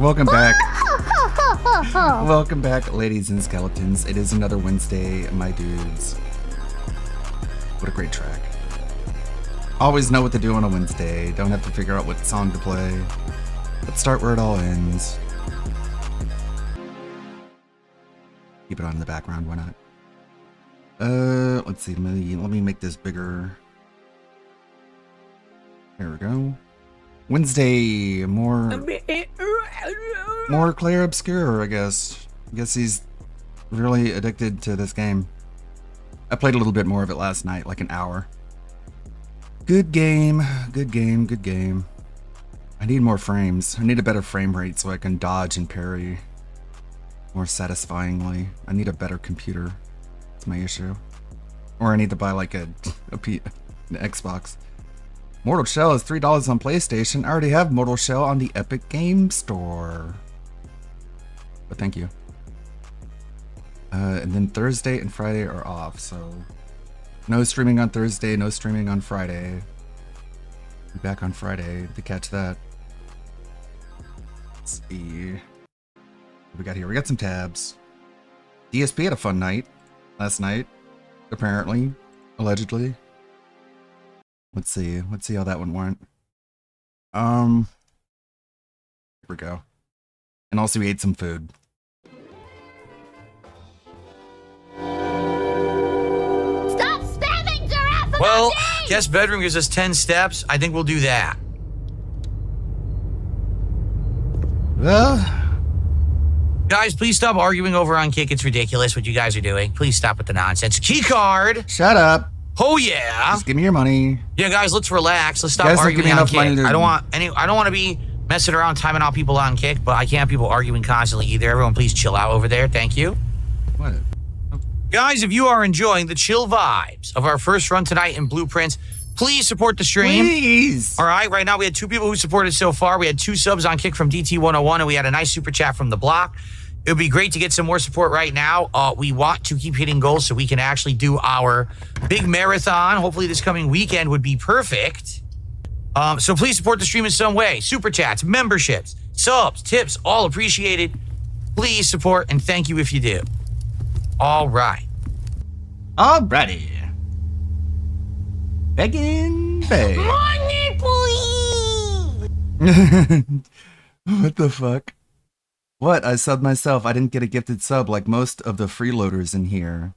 Welcome back. Welcome back, ladies and skeletons. It is another Wednesday, my dudes. What a great track. Always know what to do on a Wednesday. Don't have to figure out what song to play. Let's start where it all ends. Keep it on in the background, why not? Let's see, let me make this bigger. There we go. Wednesday, more Claire Obscure, I guess. I guess he's really addicted to this game. I played a little bit more of it last night, like an hour. Good game, good game, good game. I need more frames. I need a better frame rate so I can dodge and parry more satisfyingly. I need a better computer. That's my issue. Or I need to buy like an Xbox. Mortal Shell is $3 on PlayStation. I already have Mortal Shell on the Epic Game Store. But thank you. And then Thursday and Friday are off, so no streaming on Thursday, no streaming on Friday. Be back on Friday to catch that. Let's see. What we got here? We got some tabs. DSP had a fun night last night, apparently, allegedly. Let's see how that one went. Here we go. And also we ate some food. Stop spamming giraffe emoji! Well, guest bedroom gives us 10 steps. I think we'll do that. Well, Guys, please stop arguing over on Kick. It's ridiculous what you guys are doing. Please stop with the nonsense. Key card. shut up. Oh yeah. Just give me your money. Yeah, guys, let's relax. Let's You stop guys don't give arguing me on enough money Kick. to- I don't want to be messing around timing out people on Kick, but I can't have people arguing constantly either. Everyone, please chill out over there. Thank you. What? Guys, if you are enjoying the chill vibes of our first run tonight in Blueprints, please support the stream. Please. All right, right now we had 2 people who supported so far. We had 2 subs on Kick from DT101, and we had a nice super chat from The Block. It would be great to get some more support right now. We want to keep hitting goals so we can actually do our big marathon. Hopefully this coming weekend would be perfect. So please support the stream in some way. Super chats, memberships, subs, tips, all appreciated. Please support, and thank you if you do. All right. Alrighty. Begging Bay. Money, please! What the fuck? What? I subbed myself. I didn't get a gifted sub like most of the freeloaders in here.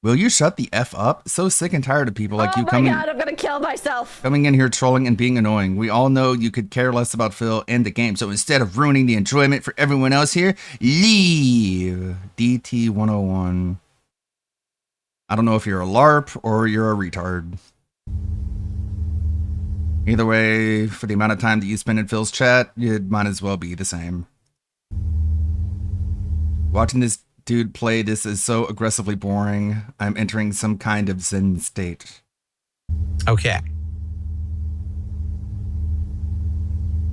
Will you shut the F up? So sick and tired of people like you coming God, I'm gonna kill myself. in here trolling and being annoying. We all know you could care less about Phil and the game, so instead of ruining the enjoyment for everyone else here, leave. DT101. I don't know if you're a LARP or you're a retard. Either way, for the amount of time that you spend in Phil's chat, it might as well be the same. Watching this dude play this is so aggressively boring. I'm entering some kind of zen state. Okay.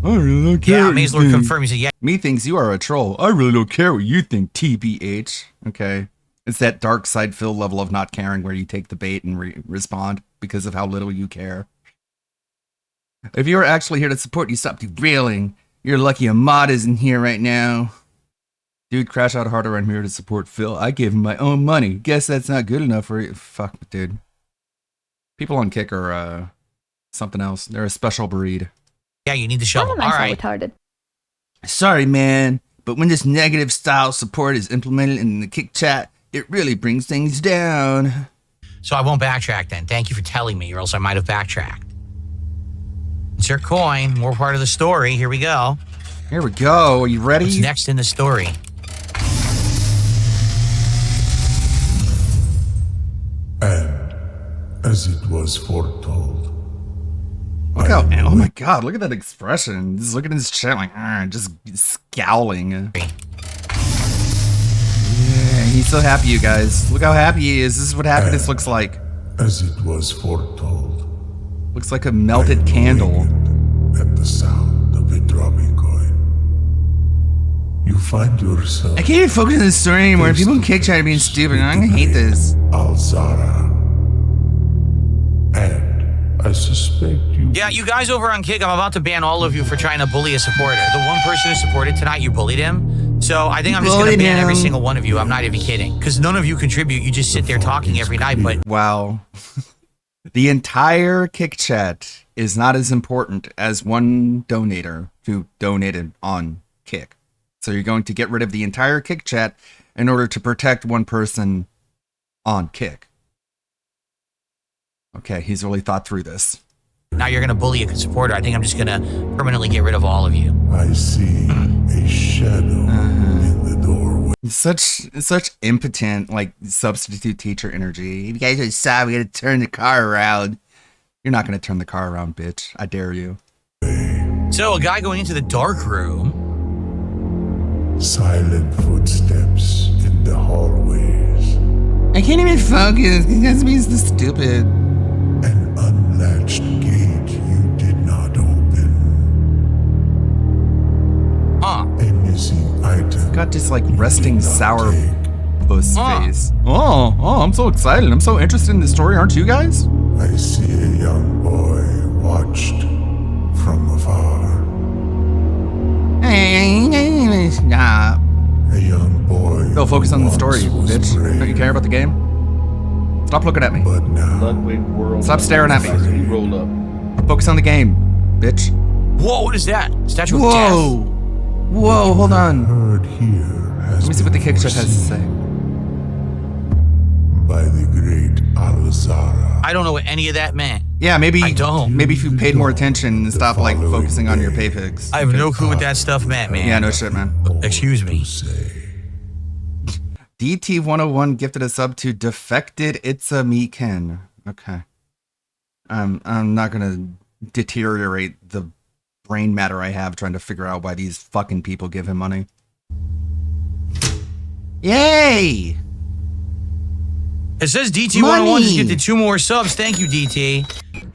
I really don't care. Yeah, what you Mazelor think. confirmed. He said, yeah. Me thinks you are a troll. I really don't care what you think, TBH. Okay. It's that dark side Phil level of not caring where you take the bait and respond because of how little you care. If you were actually here to support, you stop derailing. You're lucky Ahmad isn't here right now. Dude, crash out harder. I'm here to support Phil. I gave him my own money. Guess that's not good enough for you. Fuck, dude. People on Kick are something else. They're a special breed. Yeah, you need the shovel. All right. retarded. Sorry, man, but when this negative style support is implemented in the Kick chat, it really brings things down. So I won't backtrack then. Thank you for telling me, or else I might have backtracked. Insert coin, more part of the story. Here we go. Here we go. Are you ready? What's next in the story? And as it was foretold, Look how, oh my god, look at that expression. Just look at his chat like, just scowling. Yeah, he's so happy, you guys. Look how happy he is. This is what happiness looks like. as it was foretold, Looks like a melted candle. at the sound of a dropping coin, you find yourself I can't even focus on this story anymore. People in Kick chat are being stupid. I'm gonna hate this. Alzara. And I suspect you. Yeah, you guys over on Kick, I'm about to ban all of you for trying to bully a supporter. The one person who supported tonight, you bullied him. So I think I'm just going to ban every single one of you. I'm not even kidding. Because none of you contribute. You just sit there talking every night. But Wow. The entire Kick chat is not as important as one donator who donated on Kick. So you're going to get rid of the entire Kick chat in order to protect one person on Kick. Okay, he's really thought through this. now you're going to bully a supporter. I think I'm just going to permanently get rid of all of you. I see a shadow in the doorway. Such impotent, like, substitute teacher energy. If you guys are sad, we gotta turn the car around. You're not gonna turn the car around, bitch. I dare you. So a guy going into the dark room. Silent footsteps in the hallways. I can't even focus. This means the stupid. An unlatched gate you did not open. Huh. A missing item. Got this, like, you resting did not sour take. puss face. Oh, I'm so excited. I'm so interested in this story, aren't you guys? I see a young boy watched from afar. Stop. A young boy. Go focus on the story, who once was bitch. brave, Don't you care about the game? Stop looking at me. But now Ludwig World. Stop staring at me. He rolled up. Focus on the game, bitch. Whoa, what is that? Statue of Whoa. Death. Whoa, hold on. heard here has Let me see what the been kick chat has to say. by the great Alzara. I don't know what any of that meant. Yeah, maybe I don't. Maybe if you paid more attention and stopped, like, following focusing on your day. pay pigs. I have no clue what that stuff meant, man. Yeah, no shit, man. Excuse me. DT101 gifted a sub to Defected It's a Me Ken. Okay. I'm not gonna deteriorate the brain matter I have trying to figure out why these fucking people give him money. Yay! It says DT101 just Money. gifted 2 more subs. Thank you, DT.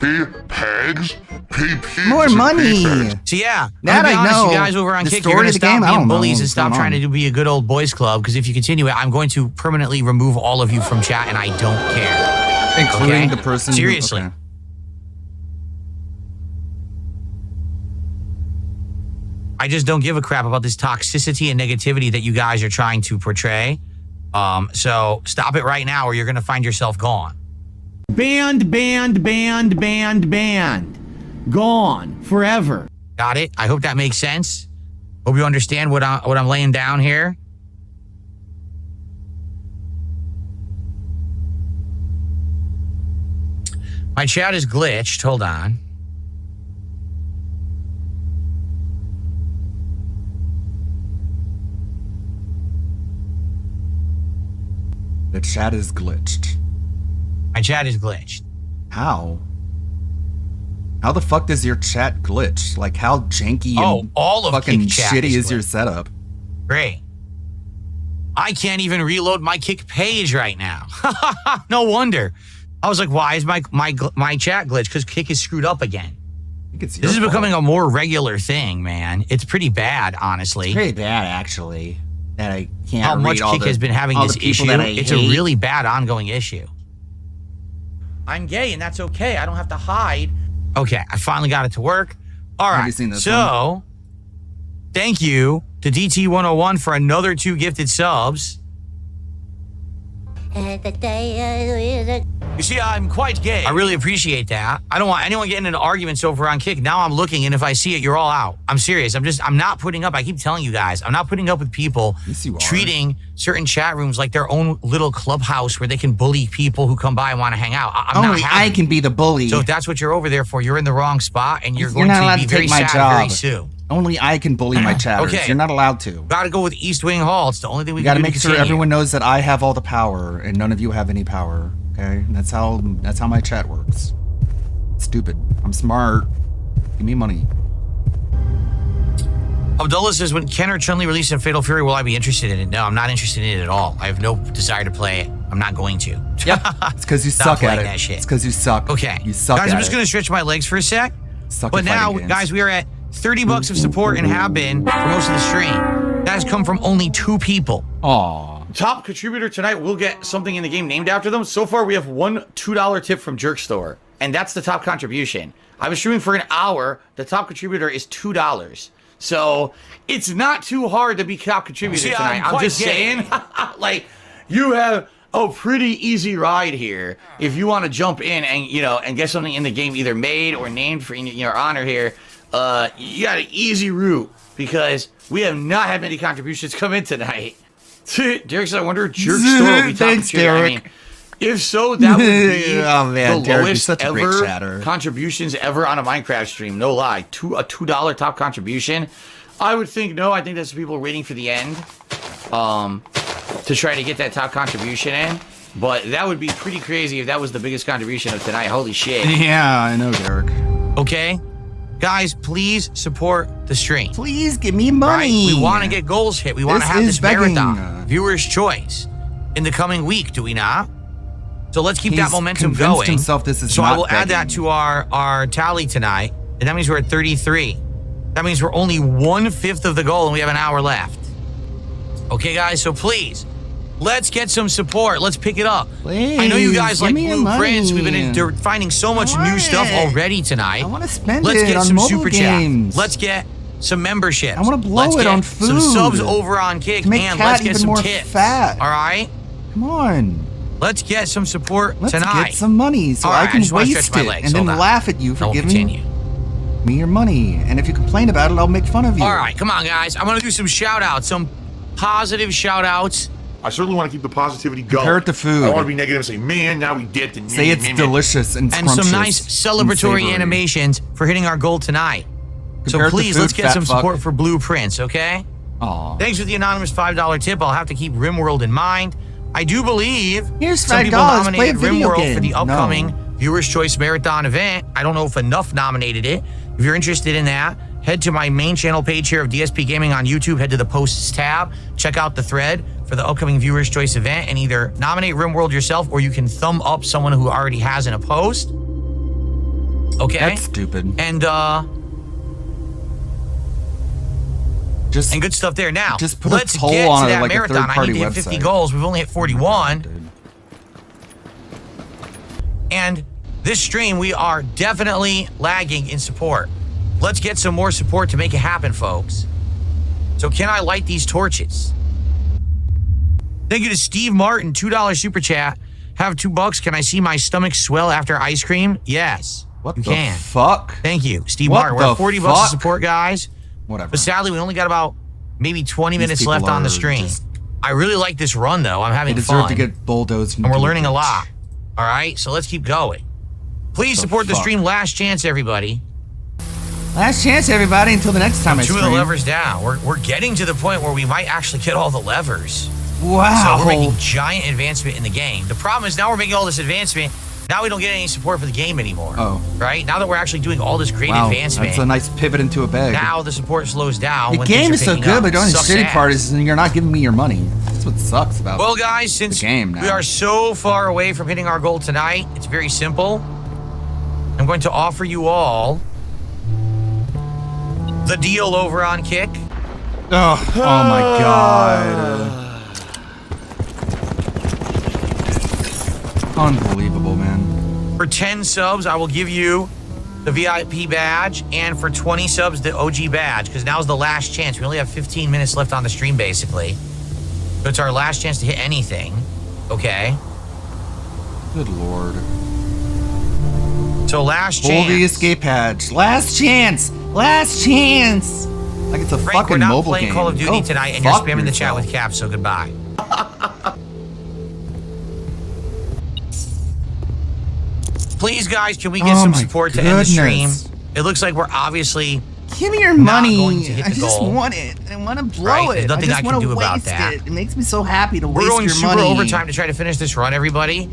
Pay pegs? Pay pigs? More and money! pay pegs. So yeah, That I'm gonna be I honest, know. you guys over on The Kick, story you're gonna of the stop game, I being don't know bullies and what's stop going trying on. to be a good old boys club. Because if you continue it, I'm going to permanently remove all of you from chat, and I don't care. Including Okay? the person who- Seriously. okay. I just don't give a crap about this toxicity and negativity that you guys are trying to portray. So stop it right now, or you're gonna find yourself gone. Banned, banned, banned, banned, banned. Gone forever. Got it? I hope that makes sense. Hope you understand what I'm laying down here. My chat is glitched. Hold on. The chat is glitched. My chat is glitched. How? How the fuck does your chat glitch? Like, how janky and all of fucking Kick chat shitty is is your glitched. setup? Great. I can't even reload my Kick page right now. No wonder. I was like, why is my chat glitched? Because Kick is screwed up again. I think it's This is becoming a more regular thing, man. It's pretty bad, honestly. Pretty bad, actually. That I can't How read much all Kick the, has been having all this the people issue. that I It's a hate. really bad ongoing issue. I'm gay, and that's okay. I don't have to hide. Okay, I finally got it to work. All right. Have you seen this so, thank you to DT101 for another 2 gifted subs. You see, I'm quite gay. I really appreciate that. I don't want anyone getting into arguments over on Kick. Now I'm looking, and if I see it, you're all out. I'm serious. I'm not putting up. I keep telling you guys, I'm not putting up with people Yes, you are. treating certain chat rooms like their own little clubhouse where they can bully people who come by and want to hang out. I'm Only not I having can be the bully. So if that's what you're over there for, you're in the wrong spot, and you're You're going not to allowed be to very take my sad very job. soon. Only I can bully my chatters. Okay. You're not allowed to. Got to go with East Wing Hall. It's the only thing we You can gotta do to make sure continue. everyone knows that I have all the power and none of you have any power. Okay? That's how my chat works. Stupid. I'm smart. Give me money. Abdullah says, when Ken or Chun-Li releases a Fatal Fury, will I be interested in it? No, I'm not interested in it at all. I have no desire to play it. I'm not going to. Yep. It's because you Stop suck at playing it. that shit. It's because you suck. Okay. You suck guys, at I'm just it. going to stretch my legs for a sec. Suck But at now, fighting games. guys, we are at $30 of support and have been for most of the stream. That has come from only 2 people. Aw. Top contributor tonight will get something in the game named after them. So far, we have one $2 tip from Jerk Store. and that's the top contribution. I was streaming for an hour. The top contributor is $2. So it's not too hard to be top contributor tonight. I'm just saying, like, you have a pretty easy ride here if you want to jump in and, you know, and get something in the game either made or named for in your honor here. You got an easy route because we have not had many contributions come in tonight. Derek said, I wonder if Jerk Store will be top Thanks, contributor. Derek. I mean, if so, that would be Oh, man, the Derek, you're lowest such a great ever chatter. contributions ever on a Minecraft stream. No lie. A $2 top contribution. I would think no. I think that's people waiting for the end to try to get that top contribution in. But that would be pretty crazy if that was the biggest contribution of tonight. Holy shit. Yeah, I know, Derek. Okay? Guys, please support the stream. Please give me money. Right? We want to get goals hit. We want to This have is this begging. marathon. Viewer's choice in the coming week, do we not? So let's keep that He's momentum convinced going. himself this is so I not will add that begging. to our tally tonight, and that means we're at 33. That means we're only 1/5 of the goal, and we have an hour left. Okay, guys, so please, let's get some support. Let's pick it up. I know you guys Please, like give me your Blueprints. We've money. been finding so much I new want stuff it. already tonight. I want to spend Let's it get on some mobile super games. chat. Let's get some memberships. I wanna blow Let's it get on some food. subs over on Kick, To make and Cat let's get even some more tips. fat. All right, Come on. let's get some support Let's tonight. get some money so All I right, I can just wanna waste stretch my it legs. and then Hold on. laugh at you for We'll giving continue. me your money. And if you complain about it, I'll make fun of you. All right, come on, guys. I'm gonna do some shout outs, some positive shout outs. I certainly want to keep the positivity going. Compare it to food. I don't want to be negative and say, man, now we dipped and Say it's delicious and And some scrumptious nice and celebratory savory. animations for hitting our goal tonight. Compare So it to please, food, let's get fat some fuck. support for Blueprints, okay? Aw. Thanks for the anonymous $5 tip. I'll have to keep RimWorld in mind. I do believe Here's some people $5. Play a nominated video RimWorld for the game. upcoming No. Viewers' Choice Marathon event. I don't know if enough nominated it. If you're interested in that, head to my main channel page here of DSP Gaming on YouTube. Head to the posts tab. Check out the thread for the upcoming Viewers' Choice event and either nominate RimWorld yourself or you can thumb up someone who already has in a post. Okay? That's stupid. And Just good stuff there. Now, Just put a let's poll get on to it, that like a marathon. I need third-party to hit 50 website. goals. We've only hit 41. Dude. And this stream, we are definitely lagging in support. Let's get some more support to make it happen, folks. So can I light these torches? Thank you to Steve Martin, $2 super chat. Have $2. Can I see my stomach swell after ice cream? Yes. What you the can. fuck? Thank you, Steve What Martin. We're the at 40 fuck? bucks of support, guys. Whatever. But sadly, we only got about maybe 20 These minutes people left on the are stream. just- I really like this run, though. I'm They having deserve fun. to get bulldozed. And we're learning a lot. All right, so let's keep going. Please The support the fuck? stream. Last chance, everybody. Last chance, everybody, until the next time I Two of stream. the levers down. We're getting to the point where we might actually get all the levers. Wow. So we're making giant advancement in the game. The problem is now we're making all this advancement. Now we don't get any support for the game anymore. Oh. Right? Now that we're actually doing all this great Wow, advancement, that's a nice pivot into a bag. now the support slows down. The when game things is are so picking good, up. but the only Sucks shitty ass. part is you're not giving me your money. That's what sucks about Well, guys, since the game now. we are so far away from hitting our goal tonight, it's very simple. I'm going to offer you all the deal over on Kick. Oh my god. Unbelievable, man. For 10 subs, I will give you the VIP badge, and for 20 subs, the OG badge, because now's the last chance. We only have 15 minutes left on the stream, basically. So it's our last chance to hit anything, okay? Good lord. So last Pull chance. the escape hatch. Last chance. Last chance. Like it's a Frank, fucking we're not mobile playing game. Call of Duty Go tonight, and you're fuck spamming the chat yourself. with caps, so goodbye. Please, guys, can we get Oh some my support to end the stream? goodness. It looks like we're obviously Give me your not money. going to hit I the just goal. want it. I want to blow Right, there's it. nothing I just I can want to do about waste that. it. It makes me so happy to We're waste going your super money. overtime to try to finish this run, everybody.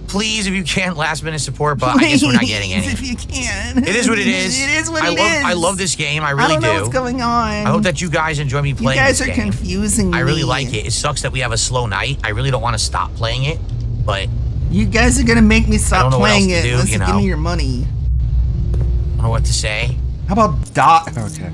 Please, if you can, last minute support, but I guess we're not getting any. If you can. It is what it is. It is what I it love, is. I love this game. I I really don't know do. what's going on. I hope that you guys enjoy me you playing guys this are game. confusing me. I really like it. It sucks that we have a slow night. I really don't want to stop playing it, but You guys are gonna make me stop don't know what playing else to it do, unless you you give know. me your money. I don't know what to say. How about dot? Okay.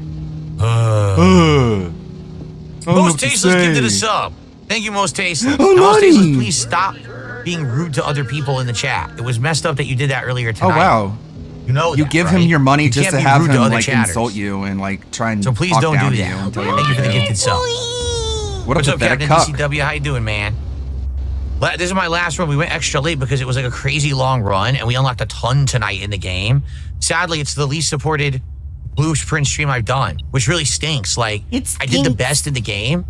Most Tasteless gifted a sub. Thank you, Most Tasteless. Oh, Now, Most money. Tasteless, please stop being rude to other people in the chat. It was messed up that you did that earlier Oh tonight. wow. You know You that, give right? him your money You just can't to be have rude to him other like chatters. insult you and like try and So please talk don't down do to that. you and tell you Thank you for the what to do. gifted sub. What a What's up, pathetic Captain cuck. DCW? How you doing, man? This is my last run. We went extra late because it was like a crazy long run, and we unlocked a ton tonight in the game. Sadly, it's the least supported Blueprint stream I've done, which really stinks. Like, I did the best in the game,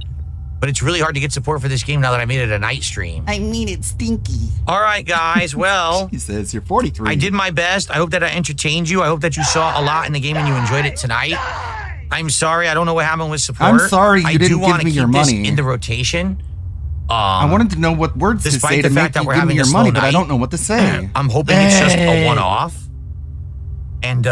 but it's really hard to get support for this game now that I made it a night stream. I mean it stinky. All right, guys. Well, He says you're 43. I did my best. I hope that I entertained you. I hope that you saw a lot in the game and you enjoyed it tonight. I'm sorry. I don't know what happened with support. I'm sorry you I didn't do give wanna me keep your this money. in the rotation. I wanted to know what words to Despite say the to fact make that you we're give me having your a money, slow but I night, don't know what to say. I'm hoping it's just a one-off. And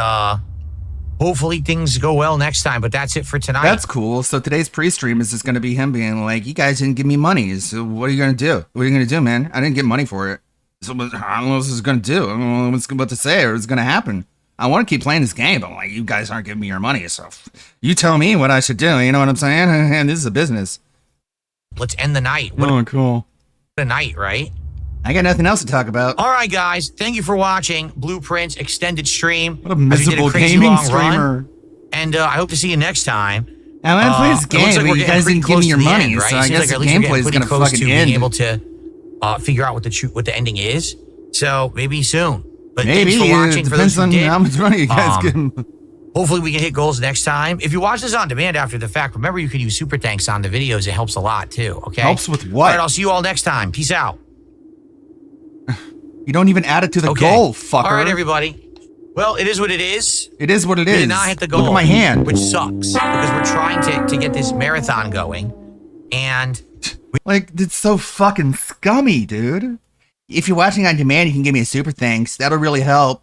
hopefully things go well next time. But that's it for tonight. That's cool. So today's pre-stream is just going to be him being like, you guys didn't give me money. So what are you going to do? What are you going to do, man? I didn't get money for it. So I don't know what this is going to do. I don't know what to say or what's going to happen. I want to keep playing this game, but like, you guys aren't giving me your money. So you tell me what I should do. You know what I'm saying? And this is a business. Let's end the night. What Oh, cool. a night, right? I got nothing else to talk about. All right, guys. Thank you for watching Blueprints extended stream. What a As we did miserable crazy gaming long run. streamer. And I hope to see you next time. I want to play this It looks game, like but we're you getting guys pretty didn't give close me your to the money, end, right? so It I seems guess like the at least we're gameplay is getting going to pretty close fucking to end. being able to figure out what the ending is. So maybe soon. But Maybe. thanks for watching. It For those depends who on did, how much money you guys give me. hopefully we can hit goals next time. If you watch this on demand after the fact, remember you can use super thanks on the videos. It helps a lot too. Okay. Helps with All what? right. I'll see you all next time. Peace out. You don't even add it to the Okay. goal, fucker. All right, everybody. Well, it is what it is. It is what it We is. did not hit the goal. Look at my hand. Which sucks because we're trying to get this marathon going. And Like, it's so fucking scummy, dude. If you're watching on demand, you can give me a super thanks. That'll really help.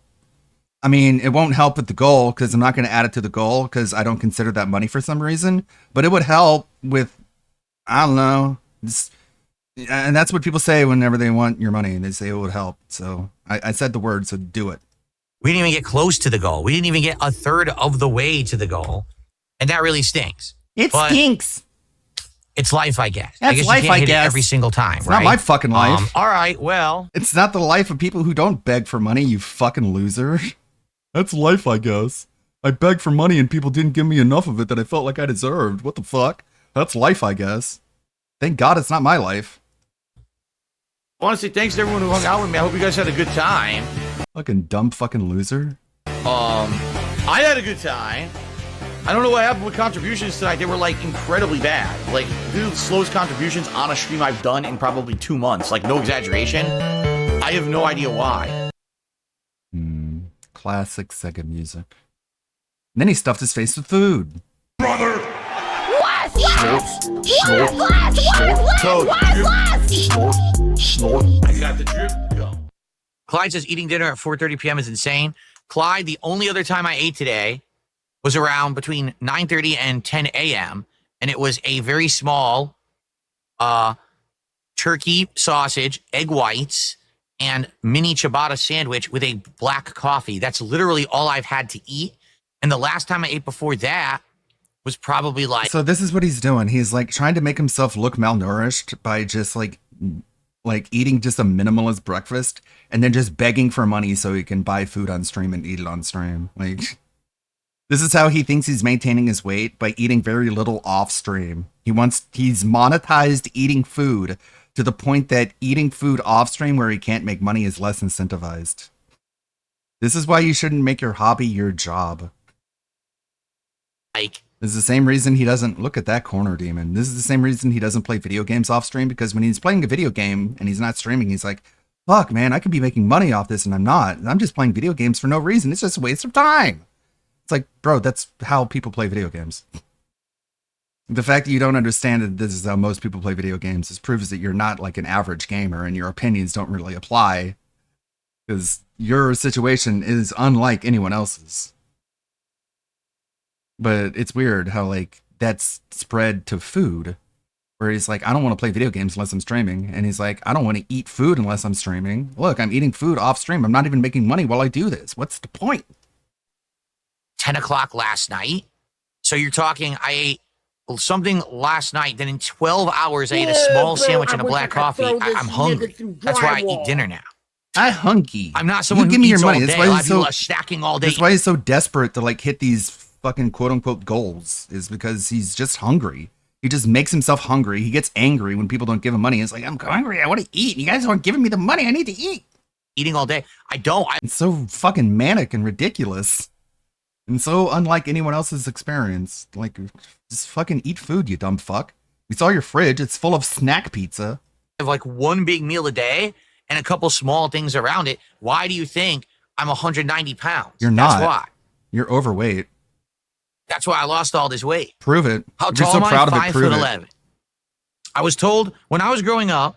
I mean, it won't help with the goal because I'm not going to add it to the goal because I don't consider that money for some reason. But it would help with, I don't know. And that's what people say whenever they want your money. They say it would help. So I said the word, so do it. we didn't even get close to the goal. We didn't even get a third of the way to the goal. And that really stinks. It But stinks. It's life, I guess. That's I guess life, you can't I hit guess. it every single time, It's right? not my fucking life. All right, well, It's not the life of people who don't beg for money, you fucking loser. That's life, I guess. I begged for money and people didn't give me enough of it that I felt like I deserved. What the fuck? That's life, I guess. Thank God it's not my life. I want to say thanks to everyone who hung out with me. I hope you guys had a good time. Fucking dumb fucking loser. I had a good time. I don't know what happened with contributions tonight. They were like incredibly bad. Like, these are the slowest contributions on a stream I've done in probably 2 months. Like, no exaggeration. I have no idea why. Classic Sega music. And then he stuffed his face with food. Brother! What is less? What is less? What is less? What is less? Snort. I got the drip. Go. Clyde says eating dinner at 4:30 p.m. is insane. Clyde, the only other time I ate today was around between 9:30 and 10 a.m. And it was a very small turkey, sausage, egg whites, and mini ciabatta sandwich with a black coffee. That's literally all I've had to eat. And the last time I ate before that was probably like So this is what he's doing. He's like trying to make himself look malnourished by just like eating just a minimalist breakfast and then just begging for money so he can buy food on stream and eat it on stream. Like, this is how he thinks he's maintaining his weight, by eating very little off stream. He's monetized eating food to the point that eating food off stream where he can't make money is less incentivized. This is why you shouldn't make your hobby your job. This is the same reason he doesn't look at that corner demon. This is the same reason he doesn't play video games off stream, because when he's playing a video game and he's not streaming, he's like, fuck, man, I could be making money off this and I'm not. I'm just playing video games for no reason. It's just a waste of time. It's like, bro, that's how people play video games. The fact that you don't understand that this is how most people play video games just proves that you're not like an average gamer and your opinions don't really apply, because your situation is unlike anyone else's. But it's weird how like that's spread to food, where he's like, I don't want to play video games unless I'm streaming. And he's like, I don't want to eat food unless I'm streaming. Look, I'm eating food off stream. I'm not even making money while I do this. What's the point? 10 o'clock last night. So you're talking, I ate something last night. Then in 12 hours, I ate a small sandwich and a black coffee. I'm hungry. That's why I eat dinner now. I hunky. I'm not someone you who give me eats your money. all That's day. why A lot he's of people so. are snacking all day. That's why he's so desperate to like hit these fucking quote unquote goals. Is because he's just hungry. He just makes himself hungry. He gets angry when people don't give him money. It's like, I'm hungry. I want to eat. You guys aren't giving me the money. I need to eat. Eating all day. I don't. It's so fucking manic and ridiculous. And so unlike anyone else's experience. Like, just fucking eat food, you dumb fuck. We saw your fridge. It's full of snack pizza. I have like one big meal a day and a couple small things around it. Why do you think I'm 190 pounds? You're not. That's why. You're overweight. That's why I lost all this weight. Prove it. How If you're tall so am I? proud of it, 5 prove foot it. 11. I was told when I was growing up,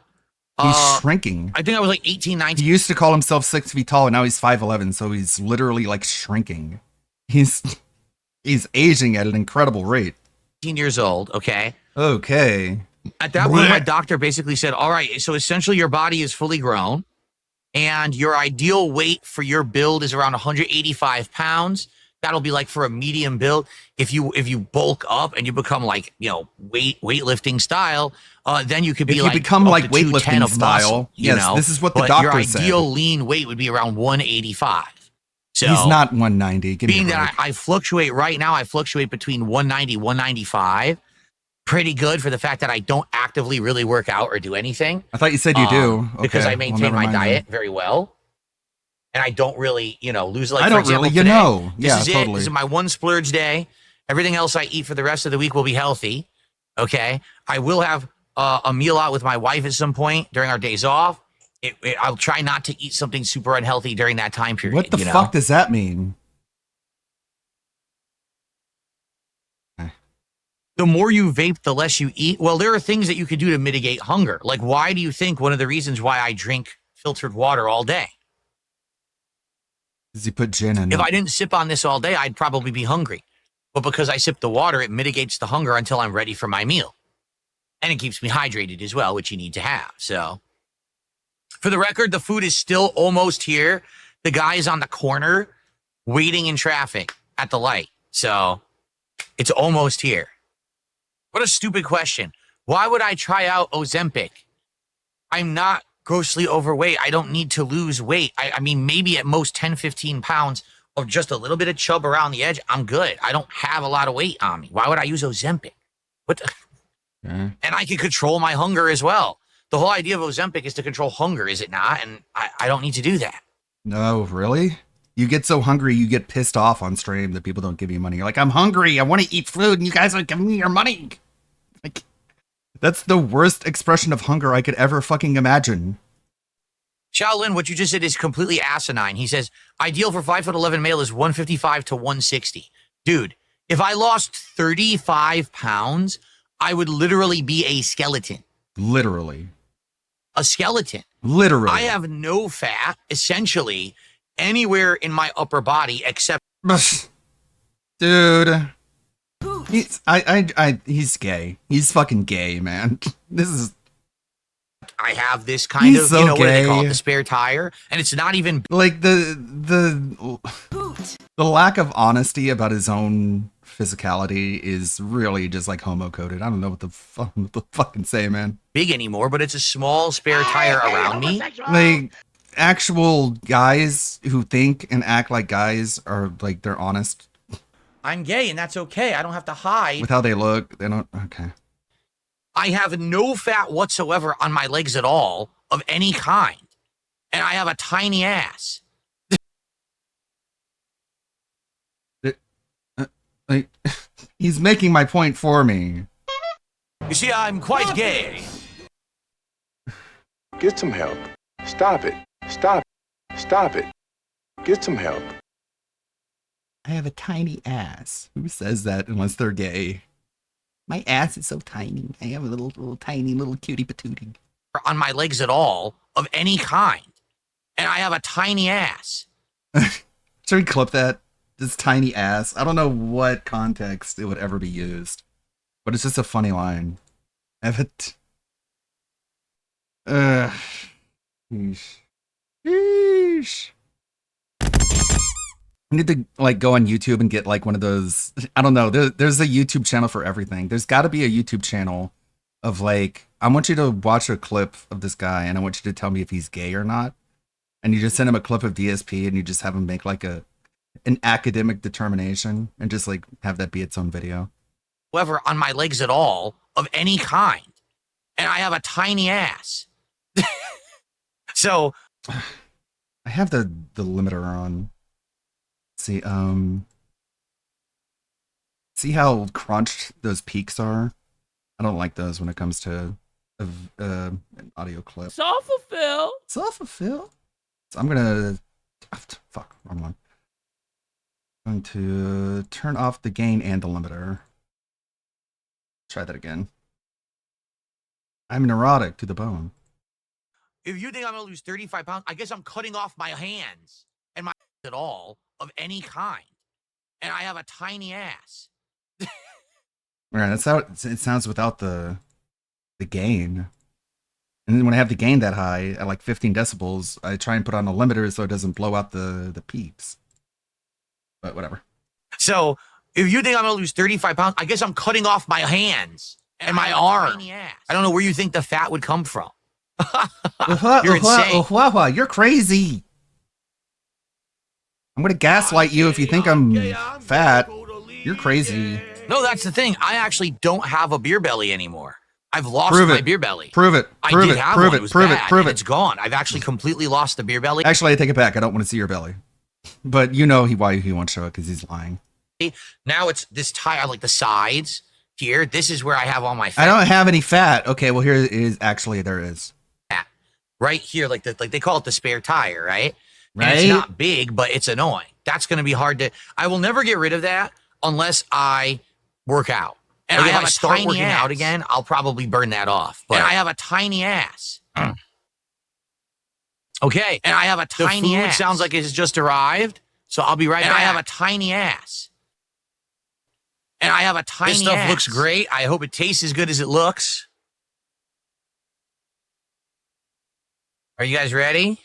He's shrinking. I think I was like 18, He 19. used to call himself 6 feet tall, and now he's 5'11", so he's literally like shrinking. He's aging at an incredible rate. 18 years old, okay? Okay. At that point, my doctor basically said, all right, so essentially your body is fully grown, and your ideal weight for your build is around 185 pounds. That'll be like for a medium build. If you bulk up and you become like, weightlifting style, then you could be If you like become up like to 210 weightlifting of muscle, style, yes, this is what the but doctor your said. ideal lean weight would be around 185. So He's not 190. Give me being a that break. I fluctuate right now, I fluctuate between 190, 195. Pretty good for the fact that I don't actively really work out or do anything. I thought you said you do. Because Okay, I well, maintain never my mind then. diet very well. And I don't really, lose like I for don't example, really, you today, know. This Yeah, is it. totally. This is my one splurge day. Everything else I eat for the rest of the week will be healthy. Okay. I will have a meal out with my wife at some point during our days off. I'll try not to eat something super unhealthy during that time period. What the fuck does that mean? The more you vape, the less you eat. Well, there are things that you could do to mitigate hunger. Like, why do you think one of the reasons why I drink filtered water all day? Does he put gin in If it? I didn't sip on this all day, I'd probably be hungry. But because I sip the water, it mitigates the hunger until I'm ready for my meal. And it keeps me hydrated as well, which you need to have. So, for the record, the food is still almost here. The guy is on the corner waiting in traffic at the light. So, it's almost here. What a stupid question. Why would I try out Ozempic? I'm not grossly overweight. I don't need to lose weight. I mean, maybe at most 10, 15 pounds of just a little bit of chub around the edge. I'm good. I don't have a lot of weight on me. Why would I use Ozempic? What the? Okay. And I can control my hunger as well. The whole idea of Ozempic is to control hunger, is it not? And I don't need to do that. No, really? You get so hungry, you get pissed off on stream that people don't give you money. You're like, I'm hungry. I want to eat food, and you guys aren't giving me your money. Like, that's the worst expression of hunger I could ever fucking imagine. Shaolin, what you just said is completely asinine. He says, ideal for 5'11" male is 155 to 160. Dude, if I lost 35 pounds, I would literally be a skeleton. Literally. A skeleton. Literally. I have no fat, essentially, anywhere in my upper body except Dude. He's gay. He's fucking gay, man. This is I have this kind He's of, so what do they call it, gay. the spare tire. And it's not even like the lack of honesty about his own physicality is really just like homo coded. I don't know what the fucking say, man. big anymore, but it's a small spare tire around me. Like actual guys who think and act like guys are like they're honest I'm gay and that's okay. I don't have to hide. with how they look. They don't. Okay. I have no fat whatsoever on my legs at all of any kind. And I have a tiny ass. Like he's making my point for me. You see, I'm quite gay. Get some help. Stop it. Stop. Stop it. Get some help. I have a tiny ass. Who says that unless they're gay? My ass is so tiny. I have a little tiny little cutie patootie. On my legs at all of any kind. And I have a tiny ass. Should we clip that? This tiny ass. I don't know what context it would ever be used, but it's just a funny line. I have it. Sheesh. Sheesh. I need to like go on YouTube and get like one of those. I don't know. There's a YouTube channel for everything. There's got to be a YouTube channel of like, I want you to watch a clip of this guy and I want you to tell me if he's gay or not. And you just send him a clip of DSP and you just have him make like an academic determination and just like have that be its own video. However, on my legs at all of any kind. And I have a tiny ass. So I have the limiter on. See, see how crunched those peaks are? I don't like those when it comes to an audio clip. Self-fulfill. Self-fulfill. So I'm gonna, fuck, wrong one. I'm going to turn off the gain and the limiter. Try that again. I'm neurotic to the bone. if you think I'm going to lose 35 pounds, I guess I'm cutting off my hands and my at all of any kind. And I have a tiny ass. Right, that's how it sounds without the gain. And then when I have the gain that high at like 15 decibels, I try and put on a limiter so it doesn't blow out the peeps. But whatever. So if you think I'm going to lose 35 pounds, I guess I'm cutting off my hands and my arm. I don't know where you think the fat would come from. You're insane. You're crazy. I'm going to gaslight you if you think I'm fat. You're crazy. No, that's the thing. I actually don't have a beer belly anymore. I've lost my beer belly. Prove it. I did have one. It was bad, and it's gone. I've actually completely lost the beer belly. Actually, I take it back. I don't want to see your belly. But you know why he won't show it, because he's lying. Now it's this tire, like the sides here. This is where I have all my fat. I don't have any fat. Okay, well, here is actually, there is. Right here, like they call it the spare tire, right? Right. And it's not big, but it's annoying. That's going to be hard to. I will never get rid of that unless I work out. And if I start working out again, I'll probably burn that off. But I have a tiny ass. Okay, and I have a tiny ass. Sounds like it's just arrived, so I'll be right back. I have a tiny ass. And I have a tiny ass. This stuff looks great. I hope it tastes as good as it looks. Are you guys ready? Here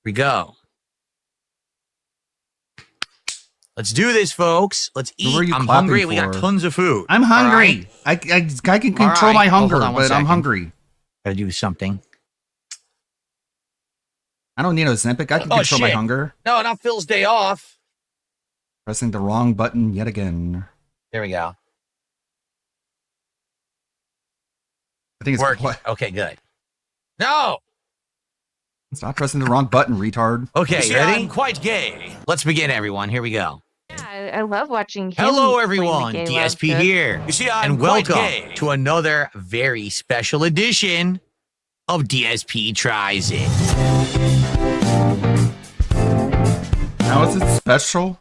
we go. Let's do this, folks. Let's eat. I'm hungry. We got tons of food. I'm hungry. Right? I can control my hunger, but I'm hungry. Gotta do something. I don't need Ozempic. I can control my hunger. No, not Phil's day off. Pressing the wrong button yet again. There we go. I think it's working. Okay, good. No! Stop pressing the wrong button, retard. Okay, ready? I'm quite gay. Let's begin, everyone. Here we go. Yeah, I love watching him. Hello, everyone. DSP here. You see, and welcome to another very special edition of DSP Tries It. How is it special?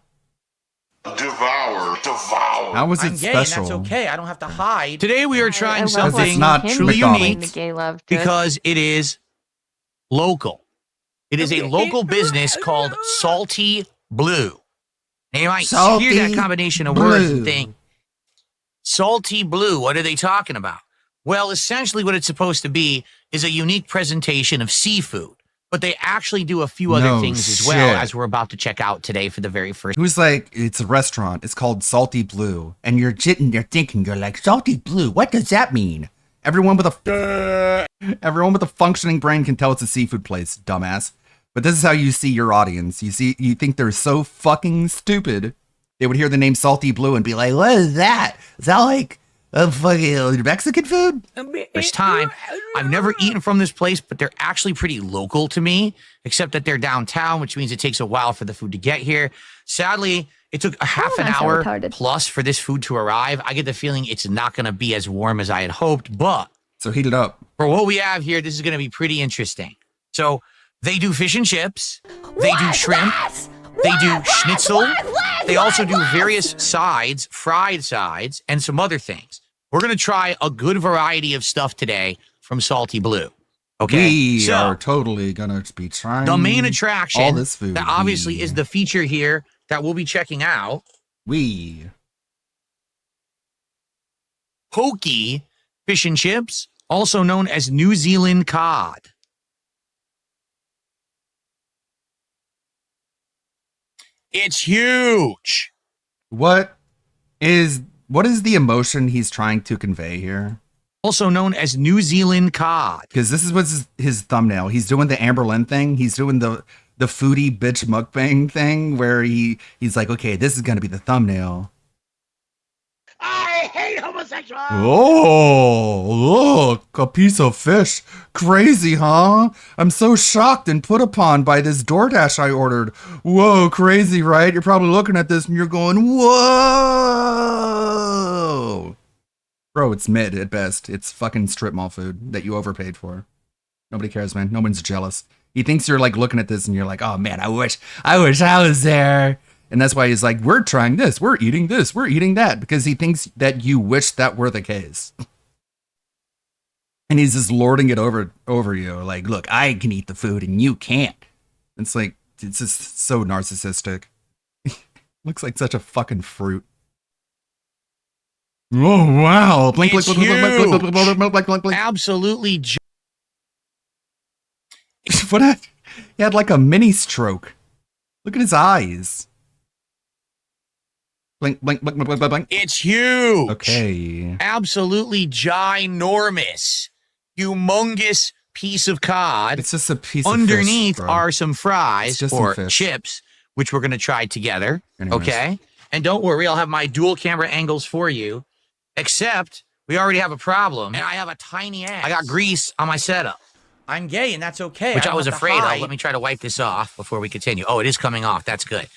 Devour. How is it I'm gay, special? and that's okay. I don't have to hide. Today we are trying something not truly McDonald's. unique because it is local. It is a local business called Salty Blue. Now you might hear that combination of words and think, Salty Blue, what are they talking about? Well, essentially what it's supposed to be is a unique presentation of seafood. But they actually do a few other things as well, as we're about to check out today for the very first. Who's like, it's a restaurant. It's called Salty Blue. And you're sitting there thinking, you're like, Salty Blue, what does that mean? Everyone with a functioning brain can tell it's a seafood place, dumbass. But this is how you see your audience. You think they're so fucking stupid. They would hear the name Salty Blue and be like, what is that? Is that like a fucking Mexican food? First time. I've never eaten from this place, but they're actually pretty local to me, except that they're downtown, which means it takes a while for the food to get here. Sadly, it took a half an hour plus for this food to arrive. I get the feeling it's not going to be as warm as I had hoped, but so heat it up. For what we have here, this is going to be pretty interesting. So they do fish and chips. They do shrimp. They do schnitzel. They also do various sides, fried sides, and some other things. We're going to try a good variety of stuff today from Salty Blue. Okay. We are totally going to be trying the main attraction all this food. That obviously is the feature here that we'll be checking out. Pokey fish and chips, also known as New Zealand cod. It's huge. What is the emotion he's trying to convey here? Also known as New Zealand cod. Because this is what's his thumbnail. He's doing the Amber Lynn thing. He's doing the foodie bitch mukbang thing where he's like, okay, this is gonna be the thumbnail. I hate homosexuals. Oh, look, a piece of fish. Crazy, huh? I'm so shocked and put upon by this DoorDash I ordered. Whoa, crazy, right? You're probably looking at this and you're going, whoa. Bro, it's mid at best. It's fucking strip mall food that you overpaid for. Nobody cares, man. No one's jealous. He thinks you're like looking at this and you're like, oh man, I wish I was there. And that's why he's like, we're trying this, we're eating this, we're eating that, because he thinks that you wish that were the case. And he's just lording it over you. Like, look, I can eat the food and you can't. It's like, it's just so narcissistic. Looks like such a fucking fruit. Oh, wow. Blink, blink, It's blink, blink, blink, blink, blink, blink, blink, blink, blink, blink. Absolutely. What? He had like a mini stroke. Look at his eyes. Blink, blink, blink, blink, blink, blink, blink. It's huge. Okay. Absolutely ginormous. Humongous piece of cod. It's just a piece Underneath of fish, bro. are some fries It's just some or fish. chips, which we're going to try together. Anyways. Okay. And don't worry, I'll have my dual camera angles for you. Except we already have a problem. And I have a tiny ass. I got grease on my setup. I'm gay, and that's okay. Which I was afraid of. Let me try to wipe this off before we continue. Oh, it is coming off. That's good.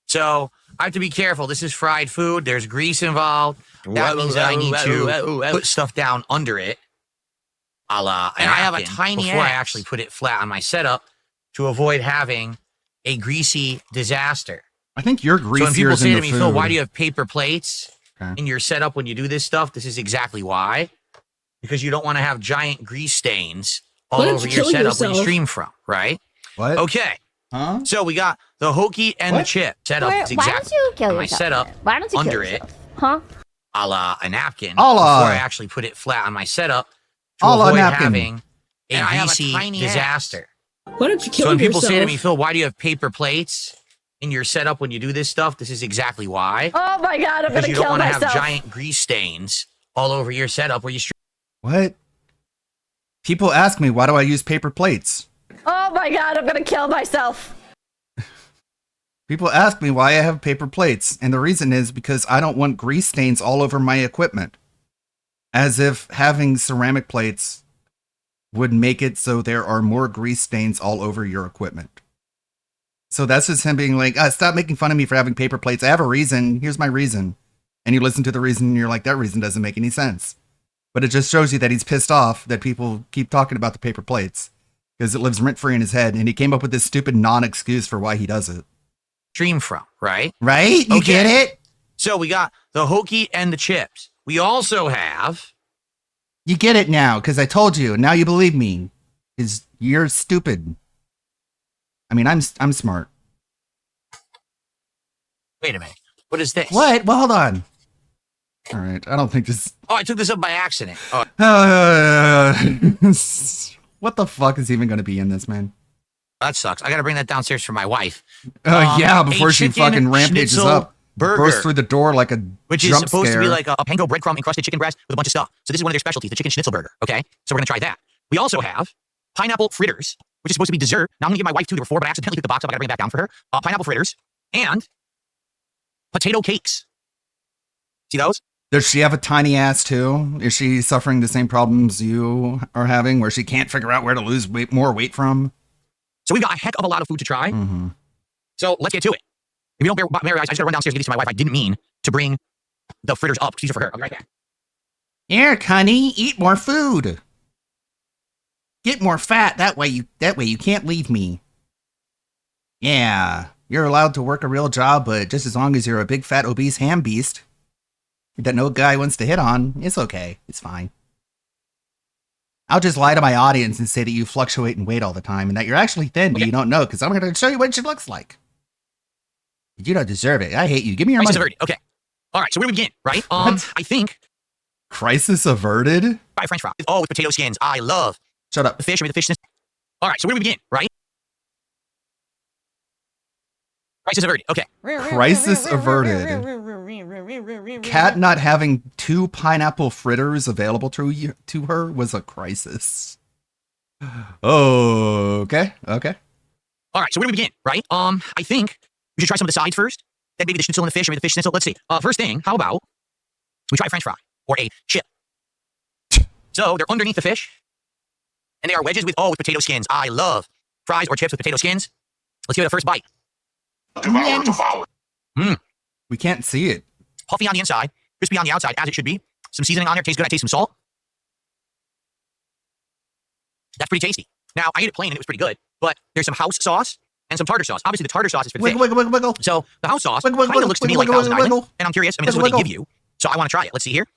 So I have to be careful. This is fried food. There's grease involved. That means that I need to put stuff down under it. And I have a tiny before I actually put it flat on my setup to avoid having a greasy disaster. I think you're So when greasier people than say the to me, food. Phil, why do you have paper plates Okay. in your setup when you do this stuff? This is exactly why. Because you don't want to have giant grease stains all Why don't over you your kill setup where you yourself? stream from, right? What? Okay. Huh? So we got the hokey and the What? chip setup. Why is don't exactly you kill on my yourself? setup Why don't you under kill it. yourself? Huh? A la a napkin A la- before I actually put it flat on my setup to A la avoid napkin. having a greasy disaster. Why don't you kill So when yourself? people say to me, Phil, why do you have paper plates in your setup when you do this stuff? This is exactly why. Oh my god, I'm Because gonna you don't kill want to have myself. giant grease stains all over your setup where you stream. What? People ask me, why do I use paper plates? Oh my god, I'm gonna kill myself. People ask me why I have paper plates, and the reason is because I don't want grease stains all over my equipment. As if having ceramic plates would make it so there are more grease stains all over your equipment. So that's just him being like, stop making fun of me for having paper plates. I have a reason. Here's my reason. And you listen to the reason and you're like, that reason doesn't make any sense. But it just shows you that he's pissed off that people keep talking about the paper plates because it lives rent free in his head. And he came up with this stupid non-excuse for why he does it. Stream from, right? Right? You Okay. get it? So we got the hokey and the chips. We also have You get it now because I told you. Now you believe me. Because you're stupid. I mean, I'm smart. wait a minute. What is this? What? Well, hold on. All right. I don't think this. Oh, I took this up by accident. Oh, What the fuck is even going to be in this, man? that sucks. I got to bring that downstairs for my wife. Yeah, a before she chicken fucking rampages schnitzel up. burger. Bursts through the door like a Which is jump supposed scare. to be like a panko breadcrumb encrusted chicken breast with a bunch of stuff. So this is one of their specialties, the chicken schnitzel burger. Okay, so we're gonna try that. We also have pineapple fritters, which is supposed to be dessert. Now I'm gonna give my wife two. There were four, but I accidentally took the box up. I gotta bring it back down for her. Pineapple fritters and potato cakes. See those? Does she have a tiny ass too? Is she suffering the same problems you are having where she can't figure out where to lose more weight from? So we've got a heck of a lot of food to try. Mm-hmm. So let's get to it. If you don't bear Mary, I just gotta run downstairs and give these to my wife. I didn't mean to bring the fritters up. These are for her. I'll be right back. Here, honey, eat more food. Get more fat. That way you can't leave me. Yeah, you're allowed to work a real job, but just as long as you're a big fat obese ham beast that no guy wants to hit on, it's okay. It's fine. I'll just lie to my audience and say that you fluctuate in weight all the time and that you're actually thin, but you don't know because I'm going to show you what she looks like. You don't deserve it. I hate you. Give me your Crisis money. averted. Okay. All right. So where do we begin? Right. What? I think Crisis averted? by French fries. Oh, with potato skins. I love Shut up. the fish. I mean, the fish. All right. So where do we begin? Right. Crisis averted. Okay. Crisis averted. Cat not having 2 pineapple fritters available to her was a crisis. Oh, okay. Okay. All right, so where do we begin, right? I think we should try some of the sides first. Then maybe the schnitzel and the fish, or maybe the fish schnitzel. Let's see. First thing, how about we try a French fry or a chip? So they're underneath the fish, and they are wedges with potato skins. I love fries or chips with potato skins. Let's give it a first bite. We can't see it. Puffy on the inside, crispy on the outside, as it should be. Some seasoning on there. Tastes good. I taste some salt. That's pretty tasty. Now, I ate it plain, and it was pretty good. But there's some house sauce and some tartar sauce. Obviously, the tartar sauce is for the fish. Wiggle. So the house sauce kind of looks to me like Thousand Island. And I'm curious. I mean, this is what they give you. So I want to try it. Let's see here.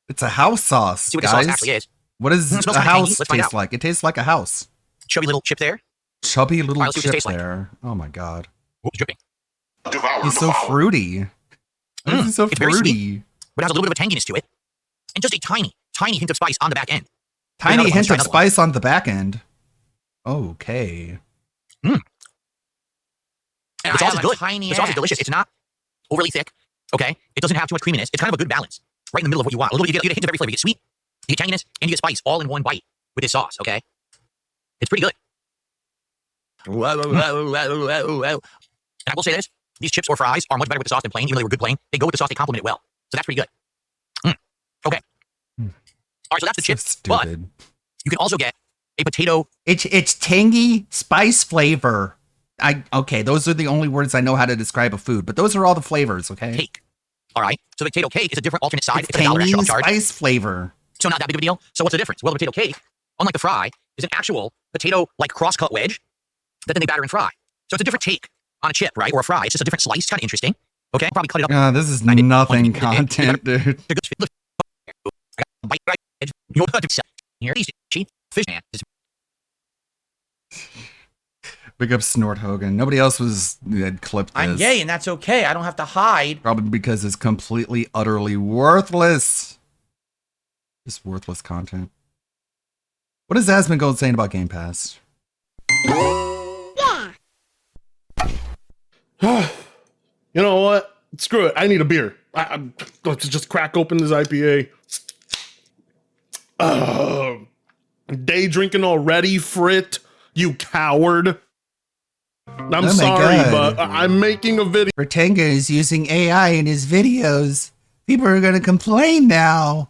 It's a house sauce, See what guys. the sauce actually is. What does It smells a kinda house tangy. Let's find taste out. like? It tastes like a house. Chubby little chip there. Chubby little All right, let's see what chip it tastes like. there. Oh my god. Oops, dripping. He's so fruity. This is so It's very fruity. But it has a little bit of a tanginess to it. And just a tiny hint of spice on the back end. Tiny another one, hint let's try of another one. spice on the back end. Okay. And the sauce is good. The sauce is delicious. It's not overly thick. Okay. It doesn't have too much creaminess. It's kind of a good balance. Right in the middle of what you want. A little bit, you get a hint of every flavor. You get sweet, you get tanginess, and you get spice all in one bite with this sauce. Okay. It's pretty good. And I will say this: these chips or fries are much better with the sauce than plain. Even though they were good plain, they go with the sauce. They complement it well. So that's pretty good. Okay. All right. So that's the So chips. But stupid. you can also get a potato. It's tangy spice flavor. Okay, those are the only words I know how to describe a food, but those are all the flavors, okay? Cake. All right. So the potato cake is a different alternate side. It's It's $1 tangy extra upcharge. spice flavor. So not that big of a deal. So what's the difference? Well, the potato cake, unlike the fry, is an actual potato like cross-cut wedge that then they batter and fry. So it's a different take on a chip, right? Or a fry. It's just a different slice. It's kind of interesting. Okay. Probably cut it up. This is I didn't want nothing to eat it. content, dude. They're good. Look. I got a bite right edge. You're good to here. Easy. Fish man. Big up Snort Hogan. Nobody else had clipped this. I'm gay, and that's okay. I don't have to hide. Probably because it's completely, utterly worthless. Just worthless content. What is Asmongold saying about Game Pass? You know what? Screw it. I need a beer. Let's just crack open this IPA. Day drinking already, Frit? You coward. I'm my sorry, God. but I'm making a video Bertenga is using AI in his videos. People are going to complain now.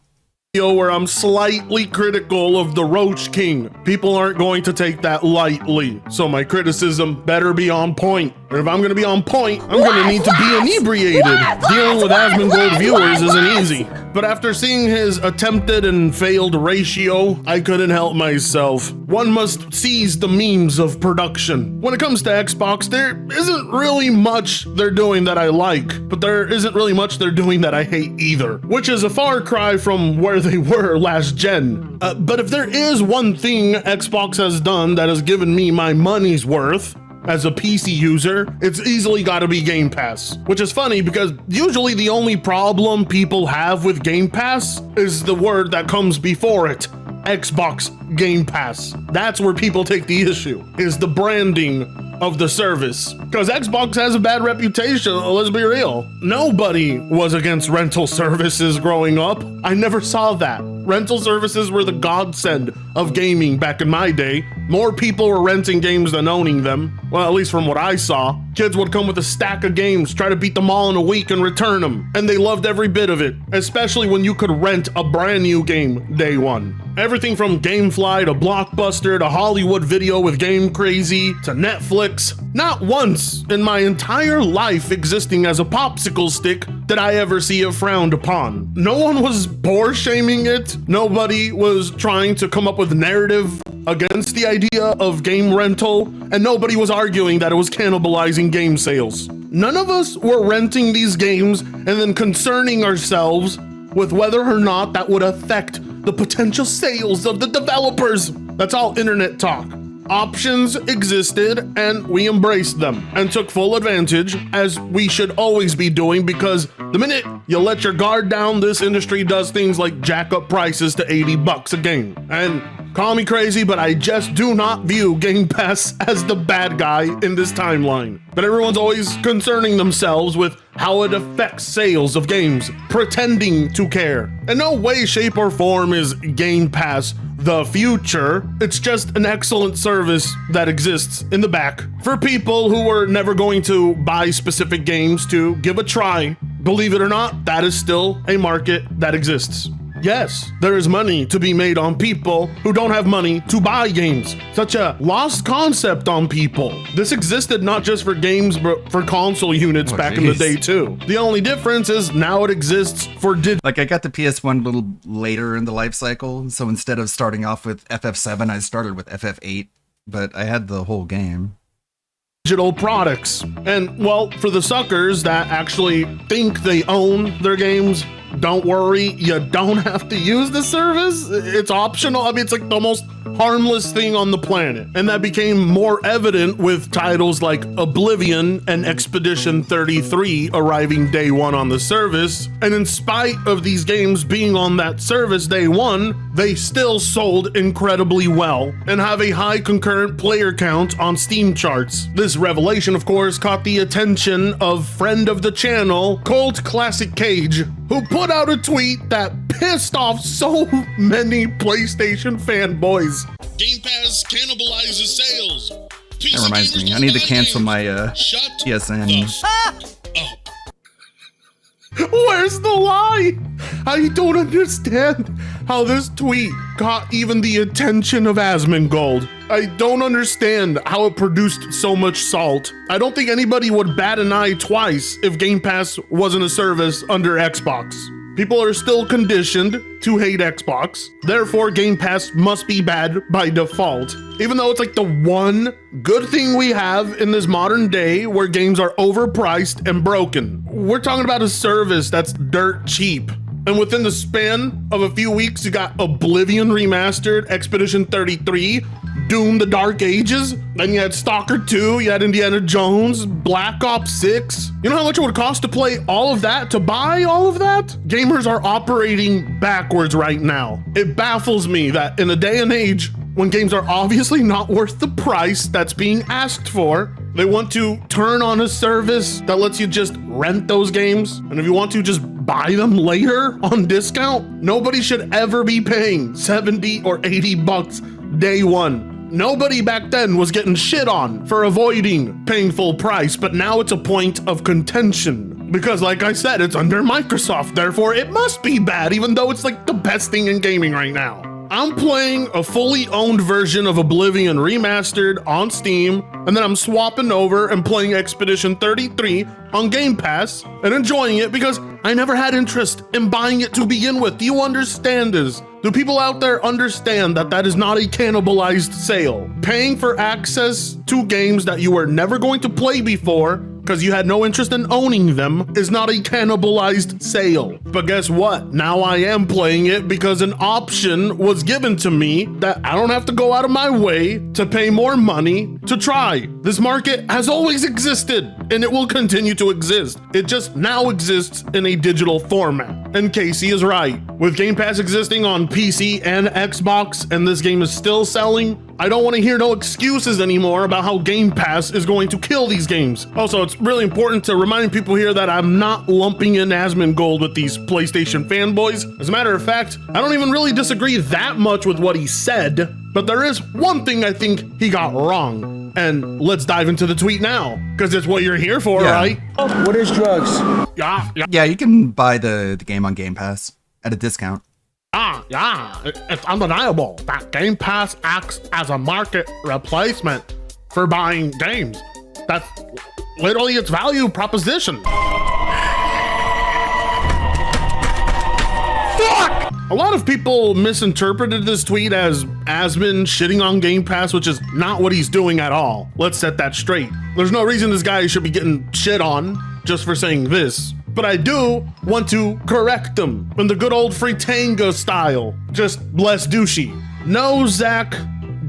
where I'm slightly critical of the Roach King. People aren't going to take that lightly, so my criticism better be on point. And if I'm going to be on point, I'm going to need to be inebriated. Dealing with Asmongold viewers isn't easy. But after seeing his attempted and failed ratio, I couldn't help myself. One must seize the memes of production. When it comes to Xbox, there isn't really much they're doing that I like, but there isn't really much they're doing that I hate either, which is a far cry from where they were last gen. But if there is one thing Xbox has done that has given me my money's worth, as a PC user, it's easily gotta be Game Pass. Which is funny because usually the only problem people have with Game Pass is the word that comes before it. Xbox Game Pass. That's where people take the issue, is the branding of the service. Because Xbox has a bad reputation, let's be real. Nobody was against rental services growing up. I never saw that. Rental services were the godsend of gaming back in my day. More people were renting games than owning them. Well, at least from what I saw. Kids would come with a stack of games, try to beat them all in a week and return them. And they loved every bit of it, especially when you could rent a brand new game day one. Everything from Gamefly to Blockbuster to Hollywood Video with Game Crazy to Netflix. Not once in my entire life existing as a popsicle stick did I ever see it frowned upon. No one was poor shaming it. Nobody was trying to come up with a narrative against the idea of game rental, and nobody was arguing that it was cannibalizing game sales. None of us were renting these games and then concerning ourselves with whether or not that would affect the potential sales of the developers. That's all internet talk. Options existed and we embraced them and took full advantage, as we should always be doing, because the minute you let your guard down, this industry does things like jack up prices to $80 a game. And Call me crazy, but I just do not view Game Pass as the bad guy in this timeline. But everyone's always concerning themselves with how it affects sales of games, pretending to care. In no way, shape, or form is Game Pass the future. It's just an excellent service that exists in the back for people who were never going to buy specific games to give a try. Believe it or not, that is still a market that exists. Yes, there is money to be made on people who don't have money to buy games. Such a lost concept on people. This existed not just for games, but for console units back in the day too. The only difference is now it exists for Like, I got the PS1 a little later in the life cycle, so instead of starting off with FF7, I started with FF8, but I had the whole game. digital products. And well, for the suckers that actually think they own their games, don't worry, you don't have to use the service. It's optional. I mean, it's like the most harmless thing on the planet. And that became more evident with titles like Oblivion and Expedition 33 arriving day one on the service. And in spite of these games being on that service day one, they still sold incredibly well and have a high concurrent player count on Steam charts. This revelation, of course, caught the attention of friend of the channel, Colt Classic Cage, who put out a tweet that pissed off so many PlayStation fanboys. Game Pass cannibalizes sales. That reminds me, I need to cancel my PSN. Where's the lie? I don't understand how this tweet got even the attention of Asmongold. I don't understand how it produced so much salt. I don't think anybody would bat an eye twice if Game Pass wasn't a service under Xbox. People are still conditioned to hate Xbox, therefore Game Pass must be bad by default. Even though it's like the one good thing we have in this modern day where games are overpriced and broken. We're talking about a service that's dirt cheap. And within the span of a few weeks, you got Oblivion Remastered, Expedition 33, Doom the Dark Ages, then you had Stalker 2, you had Indiana Jones, Black Ops 6. You know how much it would cost to play all of that, to buy all of that? Gamers are operating backwards right now. It baffles me that in a day and age when games are obviously not worth the price that's being asked for, they want to turn on a service that lets you just rent those games. And if you want to, just buy them later on discount. Nobody should ever be paying 70 or 80 bucks day one. Nobody back then was getting shit on for avoiding paying full price, but now it's a point of contention. Because like I said, it's under Microsoft, therefore it must be bad, even though it's like the best thing in gaming right now. I'm playing a fully owned version of Oblivion Remastered on Steam, and then I'm swapping over and playing Expedition 33 on Game Pass and enjoying it because I never had interest in buying it to begin with. Do you understand this? Do people out there understand that that is not a cannibalized sale? Paying for access to games that you were never going to play before because you had no interest in owning them is not a cannibalized sale. But guess what? Now I am playing it because an option was given to me that I don't have to go out of my way to pay more money to try. This market has always existed and it will continue to exist. It just now exists in a digital format. And Casey is right. With Game Pass existing on PC and Xbox and this game is still selling, I don't want to hear no excuses anymore about how Game Pass is going to kill these games. Also, it's really important to remind people here that I'm not lumping in Asmongold with these PlayStation fanboys. As a matter of fact, I don't even really disagree that much with what he said, but there is one thing I think he got wrong. And let's dive into the tweet now, because it's what you're here for, right? What is drugs? Yeah, you can buy the game on Game Pass at a discount. It's undeniable that Game Pass acts as a market replacement for buying games. That's literally its value proposition. Fuck! A lot of people misinterpreted this tweet as Asmon shitting on Game Pass, which is not what he's doing at all. Let's set that straight. There's no reason this guy should be getting shit on just for saying this. But I do want to correct them in the good old Fritanga style, just less douchey. No, Zach,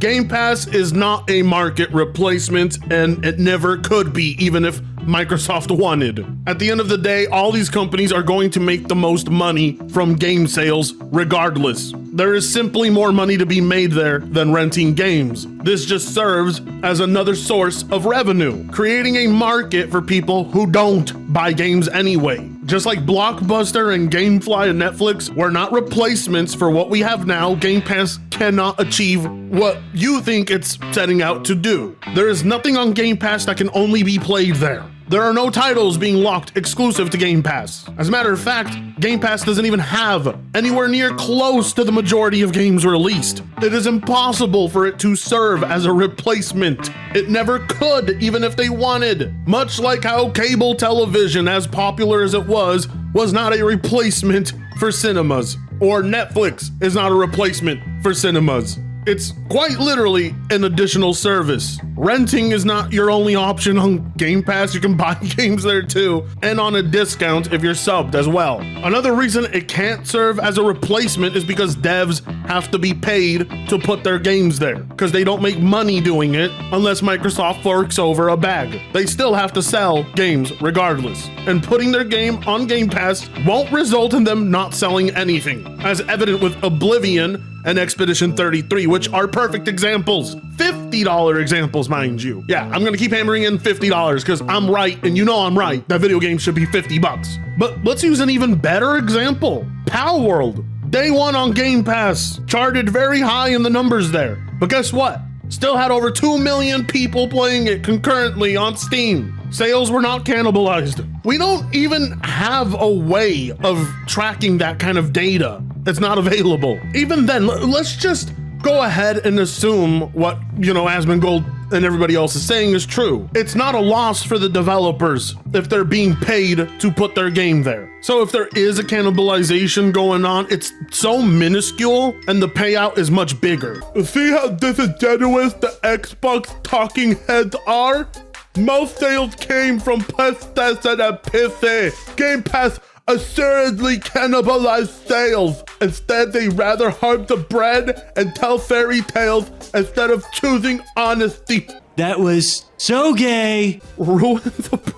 Game Pass is not a market replacement and it never could be, even if Microsoft wanted. At the end of the day, all these companies are going to make the most money from game sales regardless. There is simply more money to be made there than renting games. This just serves as another source of revenue, creating a market for people who don't buy games anyway. Just like Blockbuster and Gamefly and Netflix were not replacements for what we have now, Game Pass cannot achieve what you think it's setting out to do. There is nothing on Game Pass that can only be played there. There are no titles being locked exclusive to Game Pass. As a matter of fact, Game Pass doesn't even have anywhere near close to the majority of games released. It is impossible for it to serve as a replacement. It never could, even if they wanted. Much like how cable television, as popular as it was not a replacement for cinemas. Or Netflix is not a replacement for cinemas. It's quite literally an additional service. Renting is not your only option on Game Pass. You can buy games there too, and on a discount if you're subbed as well. Another reason it can't serve as a replacement is because devs have to be paid to put their games there, because they don't make money doing it unless Microsoft forks over a bag. They still have to sell games regardless, and putting their game on Game Pass won't result in them not selling anything, as evident with Oblivion and Expedition 33, which are perfect examples. $50 examples, mind you. Yeah, I'm gonna keep hammering in $50 because I'm right, and you know I'm right. That video game should be $50. But let's use an even better example. Palworld. Day one on Game Pass. Charted very high in the numbers there. But guess what? Still had over 2 million people playing it concurrently on Steam. Sales were not cannibalized. We don't even have a way of tracking that kind of data. It's not available. Even then, let's just go ahead and assume what, Asmongold and everybody else is saying is true. It's not a loss for the developers if they're being paid to put their game there. So if there is a cannibalization going on, it's so minuscule and the payout is much bigger. See how disingenuous the Xbox talking heads are? Most sales came from PlayStation and PC. Game Pass assuredly cannibalized sales. Instead, they rather harm the bread and tell fairy tales instead of choosing honesty. That was so gay. Ruin the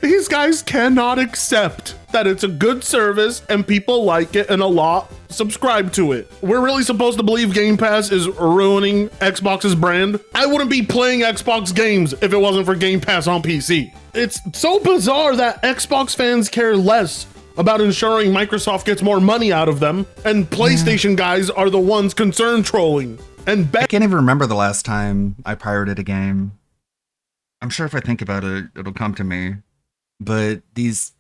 These guys cannot accept that it's a good service and people like it and a lot subscribe to it. We're really supposed to believe Game Pass is ruining Xbox's brand? I wouldn't be playing Xbox games if it wasn't for Game Pass on PC. It's so bizarre that Xbox fans care less about ensuring Microsoft gets more money out of them, and PlayStation guys are the ones concerned trolling. And I can't even remember the last time I pirated a game. I'm sure if I think about it, it'll come to me. But these,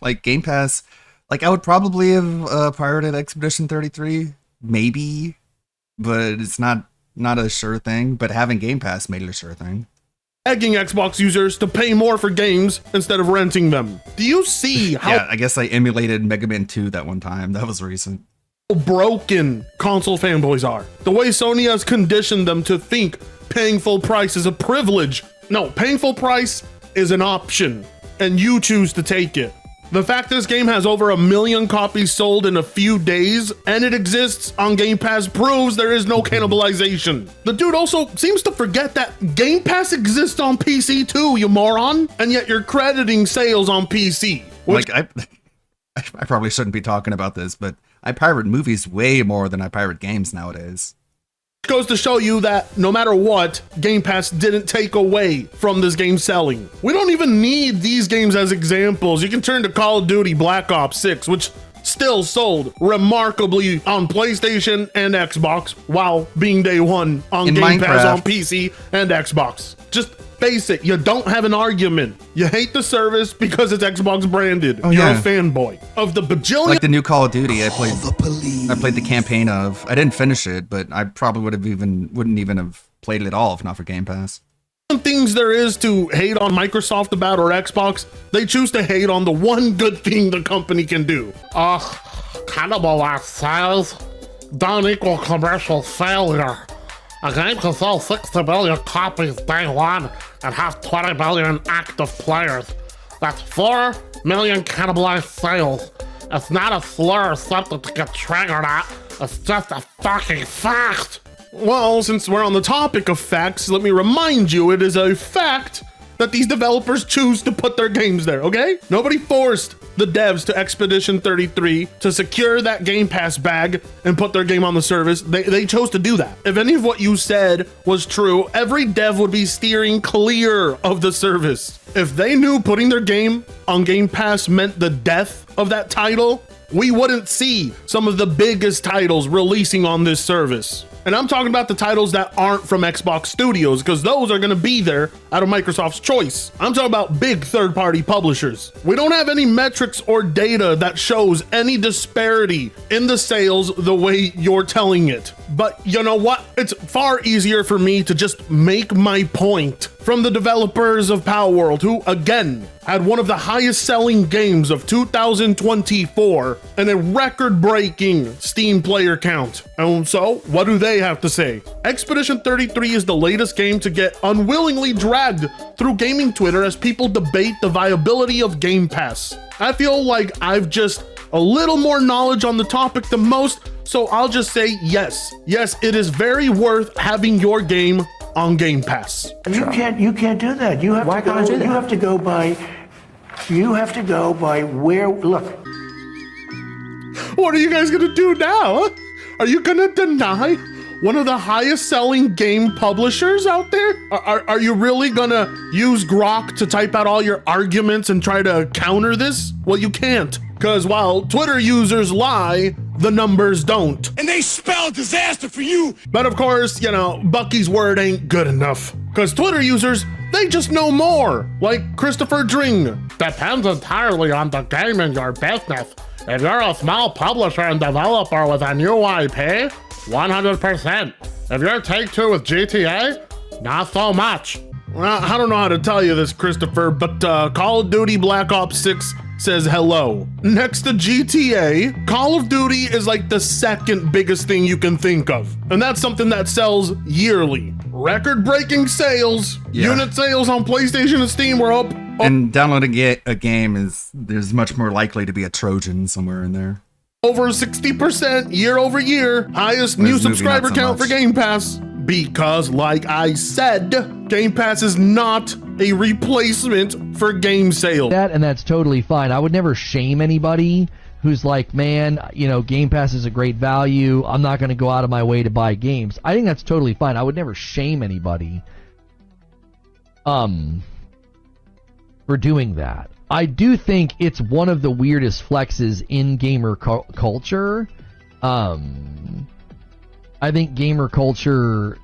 like Game Pass, like I would probably have pirated Expedition 33, maybe, but it's not a sure thing. But having Game Pass made it a sure thing. Begging Xbox users to pay more for games instead of renting them. Do you see how Yeah, I guess I emulated Mega Man 2 that one time. That was recent. broken console fanboys are? The way Sony has conditioned them to think paying full price is a privilege. No, paying full price is an option, and you choose to take it. The fact this game has over 1 million copies sold in a few days, and it exists on Game Pass, proves there is no cannibalization. The dude also seems to forget that Game Pass exists on PC too, you moron, and yet you're crediting sales on PC. Like I probably shouldn't be talking about this, but I pirate movies way more than I pirate games nowadays. Goes to show you that no matter what, Game Pass didn't take away from this game selling. We don't even need these games as examples. You can turn to Call of Duty Black Ops 6, which still sold remarkably on PlayStation and Xbox while being day one on In Game Pass Minecraft. on PC and Xbox. Just face it, you don't have an argument. You hate the service because it's Xbox branded. You're yeah. a fanboy of the bajillion. Like the new Call of Duty, I played the campaign of. I didn't finish it, but I probably wouldn't even have played it at all if not for Game Pass. Things there is to hate on Microsoft about or Xbox, they choose to hate on the one good thing the company can do. Cannibalized sales don't equal commercial failure. A game can sell 60 million copies day one and have 20 million active players. That's 4 million cannibalized sales. It's not a slur or something to get triggered at. It's just a fucking fact. Well, since we're on the topic of facts, let me remind you it is a fact that these developers choose to put their games there, okay? Nobody forced the devs to Expedition 33 to secure that Game Pass bag and put their game on the service. They chose to do that. If any of what you said was true, every dev would be steering clear of the service. If they knew putting their game on Game Pass meant the death of that title, we wouldn't see some of the biggest titles releasing on this service. And I'm talking about the titles that aren't from Xbox Studios, because those are going to be there out of Microsoft's choice. I'm talking about big third-party publishers. We don't have any metrics or data that shows any disparity in the sales the way you're telling it. But you know what? It's far easier for me to just make my point from the developers of Palworld, who, again, had one of the highest selling games of 2024 and a record-breaking Steam player count. And so, what do they have to say? Expedition 33 is the latest game to get unwillingly dragged through gaming Twitter as people debate the viability of Game Pass. I feel like I've just a little more knowledge on the topic than most, so I'll just say yes. Yes, it is very worth having your game on Game Pass. You can't do that. You have Why to go, can't I do that? You have to go by where, look. What are you guys gonna do now? Are you gonna deny one of the highest selling game publishers out there? Are you really gonna use Grok to type out all your arguments and try to counter this? Well, you can't, because while Twitter users lie, the numbers don't. And they spell disaster for you. But of course, you know, Bucky's word ain't good enough, because Twitter users, they just know more. Like Christopher Dring. Depends entirely on the game and your business. If you're a small publisher and developer with a new IP, 100%. If you're Take-Two with GTA, not so much. Well, I don't know how to tell you this, Christopher, but Call of Duty Black Ops 6 says hello. Next to GTA, Call of Duty is like the second biggest thing you can think of. And that's something that sells yearly. Record-breaking sales. Yeah. Unit sales on PlayStation and Steam were up. And downloading a game there's much more likely to be a Trojan somewhere in there. Over 60% year over year, highest new Whereas movie, subscriber not so count for much. Game Pass. Because, like I said, Game Pass is not a replacement for game sales. And that's totally fine. I would never shame anybody who's like, man, you know, Game Pass is a great value. I'm not going to go out of my way to buy games. I think that's totally fine. I would never shame anybody for doing that. I do think it's one of the weirdest flexes in gamer culture. I think gamer culture,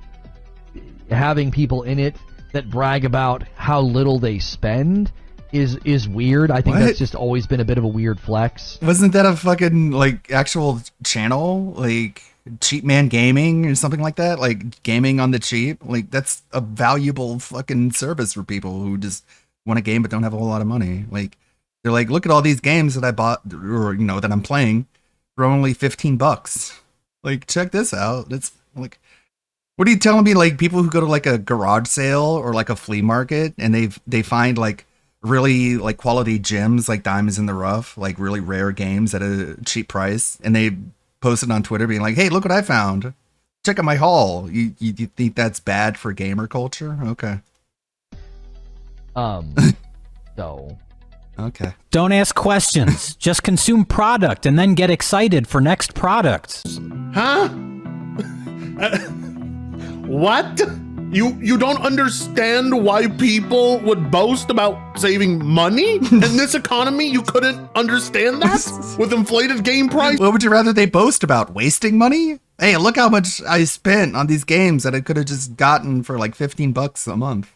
having people in it that brag about how little they spend is weird. I think What? that's just always been a bit of a weird flex. Wasn't that a fucking like actual channel, like Cheap Man Gaming or something like that? Like gaming on the cheap? Like that's a valuable fucking service for people who just want a game but don't have a whole lot of money. Like they're like, look at all these games that I bought or you know that I'm playing for only $15. Like check this out. It's like, what are you telling me? Like people who go to like a garage sale or like a flea market and they find like really like quality gems, like diamonds in the rough, like really rare games at a cheap price, and they post it on Twitter being like, hey, look what I found, check out my haul. You think that's bad for gamer culture? Okay. So Okay. Don't ask questions. Just consume product and then get excited for next product. Huh? What? You don't understand why people would boast about saving money in this economy? You couldn't understand that with inflated game price? What would you rather they boast about? Wasting money? Hey, look how much I spent on these games that I could have just gotten for like $15 a month.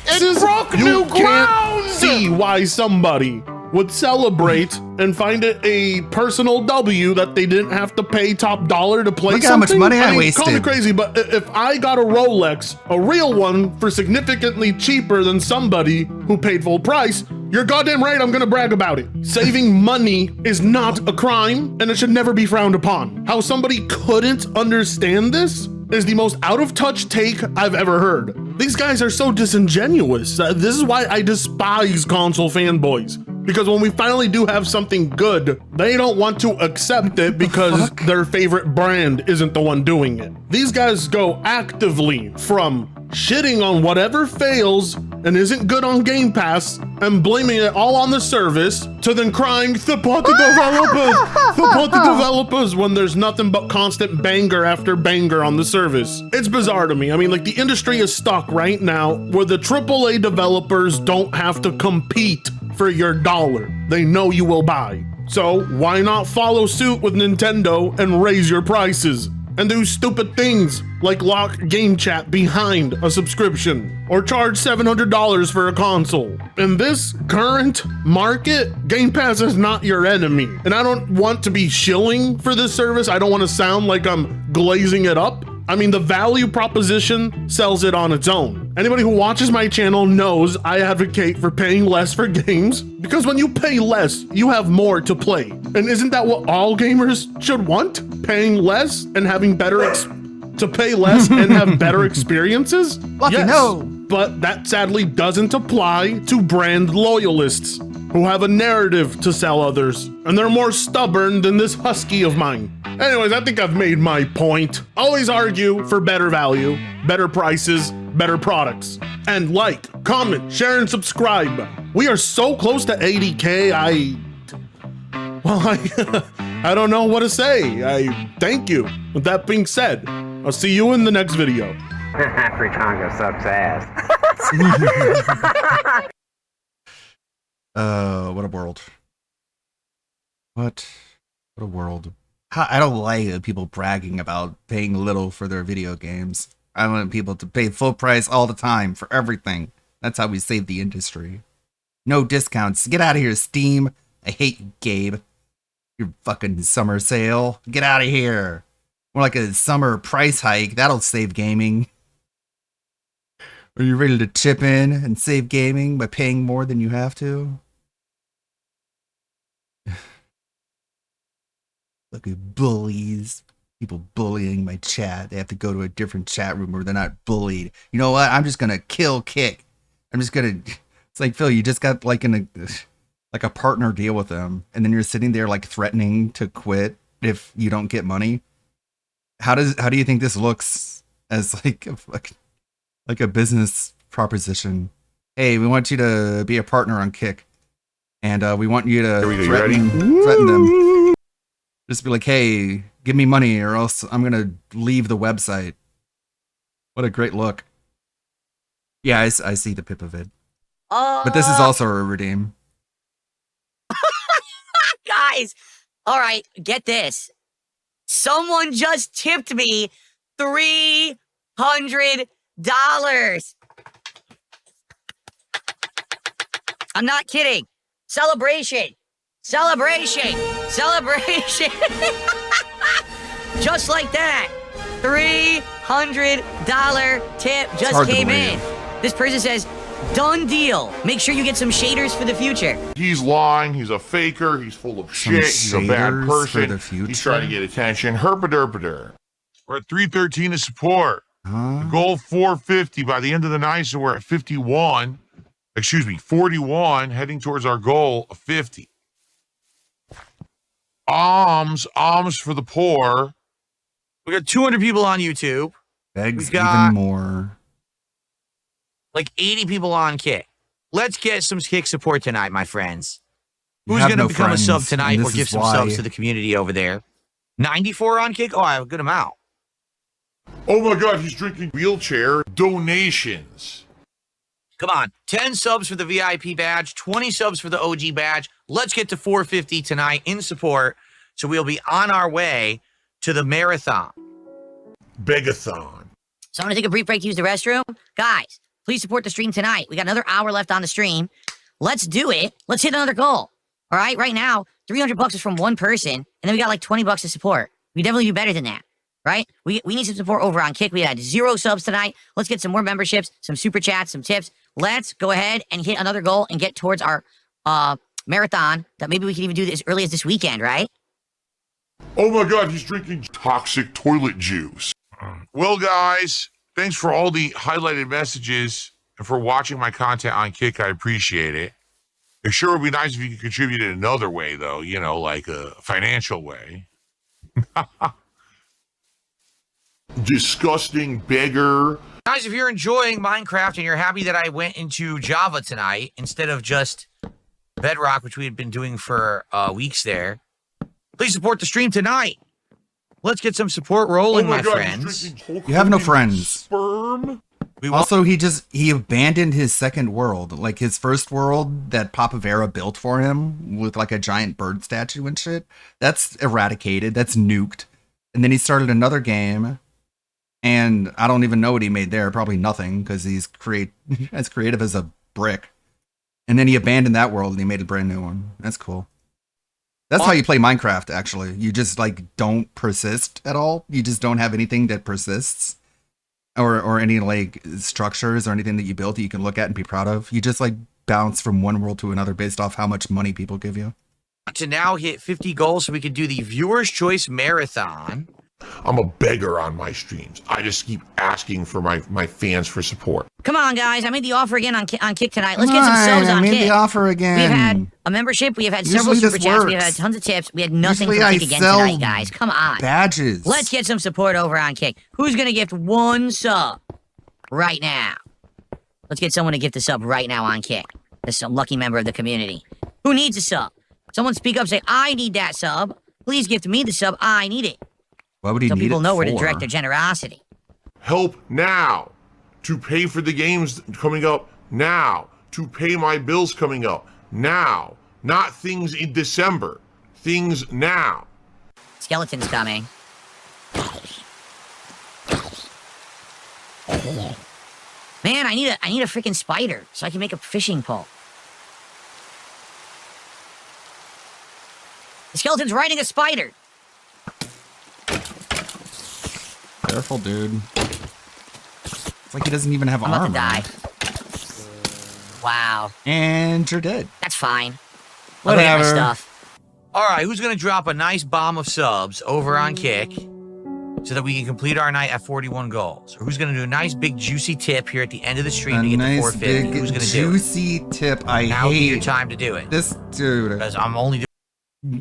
It is you can't see why somebody would celebrate and find it a personal W that they didn't have to pay top dollar to play Look something. how much money I Call me wasted. crazy, but if I got a Rolex, a real one, for significantly cheaper than somebody who paid full price, you're goddamn right I'm gonna brag about it. Saving money is not a crime, and it should never be frowned upon. How somebody couldn't understand this is the most out-of-touch take I've ever heard. These guys are so disingenuous. This is why I despise console fanboys. Because when we finally do have something good, they don't want to accept it because their favorite brand isn't the one doing it. These guys go actively from shitting on whatever fails and isn't good on Game Pass and blaming it all on the service to then crying, support the developers when there's nothing but constant banger after banger on the service. It's bizarre to me. I mean, like, the industry is stuck right now where the AAA developers don't have to compete for your dollar. They know you will buy. So why not follow suit with Nintendo and raise your prices? And do stupid things like lock game chat behind a subscription or charge $700 for a console. In this current market, Game Pass is not your enemy. And I don't want to be shilling for this service. I don't want to sound like I'm glazing it up. I mean, the value proposition sells it on its own. Anybody who watches my channel knows I advocate for paying less for games, because when you pay less, you have more to play. And isn't that what all gamers should want? Paying less and having to pay less and have better experiences? Lucky yes, no. But that sadly doesn't apply to brand loyalists who have a narrative to sell others, and they're more stubborn than this husky of mine. Anyways, I think I've made my point. Always argue for better value, better prices, better products. And like, comment, share, and subscribe. We are so close to 80K, I don't know what to say. I thank you. With that being said, I'll see you in the next video. Afrikango sucks ass. What a world. What a world. I don't like people bragging about paying little for their video games. I want people to pay full price all the time for everything. That's how we save the industry. No discounts. Get out of here, Steam. I hate you, Gabe. Your fucking summer sale. Get out of here. More like a summer price hike. That'll save gaming. Are you ready to chip in and save gaming by paying more than you have to? Look at bullies. People bullying my chat. They have to go to a different chat room where they're not bullied. You know what? I'm just gonna kill Kick. It's like, Phil, you just got like a partner deal with them, and then you're sitting there like threatening to quit if you don't get money. How do you think this looks as like a business proposition? Hey, we want you to be a partner on Kick, and we want you to threaten them. Just be like, hey, give me money or else I'm going to leave the website. What a great look. Yeah, I see the pip of it. But this is also a redeem. Guys, all right, get this. Someone just tipped me $300. I'm not kidding. Celebration. Celebration. Celebration. Just like that. $300 tip just came in. This person says, done deal. Make sure you get some shaders for the future. He's lying. He's a faker. He's full of shit. He's a bad person. He's trying to get attention. Herpaderpader. We're at 313 to support. The goal 450 by the end of the night, so we're at 41. Excuse me, 41, heading towards our goal of 50. Alms for the poor. We got 200 people on YouTube. Begs even more. Like 80 people on Kick. Let's get some Kick support tonight, my friends. Who's going to become a sub tonight or give some subs to the community over there? 94 on Kick? Oh, I have a good amount. Oh my God, he's drinking wheelchair donations. Come on, 10 subs for the VIP badge, 20 subs for the OG badge. Let's get to 450 tonight in support, so we'll be on our way to the marathon. Begathon. So I'm going to take a brief break to use the restroom. Guys, please support the stream tonight. We got another hour left on the stream. Let's do it. Let's hit another goal. All right, right now, $300 is from one person, and then we got like $20 to support. We definitely do better than that. Right? We need some support over on Kick. We had 0 subs tonight. Let's get some more memberships, some super chats, some tips. Let's go ahead and hit another goal and get towards our marathon that maybe we can even do as early as this weekend, right? Oh my God, he's drinking toxic toilet juice. Well, guys, thanks for all the highlighted messages and for watching my content on Kick. I appreciate it. It sure would be nice if you could contribute in another way, though, you know, like a financial way. Disgusting beggar. Guys, if you're enjoying Minecraft and you're happy that I went into Java tonight instead of just Bedrock, which we had been doing for weeks there, please support the stream tonight. Let's get some support rolling, my friends. You have no friends. Sperm? Also, he abandoned his second world, like his first world that Papa Vera built for him with like a giant bird statue and shit. That's eradicated. That's nuked. And then he started another game, and I don't even know what he made there. Probably nothing, because he's as creative as a brick. And then he abandoned that world and he made a brand new one. That's cool. That's how you play Minecraft, actually. You just like don't persist at all. You just don't have anything that persists. Or any like structures or anything that you built that you can look at and be proud of. You just like bounce from one world to another based off how much money people give you. To now hit 50 goals so we can do the Viewer's Choice Marathon. I'm a beggar on my streams. I just keep asking for my fans for support. Come on, guys. I made the offer again on Kick tonight. Let's get some subs on Kick. I made the offer again. We've had a membership. We have had several super chats. We've had tons of tips. We had nothing from Kick again tonight, guys. Come on. Badges. Let's get some support over on Kick. Who's going to gift one sub right now? Let's get someone to gift a sub right now on Kick. That's some lucky member of the community. Who needs a sub? Someone speak up, say, I need that sub. Please gift me the sub. I need it. What would he so need people it know where for? to direct their generosity. Help now to pay for the games coming up now, to pay my bills coming up now, not things in December, things now. Skeleton's coming. Man, I need a freaking spider so I can make a fishing pole. The skeleton's riding a spider. Careful, dude. It's like he doesn't even have I'm armor. about to die. Wow. And you're dead. That's fine. Whatever. I'll get my stuff. All right, who's going to drop a nice bomb of subs over on Kick so that we can complete our night at 41 goals? Or who's going to do a nice big juicy tip here at the end of the stream to get to 450? Who's going to do it? Juicy tip. Now would be your time to do it. This dude. Because I'm only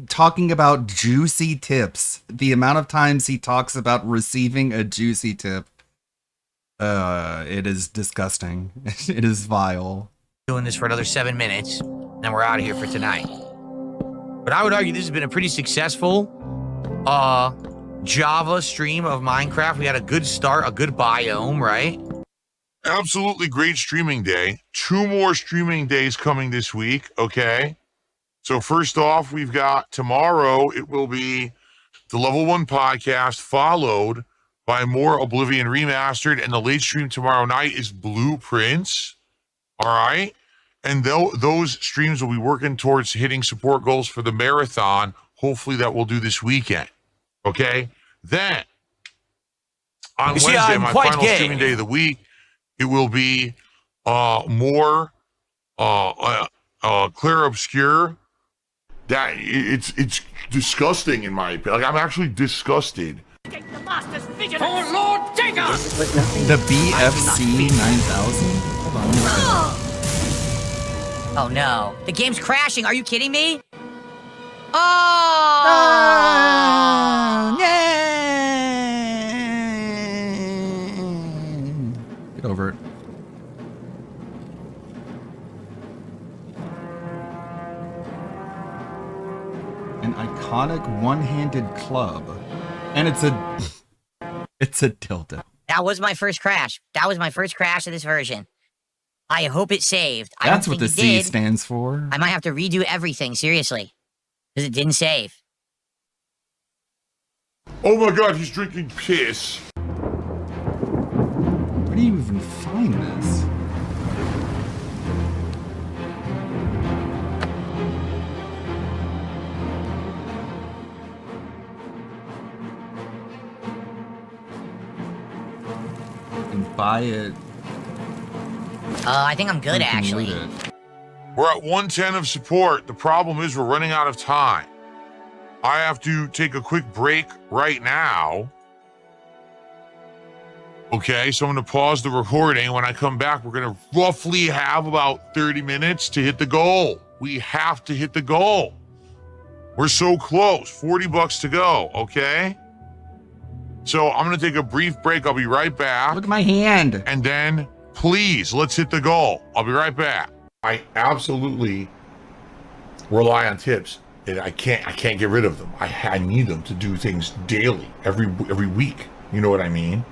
talking about juicy tips. The amount of times he talks about receiving a juicy tip, it is disgusting. It is vile. Doing this for another 7 minutes, then we're out of here for tonight. But I would argue this has been a pretty successful Java stream of Minecraft. We had a good start, a good biome, right? Absolutely great streaming day. 2 more streaming days coming this week, okay? So first off, we've got tomorrow, it will be the Level 1 podcast, followed by more Oblivion Remastered, and the late stream tomorrow night is Blueprints, all right? And those streams will be working towards hitting support goals for the marathon. Hopefully that we'll do this weekend, okay? Then, on Wednesday, my final streaming day of the week, it will be more Clair Obscur. That it's disgusting in my opinion. Like, I'm actually disgusted. The BFC 9000. Hold on. Oh no, the game's crashing. Are you kidding me? Oh! Get over it. An iconic one-handed club, and it's a dildo. That was my first crash. That was my first crash of this version. I hope it saved. That's what the C stands for. I might have to redo everything, seriously, because it didn't save. Oh my god, he's drinking piss. Where do you even find this? Buy it. I think I'm good, actually. We're at 110 of support. The problem is we're running out of time. I have to take a quick break right now. Okay, so I'm going to pause the recording. When I come back, we're going to roughly have about 30 minutes to hit the goal. We have to hit the goal. We're so close. $40 to go, okay? So I'm going to take a brief break. I'll be right back. Look at my hand. And then, please, let's hit the goal. I'll be right back. I absolutely rely on tips. And I can't get rid of them. I need them to do things daily, every week. You know what I mean?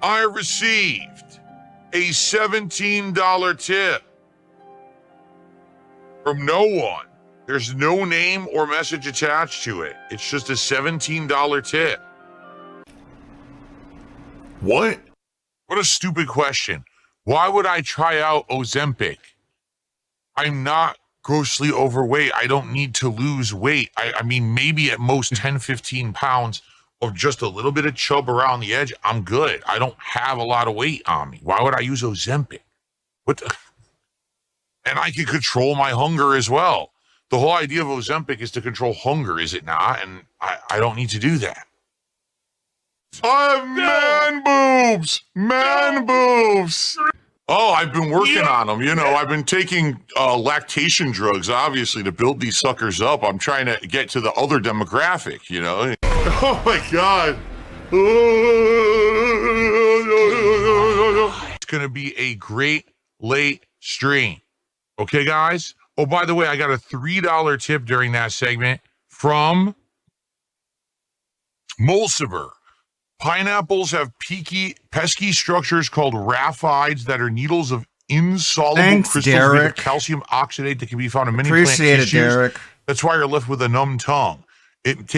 I received a $17 tip from no one. There's no name or message attached to it. It's just a $17 tip. What? What a stupid question. Why would I try out Ozempic? I'm not grossly overweight. I don't need to lose weight. I mean, maybe at most 10, 15 pounds of just a little bit of chub around the edge. I'm good. I don't have a lot of weight on me. Why would I use Ozempic? What the? And I can control my hunger as well. The whole idea of Ozempic is to control hunger, is it not? And I don't need to do that. I have man boobs! Man boobs! Oh, I've been working on them. You know, I've been taking lactation drugs, obviously, to build these suckers up. I'm trying to get to the other demographic, you know? Oh, my God. It's going to be a great late stream. Okay, guys? Oh, by the way, I got a $3 tip during that segment from Mulciber. Pineapples have pesky structures called rhaphides that are needles of insoluble crystals made of calcium oxidate that can be found in many plant tissues. Appreciate it, Derek. That's why you're left with a numb tongue. It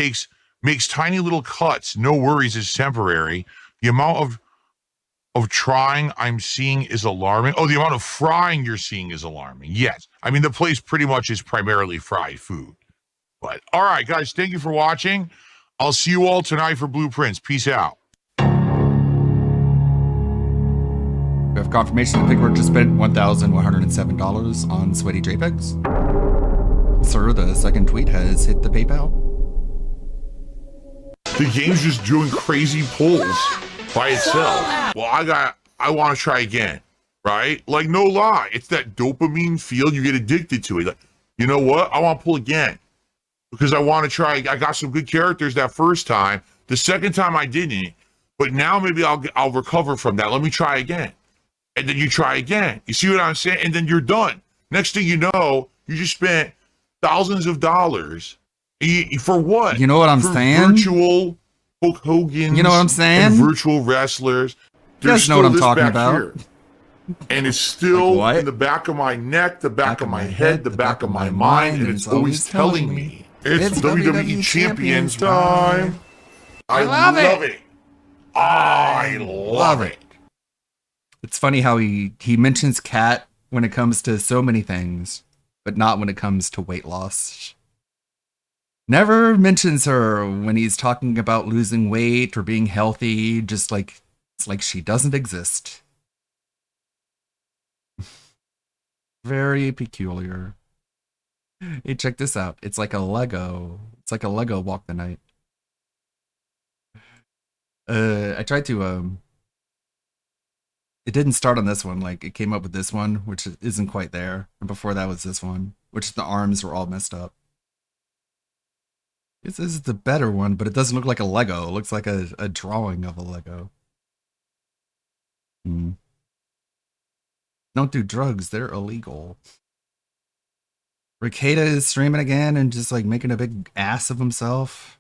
makes tiny little cuts. No worries, it's temporary. The amount of trying I'm seeing is alarming. Oh, the amount of frying you're seeing is alarming. Yes. I mean, the place pretty much is primarily fried food. But all right, guys, thank you for watching. I'll see you all tonight for Blueprints. Peace out. We have confirmation that Pigward just spent $1,107 on sweaty JPEGs. Sir, the second tweet has hit the PayPal. The game's just doing crazy pulls by itself. Well, I want to try again, right? Like, no lie. It's that dopamine feel. You get addicted to it. Like, you know what? I want to pull again. Because I want to try. I got some good characters that first time. The second time I didn't, but now maybe I'll recover from that. Let me try again, and then you try again. You see what I'm saying? And then you're done. Next thing you know, you just spent thousands of dollars for what? You know what I'm saying? Virtual Hulk Hogan. You know what I'm saying? And virtual wrestlers. You guys know what I'm talking about. Here. And it's still like in the back of my neck, the back of my head, the back of my mind, and it's always telling me. It's WWE Champions time. I love it. I love it. It's funny how he mentions Kat when it comes to so many things, but not when it comes to weight loss. Never mentions her when he's talking about losing weight or being healthy, just like it's like she doesn't exist. Very peculiar. Hey, check this out. It's like a Lego. It's like a Lego Walk the Night. I tried to, it didn't start on this one. Like, it came up with this one, which isn't quite there. And before that was this one, which the arms were all messed up. This is the better one, but it doesn't look like a Lego. It looks like a drawing of a Lego. Don't do drugs. They're illegal. Ricada is streaming again and just like making a big ass of himself.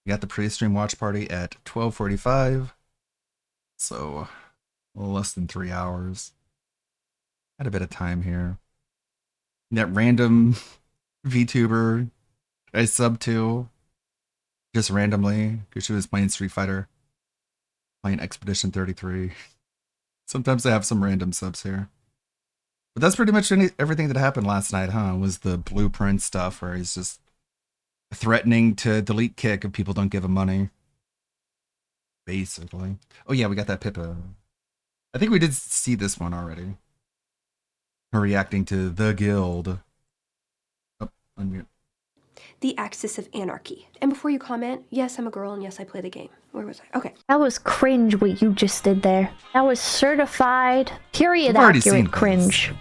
We got the pre-stream watch party at 12:45. So a little less than 3 hours. Had a bit of time here. That random VTuber I subbed to just randomly because she was playing Street Fighter. Playing Expedition 33. Sometimes I have some random subs here. But that's pretty much everything that happened last night, huh? Was the Blueprint stuff where he's just threatening to delete Kick if people don't give him money. Basically. Oh yeah, we got that Pippa. I think we did see this one already. Her reacting to the guild. Oh, unmute. The Axis of Anarchy. And before you comment, yes, I'm a girl and yes, I play the game. Where was I? Okay. That was cringe what you just did there. That was certified, period accurate cringe.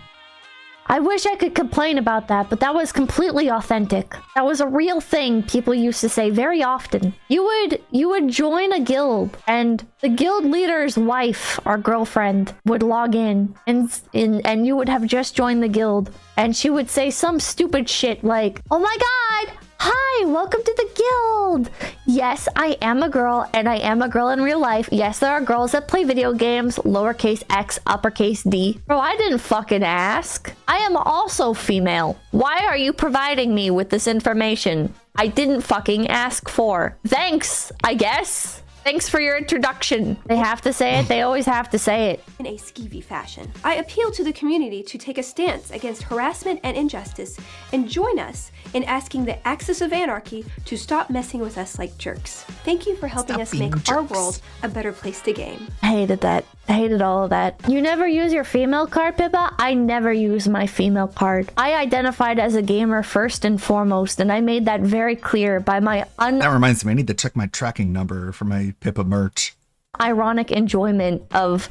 I wish I could complain about that, but that was completely authentic. That was a real thing people used to say very often. You would join a guild, and the guild leader's wife or girlfriend would log in, and you would have just joined the guild, and she would say some stupid shit like, "Oh my god, hi, welcome to the guild. Yes, I am a girl, and I am a girl in real life. Yes, there are girls that play video games, lowercase x, uppercase d." Bro, I didn't fucking ask. I am also female. Why are you providing me with this information I didn't fucking ask for? Thanks, I guess. Thanks for your introduction. They have to say it. They always have to say it. In a skeevy fashion, I appeal to the community to take a stance against harassment and injustice and join us in asking the Axis of Anarchy to stop messing with us like jerks. Thank you for helping us make our world a better place to game. I hated that. I hated all of that. You never use your female card, Pippa? I never use my female card. I identified as a gamer first and foremost, and I made that very clear by my That reminds me, I need to check my tracking number for my Pippa merch. Ironic enjoyment of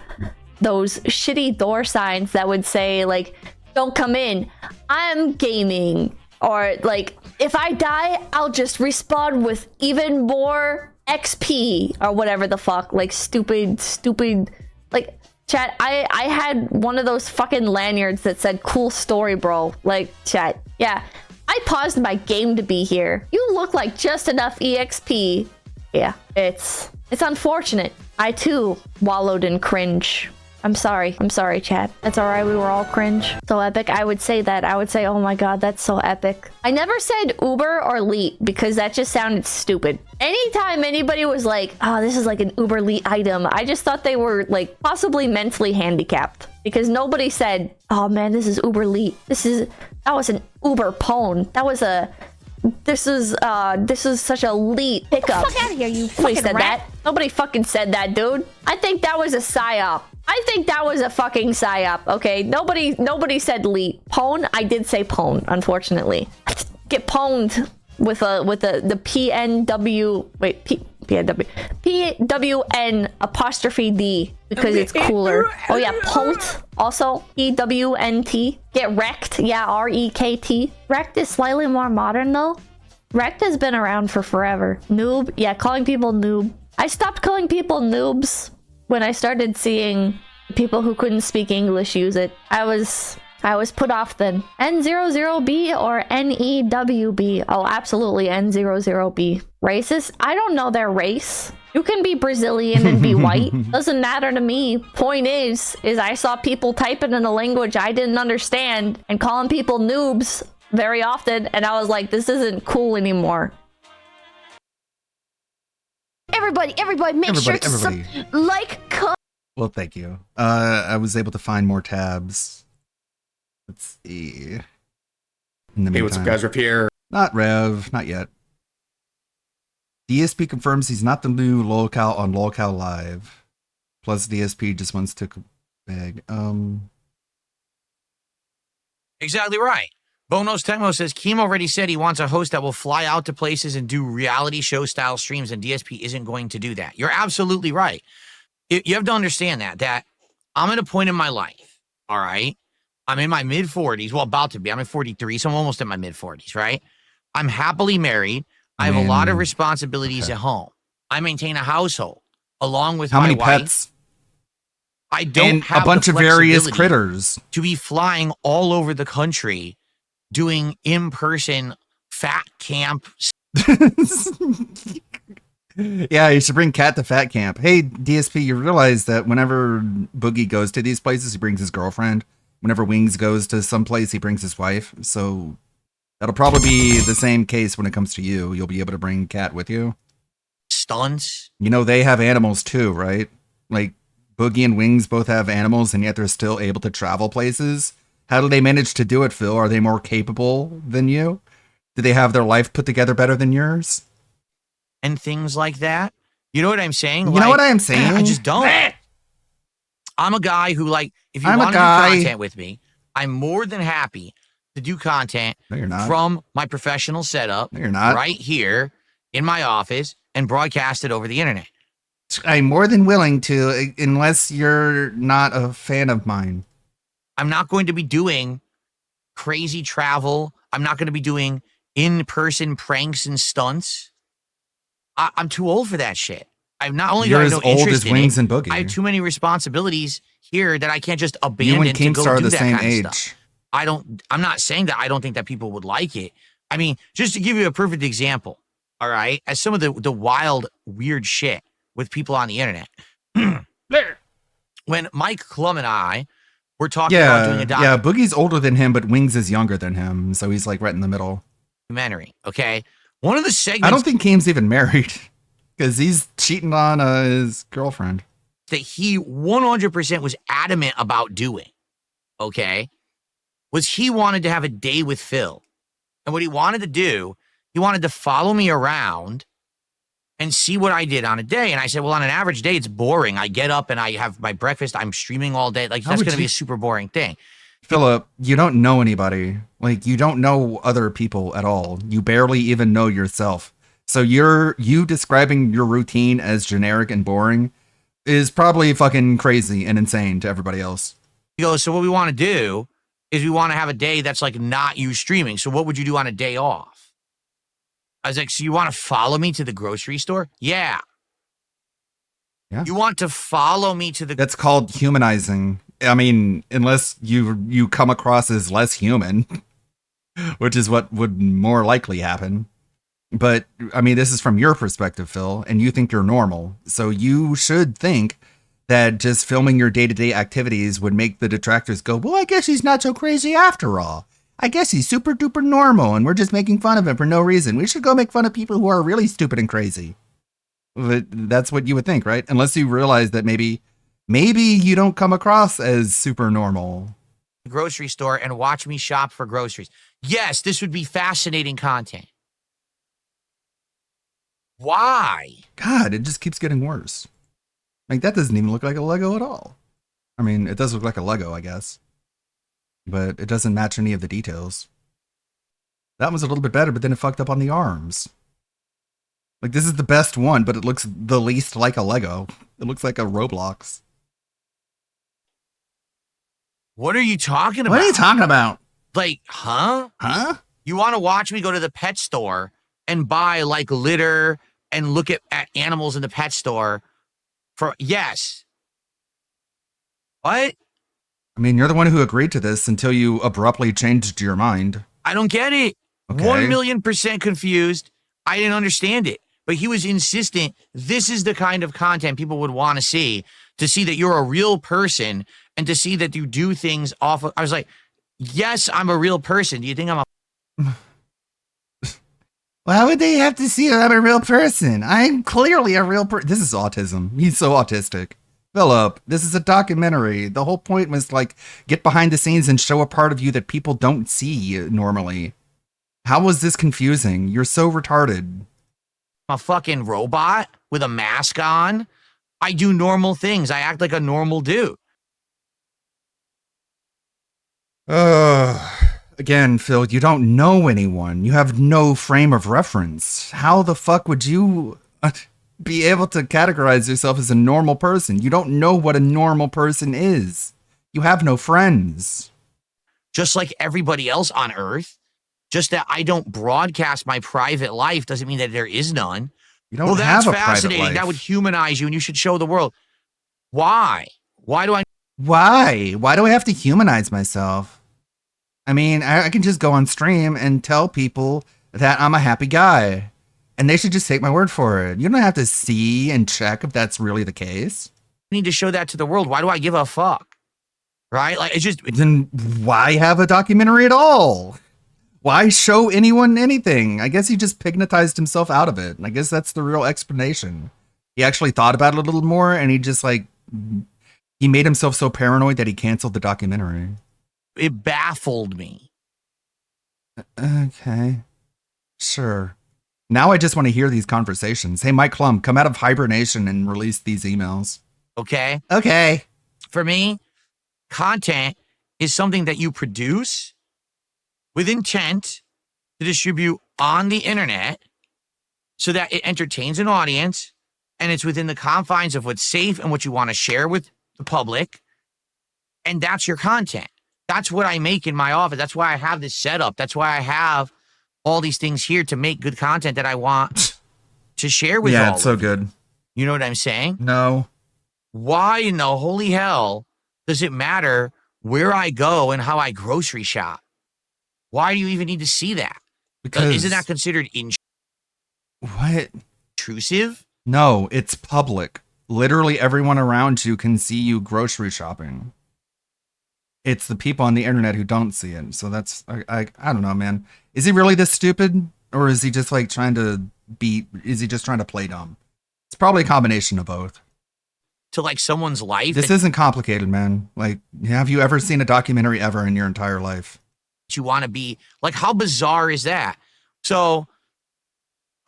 those shitty door signs that would say, like, "Don't come in, I'm gaming." Or, like, "If I die, I'll just respawn with even more XP," or whatever the fuck. Like, stupid. Like, chat, I had one of those fucking lanyards that said "Cool story, bro." Like, chat, yeah. I paused my game to be here. You look like just enough EXP. Yeah, it's unfortunate. I too wallowed in cringe. I'm sorry, chat. That's alright, we were all cringe. So epic, I would say that. I would say, oh my god, that's so epic. I never said Uber or Leet because that just sounded stupid. Anytime anybody was like, "Oh, this is like an Uber Leet item," I just thought they were like possibly mentally handicapped. Because nobody said, "Oh man, this is Uber Leet. That was an Uber pwn. This is such a Leet pickup." Get the fuck out of here, you Nobody fucking said rat. that. Nobody fucking said that, dude. I think that was a psyop. I think that was a fucking psyop. Okay, nobody said Leet. Pwn, I did say pwn, unfortunately. Get pwned with the PNW. Wait, PWN apostrophe D because it's cooler. Oh yeah, pwned also PWNT. Get wrecked. Yeah, REKT. Wrecked is slightly more modern though. Wrecked has been around for forever. Noob. Yeah, calling people noob. I stopped calling people noobs when I started seeing people who couldn't speak English use it. I was put off then. N00B or NEWB? Oh, absolutely N00B. Racist? I don't know their race. You can be Brazilian and be white. Doesn't matter to me. Point is I saw people typing in a language I didn't understand and calling people noobs very often, and I was like, this isn't cool anymore. Everybody, make sure to like, Well, thank you. I was able to find more tabs. Let's see. Hey, what's up, guys? Rev here. Not Rev, not yet. DSP confirms he's not the new lolcow on lolcow live. Plus, DSP just wants to beg. Exactly right. Bonos Tecmo says Keem already said he wants a host that will fly out to places and do reality show style streams, and DSP isn't going to do that. You're absolutely right. You have to understand that I'm at a point in my life, all right? I'm in my mid-40s. Well, about to be. I'm at 43, so I'm almost in my mid-40s, right? I'm happily married. I have a lot of responsibilities at home. I maintain a household along with How my many wife. pets? I don't And have a bunch the of various flexibility critters to be flying all over the country doing in-person fat camp. Yeah, you should bring Cat to Fat Camp. Hey, DSP, you realize that whenever Boogie goes to these places, he brings his girlfriend. Whenever Wings goes to some place, he brings his wife. So that'll probably be the same case when it comes to you. You'll be able to bring Cat with you. Stunts. You know, they have animals too, right? Like Boogie and Wings both have animals, and yet they're still able to travel places. How do they manage to do it, Phil? Are they more capable than you? Do they have their life put together better than yours? And things like that. You know what I'm saying? You know what I am saying? I just don't. I'm a guy who, like, if you want to do content with me, I'm more than happy to do content from my professional setup right here in my office and broadcast it over the internet. I'm more than willing to, unless you're not a fan of mine. I'm not going to be doing crazy travel. I'm not going to be doing in-person pranks and stunts. I'm too old for that shit. I'm not only You're do I as no old interest as in Wings it, and Boogie. I have too many responsibilities here that I can't just abandon You and to go Keemstar are do the that same kind of age. stuff. I'm not saying that I don't think that people would like it. I mean, just to give you a perfect example, all right, as some of the wild, weird shit with people on the internet. When Mike Klum and I were talking about doing a Boogie's older than him, but Wings is younger than him, so he's like right in the middle. documentary, okay? One of the segments I don't think Keem's even married because he's cheating on his girlfriend. that he 100% was adamant about doing, okay, was he wanted to have a day with Phil. And what he wanted to do, he wanted to follow me around and see what I did on a day. And I said, well, on an average day, it's boring. I get up and I have my breakfast. I'm streaming all day. Like, that's going to be a super boring thing. Philip, you don't know anybody. Like, you don't know other people at all. You barely even know yourself. So you describing your routine as generic and boring is probably fucking crazy and insane to everybody else. He goes, so what we want to do is we want to have a day that's like not you streaming. So what would you do on a day off? I was like, so you want to follow me to the grocery store? Yeah. You want to follow me to the... That's called humanizing. I mean, unless you come across as less human, which is what would more likely happen. But, I mean, this is from your perspective, Phil, and you think you're normal. So you should think that just filming your day-to-day activities would make the detractors go, well, I guess he's not so crazy after all. I guess he's super duper normal and we're just making fun of him for no reason. We should go make fun of people who are really stupid and crazy. But that's what you would think, right? Unless you realize that maybe you don't come across as super normal. Grocery store and watch me shop for groceries. Yes, this would be fascinating content. Why? God, it just keeps getting worse. Like, that doesn't even look like a Lego at all. I mean, it does look like a Lego, I guess. But it doesn't match any of the details. That was a little bit better, but then it fucked up on the arms. Like, this is the best one, but it looks the least like a Lego. It looks like a Roblox. What are you talking about? What are you talking about? Like, huh? Huh? You want to watch me go to the pet store and buy, like, litter and look at animals in the pet store for... Yes. What? I mean, you're the one who agreed to this until you abruptly changed your mind. I don't get it. Okay. 1,000,000% confused. I didn't understand it. But he was insistent this is the kind of content people would want to see that you're a real person and to see that you do things off of... I was like, yes, I'm a real person. Do you think I'm a... Why would they have to see that I'm a real person? I'm clearly a real person. This is autism. He's so autistic. Philip, this is a documentary. The whole point was like, get behind the scenes and show a part of you that people don't see normally. How was this confusing? You're so retarded. I'm a fucking robot with a mask on. I do normal things. I act like a normal dude. Again, Phil, you don't know anyone. You have no frame of reference. How the fuck would you be able to categorize yourself as a normal person? You don't know what a normal person is. You have no friends. Just like everybody else on Earth. Just that I don't broadcast my private life doesn't mean that there is none. You don't have a private life. That would humanize you and you should show the world. Why? Why do I... Why? Why do I have to humanize myself? I mean, I can just go on stream and tell people that I'm a happy guy. And they should just take my word for it. You don't have to see and check if that's really the case. I need to show that to the world. Why do I give a fuck? Right? Like, it's just... Then why have a documentary at all? Why show anyone anything? I guess he just pignatized himself out of it. I guess that's the real explanation. He actually thought about it a little more and he just like... He made himself so paranoid that he canceled the documentary. It baffled me. Okay. Sure. Now I just want to hear these conversations. Hey, Mike Klum, come out of hibernation and release these emails. Okay? Okay. For me, content is something that you produce with intent to distribute on the internet so that it entertains an audience and it's within the confines of what's safe and what you want to share with the public. And that's your content. That's what I make in my office. That's why I have this setup. That's why I have all these things here to make good content that I want to share with all. Yeah, it's so good. You know what I'm saying? No. Why in the holy hell does it matter where I go and how I grocery shop? Why do you even need to see that? Because isn't that considered what? Intrusive? No, it's public. Literally everyone around you can see you grocery shopping. It's the people on the internet who don't see it. So that's I don't know, man. Is he really this stupid, or is he just like trying to is he just trying to play dumb? It's probably a combination of both. To like someone's life. This isn't complicated, man. Like, have you ever seen a documentary ever in your entire life? You want to be like, how bizarre is that? So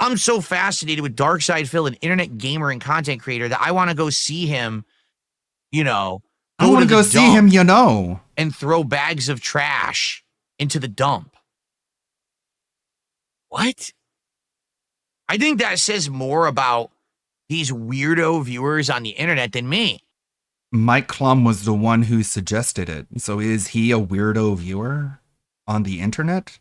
I'm so fascinated with Darkside Phil, an internet gamer and content creator, that I want to go see him, you know. I want to go see him, you know. And throw bags of trash into the dump. What? I think that says more about these weirdo viewers on the internet than me. Mike Klum was the one who suggested it. So is he a weirdo viewer on the internet?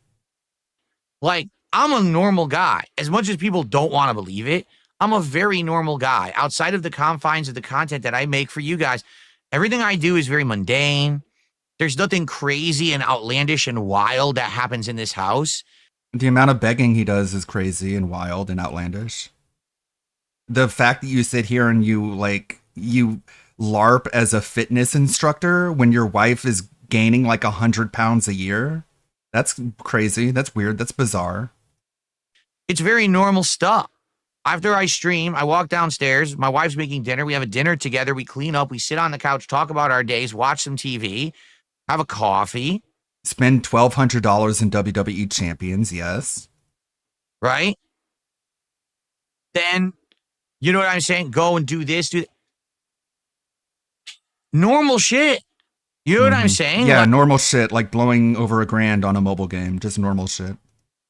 Like, I'm a normal guy. As much as people don't want to believe it, I'm a very normal guy. Outside of the confines of the content that I make for you guys, everything I do is very mundane. There's nothing crazy and outlandish and wild that happens in this house. The amount of begging he does is crazy and wild and outlandish. The fact that you sit here and you LARP as a fitness instructor when your wife is gaining like 100 pounds a year, that's crazy. That's weird. That's bizarre. It's very normal stuff. After I stream, I walk downstairs. My wife's making dinner. We have a dinner together. We clean up. We sit on the couch, talk about our days, watch some TV, have a coffee. Spend $1,200 in WWE champions, yes. Right? Then, you know what I'm saying? Go and do this, do that. Normal shit. You know what I'm saying? Yeah, like, normal shit, like blowing over $1,000 on a mobile game. Just normal shit.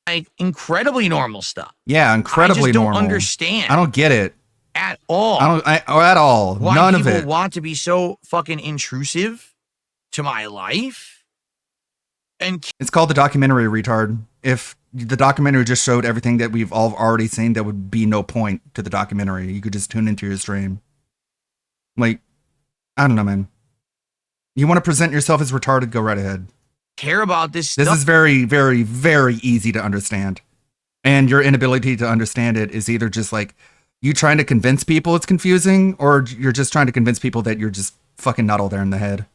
Like incredibly normal stuff. Yeah, incredibly I just don't normal. understand. I don't get it. At all. At all. Why None of people it. want to be so fucking intrusive to my life. And It's called the documentary, retard. If the documentary just showed everything that we've all already seen, there would be no point to the documentary. You could just tune into your stream. Like, I don't know, man. You want to present yourself as retarded, go right ahead. Care about this This stuff. is very, very, very easy to understand. And your inability to understand it is either just like you trying to convince people it's confusing, or you're just trying to convince people that you're just fucking not all there in the head.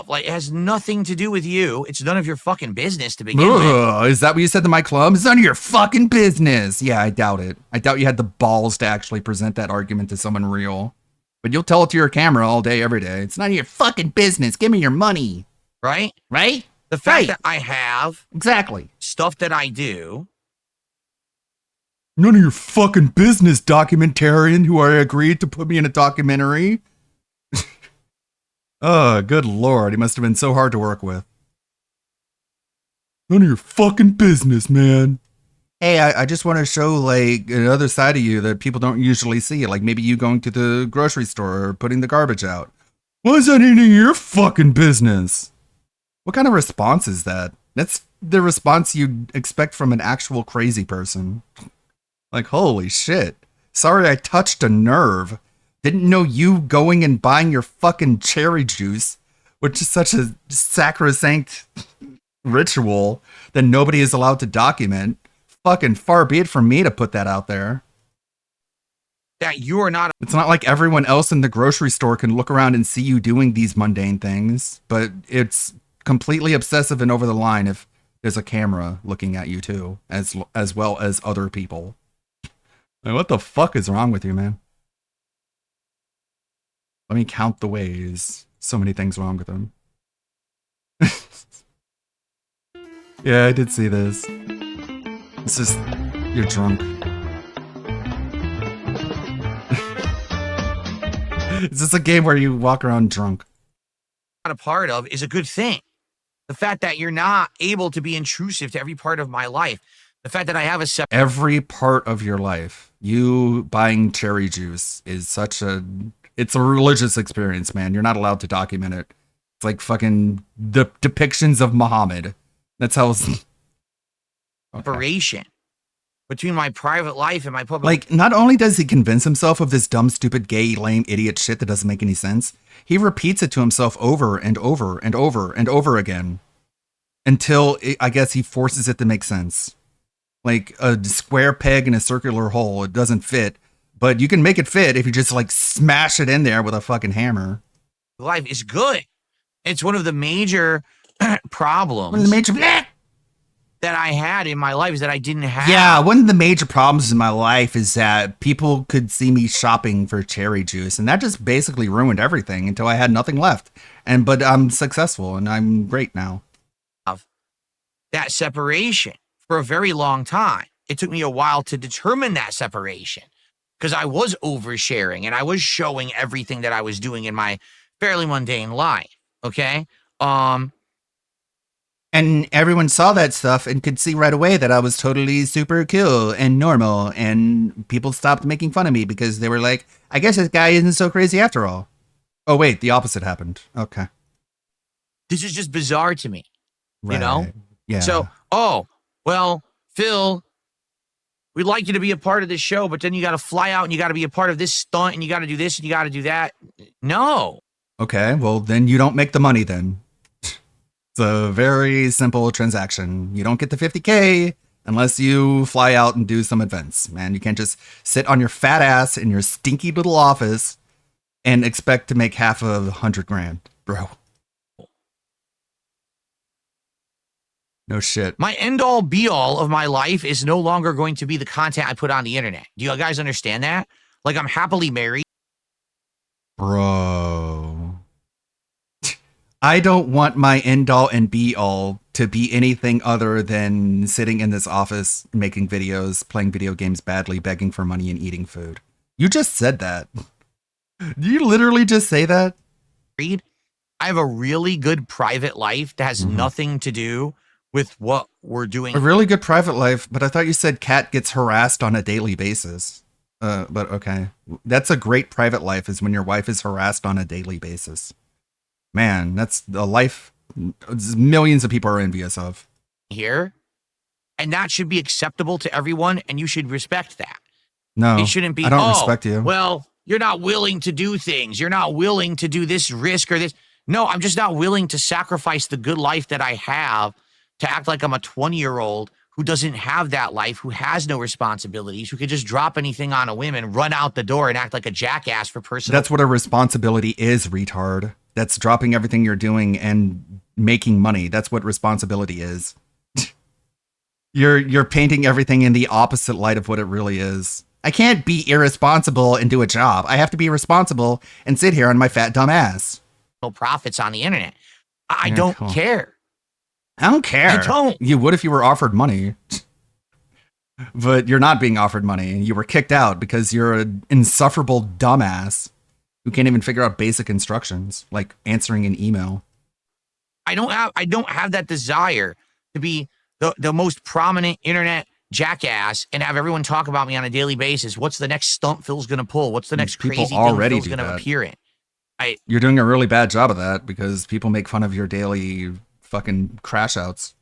Like, it has nothing to do with you. It's none of your fucking business to begin with. Is that what you said to my club? It's none of your fucking business. Yeah, I doubt it. I doubt you had the balls to actually present that argument to someone real. But you'll tell it to your camera all day, every day. It's none of your fucking business. Give me your money. Right? Right? The fact that I have exactly stuff that I do. None of your fucking business, documentarian who I agreed to put me in a documentary. Oh, good lord. He must have been so hard to work with. None of your fucking business, man. Hey, I just want to show like another side of you that people don't usually see. Like maybe you going to the grocery store or putting the garbage out. Why is that any of your fucking business? What kind of response is that? That's the response you'd expect from an actual crazy person. Like, holy shit. Sorry I touched a nerve. Didn't know you going and buying your fucking cherry juice, which is such a sacrosanct ritual that nobody is allowed to document. Fucking far be it from me to put that out there. That you are not. It's not like everyone else in the grocery store can look around and see you doing these mundane things, but it's completely obsessive and over the line if there's a camera looking at you too, as well as other people. Like, what the fuck is wrong with you, man? Let me count the ways. So many things wrong with him. Yeah, I did see this. It's just, you're drunk. It's just a game where you walk around drunk. Not a part of is a good thing. The fact that you're not able to be intrusive to every part of my life. The fact that I have a separate. Every part of your life. You buying cherry juice is such a... It's a religious experience, man. You're not allowed to document it. It's like fucking the depictions of Muhammad. That's how it's separation between my private life and my public. Like, not only does he convince himself of this dumb, stupid, gay, lame, idiot shit that doesn't make any sense, he repeats it to himself over and over and over and over again until I guess he forces it to make sense. Like a square peg in a circular hole, it doesn't fit, but you can make it fit if you just like smash it in there with a fucking hammer. Life is good. It's one of the major problems. One of the major that I had in my life is that I didn't have. Yeah, one of the major problems in my life is that people could see me shopping for cherry juice, and that just basically ruined everything until I had nothing left. But I'm successful, and I'm great now. That separation for a very long time. It took me a while to determine that separation because I was oversharing and I was showing everything that I was doing in my fairly mundane life. Okay. And everyone saw that stuff and could see right away that I was totally super cool and normal. And people stopped making fun of me because they were like, I guess this guy isn't so crazy after all. Oh, wait, the opposite happened. Okay. This is just bizarre to me, Right. you know? Yeah. So, well, Phil, we'd like you to be a part of this show, but then you got to fly out and you got to be a part of this stunt and you got to do this and you got to do that. No. Okay, well, then you don't make the money then. It's a very simple transaction. You don't get the 50K unless you fly out and do some events, man. You can't just sit on your fat ass in your stinky little office and expect to make half of $100,000, bro. No shit. My end all be all of my life is no longer going to be the content I put on the internet. Do you guys understand that? Like, I'm happily married. Bro. I don't want my end all and be all to be anything other than sitting in this office, making videos, playing video games badly, begging for money, and eating food. You just said that. Did you literally just say that? I have a really good private life that has nothing to do with what we're doing. A really good private life, but I thought you said Kat gets harassed on a daily basis. But okay. That's a great private life, is when your wife is harassed on a daily basis. Man, that's a life millions of people are envious of. Here. And that should be acceptable to everyone, and you should respect that. No, it shouldn't be, I don't respect you. Well, you're not willing to do things. You're not willing to do this risk or this. No, I'm just not willing to sacrifice the good life that I have to act like I'm a 20-year-old who doesn't have that life, who has no responsibilities, who could just drop anything on a whim and run out the door and act like a jackass for personal. That's what a responsibility is, retard. That's dropping everything you're doing and making money. That's what responsibility is. You're painting everything in the opposite light of what it really is. I can't be irresponsible and do a job. I have to be responsible and sit here on my fat dumb ass. Profits on the internet. I don't care. I don't care. I don't. You would if you were offered money. But you're not being offered money. You were kicked out because you're an insufferable dumbass who can't even figure out basic instructions, like answering an email. I don't have that desire to be the most prominent internet jackass and have everyone talk about me on a daily basis. What's the next stunt Phil's going to pull? What's the next crazy thing Phil's going to appear in? You're doing a really bad job of that because people make fun of your daily fucking crash outs.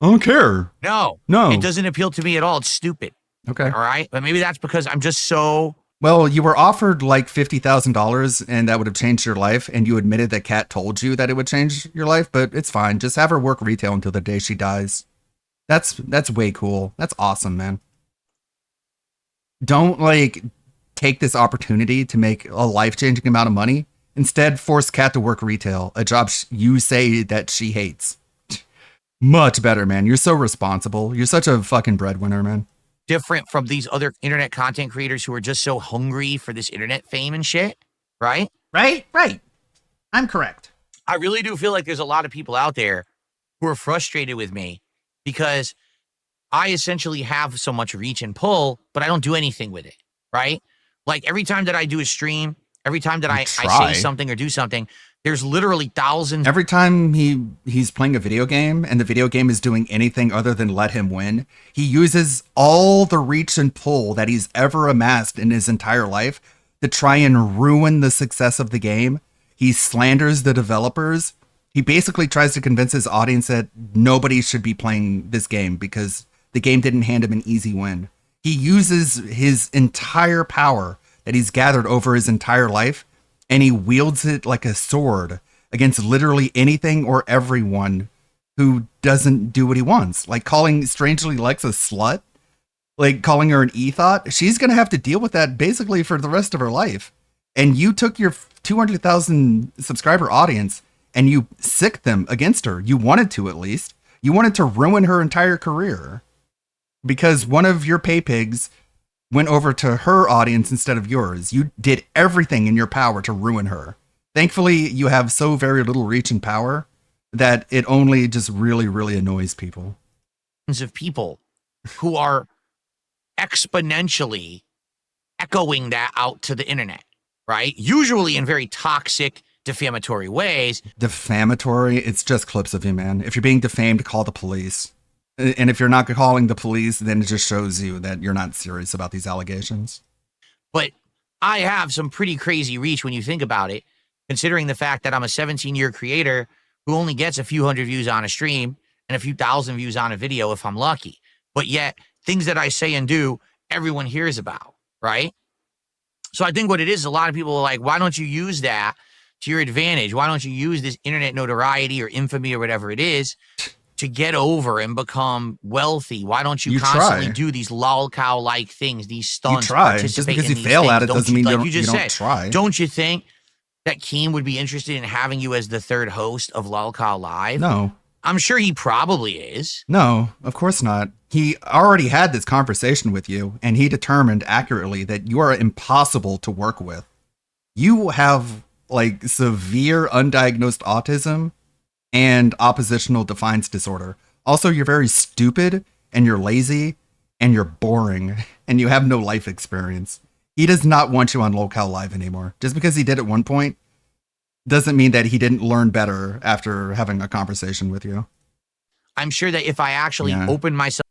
I don't care. No. It doesn't appeal to me at all. It's stupid. Okay. All right. But maybe that's because I'm just so. Well, you were offered like $50,000 and that would have changed your life. And you admitted that Kat told you that it would change your life, but it's fine. Just have her work retail until the day she dies. That's way cool. That's awesome, man. Don't like take this opportunity to make a life-changing amount of money. Instead, force Kat to work retail, a job you say that she hates. Much better, man. You're so responsible. You're such a fucking breadwinner, man. Different from these other internet content creators who are just so hungry for this internet fame and shit, right? Right. I'm correct. I really do feel like there's a lot of people out there who are frustrated with me because I essentially have so much reach and pull, but I don't do anything with it, right? Like every time that I do a stream, every time that I say something or do something, there's literally thousands. Every time he's playing a video game and the video game is doing anything other than let him win, he uses all the reach and pull that he's ever amassed in his entire life to try and ruin the success of the game. He slanders the developers. He basically tries to convince his audience that nobody should be playing this game because the game didn't hand him an easy win. He uses his entire power that he's gathered over his entire life, and he wields it like a sword against literally anything or everyone who doesn't do what he wants. Like calling Strangely Lex a slut, like calling her an ethot. She's going to have to deal with that basically for the rest of her life. And you took your 200,000 subscriber audience and you sicked them against her. You wanted to, at least. You wanted to ruin her entire career because one of your pay pigs went over to her audience instead of yours. You did everything in your power to ruin her. Thankfully, you have so very little reach and power that it only just really, really annoys people. Of people who are exponentially echoing that out to the internet, right? Usually in very toxic, defamatory ways. Defamatory? It's just clips of you, man. If you're being defamed, call the police. And if you're not calling the police, then it just shows you that you're not serious about these allegations. But I have some pretty crazy reach when you think about it, considering the fact that I'm a 17-year creator who only gets a few hundred views on a stream and a few thousand views on a video if I'm lucky. But yet, things that I say and do, everyone hears about, right? So I think what it is, a lot of people are like, why don't you use that to your advantage? Why don't you use this internet notoriety or infamy or whatever it is to get over and become wealthy? Why don't you constantly do these lolcow-like things, these stunts? You try. Just because you fail at it doesn't mean you don't try. Don't you think that Keem would be interested in having you as the third host of Lolcow Live? No. I'm sure he probably is. No, of course not. He already had this conversation with you, and he determined accurately that you are impossible to work with. You have, like, severe undiagnosed autism and oppositional defiance disorder. Also, you're very stupid, and you're lazy, and you're boring, and you have no life experience. He does not want you on Lolcow Live anymore. Just because he did at one point doesn't mean that he didn't learn better after having a conversation with you. I'm sure that if I actually open myself...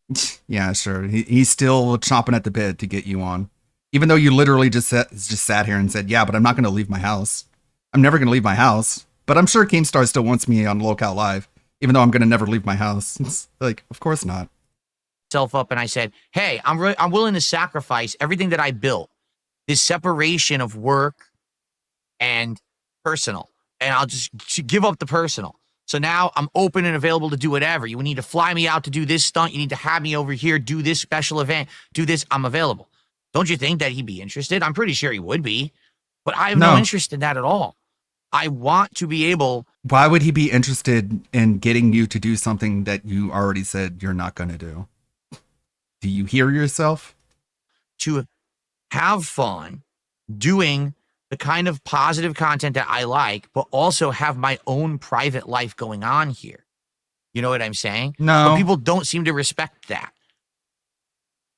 Yeah, sure. He's still chomping at the bit to get you on. Even though you literally just sat here and said, yeah, but I'm not going to leave my house. I'm never going to leave my house. But I'm sure Keemstar still wants me on Lolcow Live, even though I'm going to never leave my house. It's like, of course not. Up and I said, hey, I'm willing to sacrifice everything that I built. This separation of work and personal. And I'll just give up the personal. So now I'm open and available to do whatever. You need to fly me out to do this stunt. You need to have me over here, do this special event, do this. I'm available. Don't you think that he'd be interested? I'm pretty sure he would be. But I have no interest in that at all. I want to be able... Why would he be interested in getting you to do something that you already said you're not going to do? Do you hear yourself? To have fun doing the kind of positive content that I like, but also have my own private life going on here. You know what I'm saying? No. But people don't seem to respect that.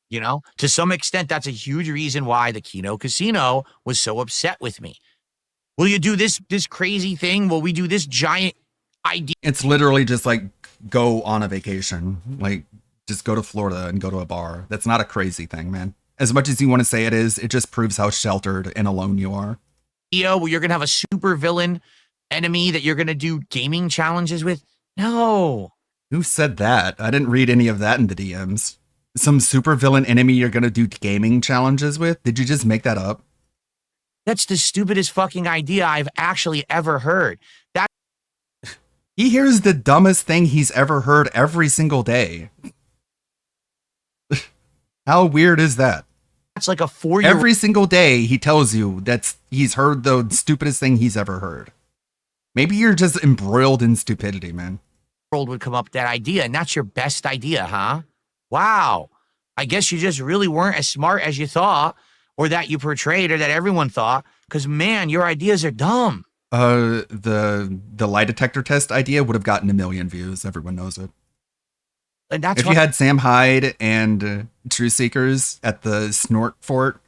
You know, to some extent, that's a huge reason why the Kino Casino was so upset with me. Will you do this crazy thing? Will we do this giant idea? It's literally just like go on a vacation. Like just go to Florida and go to a bar. That's not a crazy thing, man. As much as you want to say it is, it just proves how sheltered and alone you are. Where you're going to have a super villain enemy that you're going to do gaming challenges with? No. Who said that? I didn't read any of that in the DMs. Some super villain enemy you're going to do gaming challenges with? Did you just make that up? That's the stupidest fucking idea I've actually ever heard. He hears the dumbest thing he's ever heard every single day. How weird is that? It's like a 4-year-old. Every single day he tells you he's heard the stupidest thing he's ever heard. Maybe you're just embroiled in stupidity, man. Would come up with that idea, and that's your best idea, huh? Wow. I guess you just really weren't as smart as you thought, or that you portrayed, or that everyone thought, because man, your ideas are dumb. The lie detector test idea would have gotten 1 million views. Everyone knows it. And that's if you had Sam Hyde and True Seekers at the Snort Fort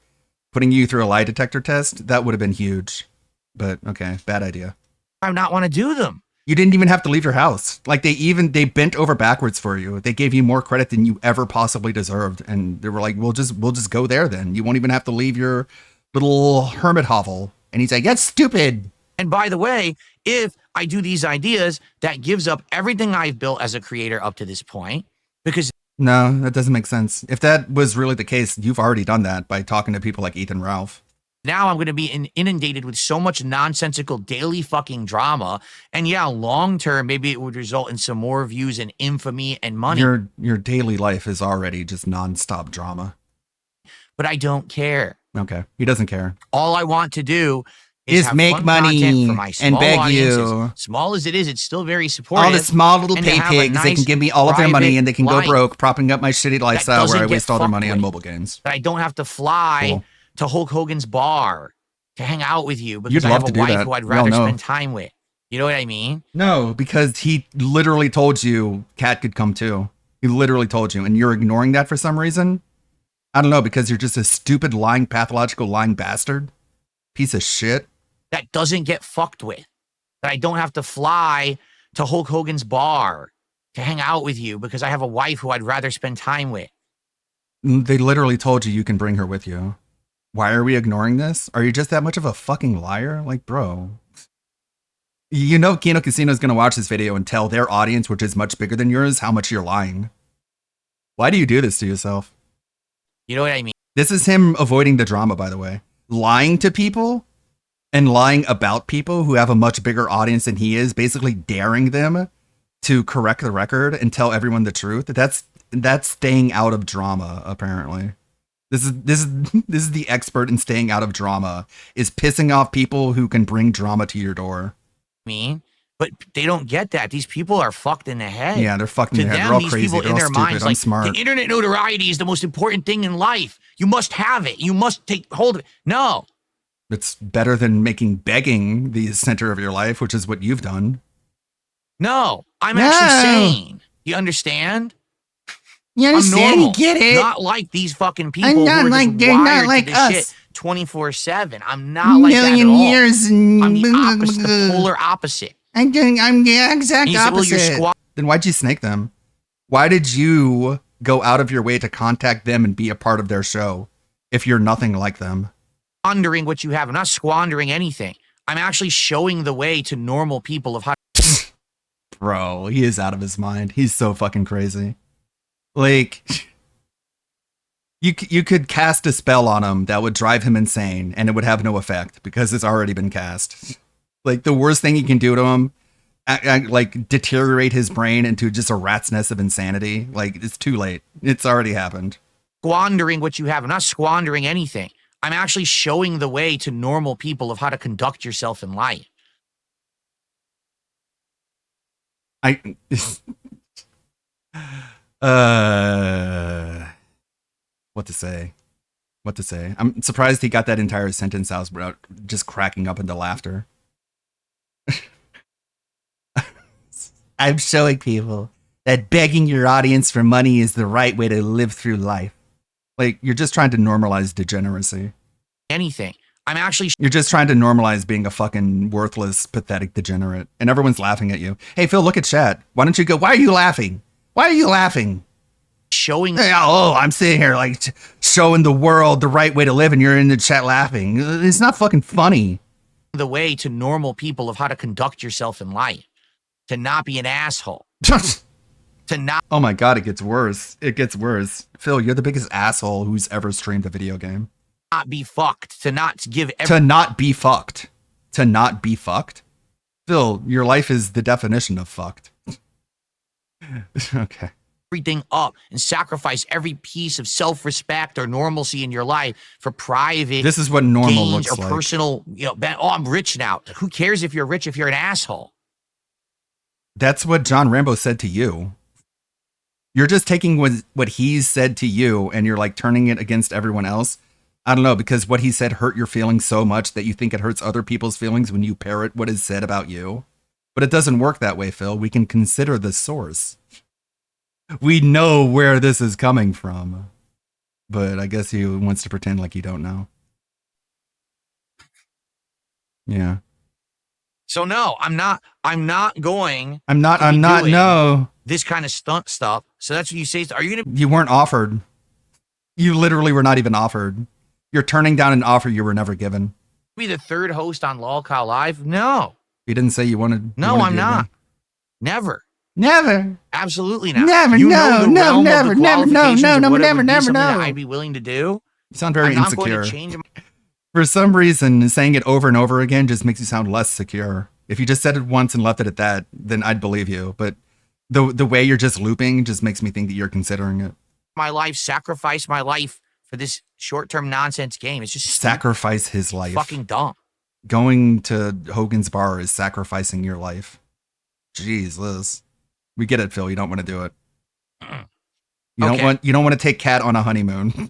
putting you through a lie detector test, that would have been huge. But okay, bad idea. I not want to do them. You didn't even have to leave your house. Like they bent over backwards for you. They gave you more credit than you ever possibly deserved. And they were like, we'll just go there then. You won't even have to leave your little hermit hovel. And he's like, that's stupid. And by the way, if I do these ideas, that gives up everything I've built as a creator up to this point, because no, that doesn't make sense. If that was really the case, you've already done that by talking to people like Ethan Ralph. now I'm going to be inundated with so much nonsensical daily fucking drama. And yeah, long term, maybe it would result in some more views and infamy and money. Your daily life is already just nonstop drama. But I don't care. Okay, he doesn't care. All I want to do is have make fun money content for my small and beg audiences. you. Small as it is, it's still very supportive. All the small little and to pay have a pigs, they can nice, give me all of their money and they can go private broke, propping up my shitty lifestyle doesn't where I get waste all their fucked money on with. mobile games. That I don't have to fly Cool. to Hulk Hogan's bar to hang out with you because You'd I love have a to do wife that. who I'd We all rather know. spend time with. You know what I mean? No, because he literally told you Kat could come too. He literally told you, and you're ignoring that for some reason. I don't know, because you're just a stupid, lying, pathological, lying bastard. Piece of shit. That doesn't get fucked with. That I don't have to fly to Hulk Hogan's bar to hang out with you because I have a wife who I'd rather spend time with. They literally told you can bring her with you. Why are we ignoring this? Are you just that much of a fucking liar? Like, bro. You know Kino Casino is going to watch this video and tell their audience, which is much bigger than yours, how much you're lying. Why do you do this to yourself? You know what I mean? This is him avoiding the drama, by the way. Lying to people and lying about people who have a much bigger audience than he is, basically daring them to correct the record and tell everyone the truth. That's staying out of drama, apparently. This is the expert in staying out of drama, is pissing off people who can bring drama to your door. But they don't get that. These people are fucked in the head. Yeah, they're fucked in To the head. them, They're all these crazy. people They're in all their stupid. minds, I'm like, smart. the internet notoriety is the most important thing in life. You must have it. You must take hold of it. No. It's better than making begging the center of your life, which is what you've done. No. I'm No. actually sane. You understand? You understand? I'm normal. You get it? Not like these fucking people I'm who not are like- just they're not wired like to this us. shit 24/7. I'm not like that at all. years and I'm the opposite, the polar opposite. I'm the exact You said, well, you're opposite. Then why'd you snake them? Why did you go out of your way to contact them and be a part of their show if you're nothing like them? Squandering what you have. I'm not squandering anything. I'm actually showing the way to normal people of how. Bro, he is out of his mind. He's so fucking crazy. Like, you could cast a spell on him that would drive him insane and it would have no effect because it's already been cast. Like, the worst thing you can do to him, like, deteriorate his brain into just a rat's nest of insanity. Like, it's too late. It's already happened. Squandering what you have. I'm not squandering anything. I'm actually showing the way to normal people of how to conduct yourself in life. What to say? What to say? I'm surprised he got that entire sentence out without just cracking up into laughter. I'm showing people that begging your audience for money is the right way to live through life. Like, you're just trying to normalize degeneracy. Anything. I'm actually. You're just trying to normalize being a fucking worthless, pathetic degenerate. And everyone's laughing at you. Hey, Phil, look at chat. Why don't you go, why are you laughing? Why are you laughing? Showing. Oh, I'm sitting here like showing the world the right way to live and you're in the chat laughing. It's not fucking funny. The way to normal people of how to conduct yourself in life. To not be an asshole. To not. Oh my God, it gets worse. It gets worse. Phil, you're the biggest asshole who's ever streamed a video game. Not be fucked. To not give. To not be fucked. To not be fucked. Phil, your life is the definition of fucked. Okay. Everything up and sacrifice every piece of self-respect or normalcy in your life for private. This is what normal gains looks or like. personal. Oh, I'm rich now. Who cares if you're rich if you're an asshole? That's what John Rambo said to you. You're just taking what he's said to you and you're like turning it against everyone else. I don't know, because what he said hurt your feelings so much that you think it hurts other people's feelings when you parrot what is said about you. But it doesn't work that way, Phil. We can consider the source. We know where this is coming from. But I guess he wants to pretend like you don't know. Yeah. So no, I'm not going. I'm not, doing no. This kind of stunt stuff. So that's what you say. Are you gonna? You weren't offered. You literally were not even offered. You're turning down an offer you were never given. Be the third host on LOLCOW Live? No. You didn't say you wanted. No, I'm not. Never. Never. Absolutely not. Never. You No. know the No. realm Never. of the Never. No. qualifications No. of No. what it Never. would be Never. something No. that I'd be willing to do. You sound very I'm not insecure. going to change For some reason, saying it over and over again just makes you sound less secure. If you just said it once and left it at that, then I'd believe you. But the way you're just looping just makes me think that you're considering it. my life, sacrifice my life for this short-term nonsense game. It's just Sacrifice his life. fucking dumb. Going to Hogan's Bar is sacrificing your life. Jeez, Liz. We get it, Phil. You don't want to do it. You don't want to take Kat on a honeymoon.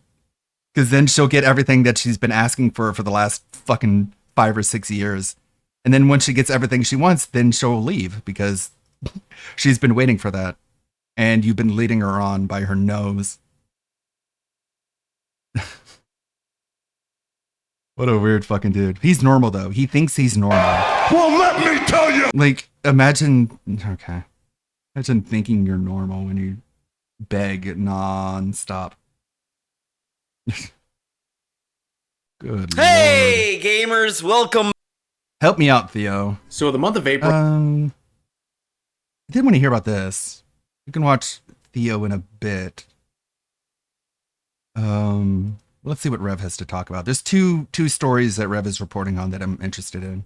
Because then she'll get everything that she's been asking for the last fucking 5 or 6 years. And then once she gets everything she wants, then she'll leave because she's been waiting for that. And you've been leading her on by her nose. What a weird fucking dude. He's normal though. He thinks he's normal. Well, let me tell you. Like, imagine thinking you're normal when you beg non-stop. Good Hey, gamers, welcome. Help me out, Theo. So the month of April. I did want to hear about this. You can watch Theo in a bit. Let's see what Rev has to talk about. There's two stories that Rev is reporting on that I'm interested in.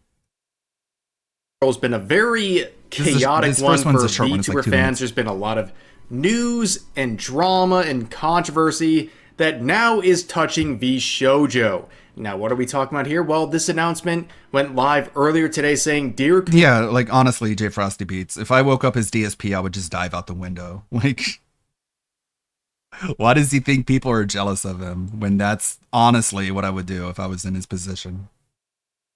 It's been a very chaotic one for VTuber fans. There's been a lot of news and drama and controversy that now is touching VShojo. Now, what are we talking about here? Well, this announcement went live earlier today saying, "Dear..." Yeah, like honestly, J Frosty Beats, if I woke up as DSP, I would just dive out the window. Like, why does he think people are jealous of him when that's honestly what I would do if I was in his position?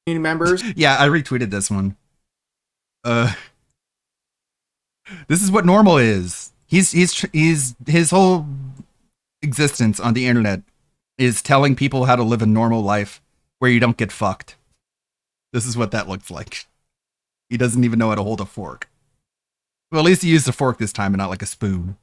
Community members? Yeah, I retweeted this one. This is what normal is. He's his whole existence on the internet is telling people how to live a normal life where you don't get fucked. This is what that looks like. He doesn't even know how to hold a fork. Well, at least he used a fork this time and not like a spoon.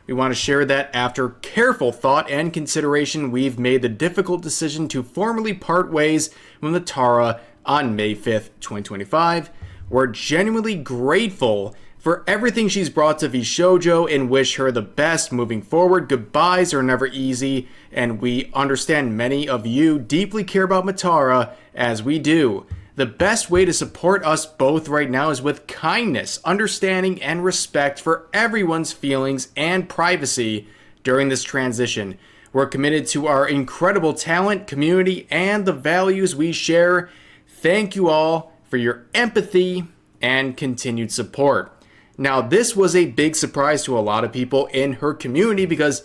We want to share that after careful thought and consideration, we've made the difficult decision to formally part ways with Natara on May 5th, 2025. We're genuinely grateful for everything she's brought to VShojo and wish her the best moving forward. Goodbyes are never easy, and we understand many of you deeply care about Matara as we do. The best way to support us both right now is with kindness, understanding, and respect for everyone's feelings and privacy during this transition. We're committed to our incredible talent, community, and the values we share. Thank you all for your empathy and continued support. Now, this was a big surprise to a lot of people in her community because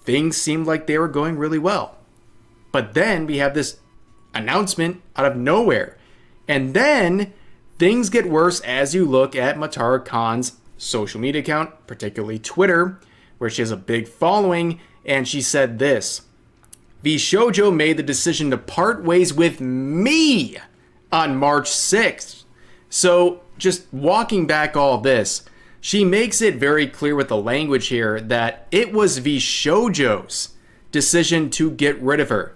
things seemed like they were going really well. But then we have this announcement out of nowhere. And then things get worse as you look at Matara Khan's social media account, particularly Twitter, where she has a big following, and she said this: VShojo made the decision to part ways with me on March 6th. So just walking back all this, she makes it very clear with the language here that it was VShojo's decision to get rid of her,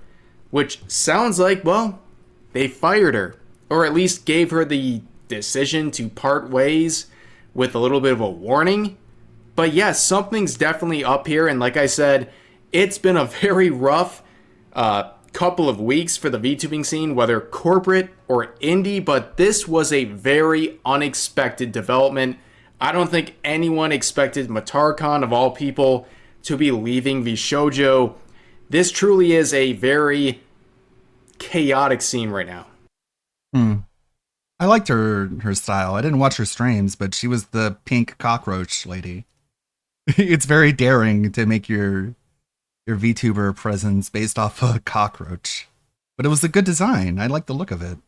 which sounds like, well, they fired her, or at least gave her the decision to part ways with a little bit of a warning. But yes, something's definitely up here, and like I said, it's been a very rough couple of weeks for the VTubing scene, whether corporate or indie, but this was a very unexpected development. I don't think anyone expected Matara Khan, of all people, to be leaving VShojo. This truly is a very chaotic scene right now. I liked her style. I didn't watch her streams, but she was the pink cockroach lady. It's very daring to make your VTuber presence based off a cockroach. But it was a good design. I like the look of it.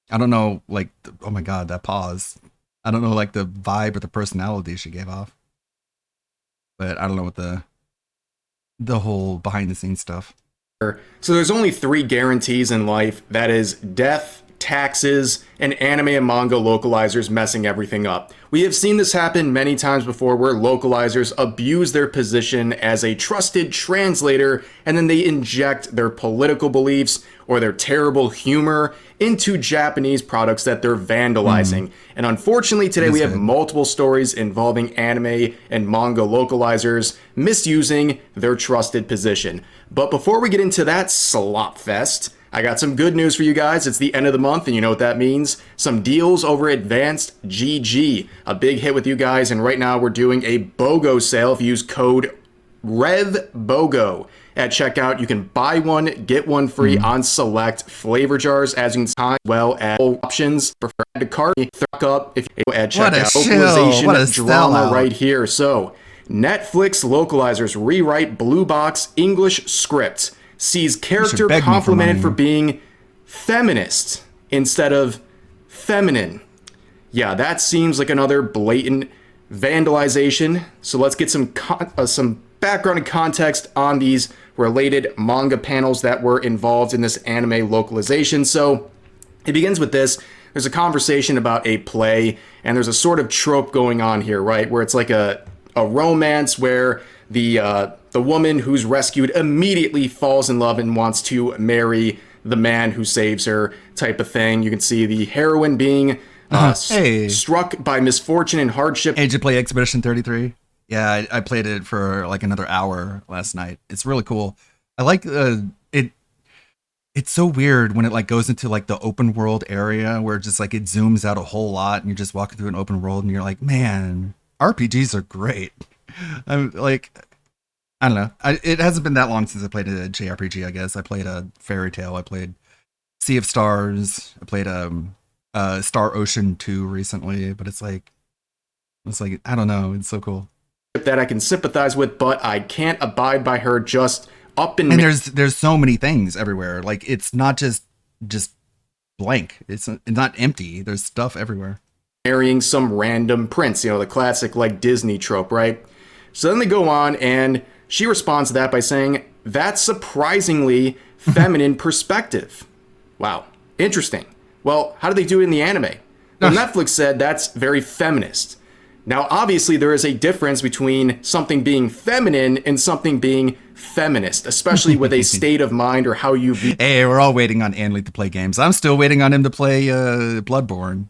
I don't know, like, oh my god, that pause. I don't know, like, the vibe or the personality she gave off. But I don't know what the whole behind the scenes stuff. So there's only 3 guarantees in life. That is death, taxes, and anime and manga localizers messing everything up. We have seen this happen many times before where localizers abuse their position as a trusted translator and then they inject their political beliefs or their terrible humor into Japanese products that they're vandalizing. And unfortunately today we have multiple stories involving anime and manga localizers misusing their trusted position. But before we get into that slop fest, I got some good news for you guys. It's the end of the month, and you know what that means. Some deals over Advanced GG. A big hit with you guys, and right now we're doing a BOGO sale. If you use code REVBOGO at checkout, you can buy one, get one free on select flavor jars, as you can see, as well as options. Prefer add to cart, throw up if you at checkout. Localization drama right here. So, Netflix localizers rewrite Blue Box English script. Sees character complimented for being feminist instead of feminine. Yeah, that seems like another blatant vandalization. So let's get some background and context on these related manga panels that were involved in this anime localization. So it begins with this. There's a conversation about a play, and there's a sort of trope going on here, right? Where it's like a romance where the woman who's rescued immediately falls in love and wants to marry the man who saves her, type of thing. You can see the heroine being struck by misfortune and hardship. Hey, did you play Expedition 33? Yeah, I played it for like another hour last night. It's really cool. I like it. It's so weird when it like goes into like the open world area where just like it zooms out a whole lot and you're just walking through an open world and you're like, man, RPGs are great. I'm like, I don't know. It hasn't been that long since I played a JRPG, I guess. I played a Fairy Tail. I played Sea of Stars. I played Star Ocean 2 recently, but it's like, I don't know. It's so cool. That I can sympathize with, but I can't abide by her just up and there's so many things everywhere. Like it's not just blank. It's not empty. There's stuff everywhere. Marrying some random prince, you know, the classic like Disney trope, right? So then they go on and she responds to that by saying, that's surprisingly feminine perspective. Wow. Interesting. Well, how do they do it in the anime? Well, Netflix said that's very feminist. Now, obviously, there is a difference between something being feminine and something being feminist, especially with a state of mind or how you view. Hey, we're all waiting on Anley to play games. I'm still waiting on him to play Bloodborne.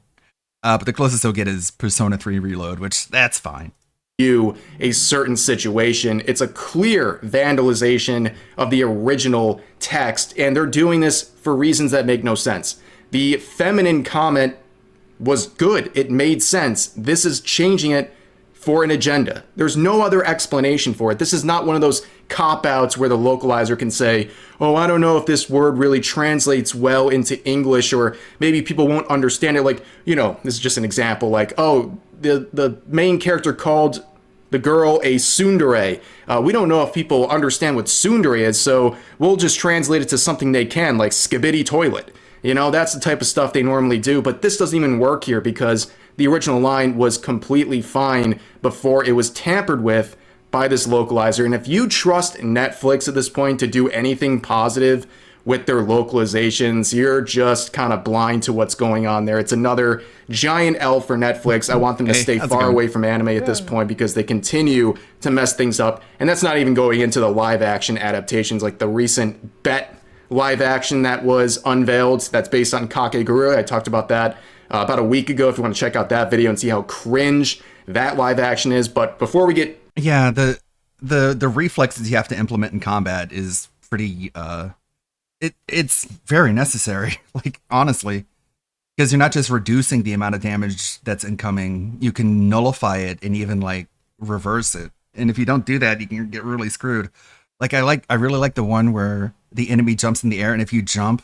But the closest he'll get is Persona 3 Reload, which that's fine. A certain situation. It's a clear vandalization of the original text, and they're doing this for reasons that make no sense. The feminine comment was good. It made sense. This is changing it for an agenda. There's no other explanation for it. This is not one of those cop-outs where the localizer can say, oh, I don't know if this word really translates well into English, or maybe people won't understand it. Like, you know, this is just an example. Like, oh, the main character called the girl a tsundere. We don't know if people understand what tsundere is, so we'll just translate it to something they can, like skibidi toilet. You know, that's the type of stuff they normally do, but this doesn't even work here because the original line was completely fine before it was tampered with by this localizer. And if you trust Netflix at this point to do anything positive with their localizations, you're just kind of blind to what's going on there. It's another giant L for Netflix. I want them to stay far away from anime at this point because they continue to mess things up. And that's not even going into the live action adaptations like the recent Bet live action that was unveiled that's based on Kakegurui. I talked about that about a week ago if you want to check out that video and see how cringe that live action is. But before we get the reflexes you have to implement in combat is pretty it's very necessary, like honestly, because you're not just reducing the amount of damage that's incoming, you can nullify it and even like reverse it. And if you don't do that, you can get really screwed. Like I really like the one where the enemy jumps in the air, and if you jump,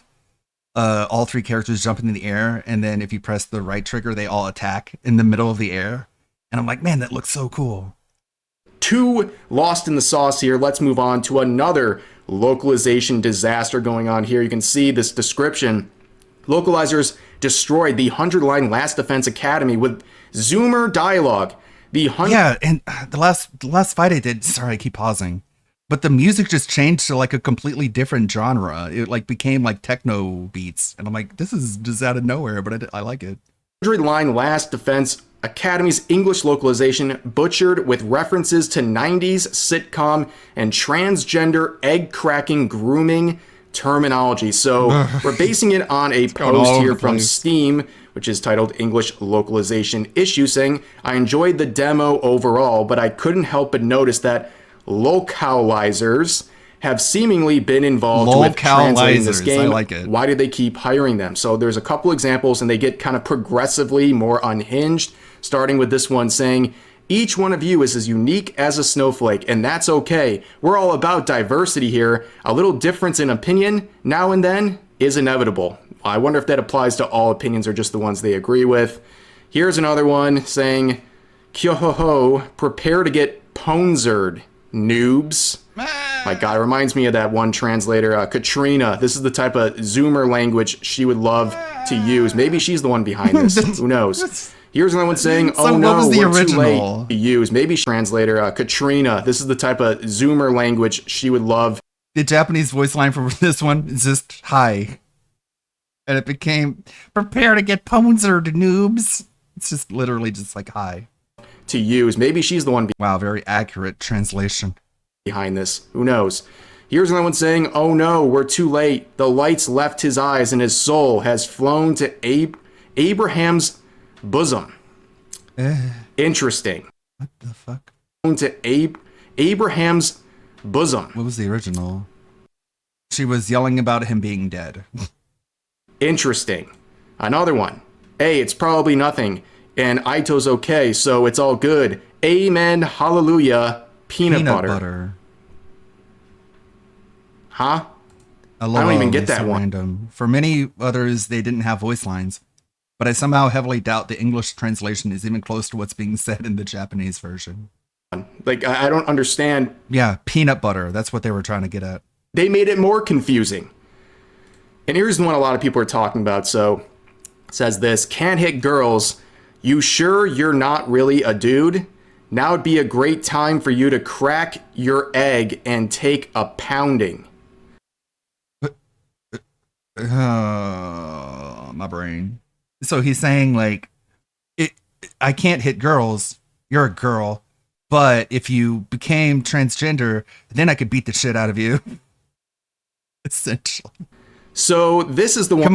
all three characters jump into the air, and then if you press the right trigger, they all attack in the middle of the air. And I'm like, man, that looks so cool. Too lost in the sauce here. Let's move on to another localization disaster going on here. You can see this description. Localizers destroyed the 100-line Last Defense Academy with Zoomer dialogue. Yeah, and the last fight I did, sorry, I keep pausing. but the music just changed to like a completely different genre. It like became like techno beats, and I'm like, this is just out of nowhere, but I like it. Line Last Defense Academy's English localization butchered with references to 90s sitcom and transgender egg-cracking grooming terminology. So we're basing it on a post here from Steam, which is titled English Localization Issue, saying, I enjoyed the demo overall, but I couldn't help but notice that localizers have seemingly been involved with translating this game. I like it. Why do they keep hiring them? So there's a couple examples, and they get kind of progressively more unhinged, starting with this one saying, each one of you is as unique as a snowflake, and that's okay. We're all about diversity here. A little difference in opinion now and then is inevitable. I wonder if that applies to all opinions or just the ones they agree with. Here's another one saying, Kyohoho, prepare to get ponzered, noobs. My God, it reminds me of that one translator, Katrina. This is the type of Zoomer language she would love to use. Maybe she's the one behind this. Who knows? Here's another one saying, oh no, we're too late to use. Maybe translator, Katrina. This is the type of Zoomer language she would love. The Japanese voice line for this one is just hi. And it became, prepare to get ponzered, noobs. It's just literally just like hi. To use. Maybe she's the one. Wow, very accurate translation. Behind this. Who knows? Here's another one saying, oh no, we're too late. The lights left his eyes and his soul has flown to Abraham's bosom. Interesting. What the fuck? To Abraham's bosom. What was the original? She was yelling about him being dead. Interesting. Another one. Hey, it's probably nothing. And Aito's okay, so it's all good. Amen, hallelujah, peanut butter. Huh? I don't even get that one. Random. For many others, they didn't have voice lines. But I somehow heavily doubt the English translation is even close to what's being said in the Japanese version. Like, I don't understand. Yeah, peanut butter. That's what they were trying to get at. They made it more confusing. And here's the one a lot of people are talking about. So, it says this, can't hit girls. You sure you're not really a dude? Now would be a great time for you to crack your egg and take a pounding. My brain. So he's saying like, I can't hit girls. You're a girl. But if you became transgender, then I could beat the shit out of you. Essentially. So this is the one.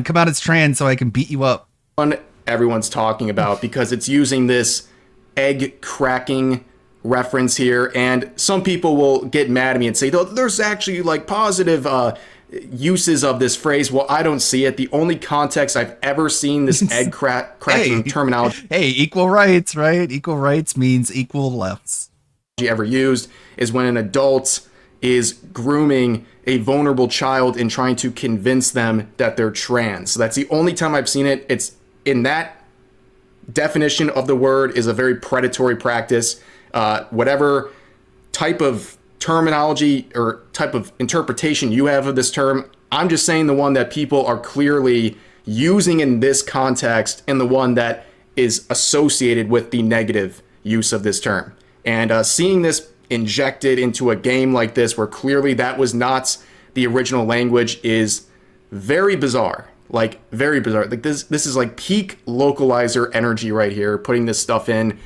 Come on, it's trans so I can beat you up. One everyone's talking about because it's using this egg cracking reference here. And some people will get mad at me and say, there's actually like positive uses of this phrase. Well, I don't see it. The only context I've ever seen this egg cracking terminology. Hey, equal rights, right? Equal rights means equal lefts. Ever used is when an adult is grooming a vulnerable child and trying to convince them that they're trans. So that's the only time I've seen it. It's in that definition of the word is a very predatory practice. Whatever type of terminology or type of interpretation you have of this term, I'm just saying the one that people are clearly using in this context and the one that is associated with the negative use of this term. And seeing this injected into a game like this where clearly that was not the original language is very bizarre. Like, very bizarre. Like, this is like peak localizer energy right here, putting this stuff in.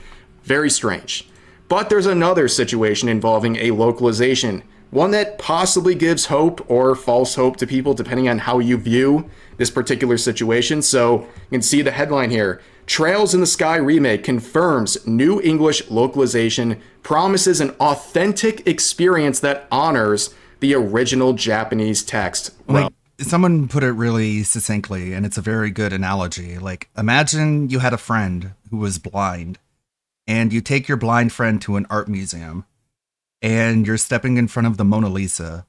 Very strange. But there's another situation involving a localization, one that possibly gives hope or false hope to people depending on how you view this particular situation. So you can see the headline here. Trails in the Sky remake confirms new English localization promises an authentic experience that honors the original Japanese text. Like, someone put it really succinctly, and it's a very good analogy. Like, imagine you had a friend who was blind, and you take your blind friend to an art museum, and you're stepping in front of the Mona Lisa.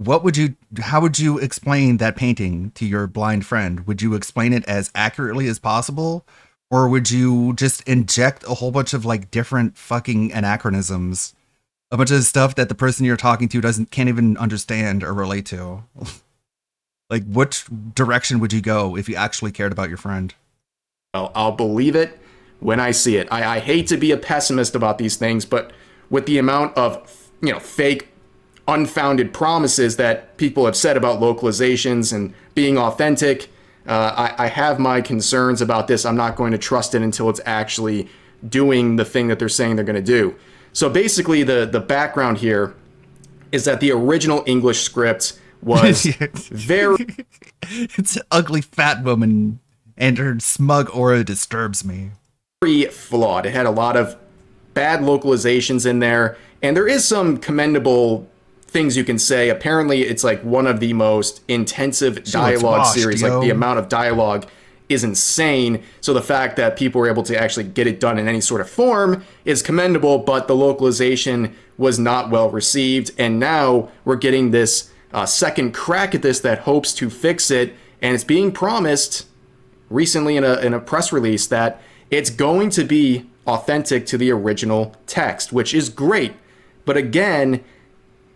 How would you explain that painting to your blind friend? Would you explain it as accurately as possible? Or would you just inject a whole bunch of like different fucking anachronisms? A bunch of stuff that the person you're talking to can't even understand or relate to. Like, which direction would you go if you actually cared about your friend? Well, I'll believe it when I see it. I hate to be a pessimist about these things, but with the amount of, fake unfounded promises that people have said about localizations and being authentic. I have my concerns about this. I'm not going to trust it until it's actually doing the thing that they're saying they're going to do. So basically, the background here is that the original English script was very... It's an ugly fat woman, and her smug aura disturbs me. Very flawed. It had a lot of bad localizations in there, and there is some commendable things you can say. Apparently, it's like one of the most intensive dialogue series. Like, the amount of dialogue is insane. So the fact that people were able to actually get it done in any sort of form is commendable, but the localization was not well received. And now we're getting this second crack at this that hopes to fix it. And it's being promised recently in a press release that it's going to be authentic to the original text, which is great. But again,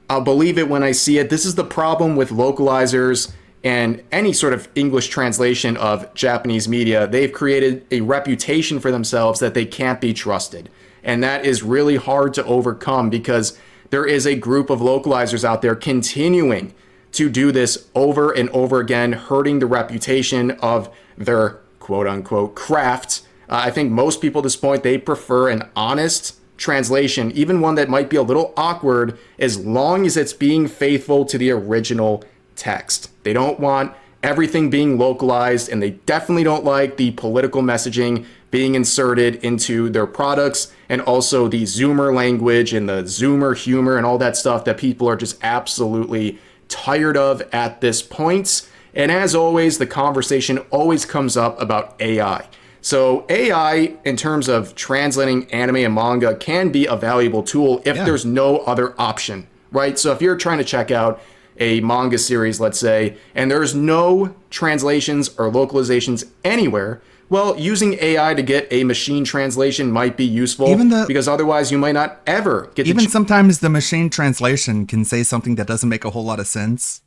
I'll believe it when I see it. This is the problem with localizers and any sort of English translation of Japanese media. They've created a reputation for themselves that they can't be trusted. And that is really hard to overcome because there is a group of localizers out there continuing to do this over and over again, hurting the reputation of their quote unquote craft. I think most people at this point, they prefer an honest translation, even one that might be a little awkward, as long as it's being faithful to the original text. They don't want everything being localized, and they definitely don't like the political messaging being inserted into their products, and also the Zoomer language and the Zoomer humor and all that stuff that people are just absolutely tired of at this point. And as always, the conversation always comes up about AI. So AI, in terms of translating anime and manga, can be a valuable tool if there's no other option, right? So if you're trying to check out a manga series, let's say, and there's no translations or localizations anywhere, well, using AI to get a machine translation might be useful, because otherwise you might not ever get even sometimes the machine translation can say something that doesn't make a whole lot of sense.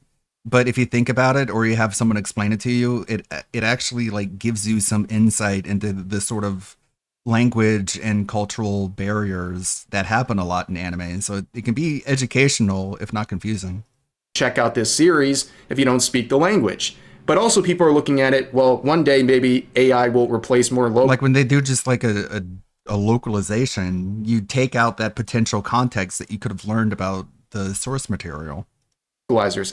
But if you think about it, or you have someone explain it to you, it actually like gives you some insight into the sort of language and cultural barriers that happen a lot in anime. So it can be educational, if not confusing. Check out this series if you don't speak the language. But also people are looking at it, well, one day maybe AI will replace more local. Like when they do just like a localization, you take out that potential context that you could have learned about the source material.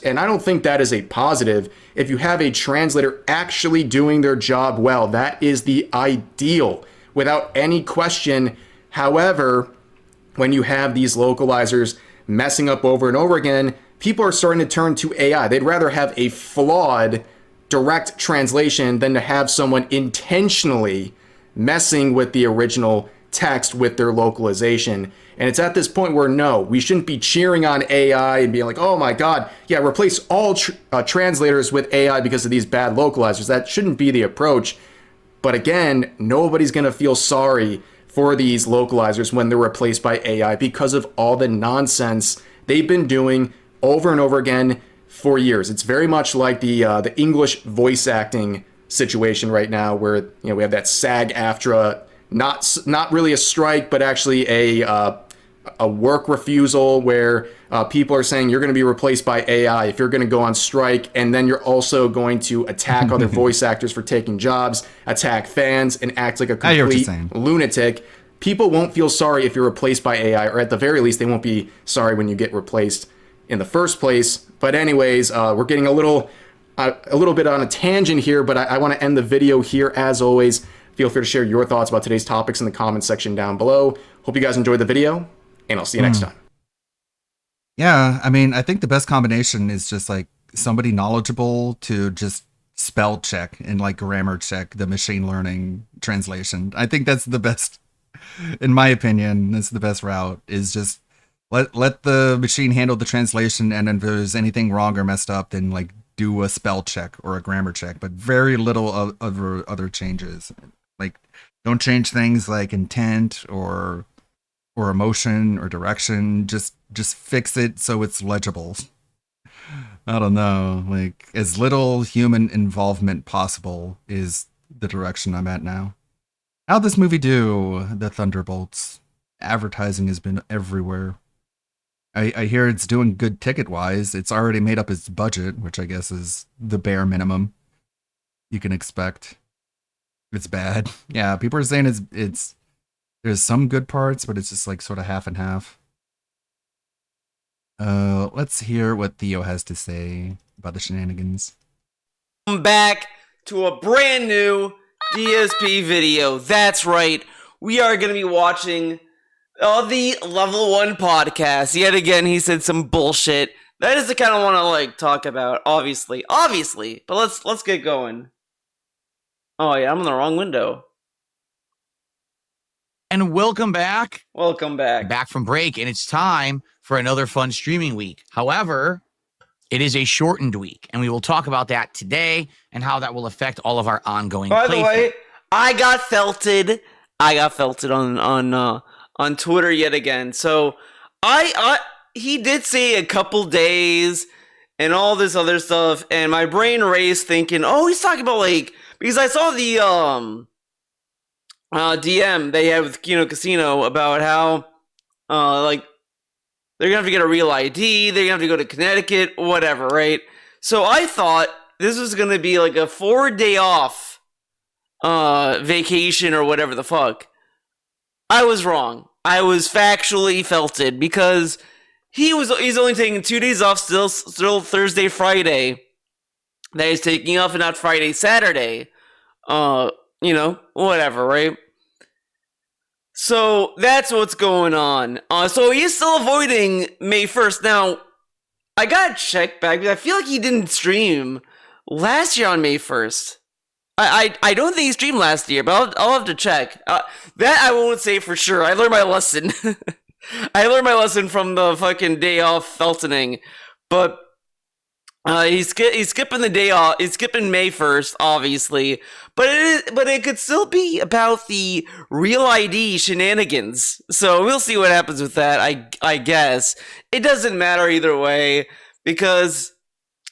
And I don't think that is a positive. If you have a translator actually doing their job well, that is the ideal, without any question. However, when you have these localizers messing up over and over again, people are starting to turn to AI. They'd rather have a flawed direct translation than to have someone intentionally messing with the original text with their localization. And it's at this point where, no, we shouldn't be cheering on AI and being like, oh my God, yeah, replace all translators with AI because of these bad localizers. That shouldn't be the approach. But again, nobody's going to feel sorry for these localizers when they're replaced by AI because of all the nonsense they've been doing over and over again for years. It's very much like the English voice acting situation right now, where we have that SAG-AFTRA, not really a strike, but actually a work refusal, where people are saying you're going to be replaced by AI if you're going to go on strike, and then you're also going to attack other voice actors for taking jobs, attack fans, and act like a complete lunatic. People won't feel sorry if you're replaced by AI, or at the very least, they won't be sorry when you get replaced in the first place. But anyways, we're getting a little bit on a tangent here, but I want to end the video here. As always, feel free to share your thoughts about today's topics in the comments section down below. Hope you guys enjoyed the video, and I'll see you next time. Yeah, I mean, I think the best combination is just like somebody knowledgeable to just spell check and like grammar check the machine learning translation. I think that's the best, in my opinion, that's the best route, is just let the machine handle the translation, and if there's anything wrong or messed up, then like do a spell check or a grammar check, but very little other changes. Like, don't change things like intent or emotion or direction. Just fix it so it's legible. I don't know, like as little human involvement possible is the direction I'm at now. How'd this movie do, The Thunderbolts? Advertising has been everywhere. I hear it's doing good ticket-wise. It's already made up its budget, which I guess is the bare minimum you can expect. It's bad. Yeah, people are saying it's there's some good parts, but it's just like sort of half and half. Let's hear what Theo has to say about the shenanigans. Welcome back to a brand new DSP video. That's right. We are going to be watching the Level 1 podcast. Yet again, he said some bullshit. That is the kind I want to like talk about, obviously. But let's get going. Oh yeah, I'm in the wrong window. And welcome back. Welcome back. Back from break, and it's time for another fun streaming week. However, it is a shortened week, and we will talk about that today and how that will affect all of our ongoing By the way, I got felted. On Twitter yet again. So he did say a couple days and all this other stuff, and my brain raced thinking, oh, he's talking about like, because I saw the DM they had with Kino Casino about how like they're gonna have to get a real ID, they're gonna have to go to Connecticut, whatever, right? So I thought this was gonna be like a 4-day off vacation or whatever the fuck. I was wrong. I was factually felted because he's only taking 2 days off, still Thursday, Friday. That he's taking off and not Friday, Saturday. Whatever, right? So that's what's going on. So he's still avoiding May 1st. Now, I gotta check back because I feel like he didn't stream last year on May 1st. I don't think he streamed last year, but I'll have to check. That I won't say for sure. I learned my lesson. I learned my lesson from the fucking day off feltoning. But he's skipping the day off. He's skipping May 1st, obviously. But it could still be about the real ID shenanigans. So we'll see what happens with that. I guess it doesn't matter either way because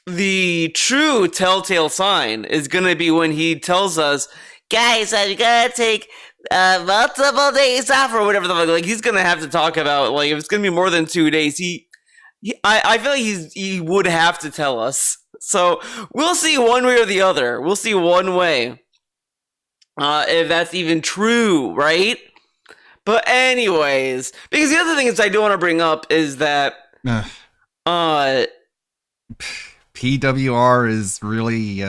the true telltale sign is gonna be when he tells us, guys, I'm gonna take multiple days off or whatever the fuck. Like he's gonna have to talk about like if it's gonna be more than 2 days. I feel like he would have to tell us. So we'll see one way or the other. We'll see one way if that's even true, right? But anyways, because the other thing is I do want to bring up is that PWR is really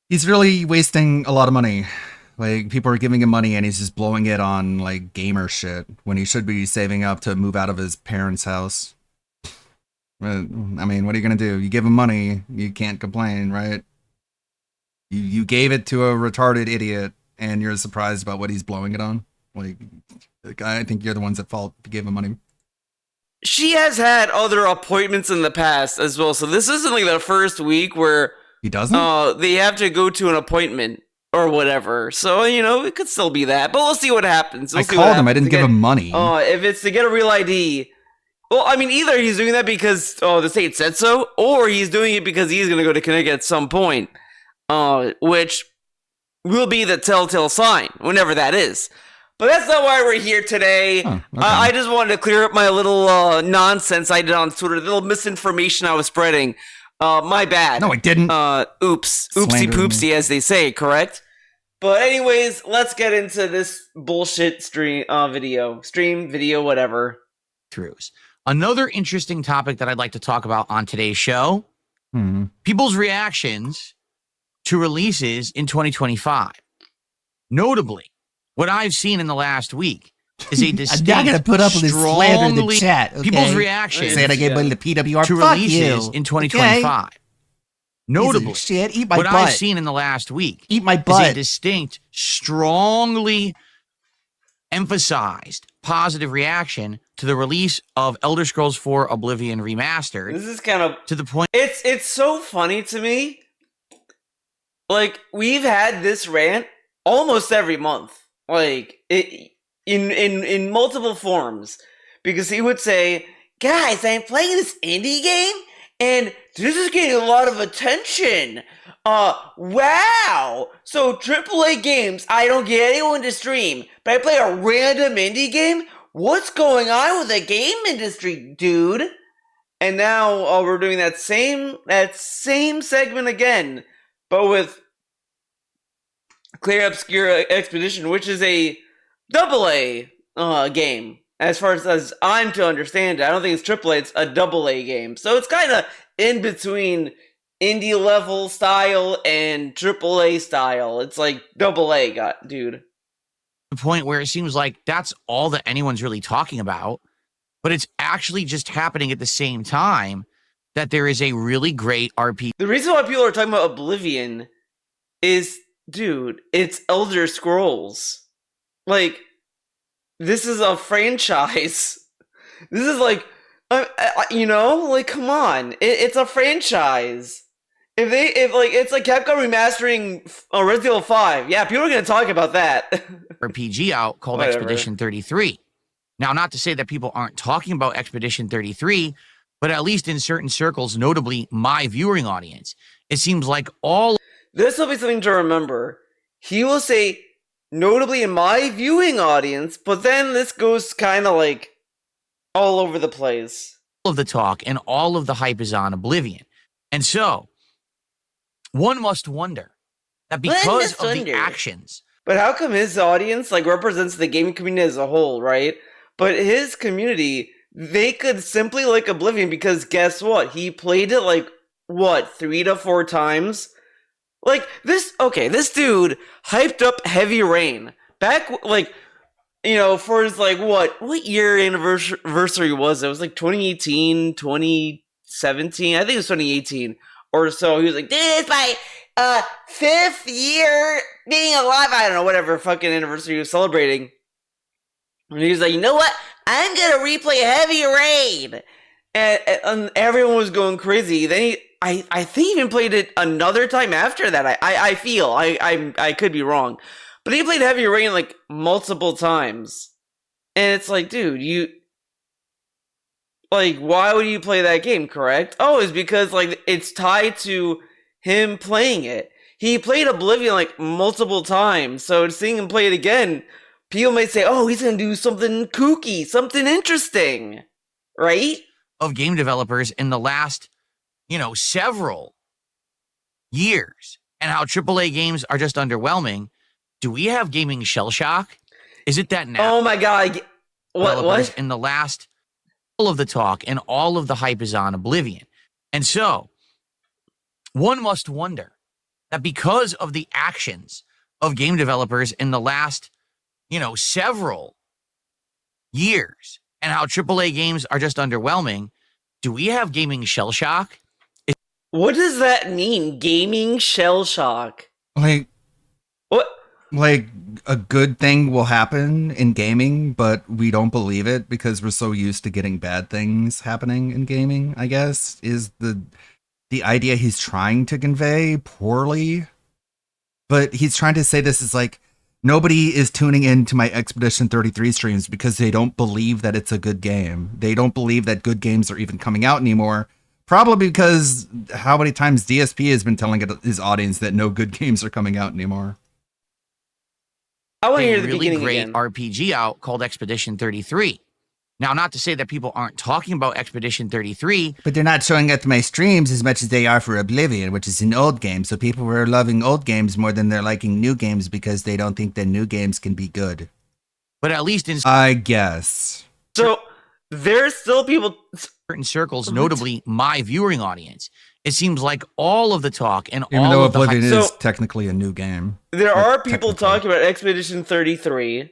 he's really wasting a lot of money. Like people are giving him money and he's just blowing it on like gamer shit when he should be saving up to move out of his parents' house. But, I mean, what are you gonna do? You give him money, you can't complain, right? You gave it to a retarded idiot and you're surprised about what he's blowing it on. Like I think you're the ones at fault if you gave him money. She has had other appointments in the past as well, so this isn't like the first week where he doesn't. They have to go to an appointment or whatever. So it could still be that, but we'll see what happens. I called him. I didn't give him money. If it's to get a real ID, well, I mean, either he's doing that because the state said so, or he's doing it because he's going to go to Connecticut at some point, which will be the telltale sign whenever that is. But that's not why we're here today. Okay. I just wanted to clear up my little nonsense I did on Twitter, the little misinformation I was spreading. My bad. No, I didn't. Oops. Oopsie poopsie, as they say, correct? But anyways, let's get into this bullshit stream, video, whatever. Trues. Another interesting topic that I'd like to talk about on today's show, people's reactions to releases in 2025. Notably, what I've seen in the last week is a distinct, I'm not going to put up with this slander in the chat. Okay? People's reactions saying I gave money to PWR. to Fuck releases you. in 2025. Okay? Notably, shit. Eat my what butt. I've seen in the last week Eat my is butt. a distinct, strongly emphasized positive reaction to the release of Elder Scrolls 4 Oblivion Remastered. This is kind of to the point. It's so funny to me. Like we've had this rant almost every month, like in multiple forms, because he would say, "Guys, I'm playing this indie game, and this is getting a lot of attention. Wow! So AAA games, I don't get anyone to stream, but I play a random indie game. what's going on with the game industry, dude? And now we're doing that same segment again, but with Clear Obscure Expedition, which is a AA game. As far as I'm to understand it, I don't think it's AAA, it's a AA game. So it's kind of in between indie level style and AAA style. It's like AA, dude. The point where it seems like that's all that anyone's really talking about, but it's actually just happening at the same time that there is a really great RPG. The reason why people are talking about Oblivion is, dude, it's Elder Scrolls. Like, this is a franchise. This is like, like, come on. It's a franchise. It's like Capcom remastering Resident Evil 5. Yeah, people are going to talk about that. RPG out called Expedition 33. Now, not to say that people aren't talking about Expedition 33, but at least in certain circles, notably my viewing audience, it seems like all... This will be something to remember. He will say, notably in my viewing audience, but then this goes kind of like all over the place. All of the talk and all of the hype is on Oblivion. And so, one must wonder that because of the actions... But how come his audience represents the gaming community as a whole, right? But his community, they could simply like Oblivion because guess what? He played it 3 to 4 times? This dude hyped up Heavy Rain back, for his, what year anniversary was it? It was 2018, 2017, I think it was 2018 or so. He was like, this is my 5th year being alive. I don't know, whatever fucking anniversary he was celebrating. And he was like, you know what? I'm gonna replay Heavy Rain. And everyone was going crazy. Then I think he even played it another time after that. I feel I could be wrong, but he played Heavy Rain multiple times, and it's like, dude, you why would you play that game? Correct? Oh, it's because it's tied to him playing it. He played Oblivion multiple times, so seeing him play it again, people may say, oh, he's gonna do something kooky, something interesting, right? Of game developers in the last, several years, and how AAA games are just underwhelming. Do we have gaming shell shock? Is it that now? Oh my god! What? In the last, all of the talk and all of the hype is on Oblivion, and so one must wonder that because of the actions of game developers in the last, several years, and how AAA games are just underwhelming, do we have gaming shell shock? What does that mean, gaming shell shock? What? A good thing will happen in gaming, but we don't believe it because we're so used to getting bad things happening in gaming, I guess, is the idea he's trying to convey poorly. But he's trying to say this is nobody is tuning into my Expedition 33 streams because they don't believe that it's a good game. They don't believe that good games are even coming out anymore. Probably because how many times DSP has been telling his audience that no good games are coming out anymore. I want to hear the really beginning great again. RPG out called Expedition 33. Now, not to say that people aren't talking about Expedition 33. But they're not showing up to my streams as much as they are for Oblivion, which is an old game. So people were loving old games more than they're liking new games because they don't think that new games can be good. But at least in... I guess. So there's still people... certain circles, notably my viewing audience, it seems like all of the talk and even all though of the Oblivion hype... is technically a new game. There are people talking about Expedition 33...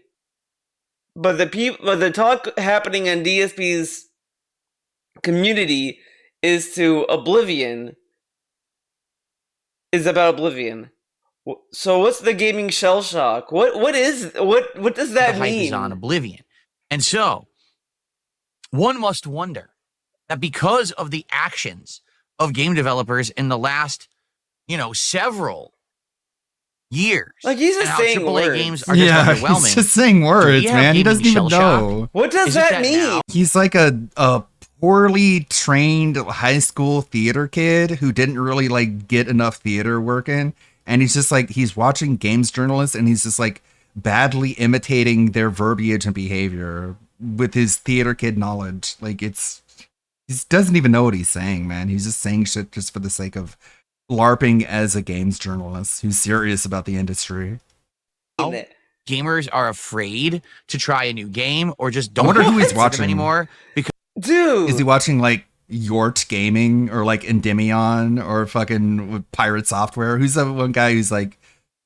But the talk happening in DSP's community is about Oblivion. So what's the gaming shell shock? What does that the mean? hype is on Oblivion. And so one must wonder that because of the actions of game developers in the last, several years. He's just saying AAA words. games are just underwhelming. He's just saying words, man. He doesn't even know. What does that mean? Now? He's like a poorly trained high school theater kid who didn't really get enough theater work in. And he's just he's watching games journalists and he's just badly imitating their verbiage and behavior. with his theater kid knowledge. Like he doesn't even know what he's saying, man. He's just saying shit just for the sake of LARPing as a games journalist who's serious about the industry. Gamers are afraid to try a new game or just don't I wonder who he's them watching anymore. Because dude, is he watching like Yort Gaming or like Endymion or fucking Pirate Software? Who's that one guy who's like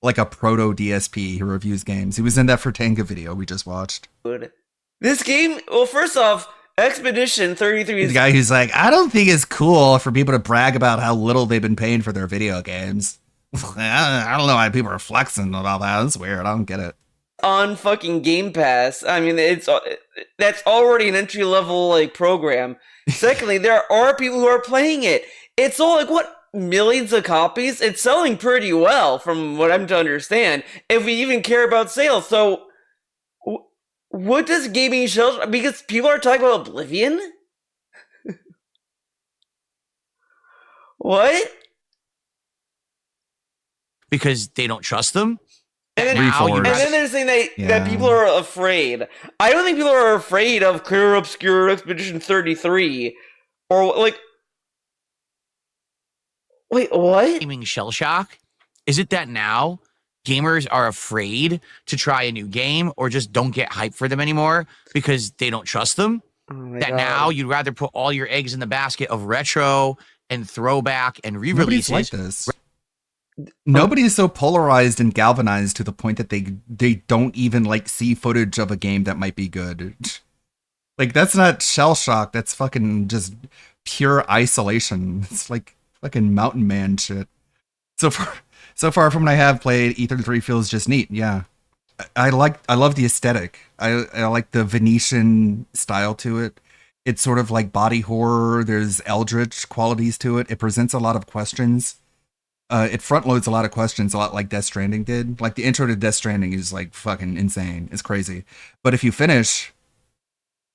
a proto DSP who reviews games? He was in that Furtanga video we just watched. This game, well, first off, Expedition 33 is the guy who's like, I don't think it's cool for people to brag about how little they've been paying for their video games. I don't know why people are flexing about that. That's weird. I don't get it. On fucking Game Pass. I mean, that's already an entry level like program. Secondly, there are people who are playing it. It's all like what, millions of copies? It's selling pretty well from what I'm to understand. If we even care about sales, so what does gaming show? Because people are talking about Oblivion. What? Because they don't trust them. And then they're saying that people are afraid. I don't think people are afraid of Clear Obscure Expedition 33. Or, like... Wait, what? Gaming shell shock? Is it that now gamers are afraid to try a new game or just don't get hyped for them anymore because they don't trust them? That now you'd rather put all your eggs in the basket of retro and throwback and re-releases. Nobody's like this. Nobody is so polarized and galvanized to the point that they don't even like see footage of a game that might be good. Like that's not shell shock. That's fucking just pure isolation. It's like fucking Mountain Man shit. So far from what I have played, E33 feels just neat. Yeah, I love the aesthetic. I like the Venetian style to it. It's sort of like body horror. There's eldritch qualities to it. It presents a lot of questions. It front loads a lot of questions, a lot like Death Stranding did. Like the intro to Death Stranding is like fucking insane. It's crazy. But if you finish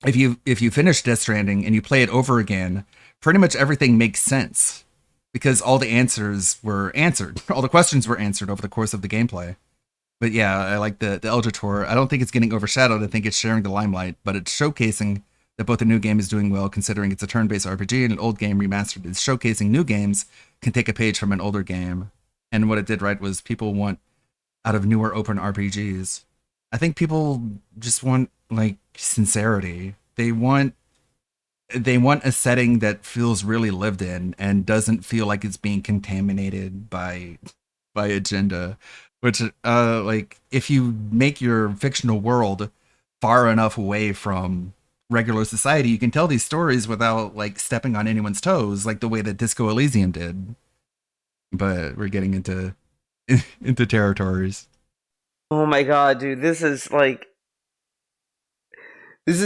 Death Stranding and you play it over again, pretty much everything makes sense because all the answers were answered. All the questions were answered over the course of the gameplay. But yeah, I like the Eldritch Horror. I don't think it's getting overshadowed. I think it's sharing the limelight, but it's showcasing that both the new game is doing well, considering it's a turn-based RPG and an old game remastered. It's showcasing new games can take a page from an older game. And what it did right was people want out of newer open RPGs. I think people just want like sincerity. They want a setting that feels really lived in and doesn't feel like it's being contaminated by agenda. Which like if you make your fictional world far enough away from regular society, you can tell these stories without like stepping on anyone's toes, like the way that Disco Elysium did. But we're getting into territories. Oh my god, dude, this is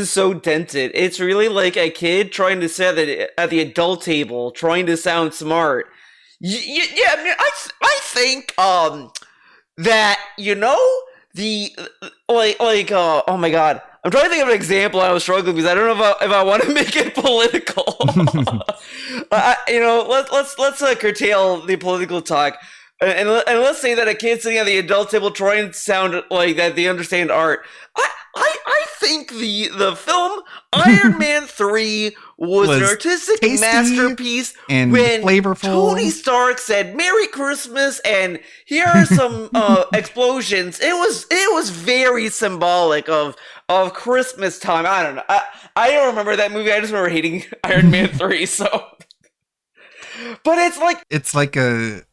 so dented. It's really like a kid trying to sit at the adult table, trying to sound smart. Yeah, I mean, I think that oh my god. I'm trying to think of an example. I was struggling because I don't know if I want to make it political. Let's curtail the political talk, and let's say that a kid sitting at the adult table trying to sound like that they understand art. I think the film Iron Man 3 was an artistic masterpiece and when flavorful. Tony Stark said "Merry Christmas" and here are some explosions. It was very symbolic of Christmas time. I don't know. I don't remember that movie. I just remember hating Iron Man 3. So, but it's like a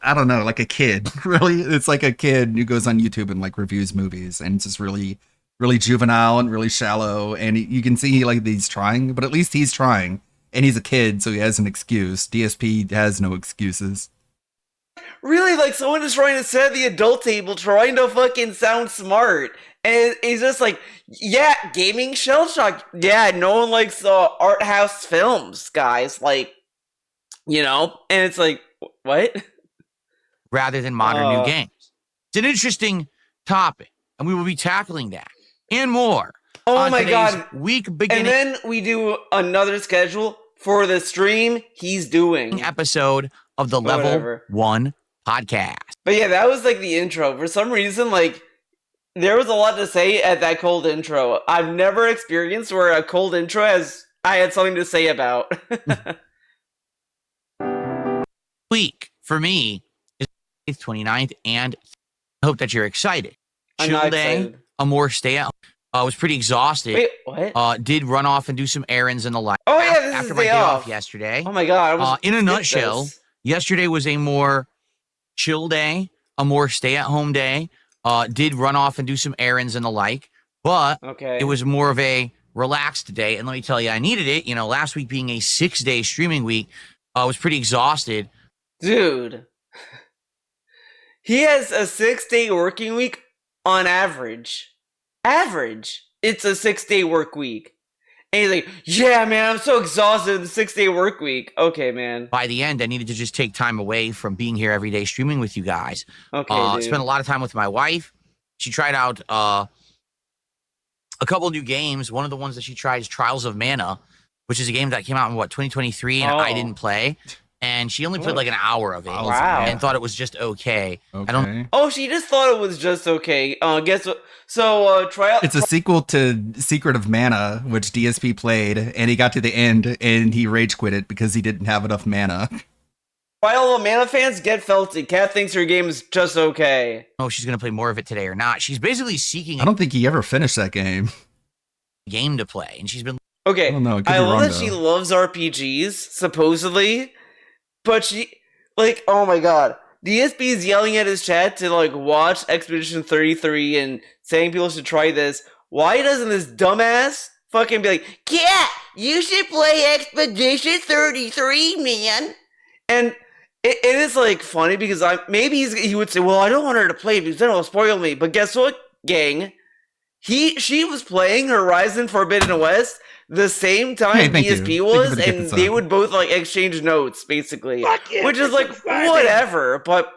I don't know, like a kid. Really, it's like a kid who goes on YouTube and like reviews movies, and it's just really, really juvenile and really shallow. And you can see like he's trying, but at least he's trying, and he's a kid, so he has an excuse. DSP has no excuses. Really, like someone is trying to sit at the adult table, trying to fucking sound smart. And it's just like, yeah, gaming shell shock. Yeah, no one likes art house films, guys. Like, and it's like, what? Rather than modern new games. It's an interesting topic, and we will be tackling that and more. Oh my god. Week beginning. And then we do another schedule for the stream he's doing. Episode of the Level 1 podcast. But yeah, that was like the intro. For some reason, like, there was a lot to say at that cold intro. I've never experienced where a cold intro I had something to say about. Week for me is 29th, and I hope that you're excited. I'm Chill not day, excited. a more stay out. I was pretty exhausted. Wait, what? Did run off and do some errands and the like. Oh yeah, this after is my day day off. yesterday. Oh my god! I almost In a skipped nutshell, this. yesterday was a more chill day, a more stay-at-home day. Did run off and do some errands and the like, but Okay. it was more of a relaxed day. And let me tell you, I needed it. You know, last week being a 6-day streaming week, I was pretty exhausted. Dude, he has a 6-day working week on average. It's a 6-day work week. And he's like, yeah, man, I'm so exhausted in the 6-day work week. Okay, man. By the end, I needed to just take time away from being here every day streaming with you guys. Okay, dude. Spent a lot of time with my wife. She tried out a couple new games. One of the ones that she tried is Trials of Mana, which is a game that came out in, 2023, and I didn't play. And she only played like an hour of it. Wow. And thought it was just okay. I don't. Oh, she just thought it was just okay. Guess what? So, It's a sequel to Secret of Mana, which DSP played, and he got to the end and he rage quit it because he didn't have enough mana. Trial of Mana fans, get felted. Kat thinks her game is just okay. Oh, she's gonna play more of it today or not. She's basically seeking I don't think he ever finished that game. a game to play, and she's been. Okay, I don't know, it could I be love wrong, that she loves RPGs, supposedly, but she, like, oh my god. DSP is yelling at his chat to, like, watch Expedition 33 and saying people should try this. Why doesn't this dumbass fucking be like, Kat, you should play Expedition 33, man? And it is, like, funny because maybe he would say, well, I don't want her to play because then it'll spoil me. But guess what, gang? She was playing Horizon Forbidden West the same time Hey, thank you. DSP Thank you was, for the gift and of they sub. would both like exchange notes, basically. yeah, Which is like whatever, but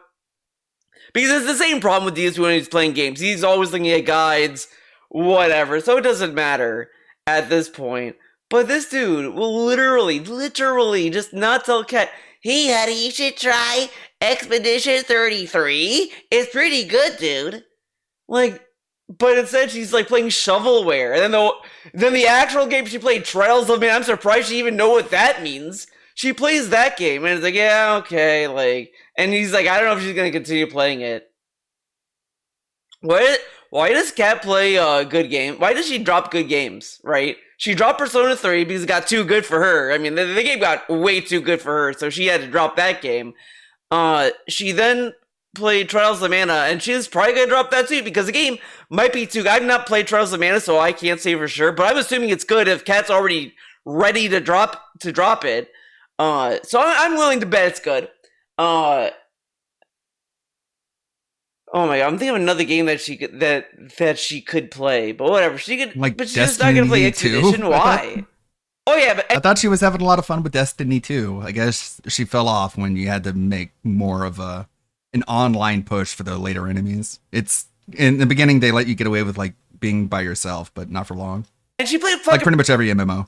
because it's the same problem with DSP when he's playing games. He's always looking at guides, whatever. So it doesn't matter at this point. But this dude will literally just not tell Kat, hey honey, you should try Expedition 33. It's pretty good, dude. Like, but instead she's like playing shovelware, and then the actual game she played, Trials of Mana. I'm surprised she even know what that means. She plays that game, and it's like, yeah, okay, like, and he's like, I don't know if she's gonna continue playing it. Why does Kat play good game? Why does she drop good games? Right? She dropped Persona 3 because it got too good for her. I mean, the game got way too good for her, so she had to drop that game. She then played Trials of Mana, and she's probably gonna drop that too because the game might be too. I've not played Trials of Mana, so I can't say for sure. But I'm assuming it's good if Kat's already ready to drop it. So I'm willing to bet it's good. Oh my god, I'm thinking of another game that she could play, but whatever. She could, Like but she's just not gonna play Destiny 2? Expedition. Why? Oh yeah, but I thought she was having a lot of fun with Destiny 2. I guess she fell off when you had to make more of an online push for the later enemies. It's in the beginning they let you get away with like being by yourself, but not for long. And she played Like pretty much every MMO.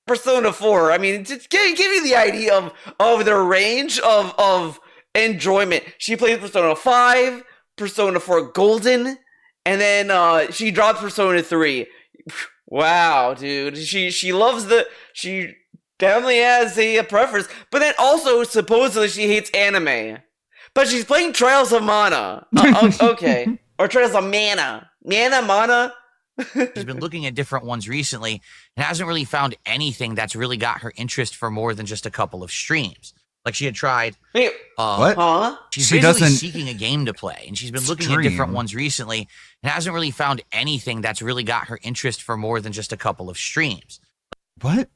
Persona 4. I mean, just give you the idea of the range of enjoyment. She plays Persona 5, Persona 4 Golden, and then she dropped Persona 3. Wow, dude. She loves she definitely has a preference, but then also supposedly she hates anime. But she's playing Trials of Mana. Okay. Or Trials of Mana. Mana? She's been looking at different ones recently and hasn't really found anything that's really got her interest for more than just a couple of streams. Like she had tried. Wait, what? Huh? She's She basically doesn't seeking a game to play, and she's been looking at different ones recently and hasn't really found anything that's really got her interest for more than just a couple of streams. What?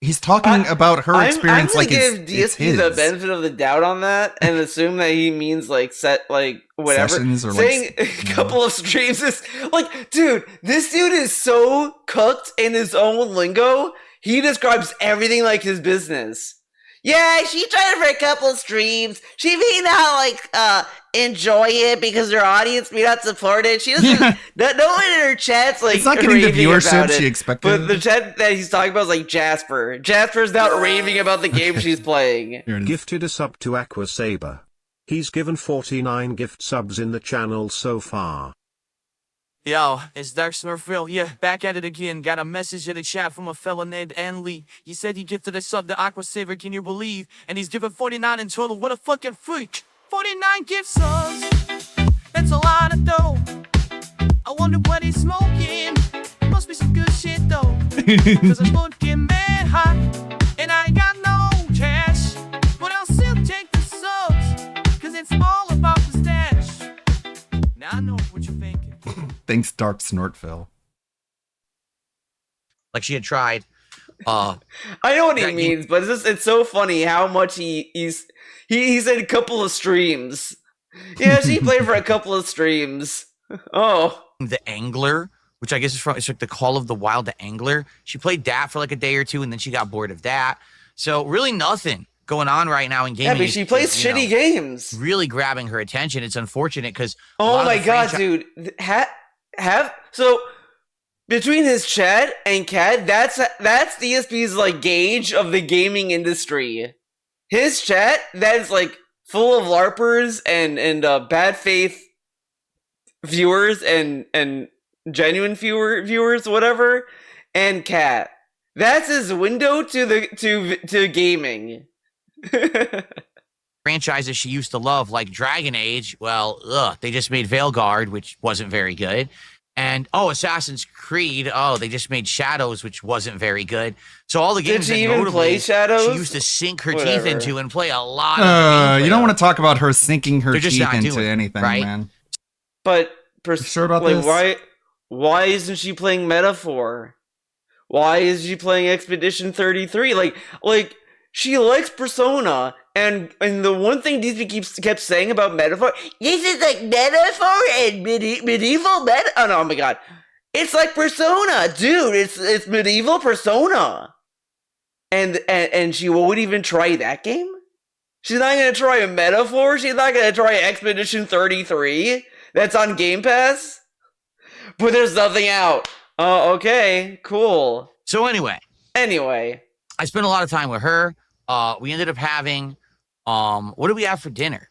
He's talking about her experience like give it's DSP his. the benefit of the doubt on that and assume that he means like set like whatever. Sessions or saying like, a couple of streams is like, dude, this dude is so cooked in his own lingo. He describes everything like his business. Yeah, she tried it for a couple of streams. She may not like enjoy it because her audience may not support it. She doesn't. No one in her chat's like it's not getting the raving viewership about it. she expected. But the chat that he's talking about is like Jasper. Jasper's not raving about the game she's playing. Gifted a sub to Aqua Saber. He's given 49 gift subs in the channel so far. Yo, it's Dark Smurfville. Yeah, back at it again. Got a message in the chat from a fella named Anlee. He said he gifted a sub to Aqua Saver, can you believe? And he's given 49 in total. What a fucking freak. 49 gift subs. That's a lot of dough. I wonder what he's smoking. Must be some good shit though. Cause I'm looking mad hot. And I ain't got no cash. But I'll still take the subs. Cause it's all about the stash. Now I know what you're thinking. Thanks, Dark Snortville. Like she had tried. I know what he means, but it's so funny how much he said a couple of streams. Yeah, she played for a couple of streams. Oh. The Angler, which I guess it's like the Call of the Wild, the Angler. She played that for like a day or two, and then she got bored of that. So really nothing going on right now in gaming. Yeah, but she plays shitty games. Really grabbing her attention. It's unfortunate because oh my god, dude, so between his chat and Cad, that's DSP's like gauge of the gaming industry. His chat, that is like full of LARPers and bad faith viewers and genuine viewers, whatever, and Cat. That's his window to gaming. Franchises she used to love, like Dragon Age, well, they just made Veilguard, which wasn't very good. And, Assassin's Creed, they just made Shadows, which wasn't very good. So all the games Did she even play Shadows? She used to sink her teeth into and play a lot of you don't want to talk about her sinking her teeth into anything, right? man. But, sure about this? Why isn't she playing Metaphor? Why is she playing Expedition 33? Like, she likes Persona, and the one thing DSP kept saying about Metaphor, this is like Metaphor and medieval oh my god. It's like Persona, dude, it's medieval Persona. And she won't even try that game? She's not gonna try a Metaphor? She's not gonna try Expedition 33? That's on Game Pass? But there's nothing out. Oh, okay, cool. So anyway, I spent a lot of time with her. We ended up having, what did we have for dinner?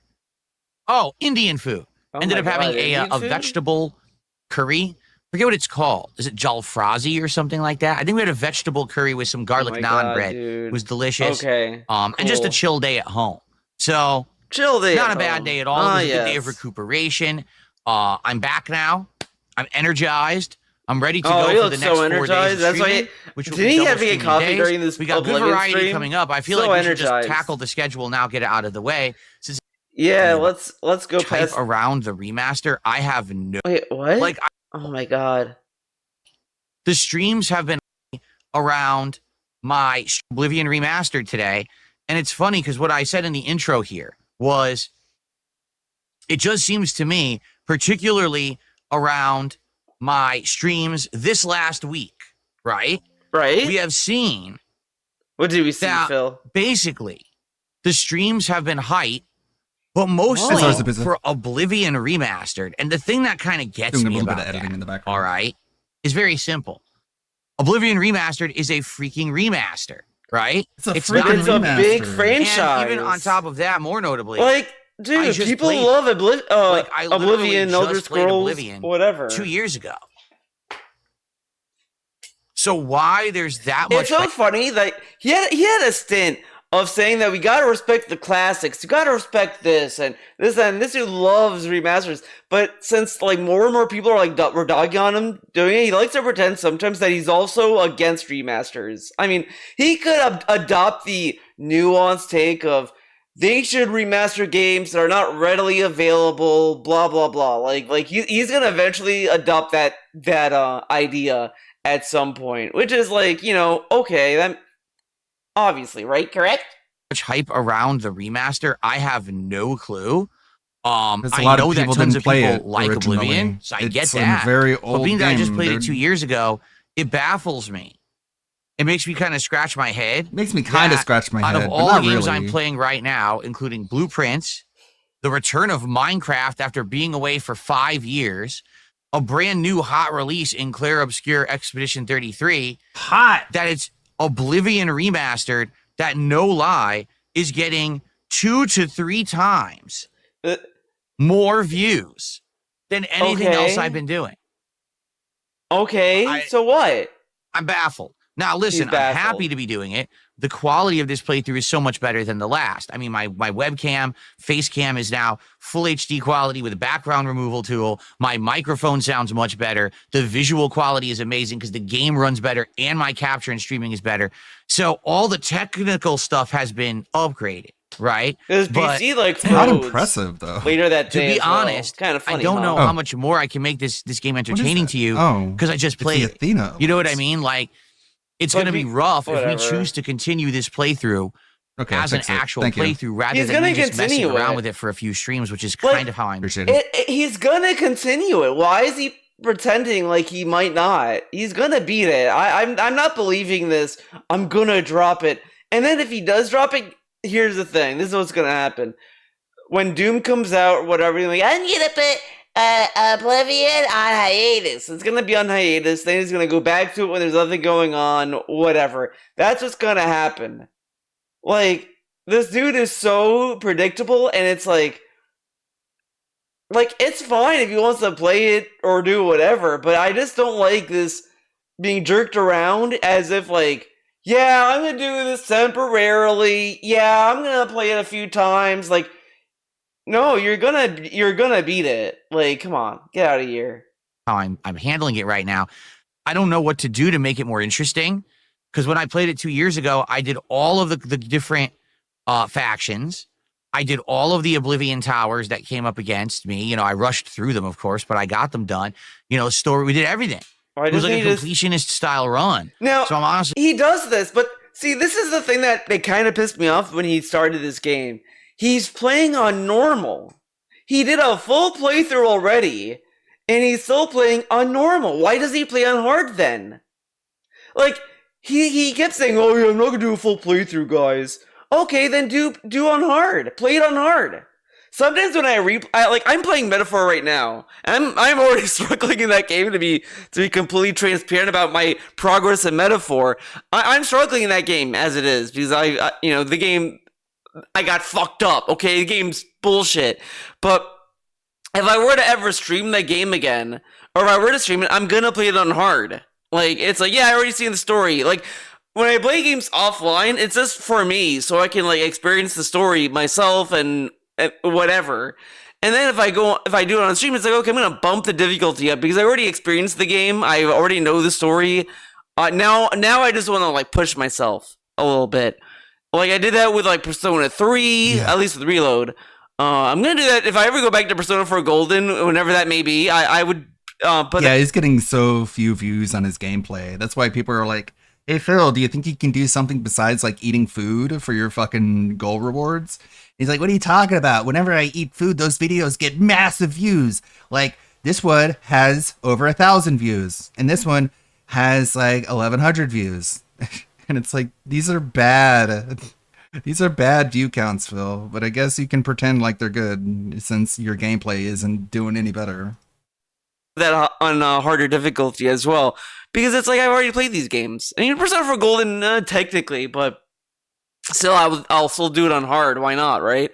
Oh, Indian food. Ended up having a vegetable curry. Forget what it's called. Is it jalfrezi or something like that? I think we had a vegetable curry with some garlic naan bread. Dude. It was delicious. Okay. And just a chill day at home. So chill day. Not a bad day at all. It was a good day of recuperation. I'm back now. I'm energized. I'm ready to go for the next 4 days. That's why. Did he have to get coffee during this? We got good variety coming up. I feel like we should just tackle the schedule now, get it out of the way. Since let's go past around the remaster. I have no. Wait, what? Like, oh my god. The streams have been around my Oblivion remastered today, and it's funny because what I said in the intro here was, it just seems to me, particularly around my streams this last week, right? Right. We have seen. What did we see, Phil? Basically, the streams have been hype, but mostly for Oblivion Remastered. And the thing that kind of gets me about that, all right, is very simple. Oblivion Remastered is a freaking remaster, right? It's a big franchise. And even on top of that, more notably, like, dude, people love Oblivion, Elder Scrolls, Oblivion whatever. 2 years ago. So why there's that much? It's so funny that he had a stint of saying that we gotta respect the classics, you gotta respect this and this, and this dude loves remasters. But since like more and more people are like we're dogging on him doing it, he likes to pretend sometimes that he's also against remasters. I mean, he could adopt the nuanced take of they should remaster games that are not readily available, blah blah blah. Like he's gonna eventually adopt that idea at some point, which is like, you know, okay, that obviously, right? Correct? Much hype around the remaster, I have no clue. I know that tons of people like Oblivion, so I get that. Very old but being that I just played it it 2 years ago, it baffles me. It makes me kind of scratch my head. Makes me kind of scratch my head. Out of all the games I'm playing right now, including Blueprints, the return of Minecraft after being away for 5 years, a brand new hot release in Clair Obscur Expedition 33. Hot. That it's Oblivion Remastered, that no lie, is getting 2 to 3 times more views than anything else I've been doing. Okay, so what? I'm baffled. Now, listen, I'm baffled. happy to be doing it. The quality of this playthrough is so much better than the last. I mean, my webcam, face cam is now full HD quality with a background removal tool. My microphone sounds much better. The visual quality is amazing because the game runs better and my capture and streaming is better. So all the technical stuff has been upgraded, right? This PC like Not froze impressive though. later that To day. be as well. honest, kind of funny. I don't know huh? how much more I can make this game entertaining to you because I just it's played the it. Athena. You know what I mean? Like, it's But going to be we- rough if whatever. we choose to continue this playthrough Okay, as an fix it. actual Thank you. playthrough rather He's than gonna me just messing continue around it. with it for a few streams, which is Like, kind of how I'm. Appreciate it. He's gonna continue it. Why is he pretending like he might not? He's gonna beat it. I'm not believing this. I'm gonna drop it. And then if he does drop it, here's the thing. This is what's gonna happen. When Doom comes out or whatever, you're like, I'm gonna put Oblivion on hiatus. It's gonna be on hiatus. Then he's gonna go back to it when there's nothing going on. Whatever. That's what's gonna happen. Like, this dude is so predictable, and it's like it's fine if he wants to play it or do whatever, but I just don't like this being jerked around as if like, yeah, I'm gonna do this temporarily. Yeah, I'm gonna play it a few times. Like, no, you're gonna beat it. Like, come on, get out of here. How I'm handling it right now. I don't know what to do to make it more interesting because when I played it 2 years ago, I did all of the different factions. I did all of the Oblivion towers that came up against me. You know, I rushed through them, of course, but I got them done. You know, story, we did everything. It was like a completionist style run. Now, so I'm honestly, he does this, but see, this is the thing that kind of pissed me off when he started this game. He's playing on normal. He did a full playthrough already, and he's still playing on normal. Why does he play on hard then? Like, he kept saying, oh yeah, I'm not gonna do a full playthrough, guys. Okay, then do on hard. Play it on hard. Sometimes when I'm playing Metaphor right now. I'm already struggling in that game to be completely transparent about my progress in Metaphor. I'm struggling in that game as it is because the game, I got fucked up. Okay, the game's bullshit. But if I were to ever stream that game again, or if I were to stream it, I'm gonna play it on hard. Like, it's like, yeah, I already seen the story. Like, when I play games offline, it's just for me, so I can like experience the story myself and whatever. And then if I do it on stream, it's like, okay, I'm gonna bump the difficulty up because I already experienced the game. I already know the story. Now I just want to like push myself a little bit. Like I did that with like Persona 3, at least with Reload. I'm gonna do that if I ever go back to Persona 4 Golden, whenever that may be. I would. But yeah, he's getting so few views on his gameplay. That's why people are like, hey Phil, do you think you can do something besides like eating food for your fucking goal rewards? He's like, what are you talking about? Whenever I eat food, those videos get massive views. Like this one has over 1,000 views and this one has like 1,100 views. And it's like, these are bad. These are bad view counts, Phil. But I guess you can pretend like they're good since your gameplay isn't doing any better. That on harder difficulty as well. Because it's like I've already played these games. I mean, Persona 4 Golden, technically, but still, I'll still do it on hard. Why not, right?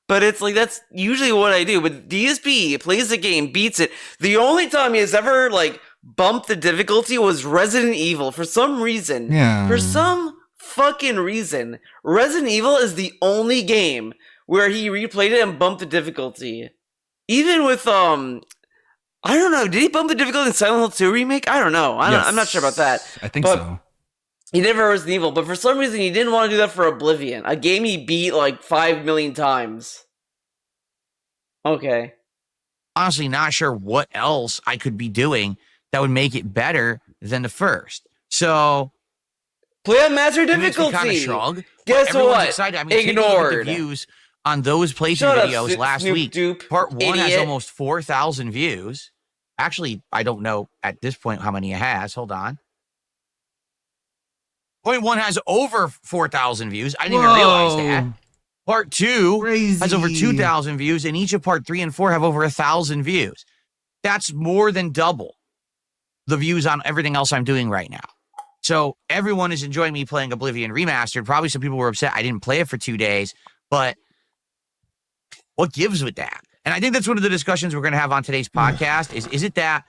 But it's like that's usually what I do. But DSP plays the game, beats it. The only time he has ever like bumped the difficulty was Resident Evil. For some reason, for some fucking reason, Resident Evil is the only game where he replayed it and bumped the difficulty. Even with I don't know. Did he bump the difficulty in Silent Hill 2 remake? I don't know. I'm not sure about that. I think so. He did for Resident Evil, but for some reason he didn't want to do that for Oblivion, a game he beat like 5 million times. Okay. Honestly, not sure what else I could be doing that would make it better than the first. So play on master difficulty. Kind of shrug. Guess what? Excited. I mean, ignored. Take a look at the views on those playthrough videos last week. Part 1 has almost 4,000 views. Actually, I don't know at this point how many it has. Hold on. Point 1 has over 4,000 views. I didn't even realize that. Part 2 has over 2,000 views, and each of part 3 and 4 have over 1,000 views. That's more than double the views on everything else I'm doing right now. So everyone is enjoying me playing Oblivion Remastered. Probably some people were upset I didn't play it for 2 days, but what gives with that? And I think that's one of the discussions we're going to have on today's podcast is it that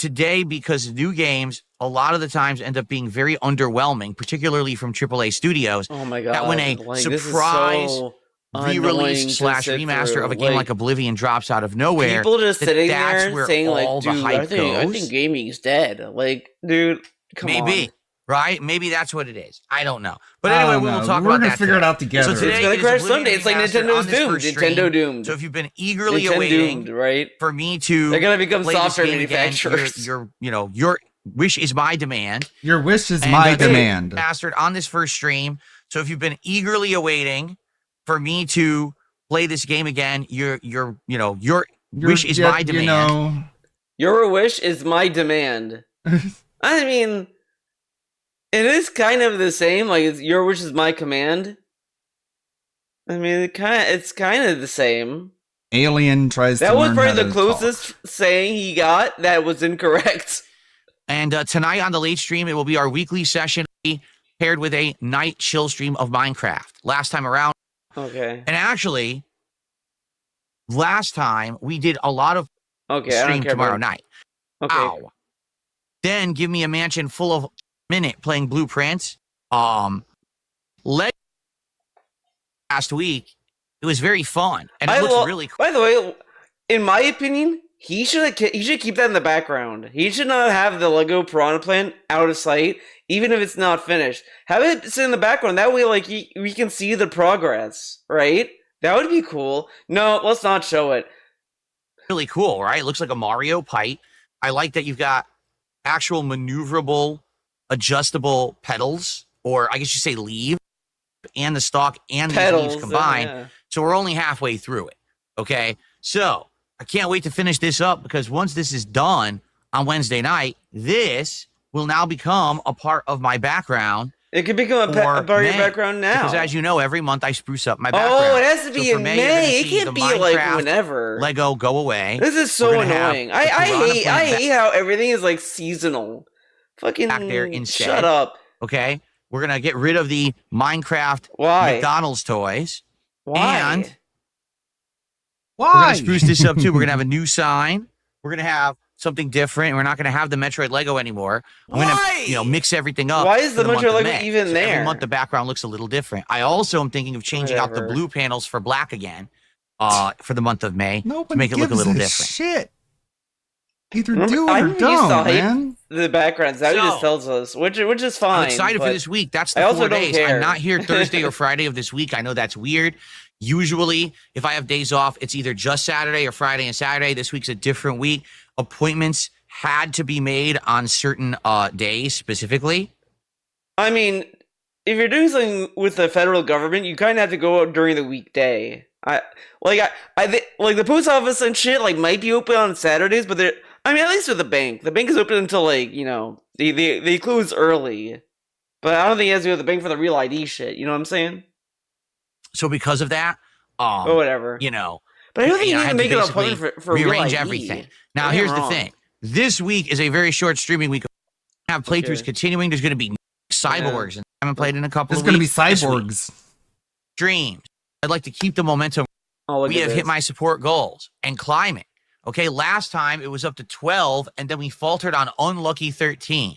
today, because new games a lot of the times end up being very underwhelming, particularly from AAA studios. Oh my god! That when a like, this is surprise so re-release annoying / to sit remaster through. of a game like Oblivion drops out of nowhere, People just sitting that's there where saying all like, the "Dude, hype I goes. think gaming's dead." Like, dude, come on. Maybe. Right? Maybe that's what it is. I don't know. But anyway, we will talk We're about gonna that figure it today. out together. So today It's gonna is crash Oblivion someday. It's like Remastered Nintendo's on this doomed. first stream. Nintendo doomed. So if you've been eagerly Nintendo awaiting doomed, right? for me to They're gonna become play this software game again, manufacturers. your wish is my demand. Your wish is And, my today demand. Remastered on this first stream. So if you've been eagerly awaiting for me to play this game again, your wish is my demand. Your wish is my demand. I mean, it is kind of the same. Like, it's your wish is my command. I mean, it's kind of the same. Alien tries That to was learn probably how the to closest saying he got that was incorrect. And tonight on the late stream, it will be our weekly session paired with a night chill stream of Minecraft. Last time around. Okay. And actually, last time we did a lot of Okay, I don't stream care tomorrow about- night. Okay. Ow. Then give me a mansion full of minute playing Blueprints. Last week, it was very fun. And it looks really cool. By the way, in my opinion, he should keep that in the background. He should not have the Lego Piranha Plant out of sight, even if it's not finished. Have it sit in the background. That way, like, we can see the progress, right? That would be cool. No, let's not show it. Really cool, right? It looks like a Mario pipe. I like that you've got actual maneuverable, adjustable pedals, or I guess you say leave, and the stalk and the leaves combined. Yeah. So we're only halfway through it. Okay. So I can't wait to finish this up, because once this is done on Wednesday night, this will now become a part of my background. It could become a part of your May, background now. Because as you know, every month I spruce up my background. Oh, it has to be So for in May, you're gonna May. It see can't the be like Minecraft whenever. Lego go away. This is so We're gonna have annoying. the I Piranha hate Plant hate how everything is like seasonal. Fucking back there instead. shut up. Okay, we're gonna get rid of the Minecraft Why? McDonald's toys. Why? And we're gonna spruce this up too. We're gonna have a new sign. We're gonna have something different. We're not gonna have the Metroid Lego anymore. I'm gonna mix everything up. Why is for the month Metroid of Lego May. even So there? Every month the background looks a little different. I also am thinking of changing out the Whatever. blue panels for black again. For the month of May to Nobody make it look a gives little a different. Shit. Either Remember, do I it or used to don't, hate man. the backgrounds. Now he just So- tells us, which is fine. I'm excited for but this week. That's I the also 4 don't days. care. I'm not here Thursday or Friday of this week. I know that's weird. Usually, if I have days off, it's either just Saturday or Friday and Saturday. This week's a different week. Appointments had to be made on certain days specifically. I mean, if you're doing something with the federal government, you kind of have to go out during the weekday. I like the post office and shit. Like, might be open on Saturdays, but they're. I mean, at least with the bank is open until like they close early. But I don't think it has to do with the bank for the real ID shit. You know what I'm saying? So because of that, Or whatever. But I don't think you I need to had make an basically appointment for real rearrange ID. everything. Now, Don't get here's me the wrong. thing. This week is a very short streaming week. I have playthroughs Okay. continuing. There's going to be cyborgs, and I haven't played in a couple There's of going to be weeks. This week. cyborgs. Streams. I'd like to keep the momentum. Oh, look We at have hit this. my support goals and climbing. Okay, last time it was up to 12, and then we faltered on unlucky 13.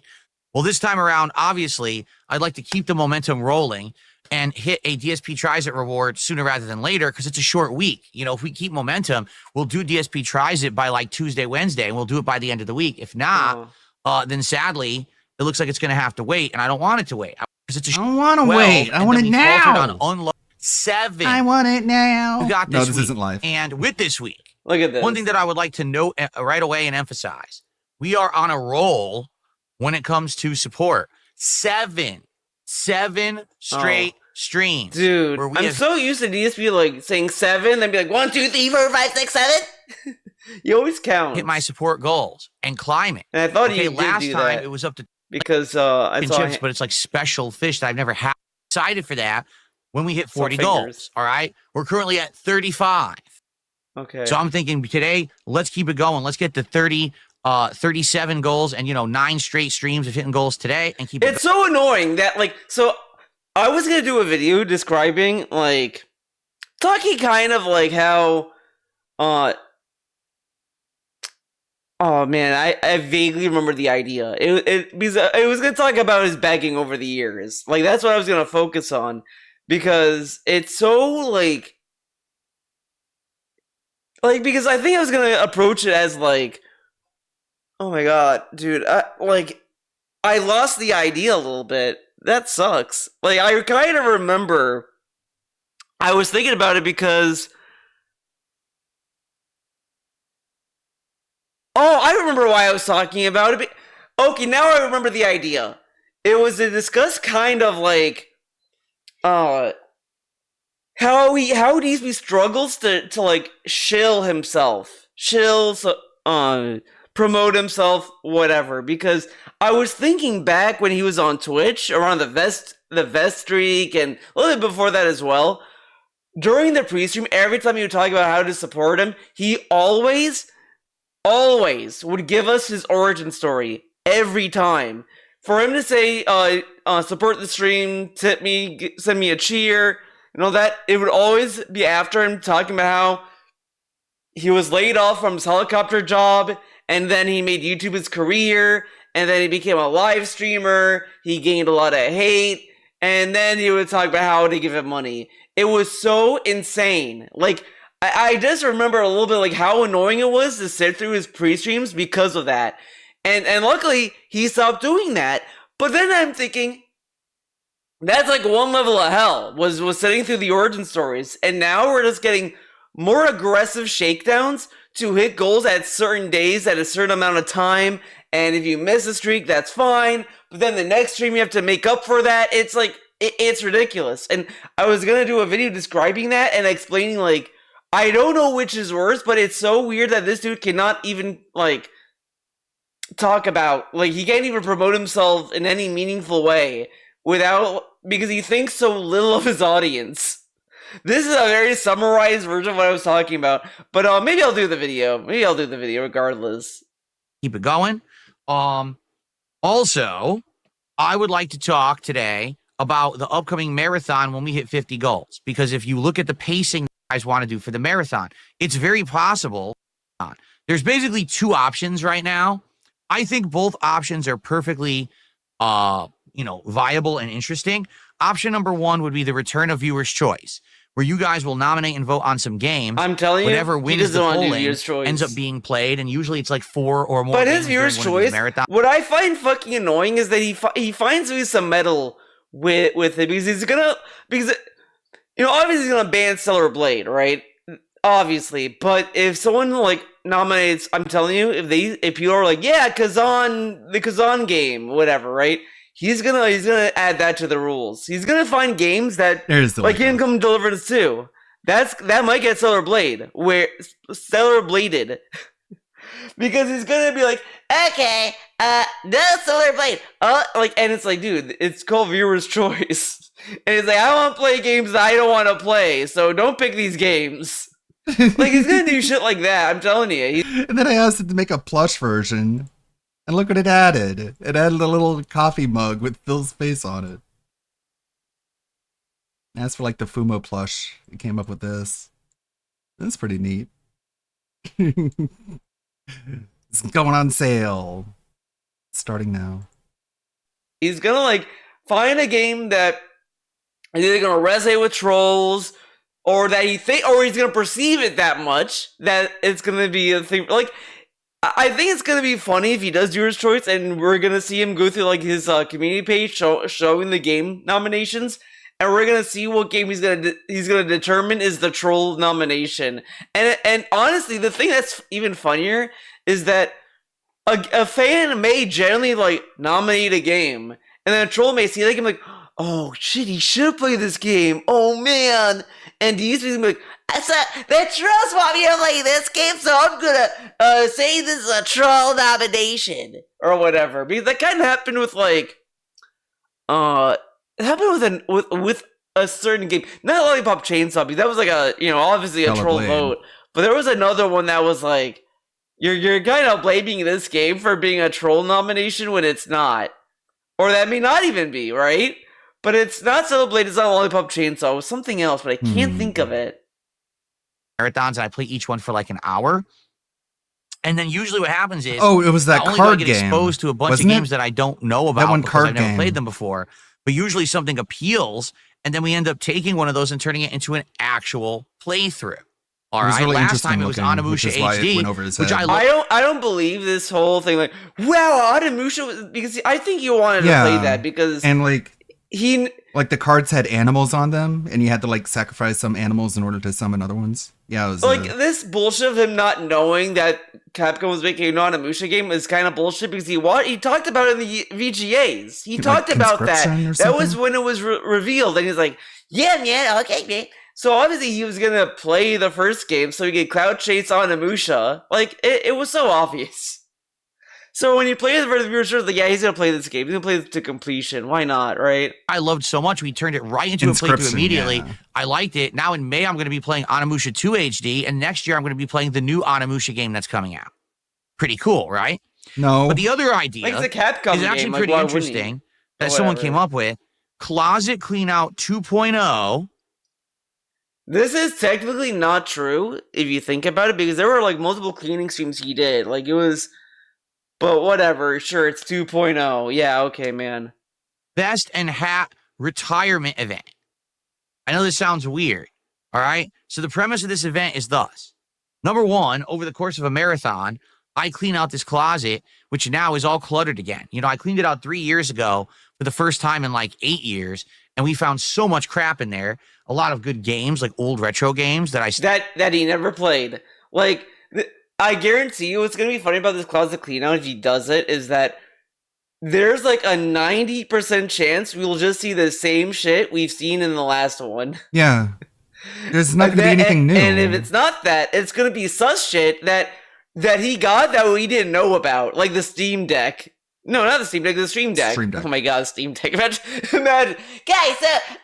Well, this time around, obviously, I'd like to keep the momentum rolling and hit a DSP Tries It reward sooner rather than later, because it's a short week. If we keep momentum, we'll do DSP Tries It by like Tuesday, Wednesday, and we'll do it by the end of the week. If not, then sadly, it looks like it's going to have to wait, and I don't want it to wait. Because it's a I don't want to 12, wait. I and want then it we faltered now. on unlucky 7. I want it now. You got No, this this week. isn't live. And with this week, Look at this. one thing that I would like to note right away and emphasize, we are on a roll when it comes to support. 7 straight streams. Dude, where we I'm have so used to DSP like saying 7, then be like 1, 2, 3, 4, 5, 6, 7. You always count. hit my support goals and climbing. And I thought Okay, you did last do time that it was up to because I chicken saw chips, but it's like special fish that I've never had. Excited for that when we hit 40 fingers. goals. All right. We're currently at 35. Okay. So I'm thinking today, let's keep it going. Let's get to 37 goals and 9 straight streams of hitting goals today and keep it It's so annoying that so I was gonna do a video describing talking kind of like how Oh man, I vaguely remember the idea. Because it was gonna talk about his begging over the years. Like that's what I was gonna focus on, because it's so like because I think I was gonna approach it as like, oh my god, dude, I lost the idea a little bit. That sucks. Like I kind of remember, I was thinking about it because. Oh, I remember why I was talking about it. Okay, now I remember the idea. It was to discuss kind of like, how he struggles to like shill himself, promote himself, whatever. Because I was thinking back when he was on Twitch around the vest streak and a little bit before that as well. During the pre-stream, every time he would talk about how to support him, he always would give us his origin story every time. For him to say, support the stream, tip me, send me a cheer, and all that, it would always be after him talking about how he was laid off from his helicopter job, and then he made YouTube his career, and then he became a live streamer, he gained a lot of hate, and then he would talk about how to give him money. It was so insane. Like, I just remember a little bit like how annoying it was to sit through his pre-streams because of that. And luckily, he stopped doing that. But then I'm thinking, that's like one level of hell, was sitting through the origin stories. And now we're just getting more aggressive shakedowns to hit goals at certain days at a certain amount of time. And if you miss a streak, that's fine. But then the next stream, you have to make up for that. It's like, it's ridiculous. And I was going to do a video describing that and explaining like, I don't know which is worse, but it's so weird that this dude cannot even, like, talk about, like, he can't even promote himself in any meaningful way because he thinks so little of his audience. This is a very summarized version of what I was talking about, but maybe I'll do the video. Maybe I'll do the video regardless. Keep it going. Also, I would like to talk today about the upcoming marathon when we hit 50 goals, because if you look at the pacing guys want to do for the marathon, it's very possible. There's basically two options right now. I think both options are perfectly viable and interesting. Option number one would be the return of viewers' choice, where you guys will nominate and vote on some games. I'm telling you, whatever wins the polling choice ends up being played, and usually it's like 4 or more. But his viewers' choice, what I find fucking annoying is that he finds me some metal with it, because obviously he's gonna ban Stellar Blade, right? Obviously, but if someone like nominates, I'm telling you, if people are like, yeah, the Kazan game, whatever, right? He's gonna add that to the rules. He's gonna find games that like Kingdom Deliverance 2. That might get Stellar Bladed, because he's gonna be like, okay, no Stellar Blade. And it's like, dude, it's called viewers' choice. And he's like, I want to play games that I don't want to play, so don't pick these games. Like, he's gonna do shit like that, I'm telling you. And then I asked him to make a plush version, and look what it added. It added a little coffee mug with Phil's face on it. As for like the Fumo plush, it came up with this. That's pretty neat. It's going on sale. Starting now. He's gonna like find a game that is either gonna resonate with trolls, or that or he's gonna perceive it that much that it's gonna be a thing. Like, I think it's gonna be funny if he does viewers' choice, and we're gonna see him go through like his community page showing the game nominations, and we're gonna see what game he's gonna determine is the troll nomination. And honestly, the thing that's even funnier is that a fan may generally like nominate a game, and then a troll may see like him like, oh shit, he should play this game. Oh man. And he's gonna be like, the trolls want me to play this game, so I'm gonna say this is a troll nomination or whatever. Because that kind of happened with like, it happened with a certain game, not Lollipop Chainsaw, because that was like a obviously a troll vote. But there was another one that was like, you're kind of blaming this game for being a troll nomination when it's not, or that may not even be right. But it's not Celebrate, it's not Lollipop Chainsaw, it was something else, but I can't think of it. Marathons, and I play each one for like an hour. And then usually what happens is, Oh, it was that not only do I card get game, exposed to a bunch of wasn't it? games that I don't know about one because card I've never game. played them before, but usually something appeals, and then we end up taking one of those and turning it into an actual playthrough. All It was right. really Last interesting time it was looking, which Onimusha is why it HD, went over his which head. I don't believe this whole thing. Like, wow, Onimusha was, because I think you wanted to play that because and like he like the cards had animals on them, and you had to like sacrifice some animals in order to summon other ones. Yeah, it was like this bullshit of him not knowing that Capcom was making an Onimusha game is kind of bullshit because he talked about it in the VGAs. He Like talked about that. Conscription or That was something? when it was revealed, and he's like, "Yeah, man, okay, man." So obviously he was gonna play the first game so he could cloud chase Onimusha. Like it was so obvious. So when you play the first viewer, like, yeah, he's gonna play this game. He's gonna play it to completion. Why not, right? I loved so much. We turned it right into a playthrough Inscription, immediately. yeah. I liked it. Now in May, I'm going to be playing Onimusha 2 HD, and next year I'm going to be playing the new Onimusha game that's coming out. Pretty cool, right? No. But the other idea Like it's a Capcom is actually game. pretty like, why wouldn't interesting he? that Or someone whatever. came up with. Closet Cleanout 2.0. This is technically not true if you think about it, because there were like multiple cleaning streams he did. Like it was, but whatever. Sure, it's 2.0. Yeah, okay, man. Vest and hat retirement event. I know this sounds weird. All right. So the premise of this event is thus. Number one, over the course of a marathon, I clean out this closet, which now is all cluttered again. You know, I cleaned it out 3 years ago for the first time in like 8 years, and we found so much crap in there. A lot of good games, like old retro games that that he never played. Like I guarantee you, what's gonna be funny about this closet cleanout if he does it is that there's like a 90% chance we'll just see the same shit we've seen in the last one. Yeah. There's not going to be anything new. And if it's not that, it's gonna be sus shit that he got that we didn't know about, like the Steam Deck. No, not the Steam Deck, the Stream Deck. Stream Deck. Oh my god, Steam Deck. Imagine, guys,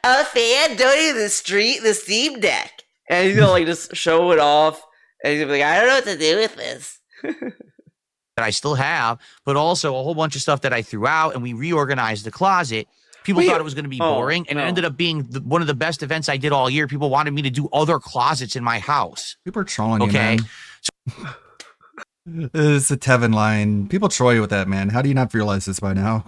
a fan donated the Steam Deck. And he's gonna like just show it off. And he's gonna be like, I don't know what to do with this. that I still have, but also a whole bunch of stuff that I threw out, and we reorganized the closet. People thought it was going to be boring, and it ended up being one of the best events I did all year. People wanted me to do other closets in my house. People are trolling Okay. you, man. It's a Tevin line. People troll you with that, man. How do you not realize this by now?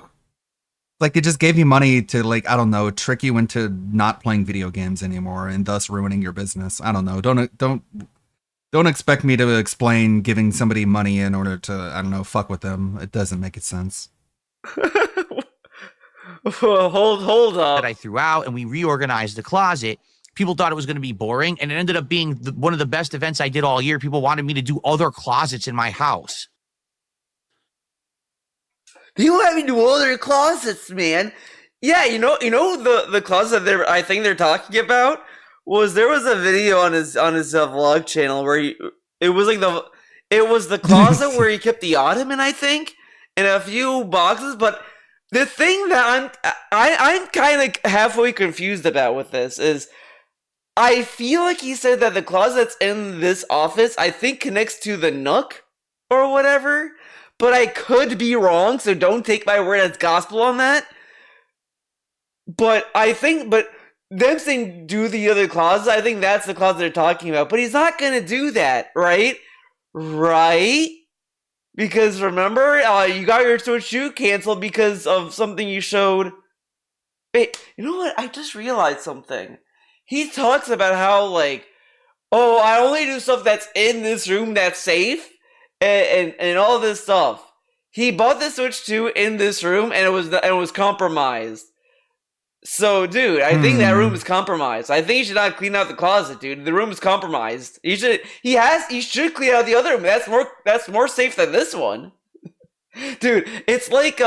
Like they just gave you money to, like, I don't know, trick you into not playing video games anymore and thus ruining your business. I don't know. Don't expect me to explain giving somebody money in order to, I don't know, fuck with them. It doesn't make it sense. Hold up. That I threw out, and we reorganized the closet. People thought it was going to be boring, and it ended up being one of the best events I did all year. People wanted me to do other closets in my house. You let me do other closets, man. Yeah, you know the closet that I think they're talking about was there was a video on his vlog channel where it was the closet where he kept the ottoman, I think, and a few boxes. But the thing that I'm kind of halfway confused about with this is I feel like he said that the closet that's in this office I think connects to the Nook or whatever. But I could be wrong, so don't take my word as gospel on that. But them saying do the other closet, I think that's the closet they're talking about. But he's not gonna do that, right? Right? Because remember, you got your Switch 2 canceled because of something you showed. Wait, you know what? I just realized something. He talks about how, like, oh, I only do stuff that's in this room that's safe. And all this stuff. He bought the Switch 2 in this room, and it was compromised. So, dude, I think that room is compromised. I think you should not clean out the closet, dude. The room is compromised. He should clean out the other room. That's more safe than this one, dude. It's like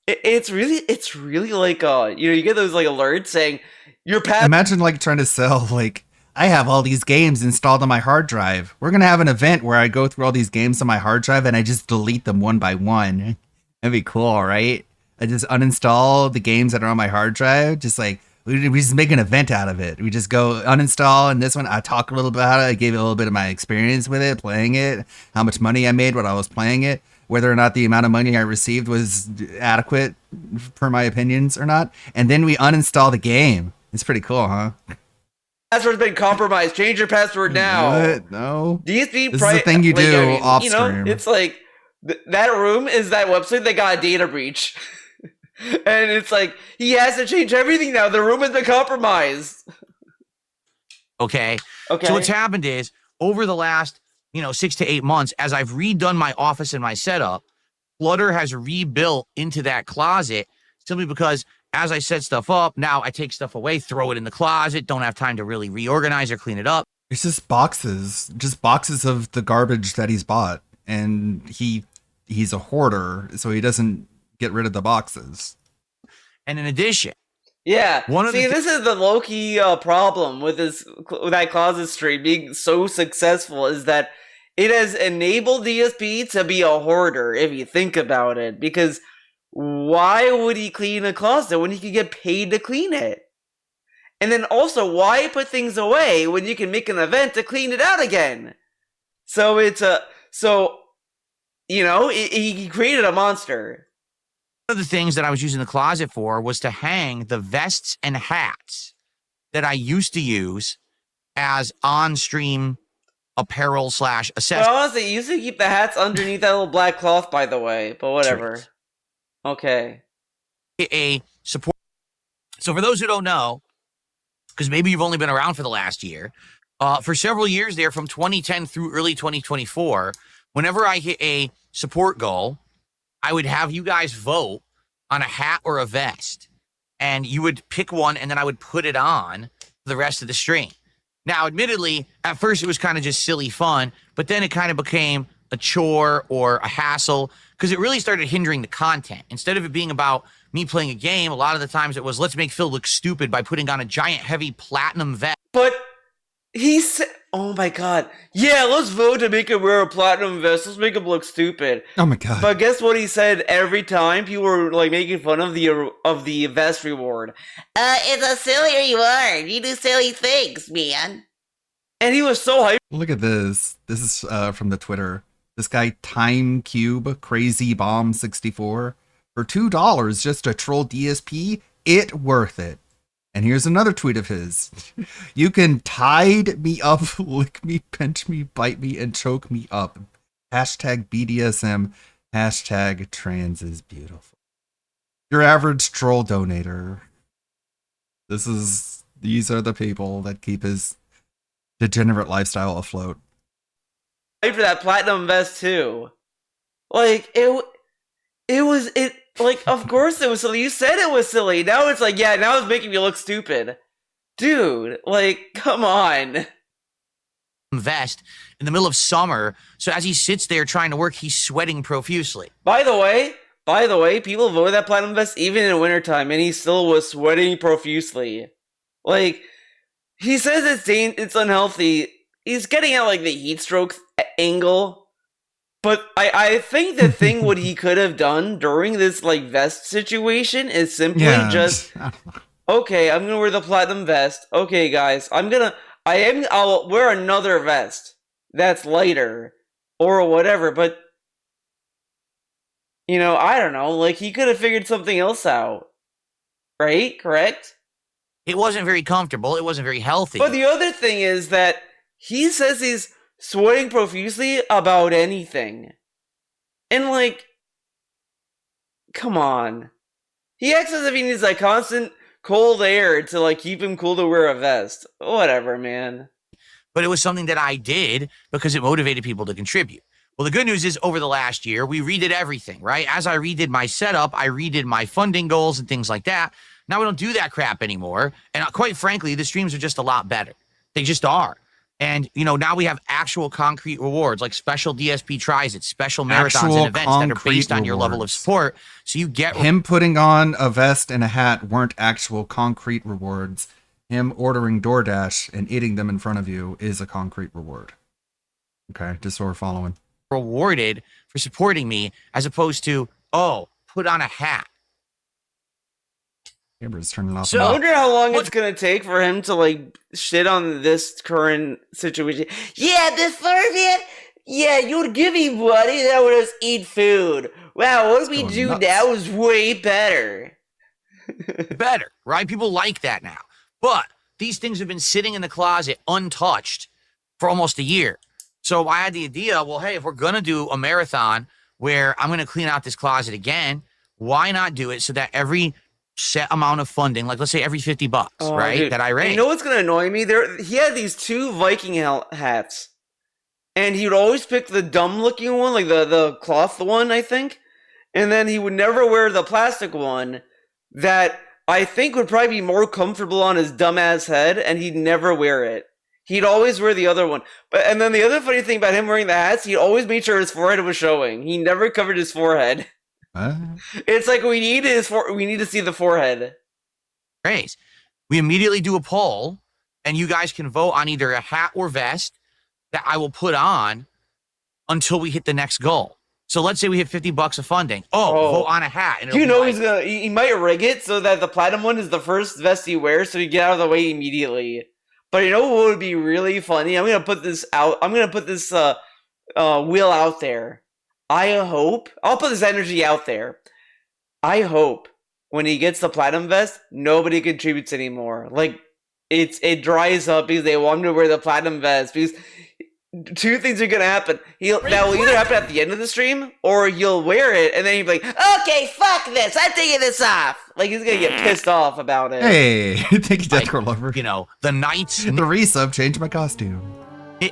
it's really like you get those like alerts saying your past. Imagine like trying to sell like, I have all these games installed on my hard drive. We're going to have an event where I go through all these games on my hard drive and I just delete them one by one. That'd be cool, right? I just uninstall the games that are on my hard drive. Just like, we just make an event out of it. We just go uninstall, and this one, I talk a little bit about it. I gave you a little bit of my experience with it, playing it, how much money I made when I was playing it, whether or not the amount of money I received was adequate per my opinions or not. And then we uninstall the game. It's pretty cool, huh? Password's been compromised. Change your password now. What? No. DSP This is the thing you do off you know, stream. it's like that room is that website that got a data breach. And it's like he has to change everything now. The room has been compromised. Okay. Okay. So what's happened is over the last, 6 to 8 months, as I've redone my office and my setup, Flutter has rebuilt into that closet simply because as I set stuff up, now I take stuff away, throw it in the closet, don't have time to really reorganize or clean it up. It's just boxes of the garbage that he's bought, and he's a hoarder, so he doesn't get rid of the boxes. And in addition, yeah, this is the low-key problem with that closet stream being so successful is that it has enabled DSP to be a hoarder, if you think about it, because why would he clean a closet when he could get paid to clean it? And then also, why put things away when you can make an event to clean it out again? So he created a monster. One of the things that I was using the closet for was to hang the vests and hats that I used to use as on-stream apparel / accessories. Well, honestly, you used to keep the hats underneath that little black cloth, by the way, but whatever. Trees. Okay. A support. So for those who don't know, because maybe you've only been around for the last year, for several years there, from 2010 through early 2024, whenever I hit a support goal, I would have you guys vote on a hat or a vest, and you would pick one, and then I would put it on for the rest of the stream. Now, admittedly, at first it was kind of just silly fun, but then it kind of became a chore or a hassle because it really started hindering the content. Instead of it being about me playing a game, a lot of the times it was, let's make Phil look stupid by putting on a giant, heavy platinum vest. But he said, oh my god, yeah, let's vote to make him wear a platinum vest. Let's make him look stupid. Oh my god. But guess what he said every time? People were like making fun of the vest reward. It's a silly reward. You do silly things, man. And he was so hyped. Look at this. This is from the Twitter. This guy, Time Cube Crazy Bomb 64, for $2 just to troll DSP, it worth it. And here's another tweet of his. You can tide me up, lick me, pinch me, bite me, and choke me up. Hashtag BDSM. Hashtag trans is beautiful. Your average troll donator. These are the people that keep his degenerate lifestyle afloat. For that platinum vest too. Like it was like, of course it was silly. You said it was silly. Now it's like, yeah, now it's making me look stupid. Dude, like, come on. Vest in the middle of summer. So as he sits there trying to work, he's sweating profusely. By the way, people voted that platinum vest even in wintertime, and he still was sweating profusely. Like, he says it's unhealthy. He's getting at like the heat stroke angle. But I think the thing what he could have done during this like vest situation is simply just, okay, I'm gonna wear the platinum vest. Okay, guys, I'll wear another vest that's lighter or whatever. But I don't know. Like he could have figured something else out, right? Correct? It wasn't very comfortable. It wasn't very healthy. But the other thing is that he says he's sweating profusely about anything. And like, come on. He acts as if he needs like constant cold air to like keep him cool to wear a vest. Whatever, man. But it was something that I did because it motivated people to contribute. Well, the good news is over the last year, we redid everything, right? As I redid my setup, I redid my funding goals and things like that. Now we don't do that crap anymore. And quite frankly, the streams are just a lot better. They just are. And, now we have actual concrete rewards, like special DSP tries it, special marathons and events that are based on your level of support. So you get... Him putting on a vest and a hat weren't actual concrete rewards. Him ordering DoorDash and eating them in front of you is a concrete reward. Okay, just so we're following. Rewarded for supporting me as opposed to, put on a hat. Camera's turning off. So I wonder how long it's gonna take for him to like shit on this current situation. Yeah, beforehand, you would give me money that would just eat food. Wow, what we do now is way better. Better, right? People like that now. But these things have been sitting in the closet untouched for almost a year. So I had the idea, well, hey, if we're going to do a marathon where I'm going to clean out this closet again, why not do it so that every set amount of funding, like let's say every $50, right, dude, that I raise. You know what's going to annoy me? He had these 2 Viking hats, and he would always pick the dumb-looking one, like the cloth one, I think, and then he would never wear the plastic one that I think would probably be more comfortable on his dumbass head, and he'd never wear it. He'd always wear the other one. And then the other funny thing about him wearing the hats, he'd always make sure his forehead was showing. He never covered his forehead. It's like we need to see the forehead. Great. We immediately do a poll, and you guys can vote on either a hat or vest that I will put on until we hit the next goal. So let's say we hit $50 of funding. Vote on a hat. And You know he might rig it so that the platinum one is the first vest he wears, so you get out of the way immediately. But you know what would be really funny? I'm gonna put this out. I'm gonna put this wheel out there. I'll put this energy out there. I hope when he gets the platinum vest, nobody contributes anymore. Like it dries up because they want him to wear the platinum vest. Because 2 things are gonna happen. That will either happen at the end of the stream, or he'll wear it and then he'll be like, "Okay, fuck this. I'm taking this off." Like he's gonna get pissed off about it. Hey, thank you, Deathcore Lover. You know, the Knights. The resub changed my costume.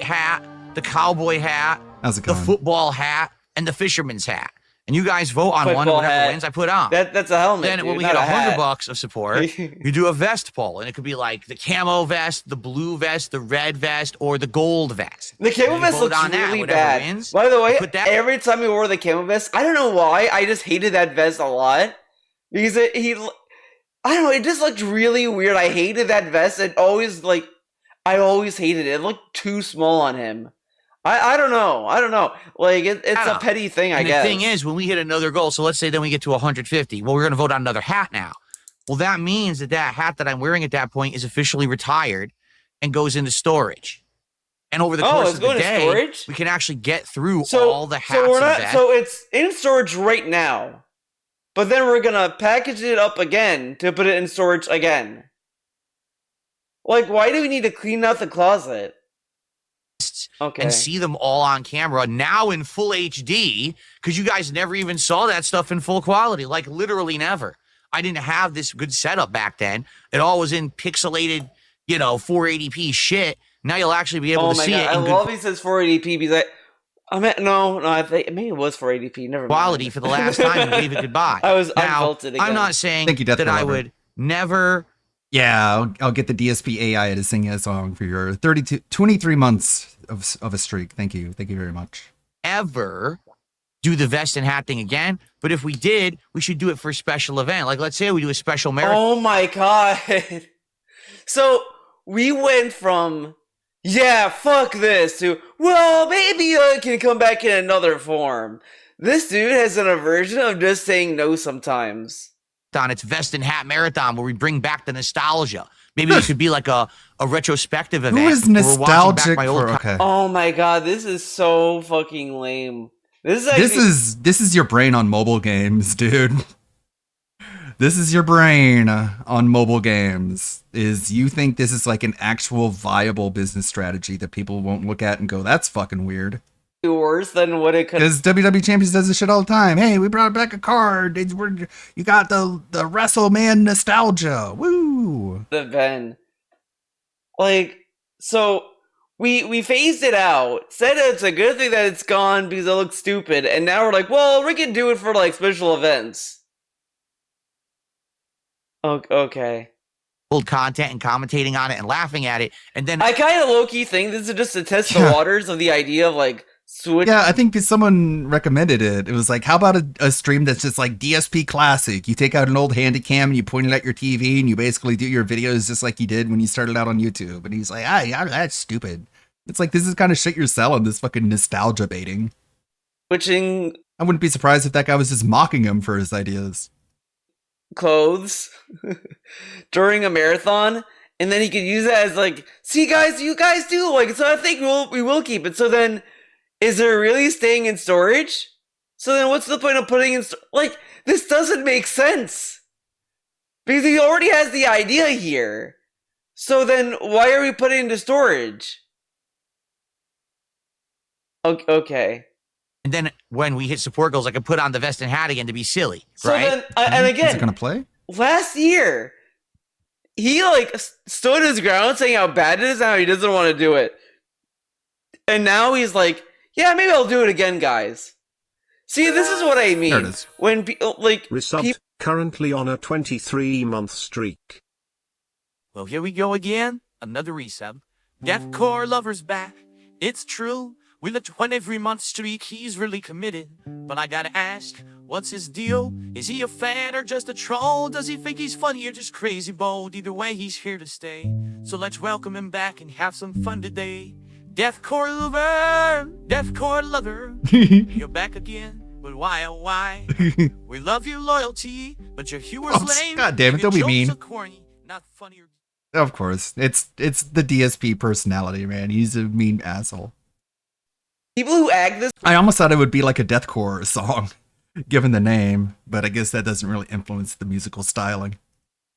Hat, the cowboy hat, How's it the going? football hat, and the fisherman's hat. And you guys vote on one, and whatever wins, I put on. That's a helmet. Then when we hit $100 of support, you do a vest poll, and it could be like the camo vest, the blue vest, the red vest, or the gold vest. The camo vest looks really bad. Wins, by the way, every time he wore the camo vest, I don't know why, I just hated that vest a lot. Because I don't know, it just looked really weird. I hated that vest. I always hated it. It looked too small on him. I don't know. Like, it's a petty thing, I guess. The thing is, when we hit another goal, so let's say then we get to 150, well, we're going to vote on another hat now. Well, that means that hat that I'm wearing at that point is officially retired and goes into storage. And over the course of the day, we can actually get through all the hats. So it's in storage right now. But then we're going to package it up again to put it in storage again. Like, why do we need to clean out the closet? And see them all on camera now in full HD, because you guys never even saw that stuff in full quality, like literally never. I didn't have this good setup back then. It all was in pixelated, 480p shit. Now you'll actually be able to see it. I love he says 480p because I think maybe it was 480p. Never quality mind. For the last time and wave it goodbye. I'm not saying that I would never. Yeah, I'll get the DSP AI to sing a song for your 23 months of a streak. Thank you very much. Ever do the vest and hat thing again? But if we did, we should do it for a special event. Like, let's say we do a special marathon. Oh my god! So we went from fuck this to maybe I can come back in another form. This dude has an aversion of just saying no sometimes. It's vest and hat marathon where we bring back the nostalgia. Maybe it could be like a retrospective event. Who is nostalgic for? Okay. Oh my god, this is so fucking lame. This is your brain on mobile games, dude. This is your brain on mobile games. Is you think this is like an actual viable business strategy that people won't look at and go, "That's fucking weird." Worse than what it could. Because WWE Champions does this shit all the time. Hey, we brought back a card. You got the WrestleMan nostalgia. Woo! Ben, like, so we phased it out. Said it's a good thing that it's gone because it looks stupid, and now we're like, well, we can do it for like special events. Okay. Old content and commentating on it and laughing at it, and then I kind of low-key think this is just to test the waters of the idea of like. Yeah, I think someone recommended it. It was like, how about a stream that's just like DSP Classic? You take out an old handy cam and you point it at your TV and you basically do your videos just like you did when you started out on YouTube. And he's like, that's stupid. It's like, this is kind of shit you're selling, this fucking nostalgia baiting. I wouldn't be surprised if that guy was just mocking him for his ideas. Clothes during a marathon, and then he could use that as like, see guys, you guys do like, so I think we will keep it. So then, is it really staying in storage? So then what's the point of putting in like, this doesn't make sense. Because he already has the idea here. So then why are we putting it into storage? Okay. And then when we hit support goals, I can put on the vest and hat again to be silly, So right? then, and again, Is it gonna play? Last year, he like stood his ground saying how bad it is and how he doesn't want to do it. And now he's like, yeah, maybe I'll do it again, guys. See, this is what I mean. There it is. When people like Resubbed, currently on a 23-month streak. Well, here we go again. Another resub. Deathcore Lover's back. It's true. With a 23-month streak, he's really committed. But I gotta ask, what's his deal? Is he a fan or just a troll? Does he think he's funny or just crazy bold? Either way, he's here to stay. So let's welcome him back and have some fun today. Deathcore Lover, Deathcore Lover, you're back again. But why, oh why? We love your loyalty, but your humor's lame. God damn it, don't be Your mean. jokes are corny, not funny or... Of course, it's the DSP personality, man. He's a mean asshole. people who act this. I almost thought it would be like a deathcore song, given the name, but I guess that doesn't really influence the musical styling.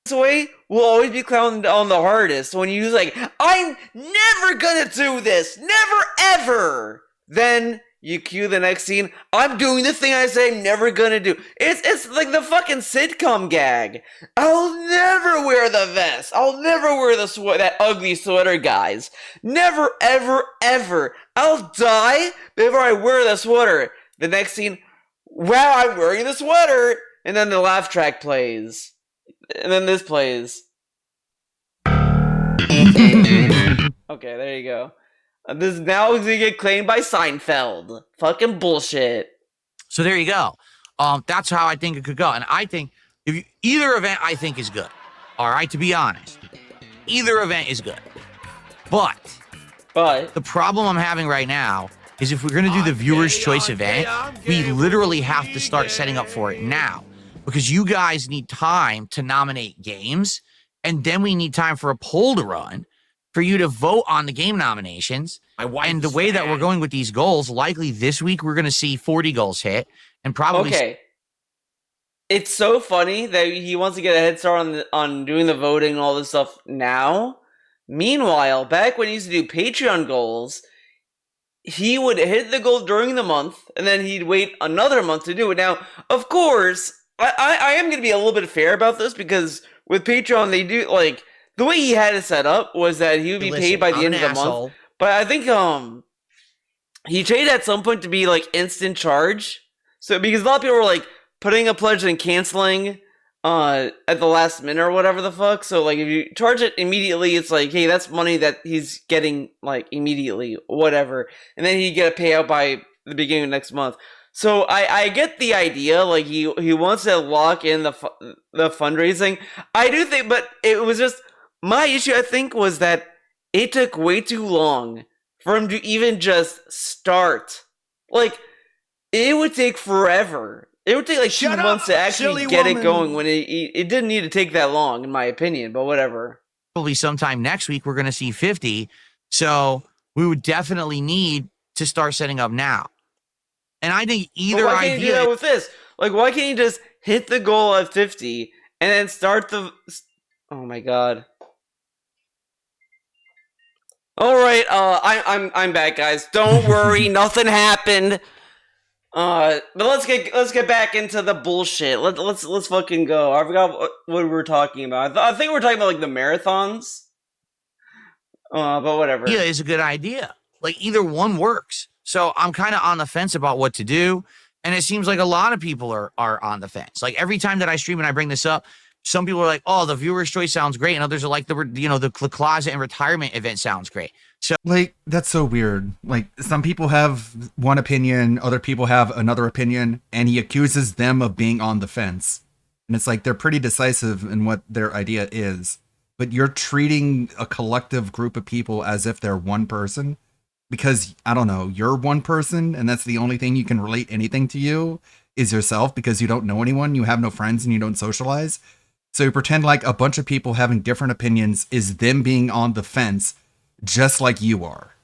This way will always be clowned on the hardest when you use like, I'm never gonna do this, never ever. Then you cue the next scene. I'm doing the thing I say I'm never gonna do. It's like the fucking sitcom gag. I'll never wear the vest. I'll never wear that ugly sweater, guys. Never, ever, ever. I'll die before I wear the sweater. The next scene. Wow, I'm wearing the sweater, and then the laugh track plays, and then this plays. Okay, there you go. This now is gonna get claimed by Seinfeld. Fucking bullshit. So there you go. That's how I think it could go. And I think either event I think is good. All right, to be honest, either event is good. But the problem I'm having right now is if we're gonna do the viewer's choice event, we literally have to start setting up for it now, because you guys need time to nominate games, and then we need time for a poll to run for you to vote on the game nominations. And the way that we're going with these goals, likely this week we're going to see 40 goals hit, and probably... Okay. It's so funny that he wants to get a head start on doing the voting and all this stuff now. Meanwhile, back when he used to do Patreon goals, he would hit the goal during the month, and then he'd wait another month to do it. Now, of course, I am going to be a little bit fair about this, because with Patreon, they do, like... The way he had it set up was that he would be paid by the end of the month. But I think he changed at some point to be like instant charge. So because a lot of people were like putting a pledge and canceling at the last minute or whatever the fuck. So like if you charge it immediately, it's like, hey, that's money that he's getting like immediately, whatever. And then he'd get a payout by the beginning of next month. So I get the idea, like he wants to lock in the fundraising. I do think, but it was just... My issue, I think, was that it took way too long for him to even just start. Like, it would take forever. It would take like 2 months to actually get it going when it didn't need to take that long, in my opinion, but whatever. Probably sometime next week we're going to see 50, so we would definitely need to start setting up now. And I think either why can't you do that with this? Like, why can't you just hit the goal at 50 and then start the... Oh my god. All right, I'm back, guys. Don't worry, nothing happened. But let's get back into the bullshit. Let's fucking go. I forgot what we were talking about. I think we were talking about like the marathons. But whatever. Yeah, it's a good idea. Like either one works. So I'm kind of on the fence about what to do, and it seems like a lot of people are on the fence. Like every time that I stream and I bring this up, some people are like, "Oh, the viewer's choice sounds great," and others are like, the closet and retirement event sounds great. So, like, that's so weird. Like, some people have one opinion, other people have another opinion, and he accuses them of being on the fence. And it's like they're pretty decisive in what their idea is, but you're treating a collective group of people as if they're one person because, I don't know, you're one person, and that's the only thing you can relate anything to you is yourself, because you don't know anyone, you have no friends, and you don't socialize. So you pretend like a bunch of people having different opinions is them being on the fence, just like you are.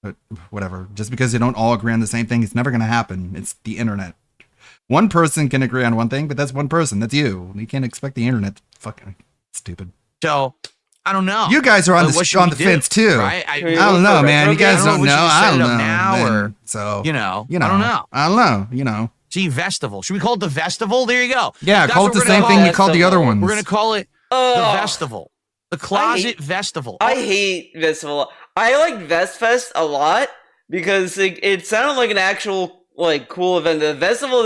But whatever. Just because you don't all agree on the same thing, it's never going to happen. It's the internet. One person can agree on one thing, but that's one person. That's you. You can't expect the internet. Fucking stupid. So I don't know. You guys are on What the should we do, fence too. right? I don't know, man. You guys don't know. I don't know. Now then. or So I don't know. I don't know. You know. See, Vestival. Should we call it the Vestival? There you go. Yeah, That's call it what the we're gonna same call thing it. you called the other ones. We're gonna call it the Vestival, the Closet Vestival. I hate Vestival. I like Vestfest a lot because it sounded like an actual like cool event. The Vestival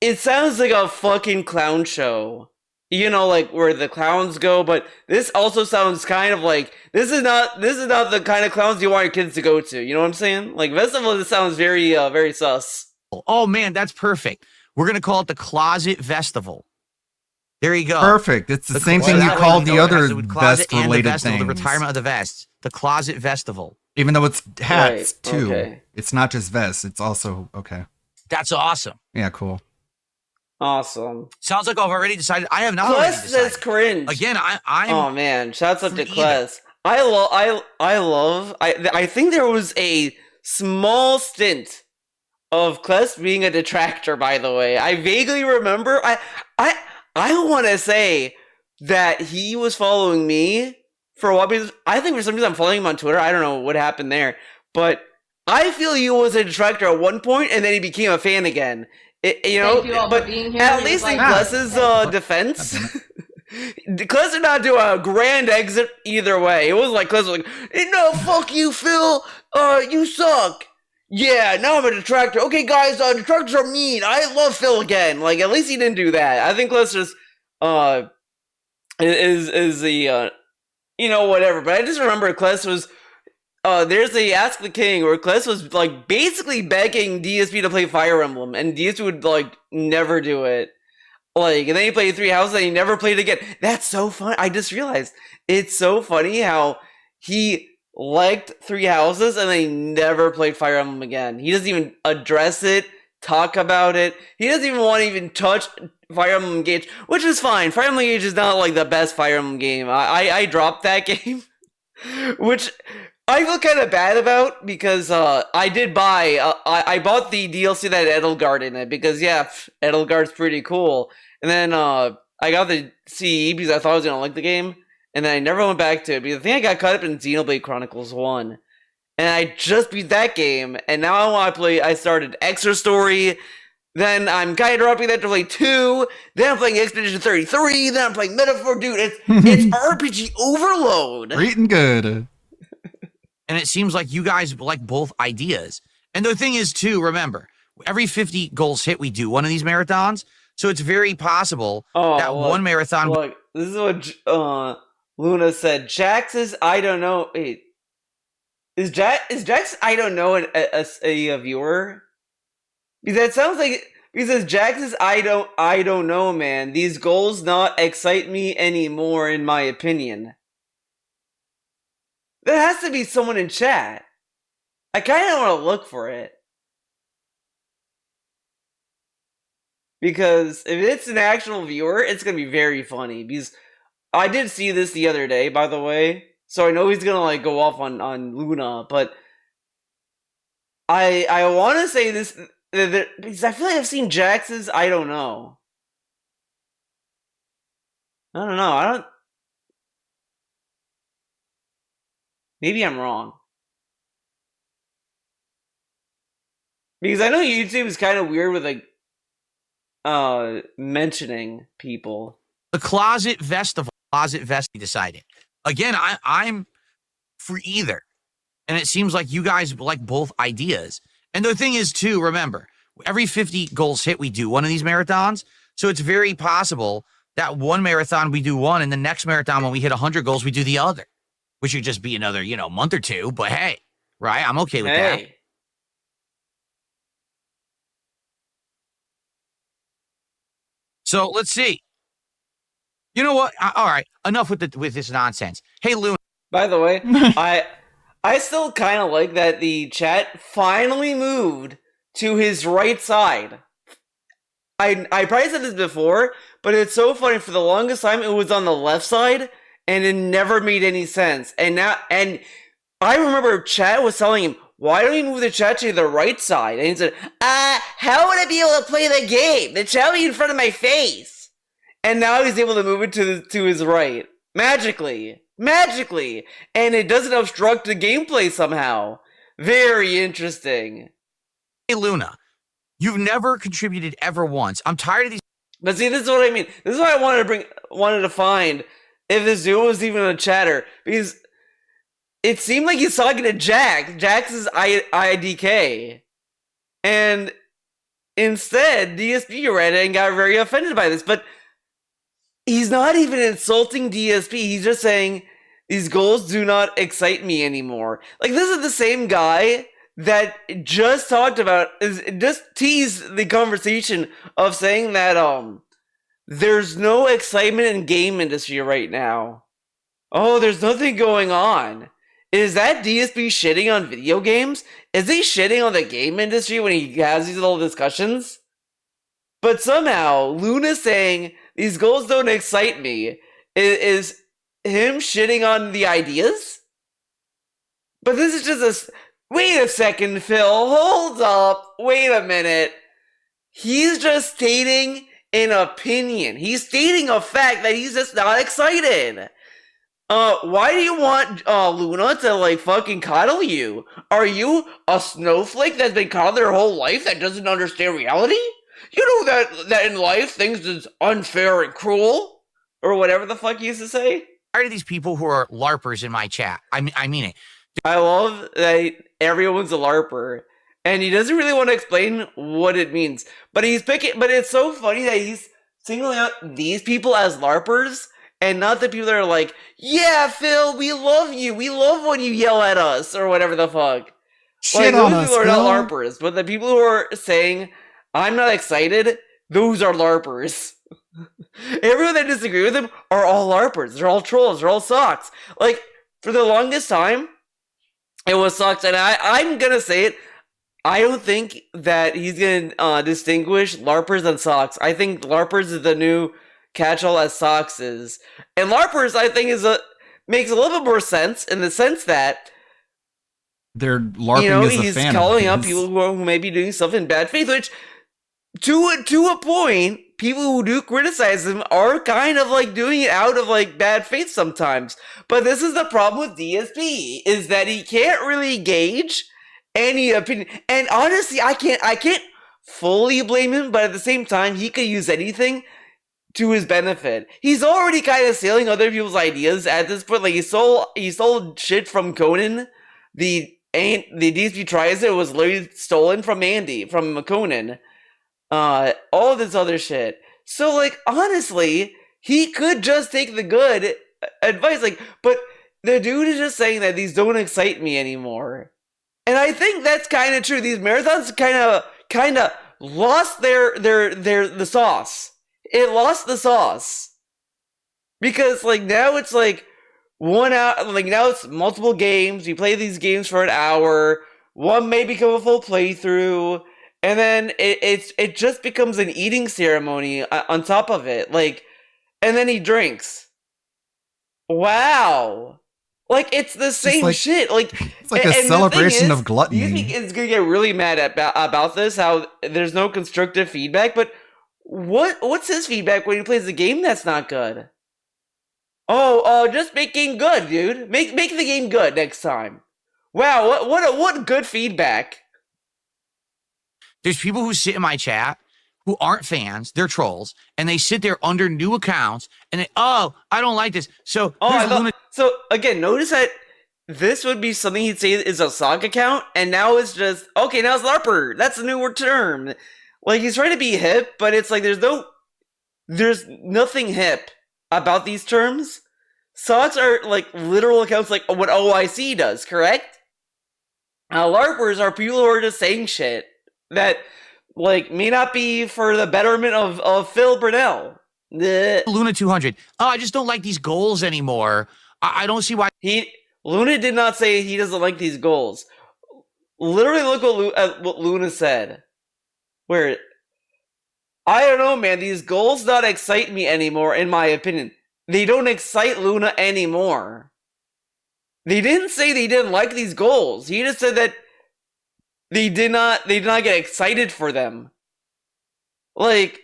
it sounds like a fucking clown show. You know, like where the clowns go, but this also sounds kind of like this is not the kind of clowns you want your kids to go to. You know what I'm saying? Like Vestival, this sounds very very sus. Oh man, that's perfect. We're gonna call it the Closet Vestival. There you go. Perfect. It's the same thing you called the other vest-related things. The retirement of the vest. The Closet Vestival. Even though it's hats Right, too. okay. It's not just vests. It's also okay. That's awesome. Yeah, cool. Awesome. Sounds like I've already decided. I have not already Kless decided. says cringe. Again, I'm. Oh man, shouts out to Kless. I think there was a small stint of Kless being a detractor, by the way. I vaguely remember I want to say that he was following me for a while because I think for some reason I'm following him on Twitter. I don't know what happened there, but I feel he was a detractor at one point and then he became a fan again. You know, but at least in Kless's defense, Kless did not do a grand exit either way. It was like Kless was like, "No, fuck you, Phil. You suck." Yeah, now I'm a detractor. Okay, guys, detractors are mean. I love Phil again. Like, at least he didn't do that. I think Kless just is the whatever. But I just remember Kless was. There's a Ask the King where Kless was like basically begging DSP to play Fire Emblem, and DSP would like never do it. Like, and then he played Three Houses, and he never played it again. That's so funny. I just realized it's so funny how he liked Three Houses and then he never played Fire Emblem again. He doesn't even address it, talk about it. He doesn't even want to even touch Fire Emblem Engage, which is fine. Fire Emblem Engage is not like the best Fire Emblem game. I dropped that game, which I feel kind of bad about because I did buy. I bought the DLC that had Edelgard in it because Edelgard's pretty cool. And then I got the CE because I thought I was gonna like the game, and then I never went back to it because I think I got caught up in Xenoblade Chronicles 1, and I just beat that game, and now I want to play. I started Extra Story. Then I'm kind of dropping that to play 2. Then I'm playing Expedition 33. Then I'm playing Metaphor. Dude, it's RPG overload. Eating good. And it seems like you guys like both ideas. And the thing is, too, remember, every 50 goals hit, we do one of these marathons. So it's very possible that one marathon. Look, this is what Luna said. Jax is, I don't know. Wait, is Jax, I don't know, a viewer? Because that sounds like, because Jax is, I don't know, man. These goals not excite me anymore, in my opinion. There has to be someone in chat. I kind of want to look for it. Because if it's an actual viewer, it's going to be very funny. Because I did see this the other day, by the way. So I know he's going to like go off on Luna. But I want to say this. Because I feel like I've seen Jax's, I don't know. Maybe I'm wrong. Because I know YouTube is kind of weird with like mentioning people. The Closet Vestival. Closet Vest decided. Again, I'm for either. And it seems like you guys like both ideas. And the thing is, too, remember, every 50 goals hit, we do one of these marathons. So it's very possible that one marathon we do one, and the next marathon when we hit 100 goals, we do the other. Which should just be another, month or two. But hey, right? I'm okay with that. So let's see. You know what? All right, enough with this nonsense. Hey, Luna. By the way, I still kind of like that the chat finally moved to his right side. I probably said this before, but it's so funny. For the longest time, it was on the left side, and it never made any sense. And I remember chat was telling him, "Why don't you move the chat to the right side?" And he said, how would I be able to play the game? The chat would be in front of my face. And now he's able to move it to his right. Magically. And it doesn't obstruct the gameplay somehow. Very interesting. Hey, Luna, you've never contributed ever once. I'm tired of these. But see, this is what I mean. This is why I wanted to find if this dude was even a chatter, because it seemed like he's talking to Jax. Jax is IDK. And instead, DSP read it and got very offended by this. But he's not even insulting DSP. He's just saying, these goals do not excite me anymore. Like, this is the same guy that just talked about, just teased the conversation of saying that, there's no excitement in game industry right now. Oh, there's nothing going on. Is that DSP shitting on video games? Is he shitting on the game industry when he has these little discussions? But somehow, Luna saying, these goals don't excite me, is him shitting on the ideas? But this is just wait a second, Phil, hold up, wait a minute. He's just stating an opinion. He's stating a fact that he's just not excited. Why do you want Luna to like fucking coddle you? Are you a snowflake that's been coddled their whole life that doesn't understand reality? You know that in life things is unfair and cruel, or whatever the fuck he used to say. Tired of these people who are LARPers in my chat. I mean it. I love that everyone's a LARPer, and he doesn't really want to explain what it means. But he's picking. But it's so funny that he's singling out these people as LARPers, and not the people that are like, "Yeah, Phil, we love you. We love when you yell at us," or whatever the fuck. Shit on those us, people are Phil. not LARPers, but the people who are saying, "I'm not excited," those are LARPers. Everyone that disagree with him are all LARPers. They're all trolls. They're all socks. Like, for the longest time, it was socks. And I'm going to say it. I don't think that he's going to distinguish LARPers and socks. I think LARPers is the new catch-all as socks is. And LARPers, I think, makes a little bit more sense in the sense that they're LARPing as a he's fan calling of out his. people who may be doing stuff in bad faith, which, to a point, people who do criticize him are kind of like doing it out of like bad faith sometimes. But this is the problem with DSP, is that he can't really gauge any opinion. And honestly, I can't fully blame him, but at the same time, he could use anything to his benefit. He's already kind of stealing other people's ideas at this point. Like, he stole shit from Conan. The DSP tries it was literally stolen from Andy, from Conan. All this other shit. So, like, honestly, he could just take the good advice. Like, but the dude is just saying that these don't excite me anymore. And I think that's kind of true. These marathons kind of lost the sauce. It lost the sauce. Because, like, now it's like 1 hour, like, now it's multiple games. You play these games for an hour. One may become a full playthrough. And then it just becomes an eating ceremony on top of it. Like, and then he drinks. Wow. Like, it's the same shit. Like, it's like a celebration of gluttony. You think it's gonna get really mad about this, how there's no constructive feedback, but what's his feedback when he plays a game that's not good? Just make game good, dude. Make the game good next time. Wow, what good feedback. There's people who sit in my chat who aren't fans, they're trolls, and they sit there under new accounts, and I don't like this. So, so again, notice that this would be something he'd say is a sock account, and now it's just, okay, now it's LARPer. That's a newer term. Like, he's trying to be hip, but it's like there's nothing hip about these terms. Socks are like literal accounts, like what OIC does, correct? LARPers are people who are just saying shit that, like, may not be for the betterment of Phil Burnell. Luna 200. I just don't like these goals anymore. I don't see why. Luna did not say he doesn't like these goals. Literally look what Luna said. Where, I don't know, man. These goals don't excite me anymore, in my opinion. They don't excite Luna anymore. They didn't say they didn't like these goals. He just said that they did not get excited for them. Like,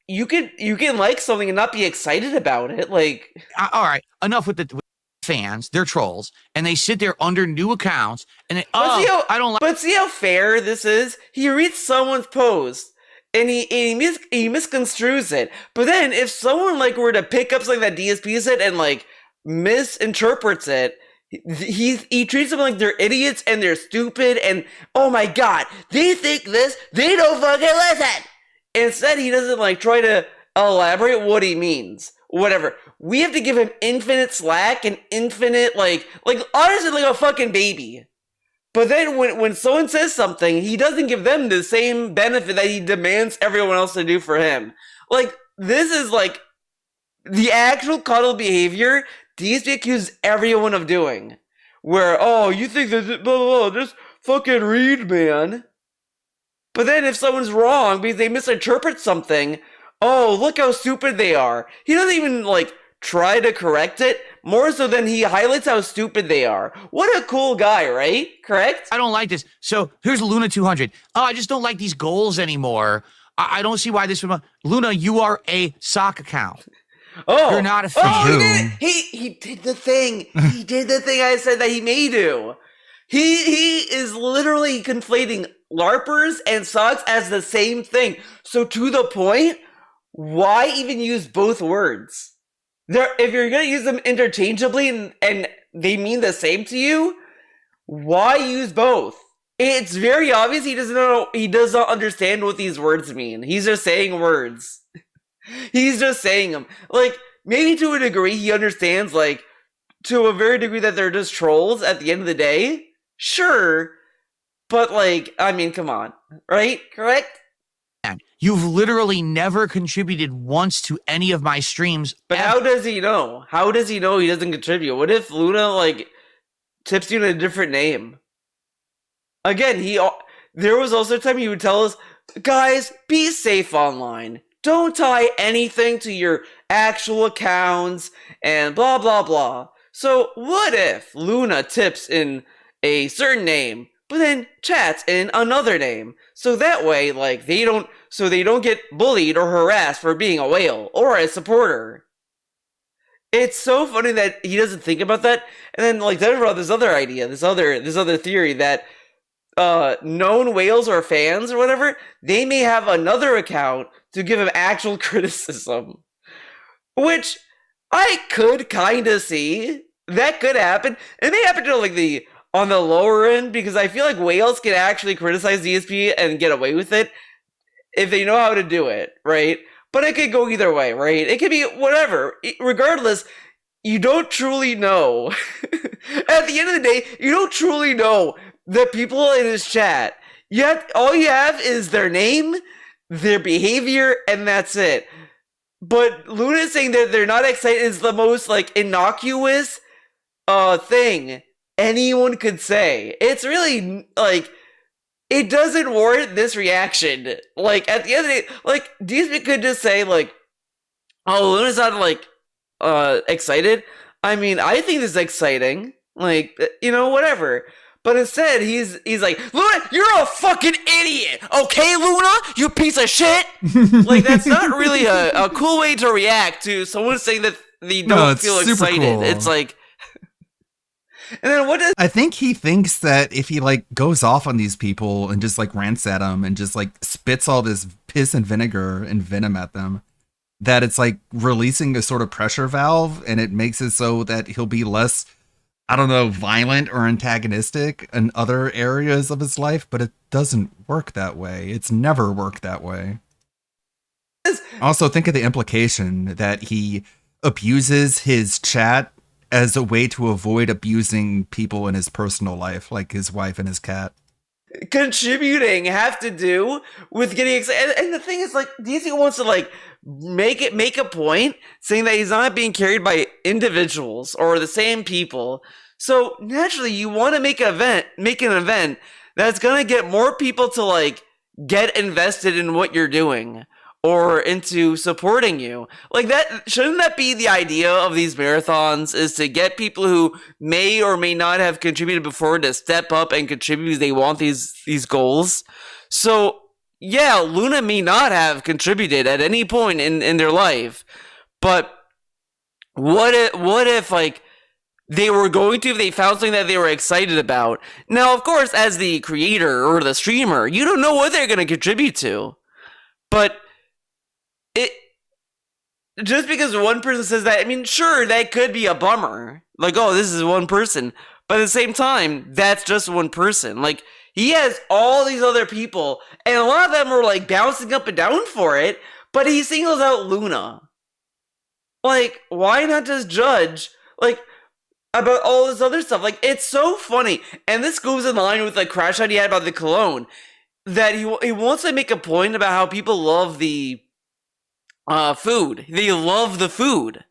you can like something and not be excited about it. Like, all right, enough with the fans. They're trolls, and they sit there under new accounts, and I don't like. But see how fair this is. He reads someone's post, and he misconstrues it. But then, if someone like were to pick up something that DSP said and like misinterprets it, he treats them like they're idiots and they're stupid and oh my god, they think this, they don't fucking listen. Instead, he doesn't like try to elaborate what he means. Whatever. We have to give him infinite slack and infinite like honestly like a fucking baby. But then when someone says something, he doesn't give them the same benefit that he demands everyone else to do for him. Like, this is like the actual cuddle behavior DSP accuses everyone of doing. Where, oh, you think that blah, blah, blah, just fucking read, man. But then if someone's wrong because they misinterpret something, oh, look how stupid they are. He doesn't even, like, try to correct it. More so than he highlights how stupid they are. What a cool guy, right? Correct? I don't like this. So here's Luna 200. Oh, I just don't like these goals anymore. I don't see why this would... Luna, you are a sock account. Oh, you're not a fan. Oh, he did the thing. He did the thing I said that he may do. He is literally conflating LARPers and socks as the same thing. So to the point, why even use both words? If you're gonna use them interchangeably and they mean the same to you, why use both? It's very obvious he does not understand what these words mean. He's just saying words. He's just saying them. Like, maybe to a degree he understands, like, to a very degree that they're just trolls at the end of the day. Sure. But, like, I mean, come on. Right? Correct? You've literally never contributed once to any of my streams. But how does he know? How does he know he doesn't contribute? What if Luna, like, tips you in a different name? Again, there was also a time he would tell us, guys, be safe online. Don't tie anything to your actual accounts and blah, blah, blah. So what if Luna tips in a certain name, but then chats in another name? So that way, like, they don't get bullied or harassed for being a whale or a supporter. It's so funny that he doesn't think about that. And then, like, then brought this other idea, this other theory that known whales or fans or whatever, they may have another account to give him actual criticism. Which I could kind of see. That could happen. It may happen to, like, on the lower end, because I feel like whales can actually criticize DSP and get away with it if they know how to do it, right? But it could go either way, right? It could be whatever. Regardless, you don't truly know. At the end of the day, you don't truly know the people in his chat. Yet all you have is their name, their behavior, and that's it. But Luna saying that they're not excited is the most, like, innocuous thing anyone could say. It's really, like, it doesn't warrant this reaction. Like, at the end of the day, like, DSP could just say, like, oh, Luna's not, like, excited. I mean, I think this is exciting. Like, you know, whatever. But instead, he's like, Luna, you're a fucking idiot, okay, Luna? You piece of shit! Like, that's not really a cool way to react to someone saying that they don't feel excited. Cool. It's like... And then what does... I think he thinks that if he, like, goes off on these people and just, like, rants at them and just, like, spits all this piss and vinegar and venom at them, that it's, like, releasing a sort of pressure valve, and it makes it so that he'll be less... I don't know, violent or antagonistic in other areas of his life, but it doesn't work that way. It's never worked that way. Also, think of the implication that he abuses his chat as a way to avoid abusing people in his personal life, like his wife and his cat. Contributing have to do with getting excited. And the thing is, like, DC wants to, like, make a point saying that he's not being carried by individuals or the same people. So naturally, you want to make an event that's gonna get more people to, like, get invested in what you're doing or into supporting you. Like, that shouldn't that be the idea of these marathons, is to get people who may or may not have contributed before to step up and contribute because they want these goals. So yeah, Luna may not have contributed at any point in their life, but what if like they were going to, if they found something that they were excited about? Now, of course, as the creator or the streamer, you don't know what they're going to contribute to, but just because one person says that, I mean, sure, that could be a bummer. Like, oh, this is one person. But at the same time, that's just one person. Like, he has all these other people, and a lot of them are, like, bouncing up and down for it, but he singles out Luna. Like, why not just judge, like, about all this other stuff? Like, it's so funny. And this goes in line with, like, Crash Out he had about the cologne, that he wants to make a point about how people love the food. They love the food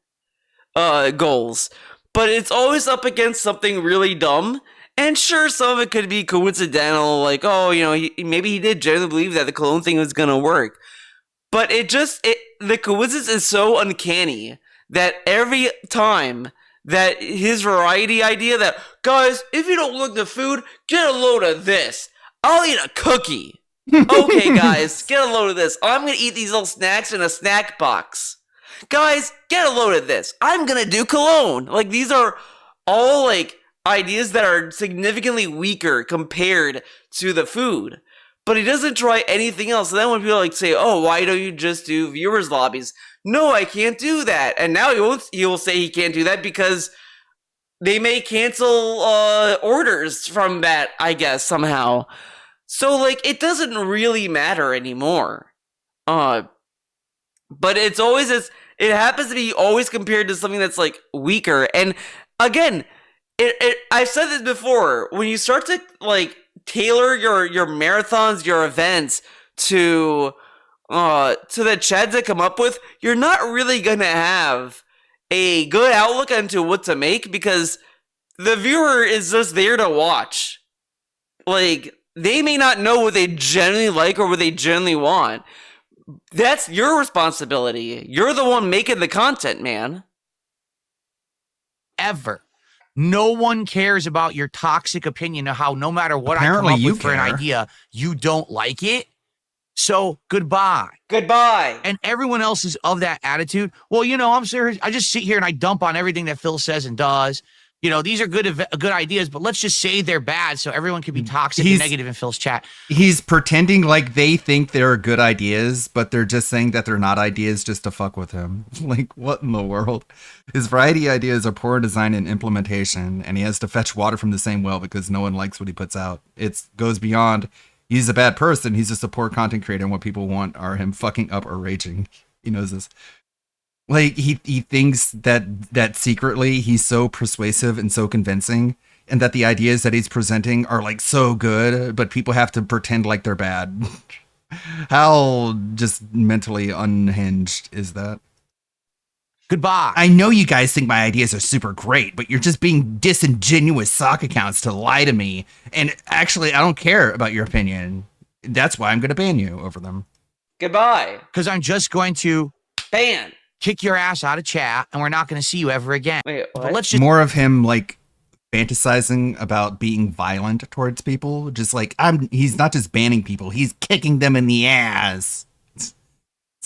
goals. But it's always up against something really dumb. And sure, some of it could be coincidental, like, oh, you know, maybe he did genuinely believe that the cologne thing was gonna work. But the coincidence is so uncanny that every time that his variety idea that, guys, if you don't look the food, get a load of this. I'll eat a cookie. Okay, guys, get a load of this. I'm gonna eat these little snacks in a snack box. Guys, get a load of this. I'm gonna do cologne. Like, these are all, like, ideas that are significantly weaker compared to the food. But he doesn't try anything else. And then when people, like, say, oh, why don't you just do viewers lobbies? No, I can't do that. And now he will say he can't do that because they may cancel orders from that, I guess, somehow. So, like, it doesn't really matter anymore. But it's always it happens to be always compared to something that's, like, weaker. And again, I've said this before, when you start to, like, tailor your marathons, your events to the chads that come up with, you're not really gonna have a good outlook into what to make, because the viewer is just there to watch. Like, they may not know what they genuinely like or what they genuinely want. That's your responsibility. You're the one making the content, man. Ever. No one cares about your toxic opinion of how no matter what Apparently I come up you with for an care. idea, you don't like it. So goodbye. Goodbye. And everyone else is of that attitude. Well, you know, I'm serious. I just sit here and I dump on everything that Phil says and does. You know, these are good ideas, but let's just say they're bad so everyone can be toxic and negative in Phil's chat. He's pretending like they think they're good ideas, but they're just saying that they're not ideas just to fuck with him. Like, what in the world? His variety ideas are poor design and implementation, and he has to fetch water from the same well because no one likes what he puts out. It goes beyond he's a bad person. He's just a poor content creator, and what people want are him fucking up or raging. He knows this. Like, he thinks that secretly he's so persuasive and so convincing, and that the ideas that he's presenting are, like, so good, but people have to pretend like they're bad. How just mentally unhinged is that? Goodbye. I know you guys think my ideas are super great, but you're just being disingenuous sock accounts to lie to me. And actually, I don't care about your opinion. That's why I'm going to ban you over them. Goodbye. Because I'm just going to ban. Kick your ass out of chat, and we're not going to see you ever again. Wait, what? But let's just More of him, like, fantasizing about being violent towards people. Just like, he's not just banning people, he's kicking them in the ass. It's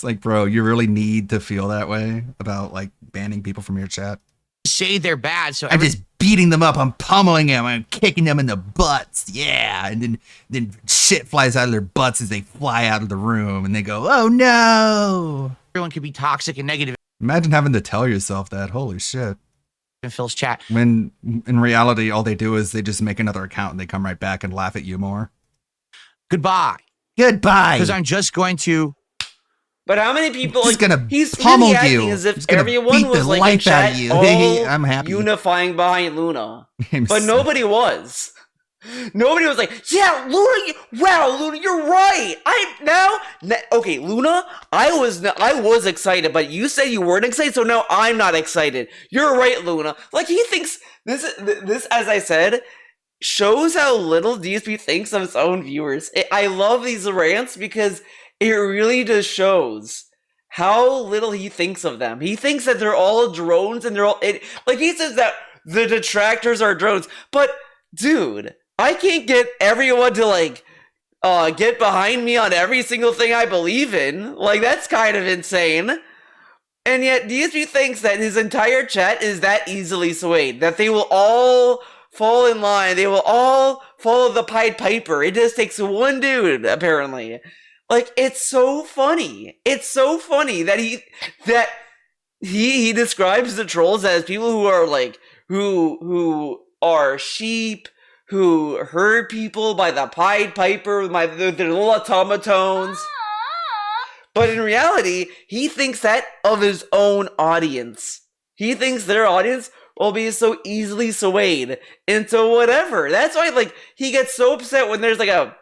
like, bro, you really need to feel that way about, like, banning people from your chat? say they're bad. So I'm just beating them up. I'm pummeling them. I'm kicking them in the butts. Yeah. And then shit flies out of their butts as they fly out of the room. And they go, oh, no. Everyone could be toxic and negative. Imagine having to tell yourself that. Holy shit. In Phil's chat. When in reality, all they do is they just make another account and they come right back and laugh at you more. Goodbye. Goodbye. Because I'm just going to. But how many people? He's gonna he's pummel really acting you. as if He's gonna everyone beat was the like in life out chat of you. all I'm happy. unifying behind Luna, I'm but so- nobody was. Nobody was like, yeah, Luna. Wow, Luna, you're right. Okay, Luna. I was excited, but you said you weren't excited, so now I'm not excited. You're right, Luna. Like he thinks this, as I said, shows how little DSP thinks of its own viewers. I love these rants because it really just shows how little he thinks of them. He thinks that they're all drones and they're all like he says that the detractors are drones. But dude, I can't get everyone to like get behind me on every single thing I believe in. Like, that's kind of insane. And yet, DSP thinks that his entire chat is that easily swayed, that they will all fall in line, they will all follow the Pied Piper. It just takes one dude, apparently. Like, it's so funny. It's so funny that he describes the trolls as people who are like, who are sheep, who herd people by the Pied Piper with their little automatons. But in reality, he thinks that of his own audience. He thinks their audience will be so easily swayed into whatever. That's why, like, he gets so upset when there's like a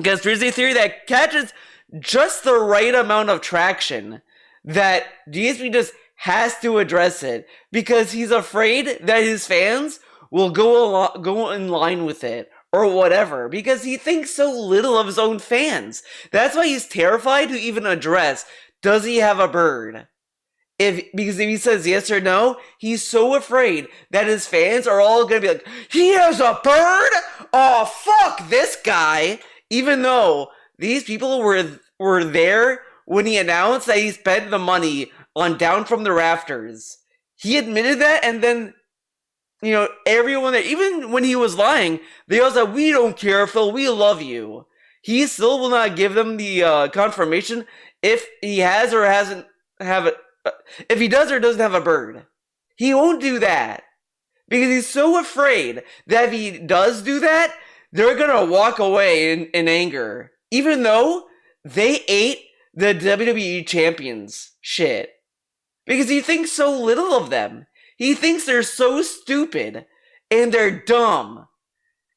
conspiracy theory that catches just the right amount of traction that DSP just has to address it because he's afraid that his fans will go in line with it or whatever because he thinks so little of his own fans. That's why he's terrified to even address, does he have a bird? Because if he says yes or no, he's so afraid that his fans are all going to be like, he has a bird? Oh, fuck this guy. Even though these people were there when he announced that he spent the money on Down from the Rafters. He admitted that, and then, you know, everyone there, even when he was lying, they all said, we don't care, Phil, we love you. He still will not give them the confirmation if he has or hasn't have it. If he does or doesn't have a bird. He won't do that. Because he's so afraid that if he does do that, they're gonna walk away in anger. Even though they ate the WWE champions shit. Because he thinks so little of them. He thinks they're so stupid. And they're dumb.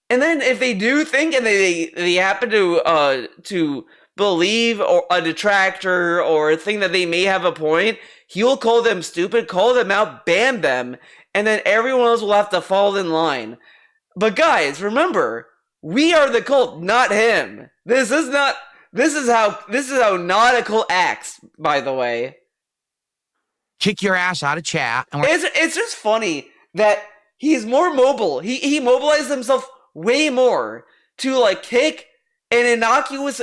And then if they do think and they happen to believe or a detractor or think that they may have a point, he'll call them stupid, call them out, ban them, and then everyone else will have to fall in line. But guys, remember, we are the cult, not him. This is how not a cult acts, by the way. Kick your ass out of chat. And it's just funny that he's more mobile. He mobilized himself way more to like kick an innocuous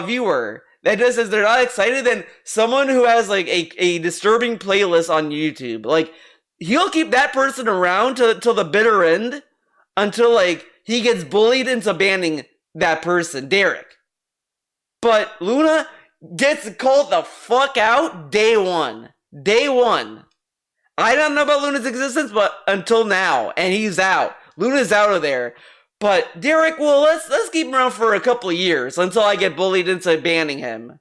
viewer that just says they're not excited than someone who has like a disturbing playlist on YouTube. Like, he'll keep that person around till the bitter end until like he gets bullied into banning that person, Derek. But Luna gets called the fuck out day one. Day one. I don't know about Luna's existence, but until now, and he's out. Luna's out of there. But Derek, well, let's keep him around for a couple of years until I get bullied into banning him.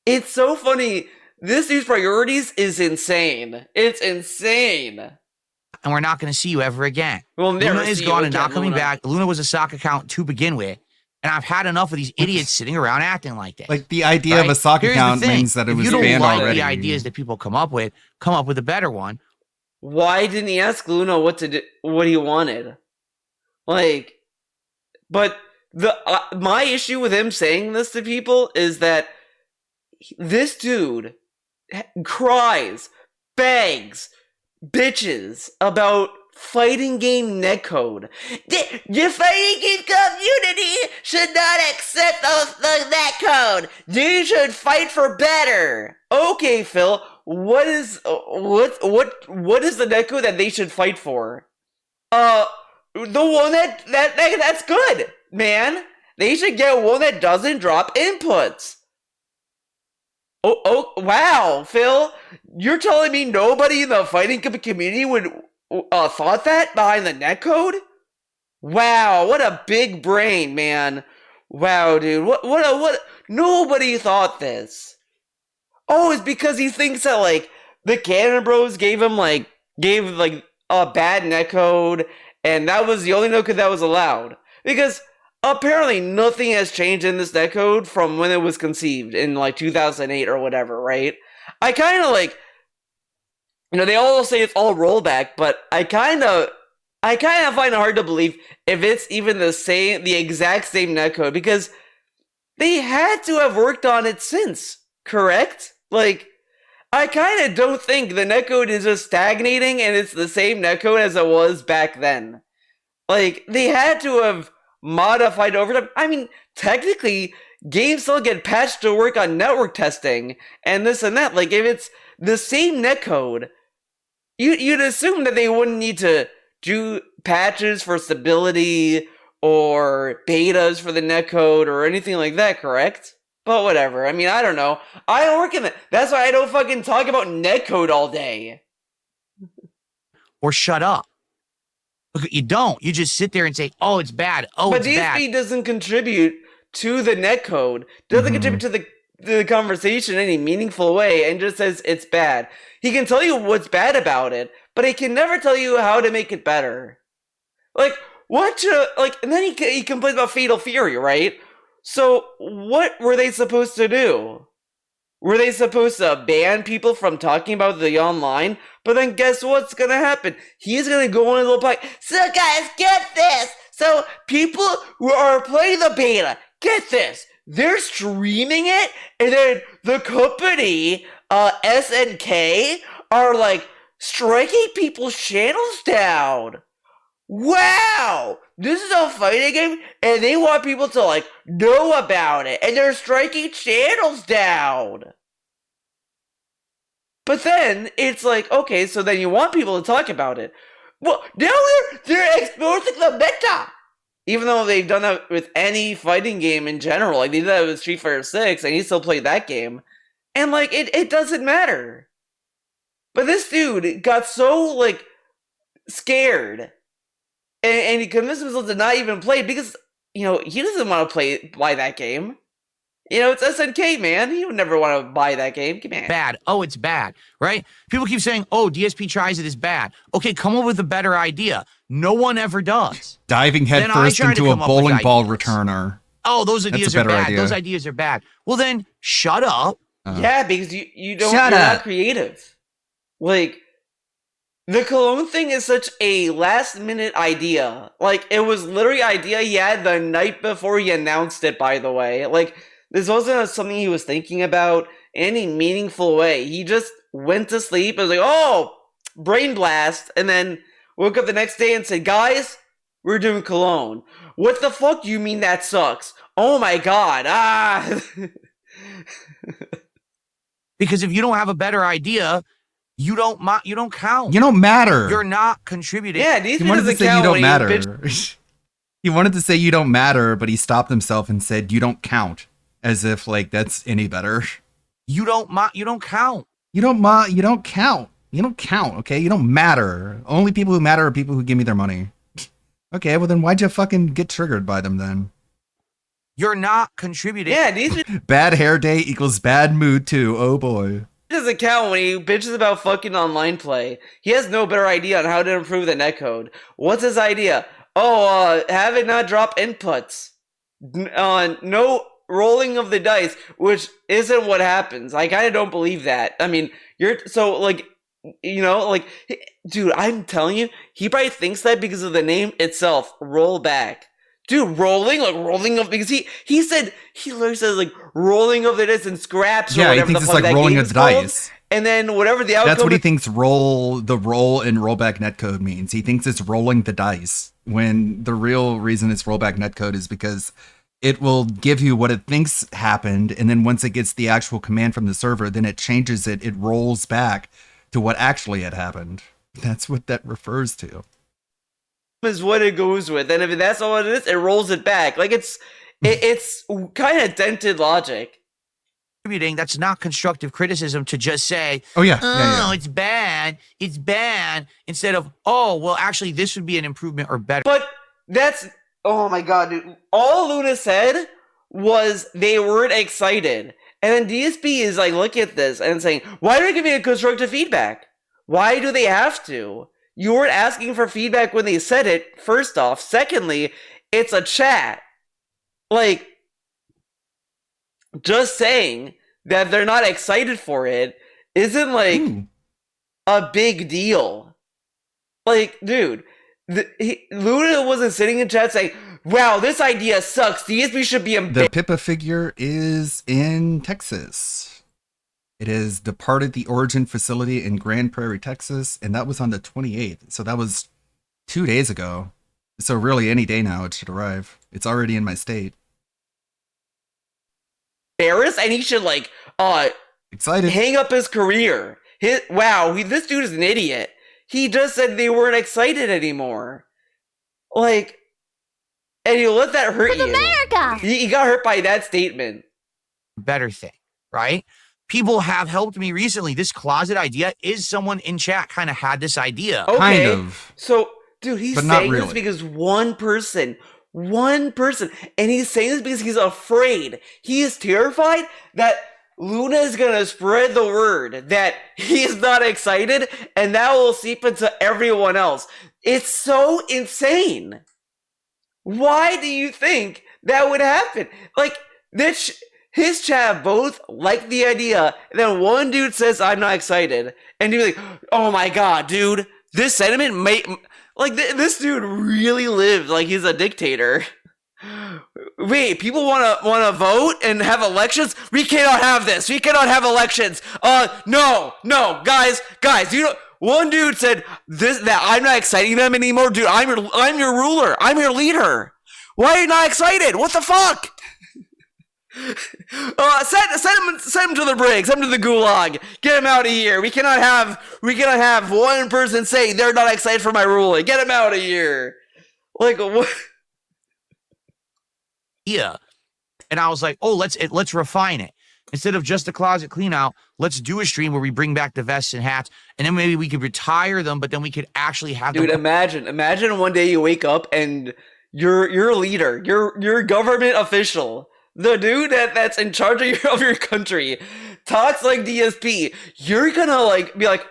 It's so funny. This dude's priorities is insane. It's insane. And we're not going to see you ever again. We'll never Luna is see gone you and not again, coming Luna. back. Luna was a sock account to begin with. And I've had enough of these idiots sitting around acting like this. Like, the idea of a sock Here's the account thing. means that it If was you don't banned like already. the ideas that people come up with a better one. Why didn't he ask Luna what he wanted? Like, but my issue with him saying this to people is that this dude cries, begs, bitches about fighting game netcode. The fighting game community should not accept the netcode. You should fight for better. Okay, Phil, what is the netcode that they should fight for? The one that's good, man. They should get one that doesn't drop inputs. Oh, wow, Phil, you're telling me nobody in the fighting community would thought that behind the netcode? Wow, what a big brain, man. Wow, dude, what? Nobody thought this. Oh, it's because he thinks that like the Cannon Bros gave a bad netcode, and that was the only netcode that was allowed. Because apparently nothing has changed in this netcode from when it was conceived in like 2008 or whatever, right? I kind of like, you know, they all say it's all rollback, but I kind of find it hard to believe if it's even the exact same netcode, because they had to have worked on it since, correct? Like, I kind of don't think the netcode is just stagnating and it's the same netcode as it was back then. Like, they had to have modified over time. I mean, technically, games still get patched to work on network testing and this and that. Like, if it's the same netcode, you'd assume that they wouldn't need to do patches for stability or betas for the netcode or anything like that, correct? But whatever. I mean, I don't know. I don't work in it. That's why I don't fucking talk about netcode all day. Or shut up. Look, you don't. You just sit there and say, "Oh, it's bad. Oh, but it's bad." DSP doesn't contribute to the netcode. Doesn't contribute to the conversation in any meaningful way, and just says it's bad. He can tell you what's bad about it, but he can never tell you how to make it better. Like what? And then he complains about Fatal Fury, right? So what were they supposed to do? Were they supposed to ban people from talking about the online? But then guess what's gonna happen? He's gonna go on a little podcast. So guys, get this! So people who are playing the beta, get this! They're streaming it, and then the company, SNK, are like striking people's channels down. Wow! This is a fighting game, and they want people to like know about it, and they're striking channels down. But then it's like, okay, so then you want people to talk about it. Well, now they're exposing the meta. Even though they've done that with any fighting game in general, like they did that with Street Fighter 6, and he still played that game, and like it doesn't matter. But this dude got so like scared, and he convinced himself to not even play because he doesn't want to buy that game. It's SNK, man. He would never want to buy that game. Come on. Bad. Oh, it's bad, right? People keep saying, "Oh, DSP tries it is bad." Okay, come up with a better idea. No one ever does. Diving headfirst into a bowling ball returner. Oh, those ideas are bad. Idea. Those ideas are bad. Well, then shut up. Yeah, because you're not creative. Like, the Cologne thing is such a last-minute idea. Like, it was literally an idea he had the night before he announced it, by the way. Like, this wasn't something he was thinking about in any meaningful way. He just went to sleep and was like, oh, brain blast, and then woke up the next day and said, guys, we're doing Cologne. What the fuck do you mean that sucks? Oh my god, Because if you don't have a better idea, you don't count. You don't matter. You're not contributing. Yeah, he wanted to say you don't matter. He wanted to say you don't matter, but he stopped himself and said you don't count, as if like that's any better. You don't count. You don't count. You don't count. Okay, you don't matter. Only people who matter are people who give me their money. Okay, well then why'd you fucking get triggered by them then? You're not contributing. Yeah, bad hair day equals bad mood too. Oh boy. Doesn't count when he bitches about fucking online play. He has no better idea on how to improve the netcode. What's his idea? Have it not drop inputs. No rolling of the dice, which isn't what happens. I kind of don't believe that. I mean, dude, I'm telling you, he probably thinks that because of the name itself, Rollback. Dude, rolling of, because he said, he literally says like rolling of the dice and scraps or whatever. Yeah, he thinks it's like rolling of the dice. And then whatever the outcome. That's what he thinks roll in rollback netcode means. He thinks it's rolling the dice, when the real reason it's rollback netcode is because it will give you what it thinks happened, and then once it gets the actual command from the server, then it changes it. It rolls back to what actually had happened. That's what that refers to. Is what it goes with, and if that's all it is, it rolls it back. Like it's kind of dented logic. That's not constructive criticism to just say, it's bad, instead of, oh, well, actually, this would be an improvement or better. But that's, oh my god, dude. All Luna said was they weren't excited. And then DSP is like, look at this, and saying, why are they giving a constructive feedback? Why do they have to? You weren't asking for feedback when they said it, first off. Secondly, it's a chat. Like, just saying that they're not excited for it isn't, like, a big deal. Like, dude, Luna wasn't sitting in chat saying, wow, this idea sucks. DSP should be The Pippa figure is in Texas. It has departed the origin facility in Grand Prairie, Texas, and that was on the 28th. So that was 2 days ago. So really, any day now it should arrive. It's already in my state. Embarrassed, and he should like excited hang up his career. This dude is an idiot. He just said they weren't excited anymore. Like, and you let that hurt you. America. He got hurt by that statement. Better thing, right? People have helped me recently. This closet idea is someone in chat kind of had this idea. Okay. Kind of. So, dude, he's saying this because one person, and he's saying this because he's afraid. He is terrified that Luna is going to spread the word that he's not excited, and that will seep into everyone else. It's so insane. Why do you think that would happen? Like, his chat both like the idea, and then one dude says, I'm not excited, and he's like, oh my god, dude, this sentiment this dude really lived like he's a dictator. Wait, people want to vote and have elections? We cannot have this. We cannot have elections. No, guys, you know, one dude said that I'm not exciting them anymore. Dude, I'm your ruler. I'm your leader. Why are you not excited? What the fuck? Send him to the brig. Send him to the gulag. Get him out of here. We cannot have one person say they're not excited for my ruling. Get him out of here. Like what? Yeah. And I was like, oh, let's refine it. Instead of just a closet clean out, let's do a stream where we bring back the vests and hats, and then maybe we could retire them, but then we could actually have them. Dude, imagine one day you wake up and your leader, your government official, the dude that's in charge of your country, talks like DSP. You're gonna like be like,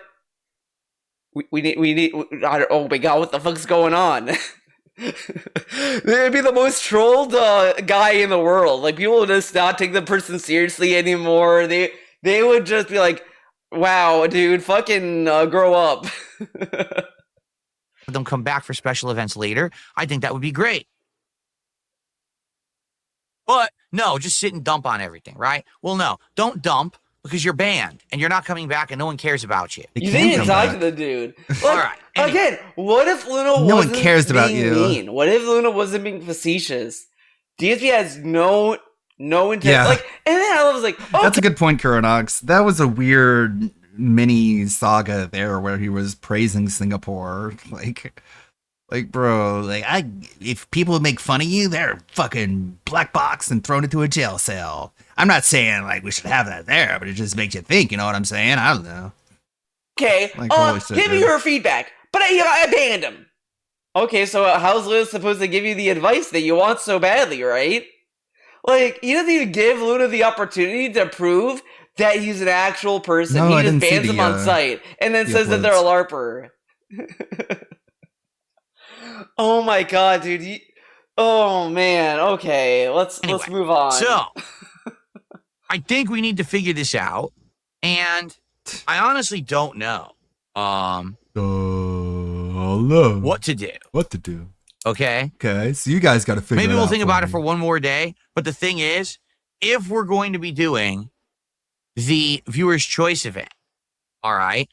we need. Oh my god, what the fuck's going on? They'd be the most trolled guy in the world. Like, people would just not take the person seriously anymore. They would just be like, wow, dude, fucking grow up. Them come back for special events later. I think that would be great. But no, just sit and dump on everything, right? Well, no, don't dump, because you're banned and you're not coming back and no one cares about you. You didn't talk to the dude. All right. Anyway. Again, what if Luna no wasn't one cares being about you. mean? What if Luna wasn't being facetious? DSP has no intent. Yeah. Like, and then I was like, oh, that's a good point, Kuronox. That was a weird mini saga there where he was praising Singapore. Like, bro, if people make fun of you, they're fucking black box and thrown into a jail cell. I'm not saying like we should have that there, but it just makes you think. You know what I'm saying? I don't know. Okay, give me your feedback, but I banned him. Okay, so how's Luna supposed to give you the advice that you want so badly, right? Like, he doesn't even give Luna the opportunity to prove that he's an actual person. No, he just bans him on site and then says that they're a LARPer. Oh my god, dude. Oh man. Okay, let's move on. So, I think we need to figure this out, and I honestly don't know. What to do. What to do. Okay. Okay, so you guys got to figure it out. Maybe we'll think about it for one more day. But the thing is, if we're going to be doing the viewer's choice event, all right,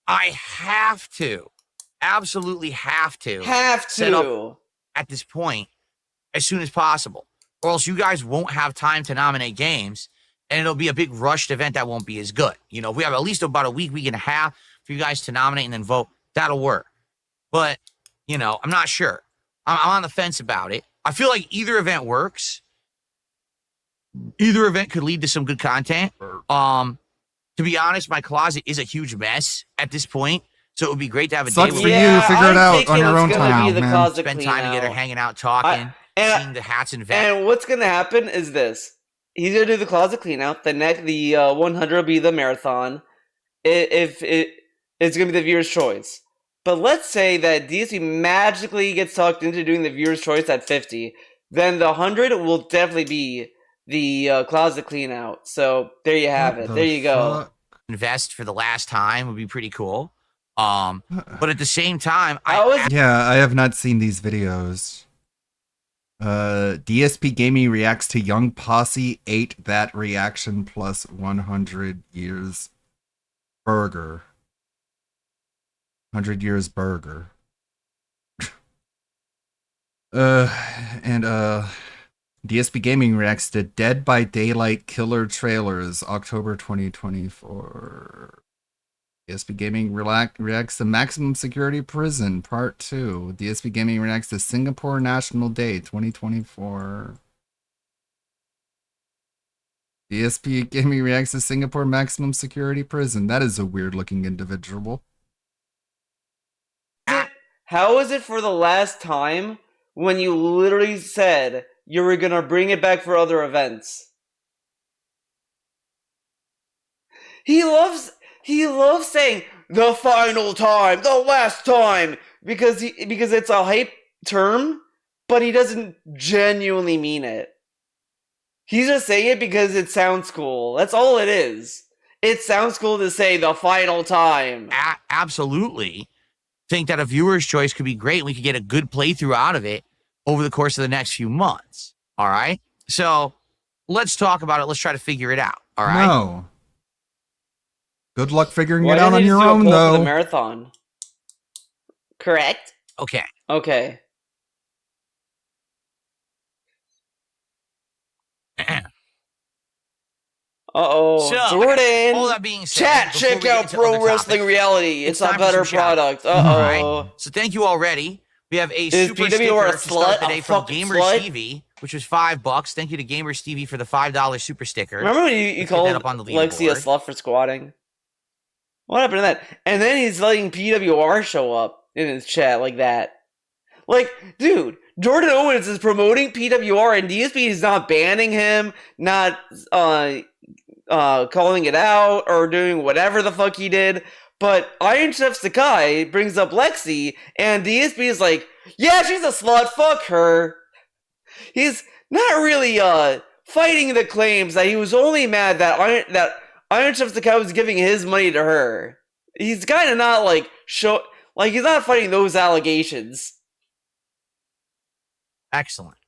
I absolutely have to set up at this point as soon as possible, or else you guys won't have time to nominate games, and it'll be a big rushed event that won't be as good. You know, if we have at least about a week and a half for you guys to nominate and then vote, that'll work. But, you know, I'm not sure. I'm on the fence about it. I feel like either event works. Either event could lead to some good content. To be honest, my closet is a huge mess at this point. So it would be great to have a day for you. Figure it out on your own time, man. Spend time together, hanging out, talking, seeing the hats and vests. And what's gonna happen is this: he's gonna do the closet clean out. The 100 will be the marathon. If it's gonna be the viewer's choice. But let's say that DSP magically gets talked into doing the viewer's choice at 50, then the 100 will definitely be the closet clean out. So there you have it. There you go. Invest for the last time would be pretty cool. But at the same time, I have not seen these videos. DSP Gaming reacts to Young Posse 8 that reaction plus 100 years burger. 100 years burger. And DSP Gaming reacts to Dead by Daylight Killer Trailers, October 2024. DSP Gaming reacts to Maximum Security Prison, Part 2. DSP Gaming reacts to Singapore National Day, 2024. DSP Gaming reacts to Singapore Maximum Security Prison. That is a weird-looking individual. How is it for the last time when you literally said you were gonna bring it back for other events? He loves saying the final time, the last time, because it's a hype term, but he doesn't genuinely mean it. He's just saying it because it sounds cool. That's all it is. It sounds cool to say the final time. Absolutely. Think that a viewer's choice could be great. We could get a good playthrough out of it over the course of the next few months. All right. So let's talk about it. Let's try to figure it out. All right. No. Good luck figuring it out on your own, though. The marathon. Correct. Okay. Okay. Uh-oh. So, Jordan. all that being said, chat, check out Pro Wrestling Reality. It's a better product. Uh-oh. All right. So thank you already. We have a super sticker to start the day from Gamers TV, which was $5. Thank you to Gamers TV for the $5 super sticker. Remember when you called Lexi a slut for squatting? What happened to that? And then he's letting PWR show up in his chat like that. Like, dude, Jordan Owens is promoting PWR and DSP is not banning him, not calling it out or doing whatever the fuck he did. But Iron Chef Sakai brings up Lexi, and DSP is like, yeah, she's a slut, fuck her. He's not really fighting the claims that he was only mad that Iron Chef Sakai was giving his money to her. He's kind of not he's not fighting those allegations. Excellent.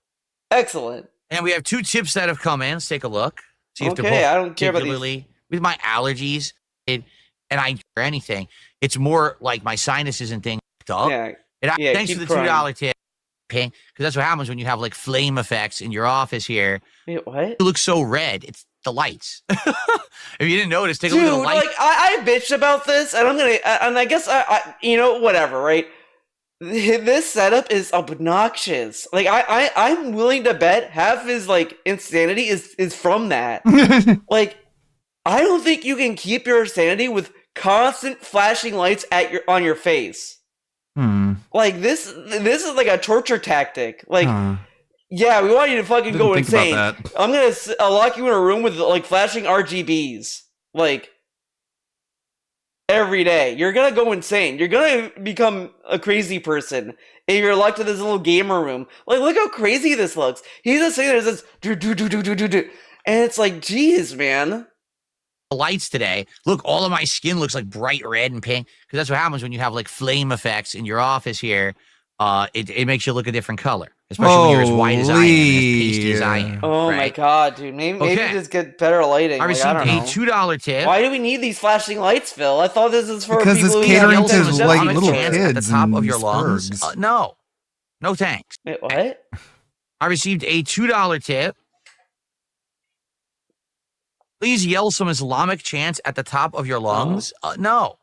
Excellent. And we have 2 tips that have come in. Let's take a look. See if they're both I don't care about these. With my allergies, and I or anything, it's more like my sinuses and things. Thanks for the $2 tip. Okay, because that's what happens when you have like flame effects in your office here. Wait, what? It looks so red. It's the lights. If you didn't notice, take a look at the lights. Like I bitched about this, and I guess I whatever, right? This setup is obnoxious. Like I'm willing to bet half his like insanity is from that. Like I don't think you can keep your sanity with constant flashing lights on your face. Like this is like a torture tactic. Like yeah, we want you to fucking go insane. I'm gonna lock you in a room with like flashing RGBs like every day. You're gonna go insane. You're gonna become a crazy person if you're locked in this little gamer room. Like look how crazy this looks. He's just sitting there, says do, and it's like, geez, man. Lights today. Look, all of my skin looks like bright red and pink because that's what happens when you have like flame effects in your office here. It makes you look a different color, especially when you're as white as I am and as pasty as I am. Oh my god, dude! Maybe just get better lighting. I received a $2 tip. Why do we need these flashing lights, Phil? I thought this is for because people it's catering to like little kids at the top of your lungs. No thanks. Wait, what? I received a $2 tip. Please yell some Islamic chants at the top of your lungs. No.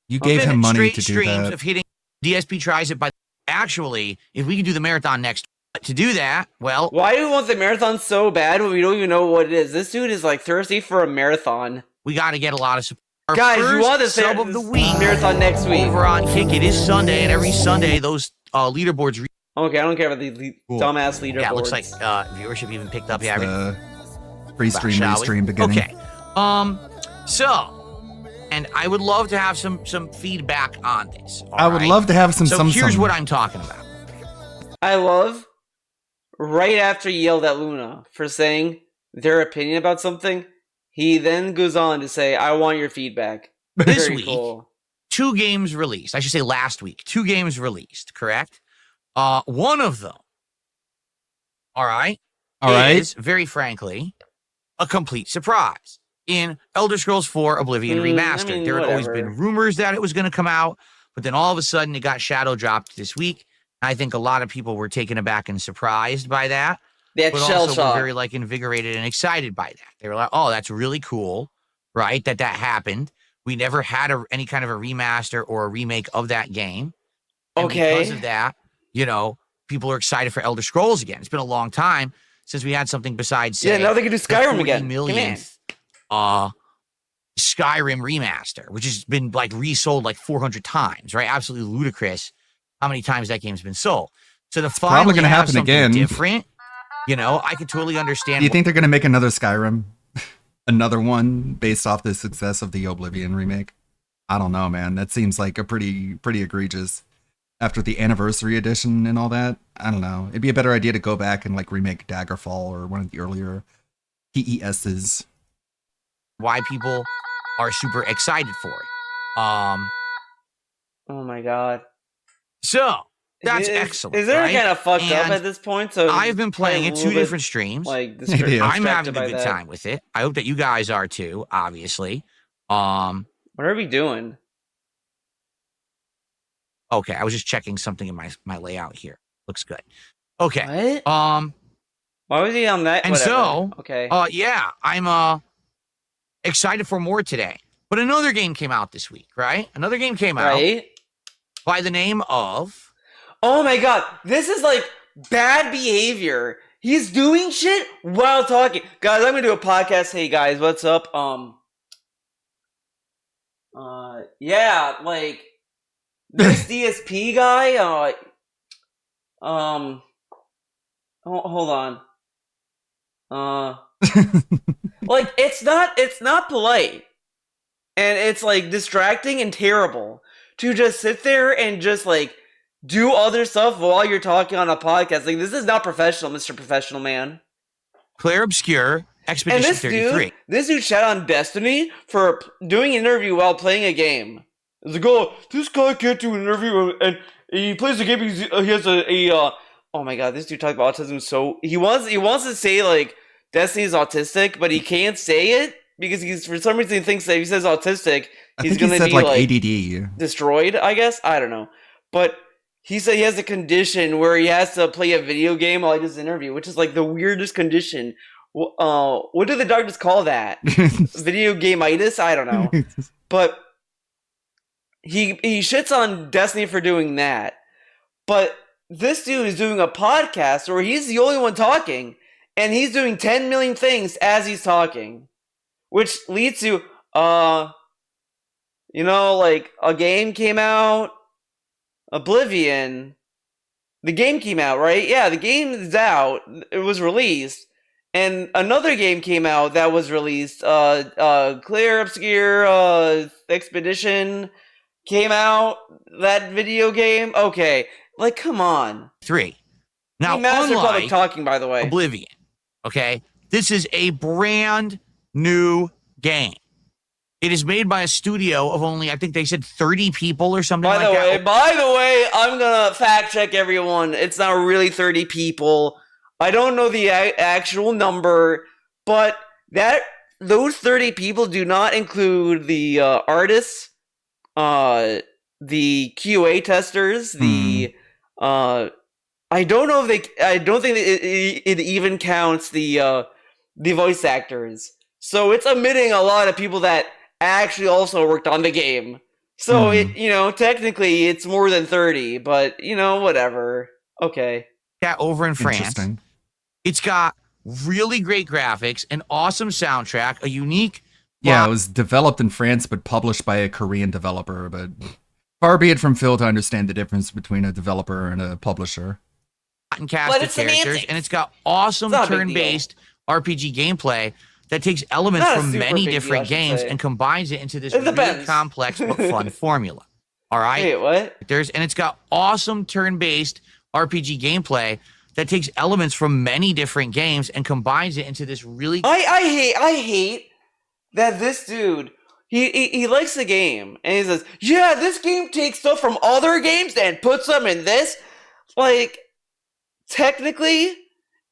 You gave him money to do streams that. Of hitting DSP tries it by actually, if we could do the marathon next to do that, well, why do we want the marathon so bad when we don't even know what it is? This dude is like thirsty for a marathon. We got to get a lot of support. Guys, you want the sub of the week marathon next week over on Kick. It is Sunday, and every Sunday those leaderboards. Okay, I don't care about the dumbass leaderboards. Yeah, it looks like viewership even picked up. Yeah, pre-stream, restream beginning. Okay, so. And I would love to have some feedback on this. I would love to have some. So here's what I'm talking about. I love right after he yelled at Luna for saying their opinion about something, he then goes on to say, "I want your feedback." This week, 2 games released. I should say last week, 2 games released. Correct. One of them. All right. Is very frankly a complete surprise. In Elder Scrolls 4 Oblivion Remastered. There had always been rumors that it was going to come out, but then all of a sudden it got shadow dropped this week. I think a lot of people were taken aback and surprised by that. That but shell also shock. were very like invigorated and excited by that. They were like, "Oh, that's really cool, right? That happened. We never had any kind of a remaster or a remake of that game. And because of that, you know, people are excited for Elder Scrolls again. It's been a long time since we had something besides say, now they can do Skyrim the again. millionth Skyrim remaster, which has been like resold like 400 times, right? Absolutely ludicrous how many times that game's been sold. So to finally probably gonna have happen something again. different, you know, I could totally understand. Do you think they're going to make another Skyrim? Another one based off the success of the Oblivion remake? I don't know, man. That seems like a pretty egregious. After the anniversary edition and all that, I don't know. It'd be a better idea to go back and like remake Daggerfall or one of the earlier TESs. Why people are super excited for it. Oh my god. So that's excellent. Is there right? kind of fucked up And at this point? So I've been playing it 2 different streams. Like I'm having a good time with it. I hope that you guys are too, obviously. What are we doing? Okay, I was just checking something in my layout here. Looks good. Okay. What? Why was he on that? And Whatever. so, okay. Yeah, I'm excited for more today. But another game came out this week, right? Another game came out by the name of. Oh my god, this is like bad behavior. He's doing shit while talking. Guys, I'm gonna do a podcast. Hey guys, what's up? Yeah, like this DSP guy. Hold on. Like it's not polite, and it's like distracting and terrible to just sit there and just like do other stuff while you're talking on a podcast. Like this is not professional, Mr. Professional Man. Claire Obscure Expedition And this 33. this dude shat on Destiny for doing an interview while playing a game. It's like, oh, this guy can't do an interview, and he plays a game because he has a oh my god, this dude talked about autism so he wants to say like Destiny's autistic, but he can't say it because he's for some reason he thinks that if he says autistic, he's gonna he said, be like ADD. destroyed, I guess. I don't know. But he said he has a condition where he has to play a video game while he does an interview, which is like the weirdest condition. What do the doctors call that? Video game-itis? I don't know. But he shits on Destiny for doing that. But this dude is doing a podcast where he's the only one talking, and he's doing 10 million things as he's talking. Which leads to, you know, like a game came out, Oblivion. The game came out, right? Yeah, the game is out. It was released. And another game came out that was released. Clear Obscure Expedition came out. That video game. Okay, like come on. 3. Now, Master unlike Public Talking, by the way. Oblivion, okay, this is a brand new game. It is made by a studio of only, I think they said 30 people or something By like that. By the way, I'm gonna fact check everyone. It's not really 30 people. I don't know the actual number, but those 30 people do not include the artists, the QA testers, the I don't know if I don't think it even counts the voice actors. So it's omitting a lot of people that actually also worked on the game. So it, you know, technically it's more than 30, but you know, whatever. Okay. Yeah, over in France. It's got really great graphics, an awesome soundtrack, a unique. Yeah, it was developed in France but published by a Korean developer. But far be it from Phil to understand the difference between a developer and a publisher. And cast of characters, and it's got awesome turn-based RPG gameplay that takes elements from many different games and combines it into this really complex but fun formula. All right. Wait, what? And it's got awesome turn-based RPG gameplay that takes elements from many different games and combines it into this really. I hate that this dude. He likes the game and he says, "Yeah, this game takes stuff from other games and puts them in this." Like, technically,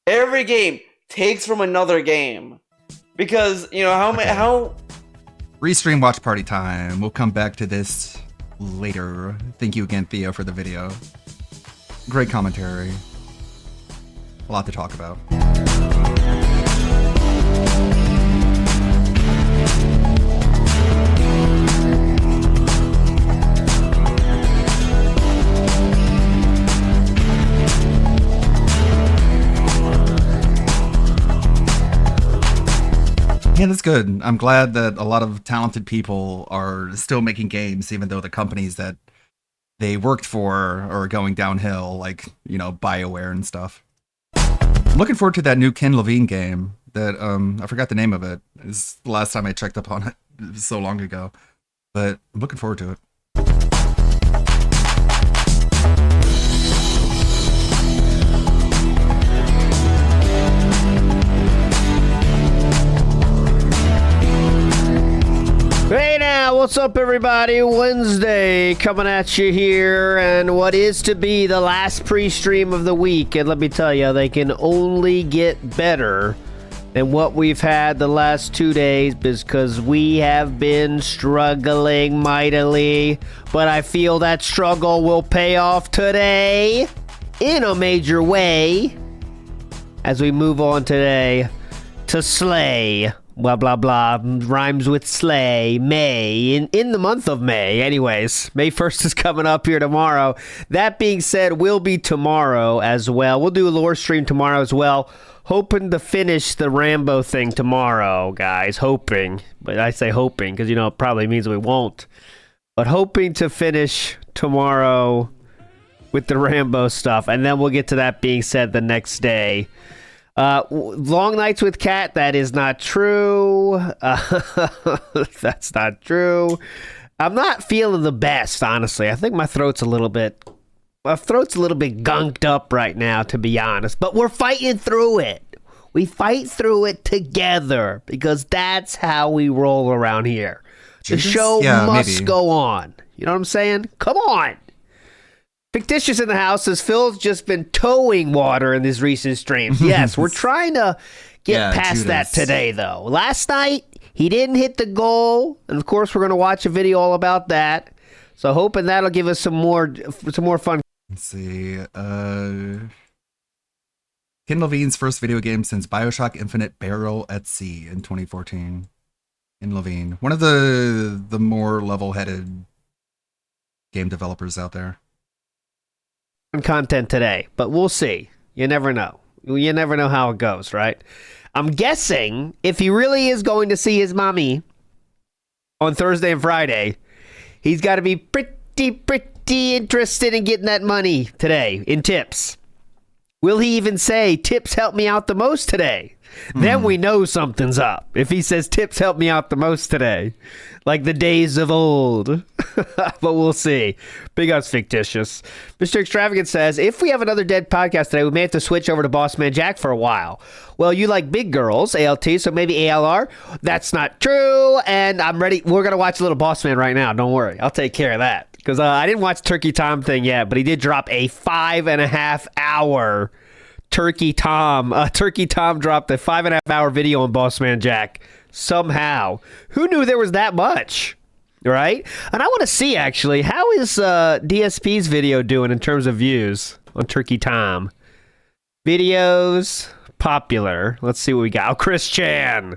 every game takes from another game because you know how. Restream watch party time. We'll come back to this later. Thank you again, Theo, for the video. great commentary. A lot to talk about. Yeah, that's good. I'm glad that a lot of talented people are still making games, even though the companies that they worked for are going downhill, like, BioWare and stuff. I'm looking forward to that new Ken Levine game that, I forgot the name of it. It's the last time I checked up on it. It was so long ago. But I'm looking forward to it. Hey now, what's up everybody? Wednesday coming at you here, and what is to be the last pre-stream of the week. And let me tell you, they can only get better than what we've had the last 2 days, because we have been struggling mightily. But I feel that struggle will pay off today in a major way as we move on today to Slay. Blah, blah, blah. Rhymes with slay. May. In the month of May. Anyways, May 1st is coming up here tomorrow. That being said, we'll be tomorrow as well. We'll do a lore stream tomorrow as well. Hoping to finish the Rambo thing tomorrow, guys. Hoping. But I say hoping because, it probably means we won't. But hoping to finish tomorrow with the Rambo stuff. And then we'll get to that being said the next day. Long nights with Cat, that is not true. That's not true. I'm not feeling the best, honestly. I think my throat's a little bit gunked up right now, to be honest. But we're fighting through it. We fight through it together because that's how we roll around here. The show must go on. You know what I'm saying? Come on. Fictitious in the house says Phil's just been towing water in these recent streams. Yes, we're trying to get past that today, though. Last night, he didn't hit the goal. And, of course, we're going to watch a video all about that. So hoping that'll give us some more fun. Let's see. Ken Levine's first video game since BioShock Infinite Barrel at Sea in 2014. Ken Levine. One of the more level-headed game developers out there. Content today, but we'll see. You never know. You never know how it goes, right? I'm guessing if he really is going to see his mommy on Thursday and Friday, he's got to be pretty interested in getting that money today in tips. Will he even say, tips help me out the most today? Then we know something's up. If he says, tips help me out the most today. Like the days of old. But we'll see. Big ups, Fictitious. Mr. Extravagant says, if we have another dead podcast today, we may have to switch over to Bossman Jack for a while. Well, you like big girls, ALT, so maybe ALR. That's not true. And I'm ready. We're going to watch a little Bossman right now. Don't worry. I'll take care of that. Because I didn't watch Turkey Tom thing yet, but he did drop a 5.5 hour Turkey Tom. Turkey Tom dropped a 5.5 hour video on Bossman Jack. Somehow. Who knew there was that much? Right? And I want to see, actually, how is DSP's video doing in terms of views on Turkey Tom? Videos, popular. Let's see what we got. Oh, Chris Chan.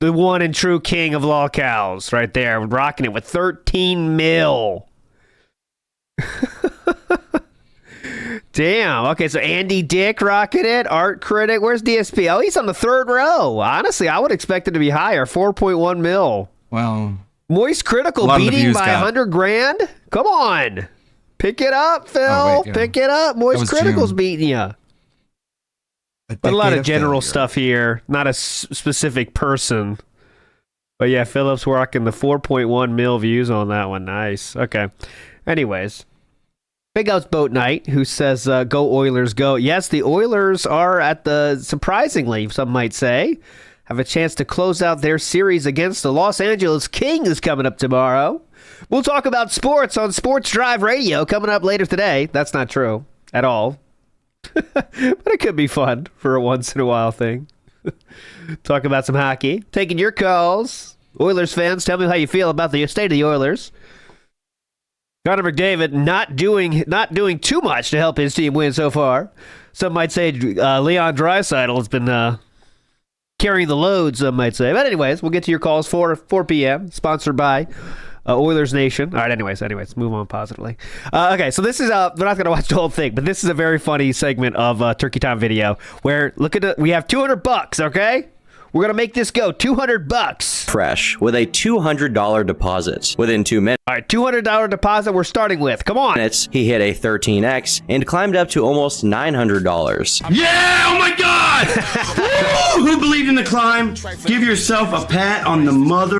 The one and true king of lolcows right there. Rocking it with 13 mil. Damn. Okay, so Andy Dick rocking it. Art Critic. Where's DSP? Oh, he's on the third row. Honestly, I would expect it to be higher. 4.1 mil. Wow. Moist Critical beating by 100 grand? Come on. Pick it up, Phil. Oh, wait, yeah. Pick it up. Moist Critical's June. beating you. But a lot of general stuff here. Not a specific person. But yeah, Philip's rocking the 4.1 mil views on that one. Nice. Okay. Anyways. Big Outs Boat Night, who says, go Oilers, go. Yes, the Oilers are at the, surprisingly, some might say, have a chance to close out their series against the Los Angeles Kings coming up tomorrow. We'll talk about sports on Sports Drive Radio coming up later today. That's not true at all. But it could be fun for a once-in-a-while thing. Talk about some hockey. Taking your calls. Oilers fans, tell me how you feel about the state of the Oilers. Connor McDavid not doing too much to help his team win so far. Some might say Leon Draisaitl has been carrying the load, some might say. But anyways, we'll get to your calls 4 p.m. Sponsored by Oilers Nation. All right, anyways, let's move on positively. Okay, so this is we're not going to watch the whole thing, but this is a very funny segment of Turkey Time video where we have $200, okay? We're going to make this go $200. Fresh with a $200 deposit within 2 minutes. All right, $200 deposit we're starting with. Come on. He hit a 13x and climbed up to almost $900. Yeah! Oh my God! Woo! Who believed in the climb? Give yourself a pat on the mother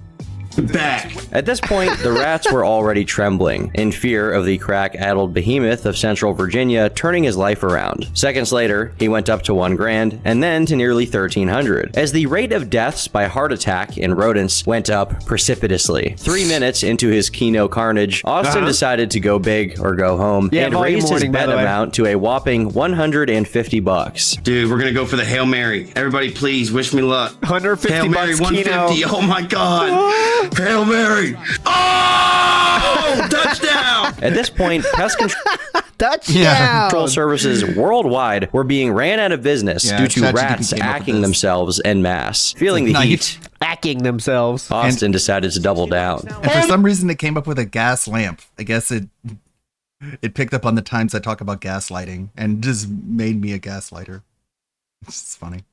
back. At this point, the rats were already trembling in fear of the crack-addled behemoth of Central Virginia turning his life around. Seconds later, he went up to $1,000 and then to nearly $1,300 as the rate of deaths by heart attack in rodents went up precipitously. 3 minutes into his Keno carnage, Austin decided to go big or go home and raised his bet amount to a whopping $150. Dude, we're gonna go for the Hail Mary. Everybody, please wish me luck. 150 Hail Mary, bucks, 150. Keno. Oh my God. Hail Mary! Oh! Touchdown! At this point, pest Touchdown! control services worldwide were being ran out of business due to rats acking themselves en masse. Feeling the heat, acking themselves, Austin decided to double down. And for some reason, they came up with a gas lamp. I guess it picked up on the times I talk about gaslighting and just made me a gaslighter. It's funny.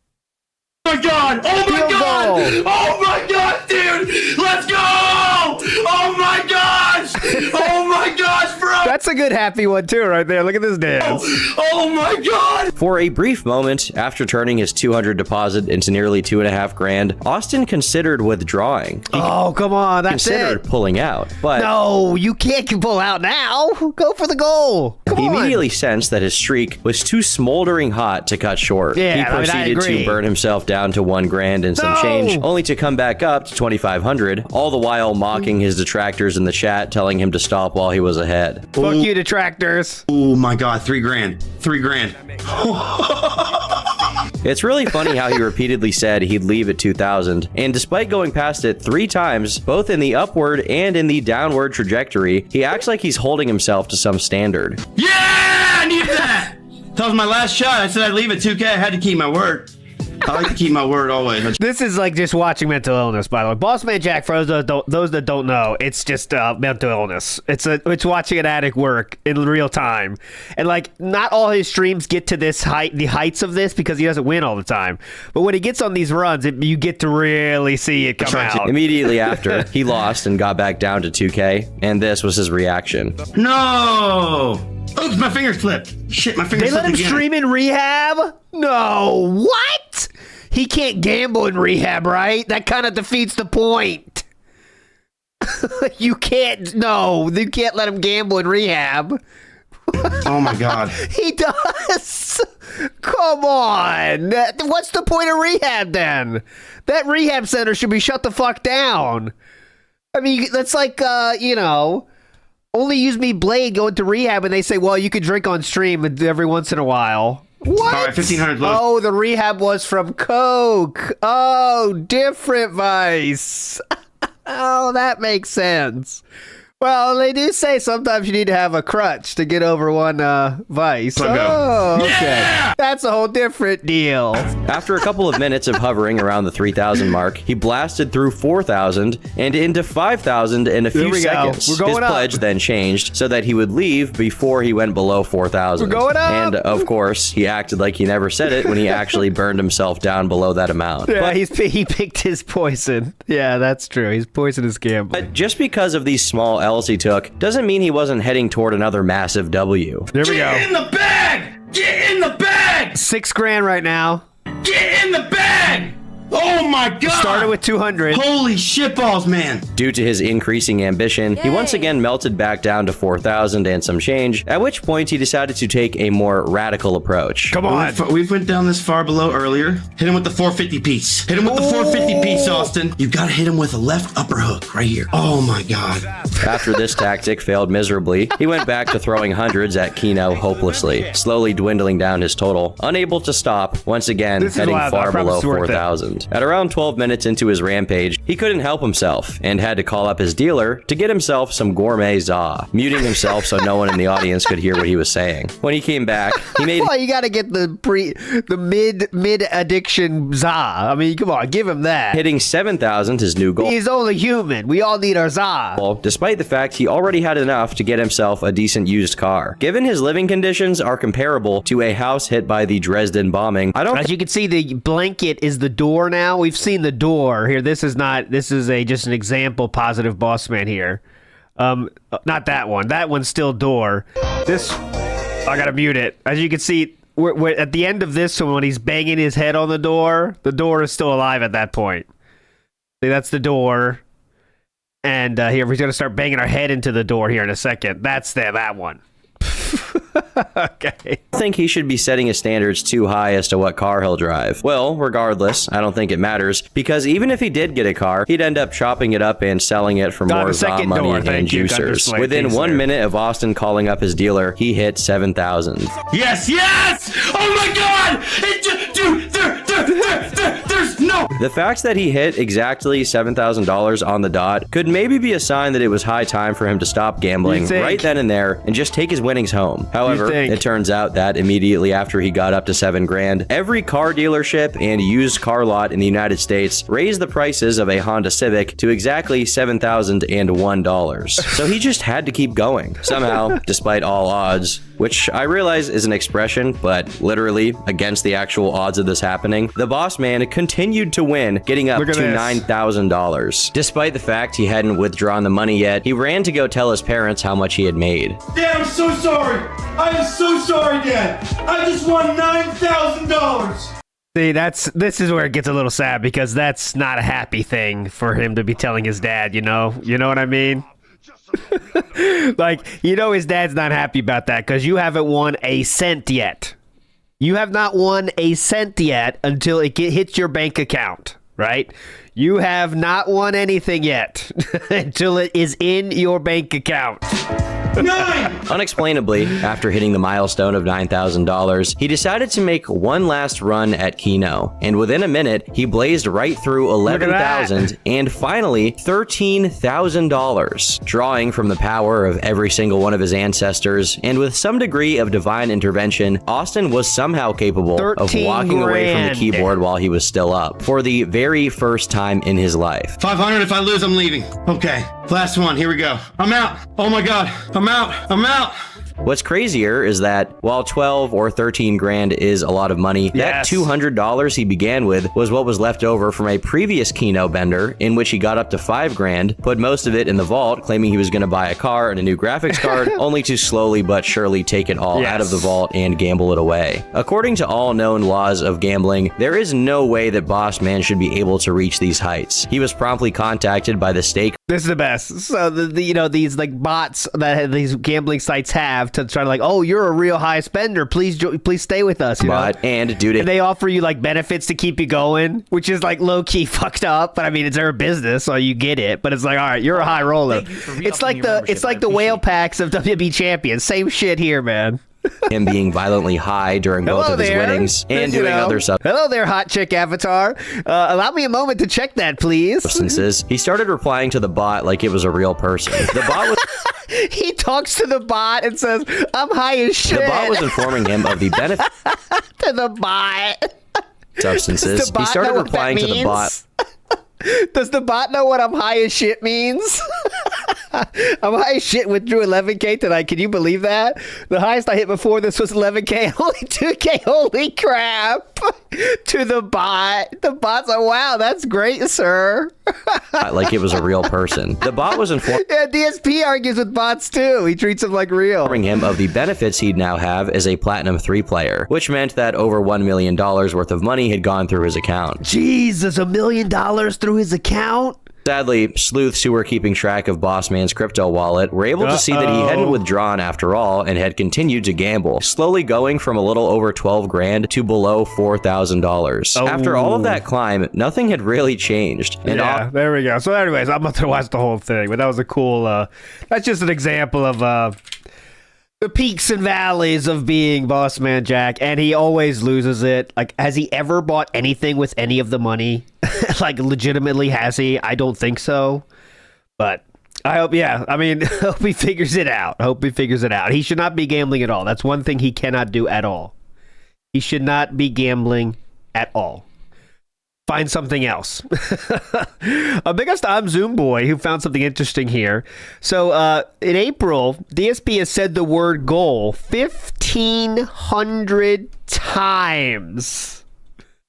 Oh my God! Oh my God! Oh my God, dude! Let's go! Oh my gosh! Oh my gosh, bro! That's a good happy one too, right there. Look at this dance. Oh my God! For a brief moment, after turning his $200 deposit into nearly $2,500, Austin considered withdrawing. Oh, come on, that's considered it. pulling out, but no, you can't pull out now. Go for the goal. He immediately sensed that his streak was too smoldering hot to cut short. Yeah, he proceeded to burn himself down to $1,000 and some change, only to come back up to $2,500, all the while mocking his detractors in the chat, telling him to stop while he was ahead. Fuck you, detractors. Oh my God, $3,000. $3,000. It's really funny how he repeatedly said he'd leave at 2,000, and despite going past it 3 times, both in the upward and in the downward trajectory, he acts like he's holding himself to some standard. Yeah! I need that! That was my last shot. I said I'd leave at 2K. I had to keep my word. I like to keep my word always. This is like just watching mental illness, by the way. Boss Man Jack, for those that don't know, it's just mental illness. It's watching an addict work in real time, and like not all his streams get to the heights of this because he doesn't win all the time. But when he gets on these runs, you get to really see it come out. Immediately after, he lost and got back down to 2K, and this was his reaction. No! Oops, my fingers flipped. Shit, my fingers flipped again. They let him stream in rehab? No. What? He can't gamble in rehab, right? That kind of defeats the point. You can't let him gamble in rehab. Oh my God. He does. Come on. What's the point of rehab then? That rehab center should be shut the fuck down. I mean, that's like, Only Use Me Blade going to rehab and they say, well, you can drink on stream every once in a while. What? All right, 1,500 low. Oh, the rehab was from Coke. Oh, different Vice. Oh, that makes sense. Well, they do say sometimes you need to have a crutch to get over one vice. Oh, okay. Yeah! That's a whole different deal. After a couple of minutes of hovering around the 3,000 mark, he blasted through 4,000 and into 5,000 in a few seconds. We're going His pledge then changed so that he would leave before he went below 4,000. We're going up. And of course, he acted like he never said it when he actually burned himself down below that amount. Yeah, but he picked his poison. Yeah, that's true. He's poisoned his gambling. But just because of these small L's he took doesn't mean he wasn't heading toward another massive W. There we go. Get in the bag! Get in the bag! $6,000 right now. Get in the bag! Oh my God! Started with 200. Holy shitballs, man! Due to his increasing ambition, he once again melted back down to 4,000 and some change, at which point he decided to take a more radical approach. Come on! We went down this far below earlier. Hit him with the 450 piece. Hit him with the 450 piece, Austin. You gotta hit him with a left upper hook right here. Oh my God. After this tactic failed miserably, he went back to throwing hundreds at Keno hopelessly, slowly dwindling down his total, unable to stop, once again heading far below 4,000. happened. At around 12 minutes into his rampage, he couldn't help himself and had to call up his dealer to get himself some gourmet za, muting himself so no one in the audience could hear what he was saying. When he came back, he made... Well, you gotta get the mid addiction za. I mean, come on, give him that. Hitting 7,000 his new goal. He's only human. We all need our za. Despite the fact he already had enough to get himself a decent used car. Given his living conditions are comparable to a house hit by the Dresden bombing, As you can see, the blanket is the door now. We've seen the door here. This is just an example positive boss man here. Not that one. That one's still door. This, I gotta mute it. As you can see, we're at the end of this one when he's banging his head on the door is still alive at that point. See, that's the door. And here, we're gonna start banging our head into the door here in a second. That's that one. Okay. I think he should be setting his standards too high as to what car he'll drive. Well, regardless, I don't think it matters, because even if he did get a car, he'd end up chopping it up and selling it for more za money and juicers. Within 1 minute of Austin calling up his dealer, he hit 7,000. Yes, yes! Oh my god! Dude, there's no... The fact that he hit exactly $7,000 on the dot could maybe be a sign that it was high time for him to stop gambling right then and there and just take his winnings home. However, it turns out that immediately after he got up to $7 grand, every car dealership and used car lot in the United States raised the prices of a Honda Civic to exactly $7,001. So he just had to keep going. Somehow, despite all odds, which I realize is an expression, but literally against the actual odds of this happening, the boss man continued to win, getting up to $9,000. Despite the fact he hadn't withdrawn the money yet, he ran to go tell his parents how much he had made. Dad, I'm so sorry. I am so sorry, Dad. I just won $9,000. See, this is where it gets a little sad, because that's not a happy thing for him to be telling his dad, you know what I mean? Like, his dad's not happy about that because you haven't won a cent yet. You have not won a cent yet until it hits your bank account, right? You have not won anything yet until it is in your bank account. Unexplainably, after hitting the milestone of $9,000, he decided to make one last run at Keno, and within a minute, he blazed right through $11,000 and finally $13,000. Drawing from the power of every single one of his ancestors, and with some degree of divine intervention, Austin was somehow capable of walking away from the keyboard while he was still up, for the very first time in his life. 500, if I lose, I'm leaving. Okay, last one, here we go. I'm out. Oh my god, I'm out. What's crazier is that while 12 or 13 grand is a lot of money, that $200 he began with was what was left over from a previous Keno bender in which he got up to 5 grand, put most of it in the vault, claiming he was going to buy a car and a new graphics card, only to slowly but surely take it all out of the vault and gamble it away. According to all known laws of gambling, there is no way that Boss Man should be able to reach these heights. He was promptly contacted by the stake. This is the best. So these like bots that these gambling sites have to try to oh, you're a real high spender. Please stay with us. And they offer you like benefits to keep you going, which is like low key fucked up. But I mean, it's their business, so you get it. But it's like, all right, you're a high roller. It's like the whale packs of WWE champions. Same shit here, man. Him being violently high during both of his winnings and doing other stuff. Hello there, hot chick avatar. Allow me a moment to check that, please. Substances. He started replying to the bot like it was a real person. The bot was... He talks to the bot and says, I'm high as shit. The bot was informing him of the benefit to the bot. Substances. He started replying to the bot. Does the bot know what I'm high as shit means? I'm high as shit, withdrew 11K tonight. Can you believe that? The highest I hit before this was 11K, only 2K. Holy crap. To the bot. The bot's like, wow, that's great, sir. Like it was a real person. The bot was informing... Yeah, DSP argues with bots too. He treats them like real. ...him of the benefits he'd now have as a Platinum 3 player, which meant that over $1 million worth of money had gone through his account. Jesus, $1 million through his account? Sadly, sleuths who were keeping track of Boss Man's crypto wallet were able to see that he hadn't withdrawn after all and had continued to gamble, slowly going from a little over 12 grand to below $4,000. After all of that climb, nothing had really changed. And there we go. So anyways, I'm about to watch the whole thing, but that was a cool, that's just an example of, the peaks and valleys of being Boss Man Jack, and he always loses it. Like, has he ever bought anything with any of the money? Like, legitimately, has he? I don't think so. But I hope, yeah. I mean, hope he figures it out. He should not be gambling at all. That's one thing he cannot do at all. He should not be gambling at all. Find something else. A big ups to I'm Zoom Boy, who found something interesting here. So in April, DSP has said the word goal 1,500 times.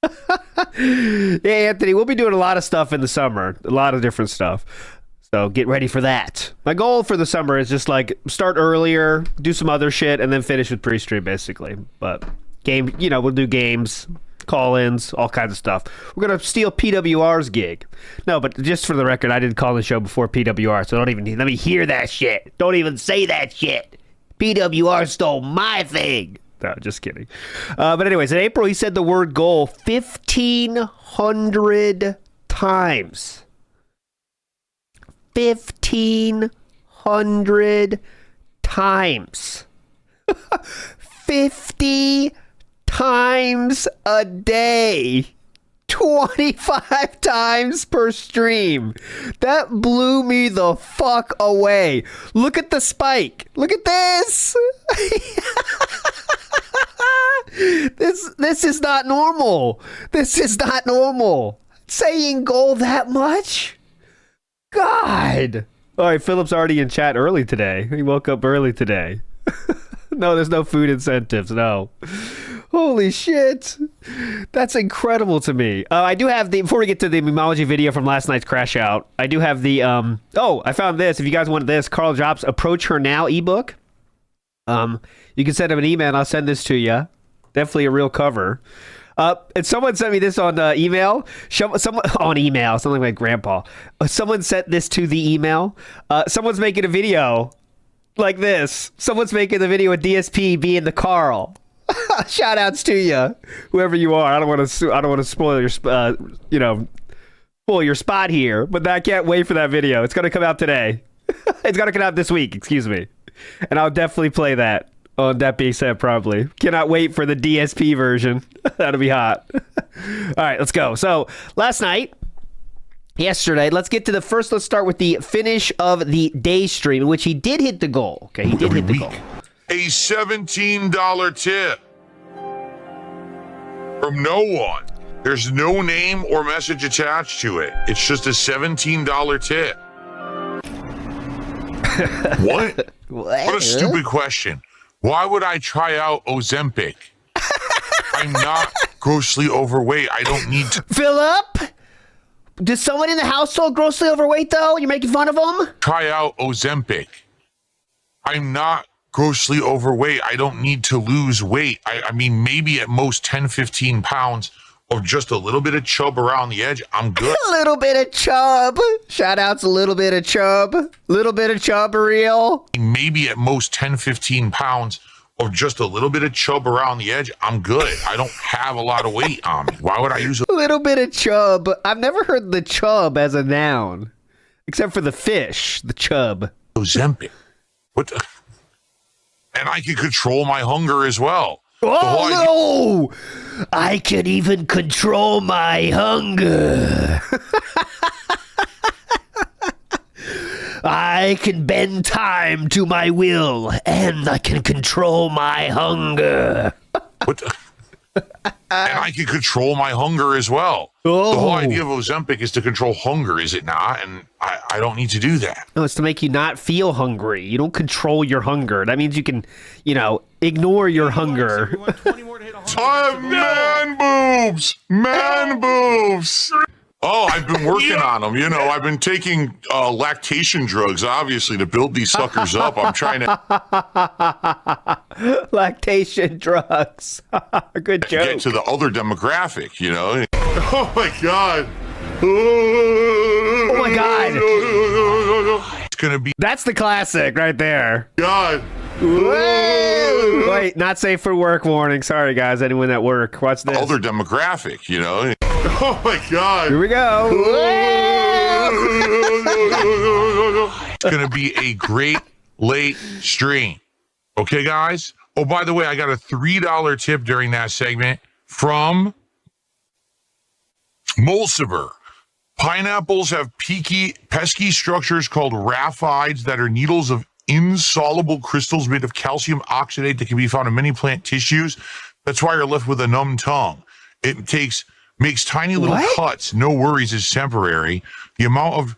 Yeah, Anthony, we'll be doing a lot of stuff in the summer. A lot of different stuff. So get ready for that. My goal for the summer is just like start earlier, do some other shit, and then finish with pre-stream, basically. But game, we'll do games, call-ins, all kinds of stuff. We're gonna steal PWR's gig. No, but just for the record, I didn't call the show before PWR, so don't even let me hear that shit. Don't even say that shit. PWR stole my thing. No, just kidding. But anyways, in April, he said the word goal 1,500 times. 1,500 times. 50 times a day. 25 times per stream. That blew me the fuck away. Look at the spike. Look at this. This is not normal. This is not normal. Saying goal that much? God. All right, Philip's already in chat early today. He woke up early today. No, there's no food incentives. No. Holy shit. That's incredible to me. I do have before we get to the Memology video from last night's crash out, I do have the, I found this. If you guys want this, Carl Jobs' Approach Her Now ebook. You can send him an email and I'll send this to you. Definitely a real cover. And someone sent me this on email. Someone on email, something like grandpa. Someone sent this to the email. Someone's making a video like this. Someone's making the video with DSP being the Carl. Shout outs to you, whoever you are. I don't want to spoil your, spoil your spot here, but I can't wait for that video. It's gonna come out today. It's gonna come out this week. Excuse me, and I'll definitely play that. On That Being Said, probably cannot wait for the DSP version. That'll be hot. All right, let's go. So yesterday, let's get to the first. Let's start with the finish of the day stream, in which he did hit the goal. Okay, he did hit the goal. A $17 tip from no one. There's no name or message attached to it. It's just a $17 tip. What? What a stupid question. Why would I try out Ozempic? I'm not grossly overweight. I don't need to. Philip? Does someone in the household grossly overweight, though? You're making fun of them? Try out Ozempic. I'm not grossly overweight. I don't need to lose weight. I mean, maybe at most 10, 15 pounds of just a little bit of chub around the edge. I'm good. A little bit of chub. Shout outs a little bit of chub. Little bit of chub real. Maybe at most 10, 15 pounds of just a little bit of chub around the edge. I'm good. I don't have a lot of weight on me. Why would I use a little bit of chub? I've never heard the chub as a noun, except for the fish, the chub. Ozempic. What the? And I can control my hunger as well. Oh, no! I can even control my hunger. I can bend time to my will, and I can control my hunger. What the? And I can control my hunger as well. Oh. The whole idea of Ozempic is to control hunger, is it not? And I don't need to do that. No, it's to make you not feel hungry. You don't control your hunger. That means you can, ignore your hunger. I have man boobs! Man boobs! Oh, I've been working on them. I've been taking lactation drugs, obviously, to build these suckers up. I'm trying to... Lactation drugs. Good joke. Get to the other demographic, Oh, my God. Oh, my God. It's going to be... That's the classic right there. God. Wait, not safe for work warning. Sorry, guys. Anyone at work, watch this. Other demographic, Oh, my God. Here we go. It's going to be a great late stream. Okay, guys? Oh, by the way, I got a $3 tip during that segment from Mulciber. Pineapples have pesky structures called rhaphides that are needles of insoluble crystals made of calcium oxidate that can be found in many plant tissues. That's why you're left with a numb tongue. It makes tiny little cuts. No worries, it's temporary. The amount of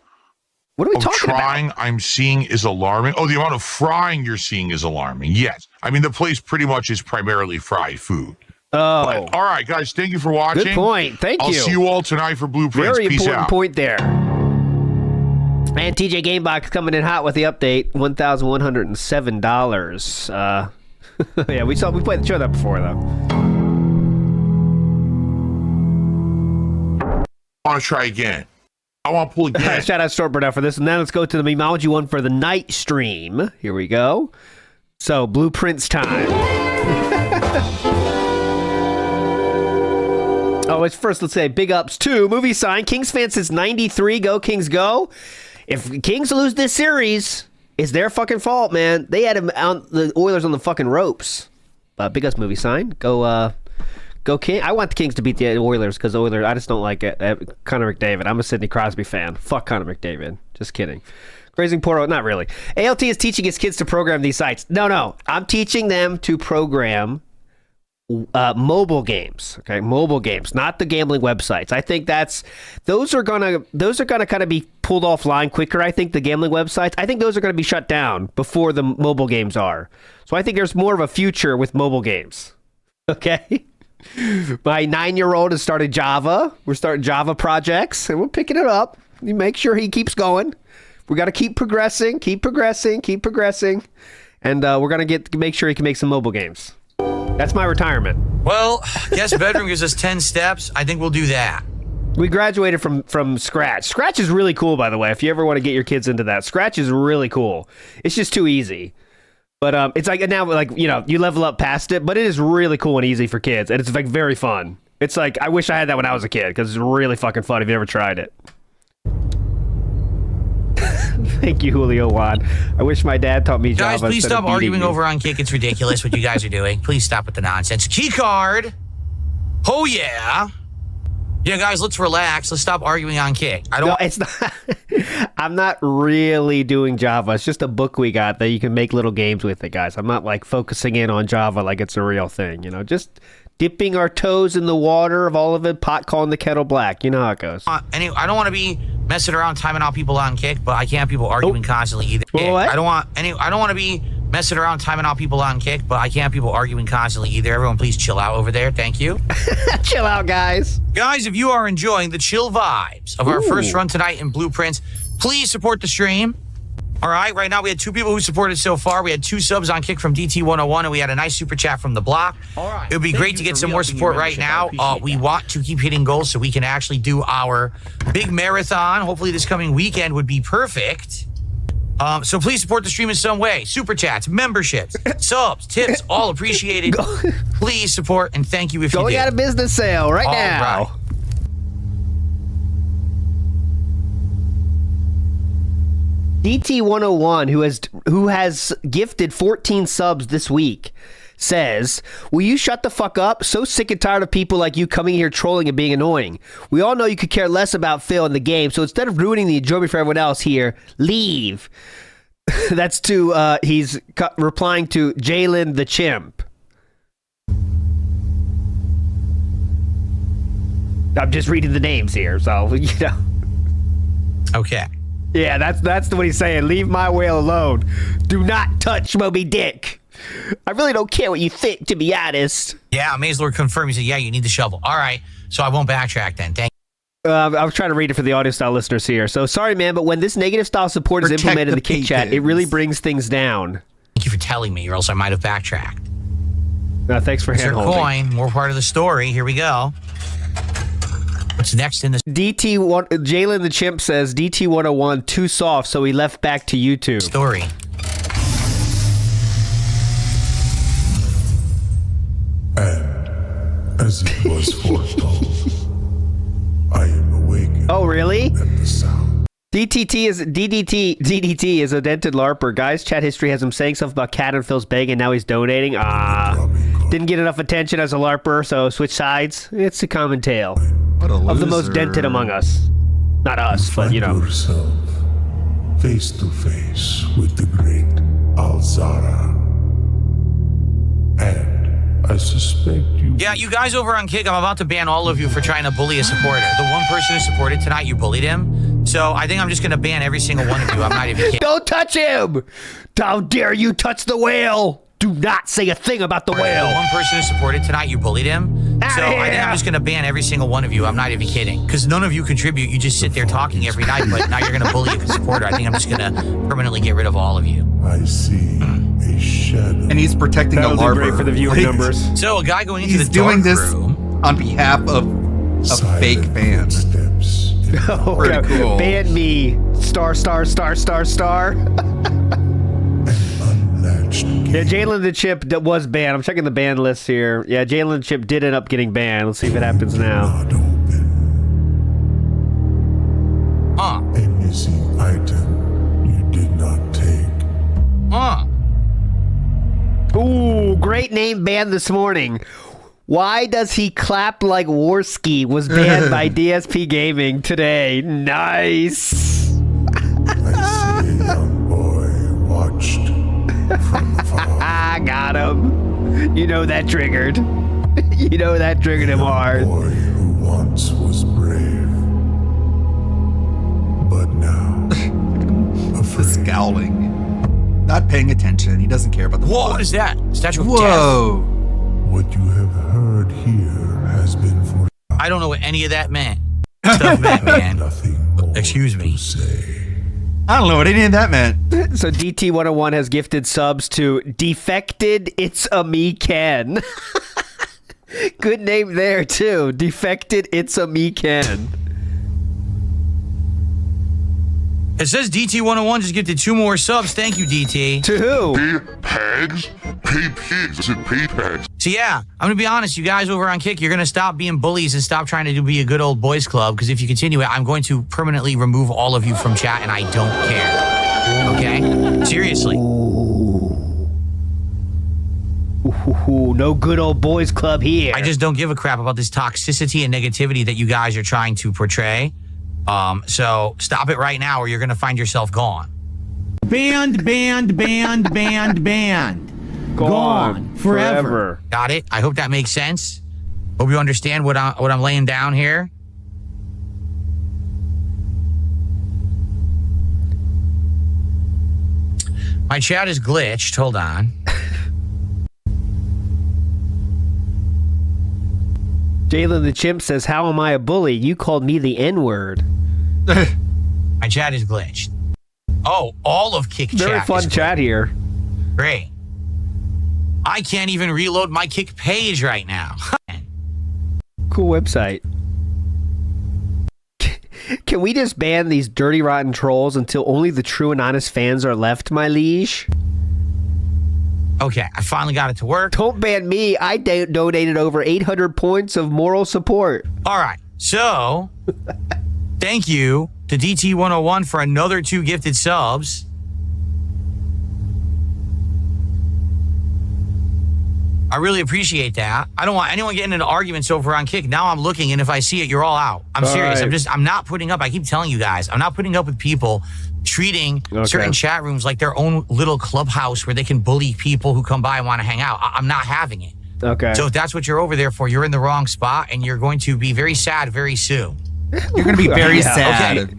trying I'm seeing is alarming. Oh, the amount of frying you're seeing is alarming. Yes. I mean, the place pretty much is primarily fried food. Oh. But, all right, guys. Thank you for watching. Good point. Thank you. I'll see you all tonight for Blueprints. Very Peace important out. point there. And TJ Gamebox coming in hot with the update. $1,107. Yeah, we played the show that before though. I want to try again. I want to pull again. Shout out Stormbird for this. And now let's go to the Memeology one for the night stream. Here we go. So, Blueprints time. Oh, it's first, let's say, big ups to Movie Sign. Kings fan since 93. Go, Kings, go. If Kings lose this series, it's their fucking fault, man. They had the Oilers on the fucking ropes. Big ups, Movie Sign. Go King. I want the Kings to beat the Oilers because Oilers, I just don't like it. Connor McDavid. I'm a Sidney Crosby fan. Fuck Connor McDavid. Just kidding. Grazing Poro, not really. ALT is teaching his kids to program these sites. No. I'm teaching them to program mobile games. Okay, mobile games, not the gambling websites. I think those are gonna kind of be pulled offline quicker. I think the gambling websites. I think those are gonna be shut down before the mobile games are. So I think there's more of a future with mobile games. Okay. My 9-year-old has started Java. We're starting Java projects, and we're picking it up. You make sure he keeps going. We got to keep progressing, and we're gonna make sure he can make some mobile games. That's my retirement. Well, guest bedroom gives us 10 steps. I think we'll do that. We graduated from Scratch. Scratch is really cool, by the way. If you ever want to get your kids into that, Scratch is really cool. It's just too easy. But it's like now, like, you know, you level up past it, but it is really cool and easy for kids, and it's like very fun. It's like I wish I had that when I was a kid because it's really fucking fun. If you ever tried it. Thank you, Julio Juan. I wish my dad taught me Java. Guys, please instead of stop arguing beating me. over on Kick. It's ridiculous what you guys are doing. Please stop with the nonsense. Key card. Oh, yeah. Yeah, guys, let's relax. Let's stop arguing on Kick. It's not. I'm not really doing Java. It's just a book we got that you can make little games with it, guys. I'm not like focusing in on Java like it's a real thing, you know, just dipping our toes in the water of all of it, pot calling the kettle black. You know how it goes. Anyway, I don't want to be messing around timing out people on Kick, but I can't have people arguing constantly either. What? I don't want to be messing around timing out people on Kick, but I can't have people arguing constantly either. Everyone, please chill out over there. Thank you. Chill out, guys. Guys, if you are enjoying the chill vibes of our first run tonight in Blueprints, please support the stream. All right, right now we had 2 people who supported so far. We had 2 subs on Kick from DT101, and we had a nice super chat from the block. All right. It would be great to get some more support right now. We want to keep hitting goals so we can actually do our big marathon. Hopefully this coming weekend would be perfect. So please support the stream in some way. Super chats, memberships, subs, tips, all appreciated. Please support, and thank you if you do. Going out of business sale right now. Right. DT101, who has gifted 14 subs this week, says, will you shut the fuck up? So sick and tired of people like you coming here trolling and being annoying. We all know you could care less about Phil in the game, so instead of ruining the enjoyment for everyone else here, leave. That's to, he's replying to Jalen the Chimp. I'm just reading the names here, so, you know. Okay. Yeah, that's what he's saying. Leave my whale alone. Do not touch Moby Dick. I really don't care what you think, to be honest. Yeah, Mazlord confirmed. He said, yeah, you need the shovel. All right, so I won't backtrack then. Thank you. I was trying to read it for the audio style listeners here. So sorry, man, but when this negative style support is implemented in the Kick chat, it really brings things down. Thank you for telling me, or else I might have backtracked. Thanks for hand-holding. Coin, more part of the story. Here we go. What's next in this? Jalen the Chimp says DT101 too soft, so he left back to YouTube. Story. And as it was foretold, I am awakened. Oh, really? At the sound. DDT is a dented LARPer. Guys, chat history has him saying stuff about Cat and Phil's bag, and now he's donating. Didn't get enough attention as a LARPer, so switch sides. It's a common tale of the most dented among us. Not us, but you know. Yourself face to face with the great Alzara. And I suspect you. Yeah, you guys over on Kick, I'm about to ban all of you for trying to bully a supporter. The one person who supported tonight, you bullied him. So I think I'm just going to ban every single one of you. I'm not even kidding. Don't touch him! How dare you touch the whale! Do not say a thing about the whale. The one person who supported tonight, you bullied him. So I think I'm just going to ban every single one of you. I'm not even kidding. Because none of you contribute. You just sit there talking every night, but now you're going to bully a supporter. I think I'm just going to permanently get rid of all of you. I see a shadow. And he's protecting the LARPer. Great for the viewer numbers. So a guy going into he's the doing dark this room on behalf of a fake fan. Oh, pretty cool. Ban me. Star. Yeah, Jalen the Chip that was banned. I'm checking the ban list here. Yeah, Jalen the Chip did end up getting banned. Let's see if it happens now. A missing item you did not take. Ooh, great name banned this morning. Why does he clap like Warski was banned by DSP Gaming today? Nice. I see a young boy watched from afar. I got him. You know that triggered. You know that triggered him hard. A boy who once was brave, but now The scowling. Not paying attention. He doesn't care about the Whoa, what is that? Statue of Whoa. Death. What you have heard here has been for. I don't know what any of that meant. Stuff meant, man. Excuse me. I don't know what any of that meant. So DT101 has gifted subs to Defected It's a Me Ken. Good name there too. Defected It's a Me Ken. It says DT101 just gifted 2 more subs. Thank you, DT. To who? Pay Pags? Pay pigs. I said pay Pags. So yeah, I'm gonna be honest, you guys over on Kick, you're gonna stop being bullies and stop trying to be a good old boys club, because if you continue it, I'm going to permanently remove all of you from chat, and I don't care. Okay? Seriously. Ooh, no good old boys club here. I just don't give a crap about this toxicity and negativity that you guys are trying to portray. So stop it right now, or you're gonna find yourself gone. Banned. Gone forever. Got it? I hope that makes sense. Hope you understand what I'm laying down here. My chat is glitched. Hold on. Jalen the Chimp says, "How am I a bully? You called me the N-word." My chat is glitched. Oh, all of Kick chat. Very fun chat here. Great. I can't even reload my Kick page right now. Cool website. Can we just ban these dirty, rotten trolls until only the true and honest fans are left, my liege? Okay, I finally got it to work. Don't ban me. I donated over 800 points of moral support. All right, so thank you to DT101 for another 2 gifted subs. I really appreciate that. I don't want anyone getting into arguments over on Kick. Now I'm looking, and if I see it, you're all out. I'm serious. Right. I'm not putting up. I keep telling you guys, I'm not putting up with people treating certain chat rooms like their own little clubhouse where they can bully people who come by and want to hang out. I'm not having it. Okay. So if that's what you're over there for, you're in the wrong spot, and you're going to be very sad very soon. You're going to be very sad. Okay.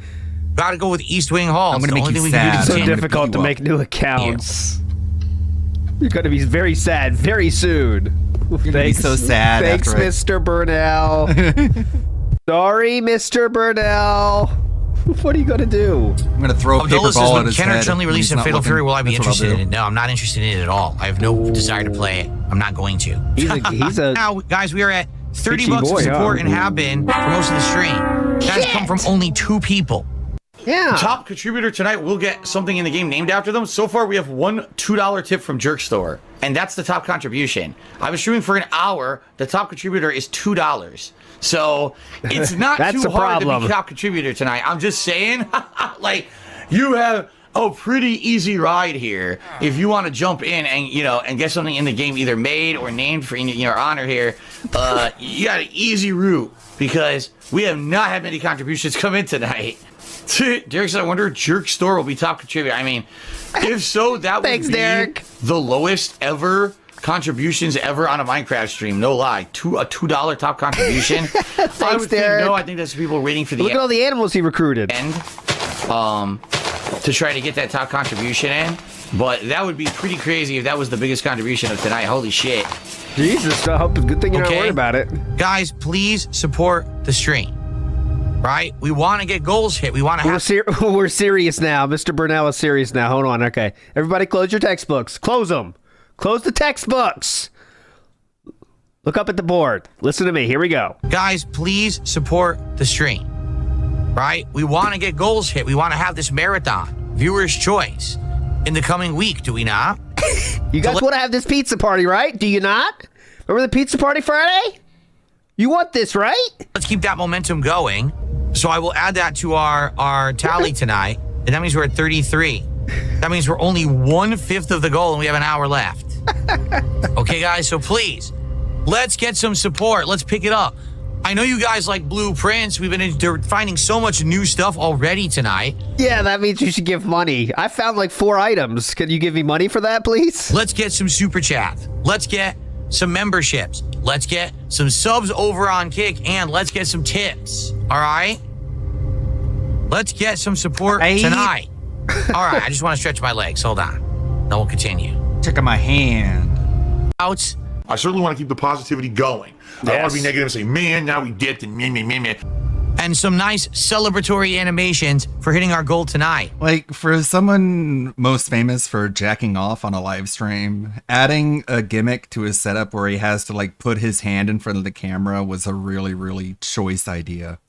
Got to go with East Wing Hall. I'm going to make you It's sad. so difficult to make new accounts. You're going to be very sad very soon. You're going to be so sad. Thanks, Mr. Burnell. Sorry, Mr. Burnell. What are you going to do? I'm going to throw a paper ball at his Ken or head. Chun-Li release in Fatal Fury, will I be That's what I'll interested do. in it? No, I'm not interested in it at all. I have no desire to play it. I'm not going to. He's a now, guys, we are at 30 bitchy bucks boy, of support huh? and have been for most of the stream. That's come from only 2 people. Yeah. Top contributor tonight will get something in the game named after them. So far, we have one $2 tip from Jerk Store, and that's the top contribution. I was streaming for an hour. The top contributor is $2. So it's not That's too a hard to problem. be top contributor tonight. I'm just saying, like, you have a pretty easy ride here if you want to jump in and and get something in the game either made or named for in your honor here. You got an easy route because we have not had many contributions come in tonight. Derek said, I wonder if Jerk Store will be top contributor. I mean, if so, that would be Derek. the lowest ever contributions ever on a Minecraft stream. No lie. A $2 top contribution. I would Derek. think no. I think that's people waiting for the Look at all the animals he recruited. end to try to get that top contribution in. But that would be pretty crazy if that was the biggest contribution of tonight. Holy shit. Jesus, I hope it's a good thing you're not worried about it. Guys, please support the stream. Right? We want to get goals hit. We want to have... We're serious now. Mr. Burnell is serious now. Hold on. Okay. Everybody close your textbooks. Close them. Close the textbooks. Look up at the board. Listen to me. Here we go. Guys, please support the stream. Right? We want to get goals hit. We want to have this marathon. Viewer's choice in the coming week, do we not? You guys want to have this pizza party, right? Do you not? Remember the pizza party Friday? You want this, right? Let's keep that momentum going. So I will add that to our tally tonight. And that means we're at 33. That means we're only 1/5 of the goal and we have an hour left. Okay, guys, so please, let's get some support. Let's pick it up. I know you guys like blueprints. We've been finding so much new stuff already tonight. Yeah, that means you should give money. I found like 4 items. Can you give me money for that, please? Let's get some super chat. Let's get some memberships. Let's get some subs over on Kick, and let's get some tips. All right? Let's get some support tonight. All right, I just want to stretch my legs. Hold on. Then we'll continue. Checking my hand. Out. I certainly want to keep the positivity going. I don't want to be negative and say, man, now we dipped and meh. And some nice celebratory animations for hitting our goal tonight. Like, for someone most famous for jacking off on a live stream, adding a gimmick to his setup where he has to, like, put his hand in front of the camera was a really, really choice idea.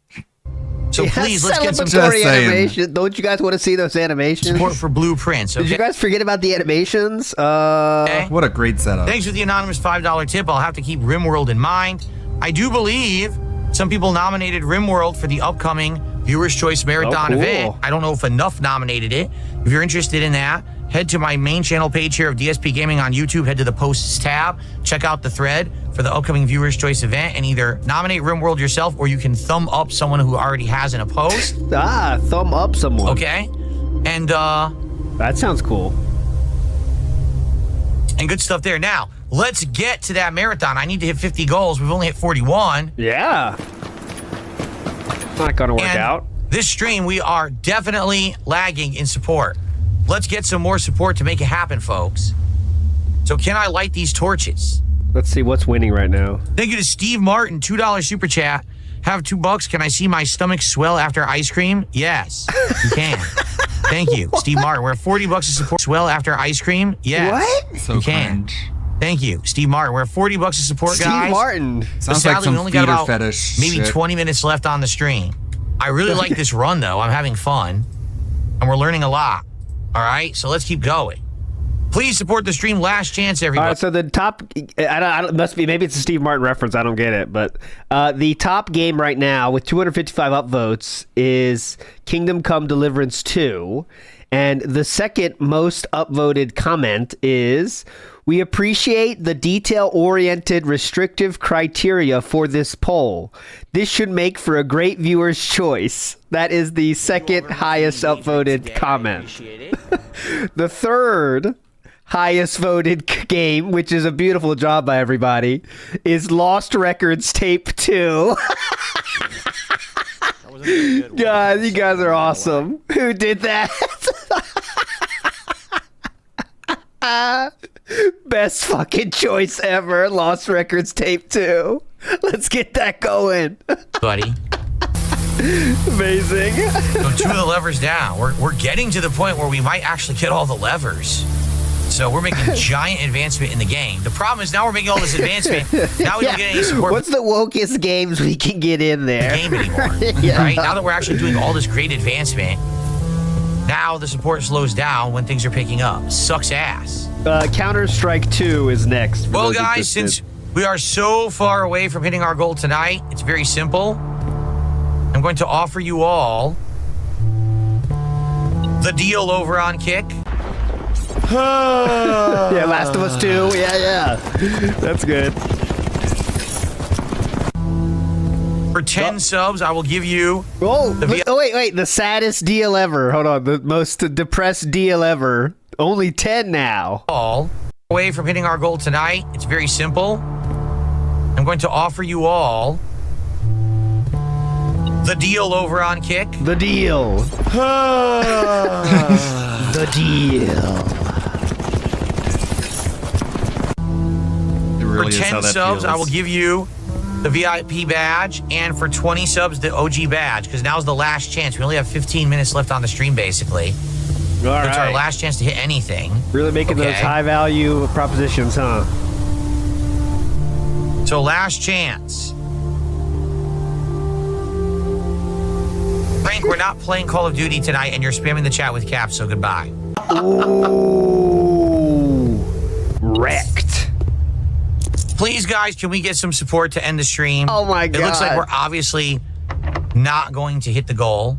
So please, let's get some celebratory animation. Don't you guys want to see those animations? support for blueprints. Okay? Did you guys forget about the animations? What a great setup. Thanks for the anonymous $5 tip. I'll have to keep RimWorld in mind. I do believe some people nominated RimWorld for the upcoming Viewer's Choice Marathon event. I don't know if enough nominated it. If you're interested in that, head to my main channel page here of DSP Gaming on YouTube. Head to the posts tab. Check out the thread for the upcoming Viewer's Choice event and either nominate RimWorld yourself or you can thumb up someone who already has in a post. Thumb up someone. Okay. And that sounds cool. And good stuff there. Now, let's get to that marathon. I need to hit 50 goals. We've only hit 41. Yeah. Not gonna work out. This stream, we are definitely lagging in support. Let's get some more support to make it happen, folks. So can I light these torches? Let's see what's winning right now. Thank you to Steve Martin, $2 super chat. Have $2. Can I see my stomach swell after ice cream? Yes, you can. Thank you, Steve Martin. We're at $40 of support. Swell after ice cream? Yes. What? So you can. cringe. Thank you, Steve Martin. We're at $40 of support, guys. Steve Martin. Sounds Sadly, like some we only got feeder about fetish maybe shit. 20 minutes left on the stream. I really like this run, though. I'm having fun, and we're learning a lot. All right, so let's keep going. Please support the stream. Last chance, everybody. All right, so the top, I don't, must be, maybe it's a Steve Martin reference. I don't get it, but the top game right now with 255 upvotes is Kingdom Come Deliverance 2, and the second most upvoted comment is, "We appreciate the detail-oriented restrictive criteria for this poll. This should make for a great viewer's choice." That is the second highest upvoted comment. The third highest voted game, which is a beautiful job by everybody, is Lost Records Tape 2. God, you guys are awesome. Who did that? Best fucking choice ever. Lost Records Tape 2. Let's get that going. Buddy. Amazing. So 2 of the levers down. We're getting to the point where we might actually get all the levers. So we're making giant advancement in the game. The problem is now we're making all this advancement. Now we don't get any support. What's the wokest games we can get in there? The game anymore. Right? Now that we're actually doing all this great advancement, now the support slows down when things are picking up. Sucks ass. Counter-Strike 2 is next. Well, guys, since We are so far away from hitting our goal tonight. It's very simple. I'm going to offer you all the deal over on Kick. Yeah, Last of Us 2. Yeah. That's good. For 10 subs, I will give you... Wait. The saddest deal ever. Hold on. The most depressed deal ever. Only 10 now. All away from hitting our goal tonight. It's very simple. I'm going to offer you all the deal over on Kick. The deal. The deal. For 10 subs, I will give you the VIP badge, and for 20 subs, the OG badge, because now's the last chance. We only have 15 minutes left on the stream, basically. It's our last chance to hit anything. Really making those high-value propositions, huh? So last chance. Frank, we're not playing Call of Duty tonight, and you're spamming the chat with caps, so goodbye. Ooh. Wrecked. Please, guys, can we get some support to end the stream? Oh, my God. It looks like we're obviously not going to hit the goal,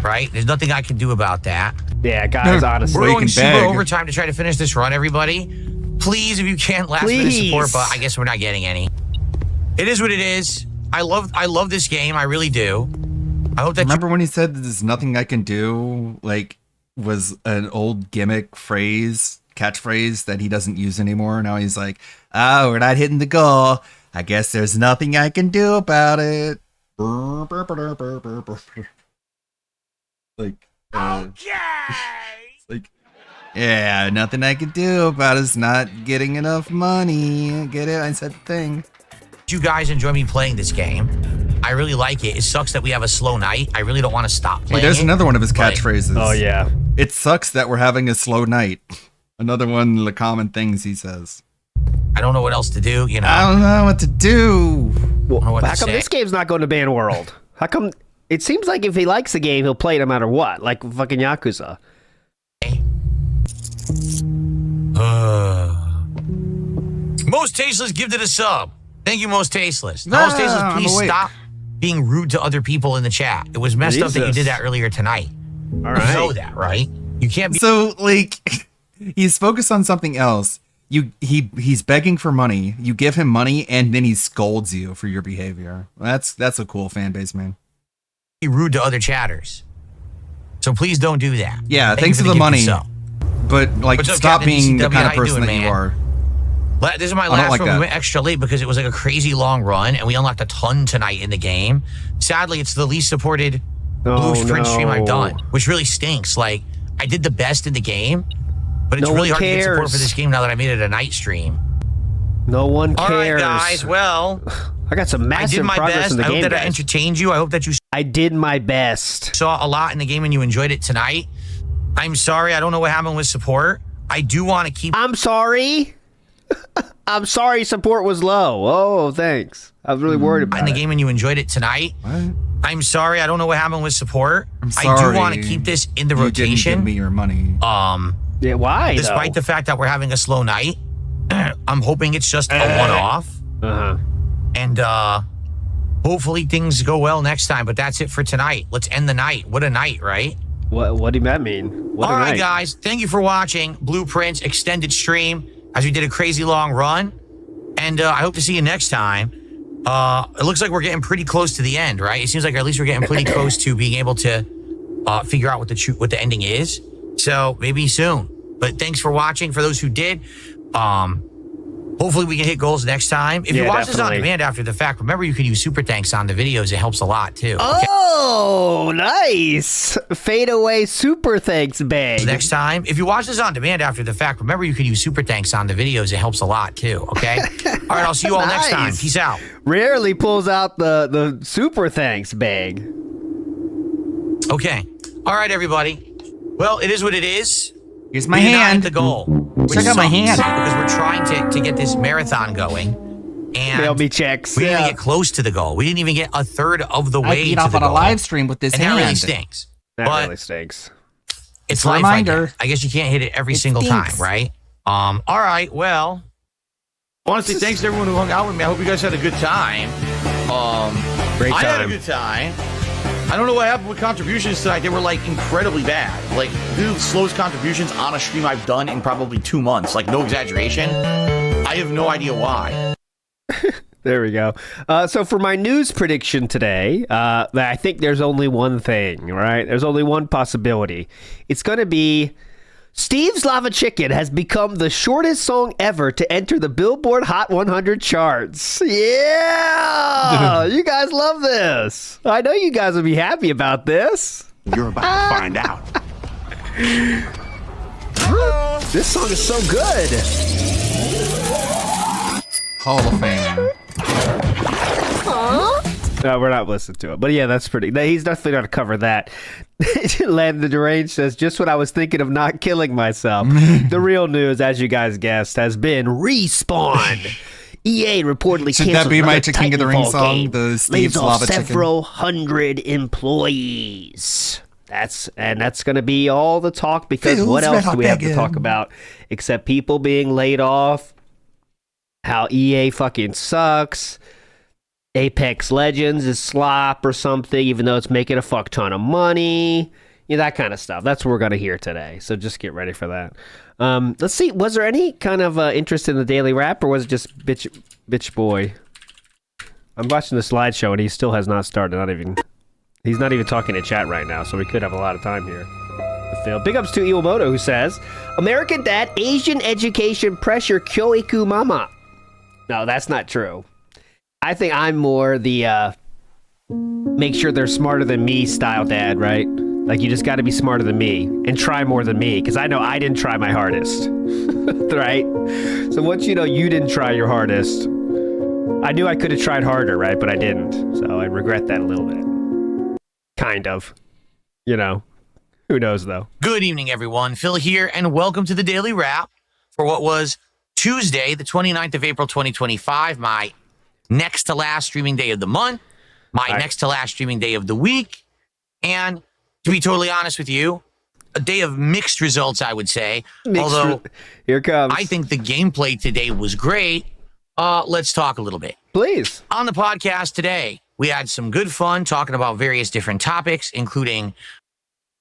right? There's nothing I can do about that. Yeah, guys, honestly. We're going super overtime to try to finish this run, everybody. Please, if you can, last-minute support, but I guess we're not getting any. It is what it is. I love this game. I really do. I hope that Remember when he said there's nothing I can do, like, was an old gimmick phrase, catchphrase that he doesn't use anymore. Now he's like, oh, we're not hitting the goal. I guess there's nothing I can do about it. Like, like, yeah, nothing I can do about it's not getting enough money. Get it? I said the thing. You guys enjoy me playing this game. I really like it. It sucks that we have a slow night. I really don't want to stop playing. Hey, there's another one of his catchphrases. Oh, yeah. It sucks that we're having a slow night. Another one of the common things he says. I don't know what else to do, you know. I don't know what to do. Well, how come this game's not going to Ban World? How come? It seems like if he likes the game, he'll play it no matter what, like fucking Yakuza. Most Tasteless gifted a sub. Thank you, Most Tasteless. Most Tasteless, please stop being rude to other people in the chat. It was messed up that you did that earlier tonight. All right. You know that, right? You can't be... So, like, he's focused on something else. He's begging for money. You give him money, and then he scolds you for your behavior. That's a cool fan base, man. Be rude to other chatters. So please don't do that. Yeah, thanks for the money. But, like, stop being the kind of person that you are. This is my last one. We went extra late because it was like a crazy long run, and we unlocked a ton tonight in the game. Sadly, it's the least supported Blue Prince stream I've done, which really stinks. Like, I did the best in the game, but it's really hard to get support for this game now that I made it a night stream. No one cares. All right, guys. Well, I got some massive progress in the game. I hope that I entertained you. I hope that you... I did my best. Saw a lot in the game and you enjoyed it tonight. I'm sorry. I don't know what happened with support. I do want to keep... I'm sorry. I'm sorry support was low. Oh, thanks. I was really worried about it. In the game and you enjoyed it tonight. What? I'm sorry. I don't know what happened with support. I'm sorry. I do want to keep this in the rotation. You didn't give me your money. Yeah, why? Despite the fact that we're having a slow night, I'm hoping it's just a one-off. And hopefully things go well next time. But that's it for tonight. Let's end the night. What a night, right? What did that mean? All right, guys. Thank you for watching Blueprints extended stream as we did a crazy long run. And I hope to see you next time. It looks like we're getting pretty close to the end, right? It seems like at least we're getting pretty close to being able to figure out what the ending is. So maybe soon. But thanks for watching. For those who did, hopefully we can hit goals next time. If you watch this on demand after the fact, remember you can use super thanks on the videos. It helps a lot too. Okay? Oh, nice. Fade away super thanks bag. Next time, if you watch this on demand after the fact, remember you can use super thanks on the videos. It helps a lot too. Okay. All right. I'll see you all next time. Peace out. Rarely pulls out the super thanks bag. Okay. All right, everybody. Well, it is what it is. Here's my hand. The goal. Check out my hand. Because we're trying to get this marathon going. And mail me checks. We didn't even get close to the goal. We didn't even get a third of the way to the goal. I beat off on a live stream with this hand. That really stinks. That really stinks. It's a reminder. I guess you can't hit it every single time, right? All right. Well. Honestly, thanks to everyone who hung out with me. I hope you guys had a good time. Great I had a time. good time. I don't know what happened with contributions tonight. They were like incredibly bad. Like, the slowest contributions on a stream I've done in probably 2 months. Like, no exaggeration. I have no idea why. There we go. So for my news prediction today, I think there's only one thing, right? There's only one possibility. It's going to be Steve's Lava Chicken has become the shortest song ever to enter the Billboard Hot 100 charts. Yeah! You guys love this. I know you guys will be happy about this. You're about to find out. This song is so good. Hall of Fame. No, we're not listening to it. But yeah, that's pretty. He's definitely going to cover that. Land the Deranged says, just when I was thinking of not killing myself. The real news, as you guys guessed, has been Respawn. EA reportedly Should canceled that be my another King of the Ring Titanfall song? game, The lays Steve's off Lava Chicken? several hundred employees. That's going to be all the talk, because Feels what else better do we have to begging. talk about except people being laid off, how EA fucking sucks, Apex Legends is slop or something, even though it's making a fuck ton of money. That kind of stuff. That's what we're going to hear today. So just get ready for that. Let's see. Was there any kind of interest in the Daily Wrap, or was it just bitch boy? I'm watching the slideshow and he still has not started. He's not even talking in chat right now, so we could have a lot of time here. Phil. Big ups to Iwamoto, who says, American Dad, Asian education pressure Kyoiku Mama. No, that's not true. I think I'm more the make sure they're smarter than me style dad, right? Like, you just got to be smarter than me and try more than me, because I know I didn't try my hardest, right? So once you know you didn't try your hardest, I knew I could have tried harder, right? But I didn't. So I regret that a little bit. Kind of. Who knows, though? Good evening, everyone. Phil here, and welcome to the Daily Wrap for what was Tuesday, the 29th of April, 2025, my next to last streaming day of the month, my next to last streaming day of the week, and to be totally honest with you, a day of mixed results, I would say. Although, here comes. I think the gameplay today was great. Let's talk a little bit. Please. On the podcast today, we had some good fun talking about various different topics, including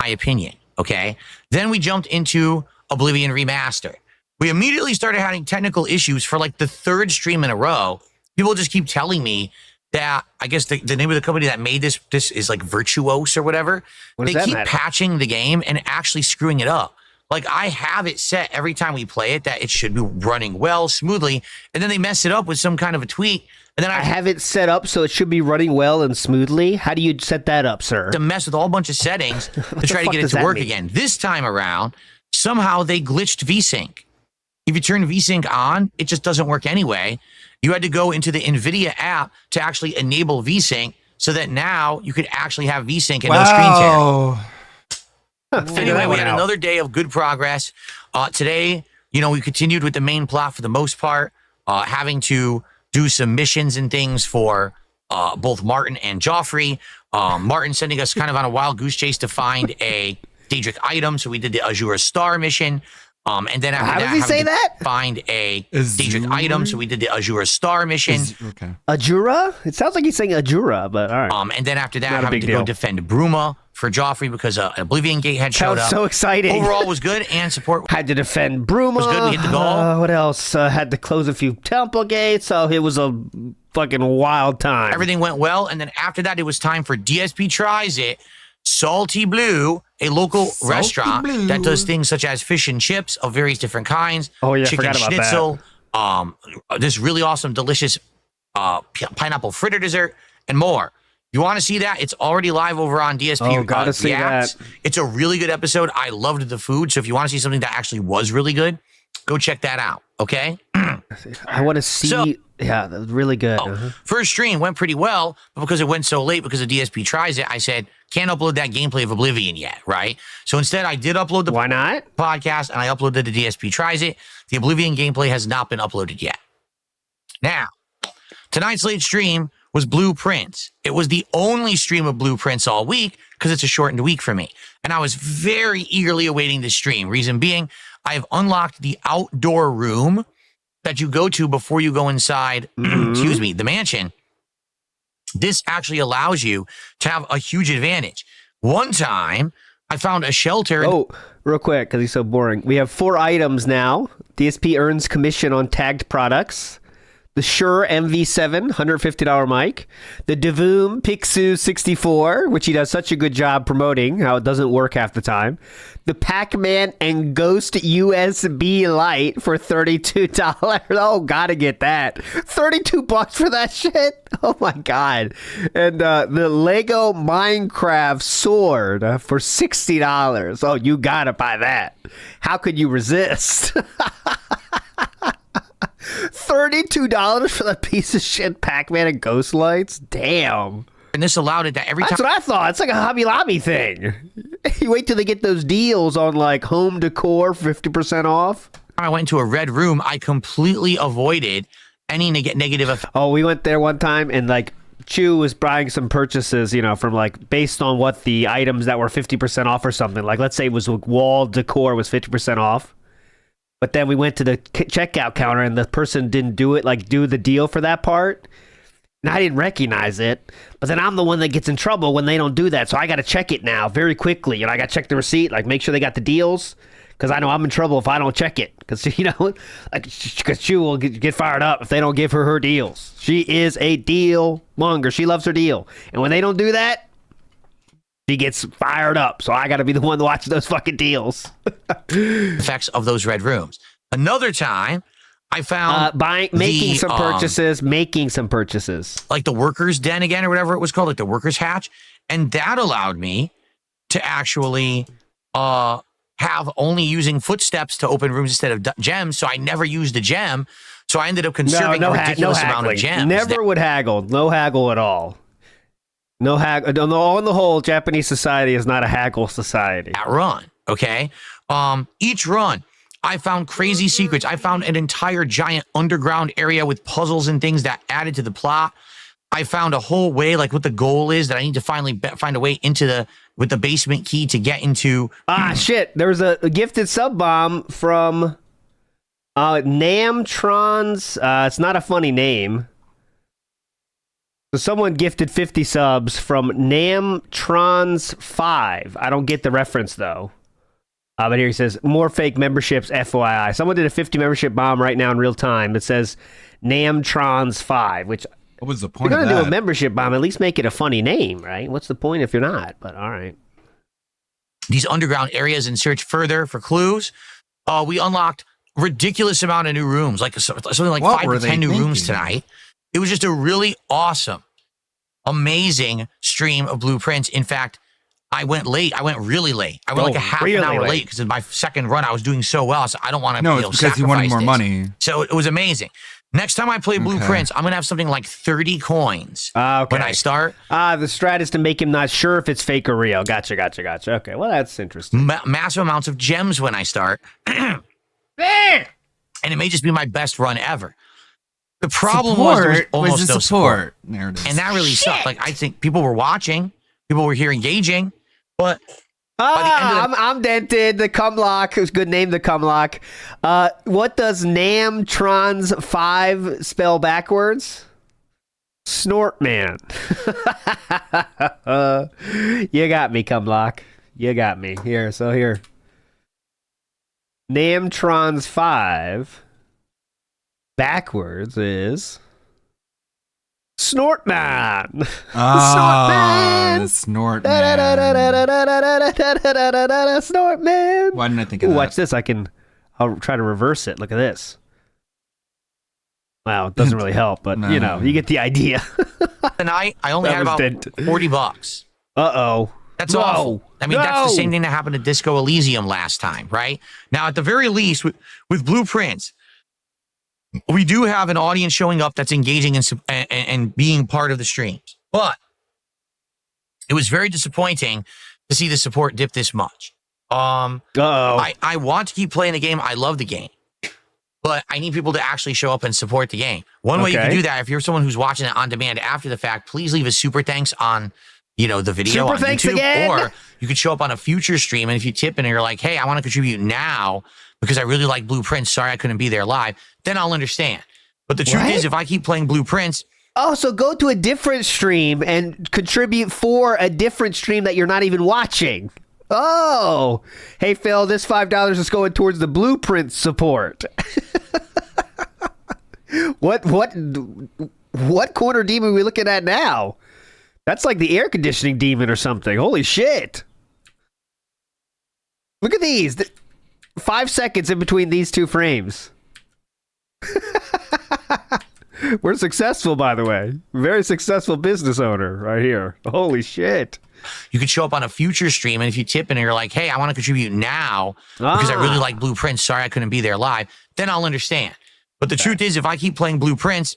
my opinion, okay? Then we jumped into Oblivion Remaster. We immediately started having technical issues for like the third stream in a row. People just keep telling me that, I guess the name of the company that made this is like Virtuos or whatever. They keep patching the game and actually screwing it up. Like, I have it set every time we play it that it should be running well, smoothly, and then they mess it up with some kind of a tweak. And then I have it set up so it should be running well and smoothly. How do you set that up, sir? To mess with a whole bunch of settings to try to get it to work again. This time around, somehow they glitched VSync. If you turn VSync on, it just doesn't work anyway. You had to go into the NVIDIA app to actually enable VSync so that now you could actually have VSync and no screen tear. Anyway, we had another day of good progress. Today, we continued with the main plot for the most part, having to do some missions and things for both Martin and Joffrey. Martin sending us kind of on a wild goose chase to find a Daedric item, so we did the Azura Star mission. And then after How does he say that? Find a Daedric item, so we did the Azura Star mission. Okay. Ajura? It sounds like he's saying Ajura, but all right. And then after that, Not a having big to go deal. defend Bruma for Joffrey because an Oblivion Gate had showed Sounds up. so exciting. Overall was good, and support Had to defend Bruma. was good. We hit the goal. What else? Had to close a few temple gates. So it was a fucking wild time. Everything went well, and then after that, it was time for DSP Tries It. Salty Blue, a local restaurant that does things such as fish and chips of various different kinds. Oh, yeah, chicken forgot about schnitzel, this really awesome, delicious pineapple fritter dessert, and more. If you want to see that, it's already live over on DSP Oh, gotta see Reacts. that. It's a really good episode. I loved the food, so if you want to see something that actually was really good, go check that out, okay? I want to see. Yeah, that was really good. First stream went pretty well, but because it went so late because of DSP Tries It, I said, can't upload that gameplay of Oblivion yet, right? So instead, I did upload the podcast, and I uploaded the DSP Tries It. The Oblivion gameplay has not been uploaded yet. Now, tonight's late stream was Blueprints. It was the only stream of Blueprints all week because it's a shortened week for me. And I was very eagerly awaiting this stream. Reason being, I have unlocked the outdoor room that you go to before you go inside, excuse me, the mansion, this actually allows you to have a huge advantage. One time, I found a shelter. Oh, real quick, because he's so boring. We have 4 items now. DSP earns commission on tagged products. The Shure MV7 $150 mic, the Devoom Pixu 64, which he does such a good job promoting, how it doesn't work half the time, the Pac-Man and Ghost USB light for $32. Oh, gotta get that. $32 for that shit? Oh my god. And the Lego Minecraft sword for $60. Oh, you gotta buy that. How could you resist? $32 for that piece of shit Pac-Man and Ghost lights? Damn. And this allowed it that every time. That's what I thought. It's like a Hobby Lobby thing. You wait till they get those deals on like home decor, 50% off. I went into a red room. I completely avoided any negative effect. Oh, we went there one time and like Chew was buying some purchases, you know, from like based on what the items that were 50% off or something. Like let's say it was wall decor was 50% off. But then we went to the checkout counter and the person didn't do the deal for that part. And I didn't recognize it. But then I'm the one that gets in trouble when they don't do that. So I got to check it now very quickly. And I got to check the receipt, like make sure they got the deals. Because I know I'm in trouble if I don't check it. Because, you know, because she will get fired up if they don't give her deals. She is a deal monger. She loves her deal. And when they don't do that, she gets fired up, so I got to be the one to watch those fucking deals. Effects of those red rooms. Another time, I found making some purchases, like the workers' den again, or whatever it was called, like the workers' hatch, and that allowed me to actually have only using footsteps to open rooms instead of gems. So I never used a gem, so I ended up conserving a ridiculous amount of gems. Never would haggle, no haggle at all. No haggle. On the whole, Japanese society is not a haggle society. That run, okay? Each run, I found crazy secrets. I found an entire giant underground area with puzzles and things that added to the plot. I found a whole way, like what the goal is, that I need to finally find a way into with the basement key to get into. Shit. There was a gifted sub bomb from Namtrons. It's not a funny name. So someone gifted 50 subs from Namtrons5. I don't get the reference, though. But here he says, more fake memberships, FYI. Someone did a 50 membership bomb right now in real time. It says Namtrons5, which... What was the point of that? If you're going to do a membership bomb, at least make it a funny name, right? What's the point if you're not? But all right. These underground areas and search further for clues. We unlocked ridiculous amount of new rooms, like something like 5 to 10 new rooms tonight. It was just a really awesome, amazing stream of blueprints. In fact, I went late. I went really late. I went like a half an hour late because in my second run, I was doing so well. So I don't want to it's because you wanted more money. So it was amazing. Next time I play blueprints, I'm going to have something like 30 coins when I start. The strat is to make him not sure if it's fake or real. Gotcha. Okay, well, that's interesting. Massive amounts of gems when I start. And it may just be my best run ever. The problem was there was almost no support. There it is. And that really sucked. Like, I think people were watching, people were here engaging, but I'm dented. The Cumlock, who's good name, the Cumlock. What does Namtrons5 spell backwards? Snort man. You got me, Cumlock. You got me. Here. Namtrons5 backwards is Snort man. Snort man. Snort man. Why didn't I think of that? Watch this. I'll try to reverse it. Look at this. Wow, it doesn't really help, but you know, you get the idea. Tonight, I only had about $40. Uh-oh. That's awful. I mean, that's the same thing that happened to Disco Elysium last time, right? Now, at the very least, with blueprints, we do have an audience showing up that's engaging and being part of the streams. But it was very disappointing to see the support dip this much. I want to keep playing the game. I love the game. But I need people to actually show up and support the game. One way you can do that, if you're someone who's watching it on demand after the fact, please leave a super thanks on the video Super on thanks YouTube, again. or you could show up on a future stream, and if you tip and you're like, hey, I want to contribute now because I really like Blueprints. Sorry I couldn't be there live. Then I'll understand. But the truth is, if I keep playing Blueprints. Oh, so go to a different stream and contribute for a different stream that you're not even watching. Oh, hey, Phil, this $5 is going towards the Blueprint support. What corner demon are we looking at now? That's like the air conditioning demon or something. Holy shit. Look at these. 5 seconds in between these two frames. We're successful, by the way. Very successful business owner right here. Holy shit. You could show up on a future stream, and if you tip and you're like, hey, I want to contribute now because I really like Blueprints. Sorry I couldn't be there live. Then I'll understand. But the truth is, if I keep playing Blueprints,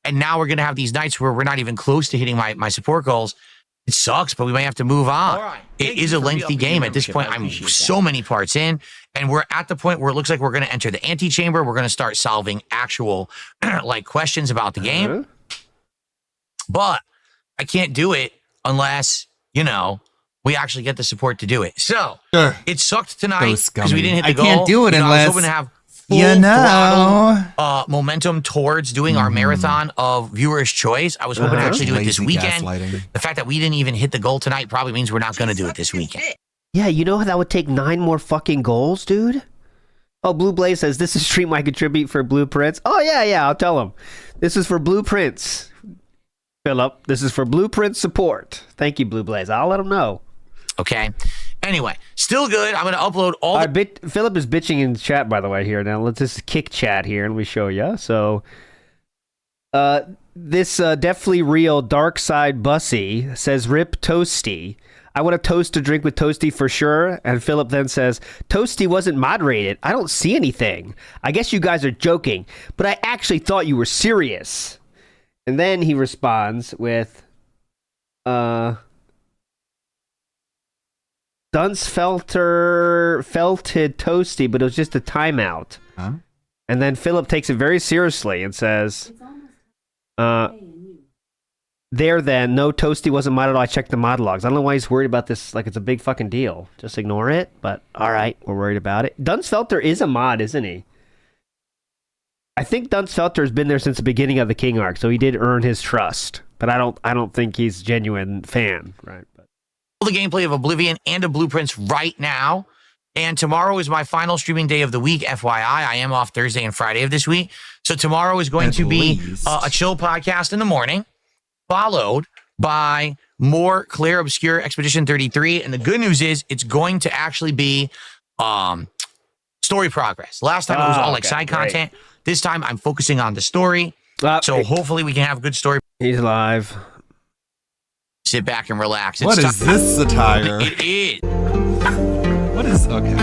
and now we're going to have these nights where we're not even close to hitting my support goals, it sucks, but we may have to move on. Right. It is a lengthy game. At this point, I'm so many parts in, and we're at the point where it looks like we're going to enter the antechamber. We're going to start solving actual questions about the game. But I can't do it unless, we actually get the support to do it. So it sucked tonight because we didn't hit the goal. I can't do it I unless was hoping to have full throttle, momentum towards doing our marathon of viewers' choice. I was hoping to actually do it this weekend. The fact that we didn't even hit the goal tonight probably means we're not going to do it this weekend. Yeah, you know how that would take 9 more fucking goals, dude? Oh, Blue Blaze says, this is stream I contribute for Blueprints. Oh, yeah, I'll tell him. This is for Blueprints. Philip, this is for Blueprint support. Thank you, Blue Blaze. I'll let him know. Okay. Anyway, still good. I'm going to upload all Philip is bitching in chat, by the way, here. Now, let's just kick chat here and we show you. So, this definitely real Dark Side Bussy says, rip Toasty. I want a toast to drink with Toasty for sure. And Philip then says, Toasty wasn't moderated. I don't see anything. I guess you guys are joking, but I actually thought you were serious. And then he responds with, Dunsfelter felted Toasty, but it was just a timeout. Huh? And then Philip takes it very seriously and says, there then, no, Toasty wasn't modded. I checked the mod logs. I don't know why he's worried about this like it's a big fucking deal. Just ignore it, but all right, we're worried about it. Dunsfelter is a mod, isn't he? I think Dunsfelter has been there since the beginning of the King arc, so he did earn his trust. But I don't think he's a genuine fan, right? The gameplay of Oblivion and of Blueprints right now. And tomorrow is my final streaming day of the week, FYI. I am off Thursday and Friday of this week. So tomorrow is going to be a chill podcast in the morning, followed by more Clair Obscur Expedition 33. And the good news is it's going to actually be story progress. Last time it was all side content. This time I'm focusing on the story. So hopefully we can have good story. He's live. Sit back and relax. What is this satire? It is. What is... Okay.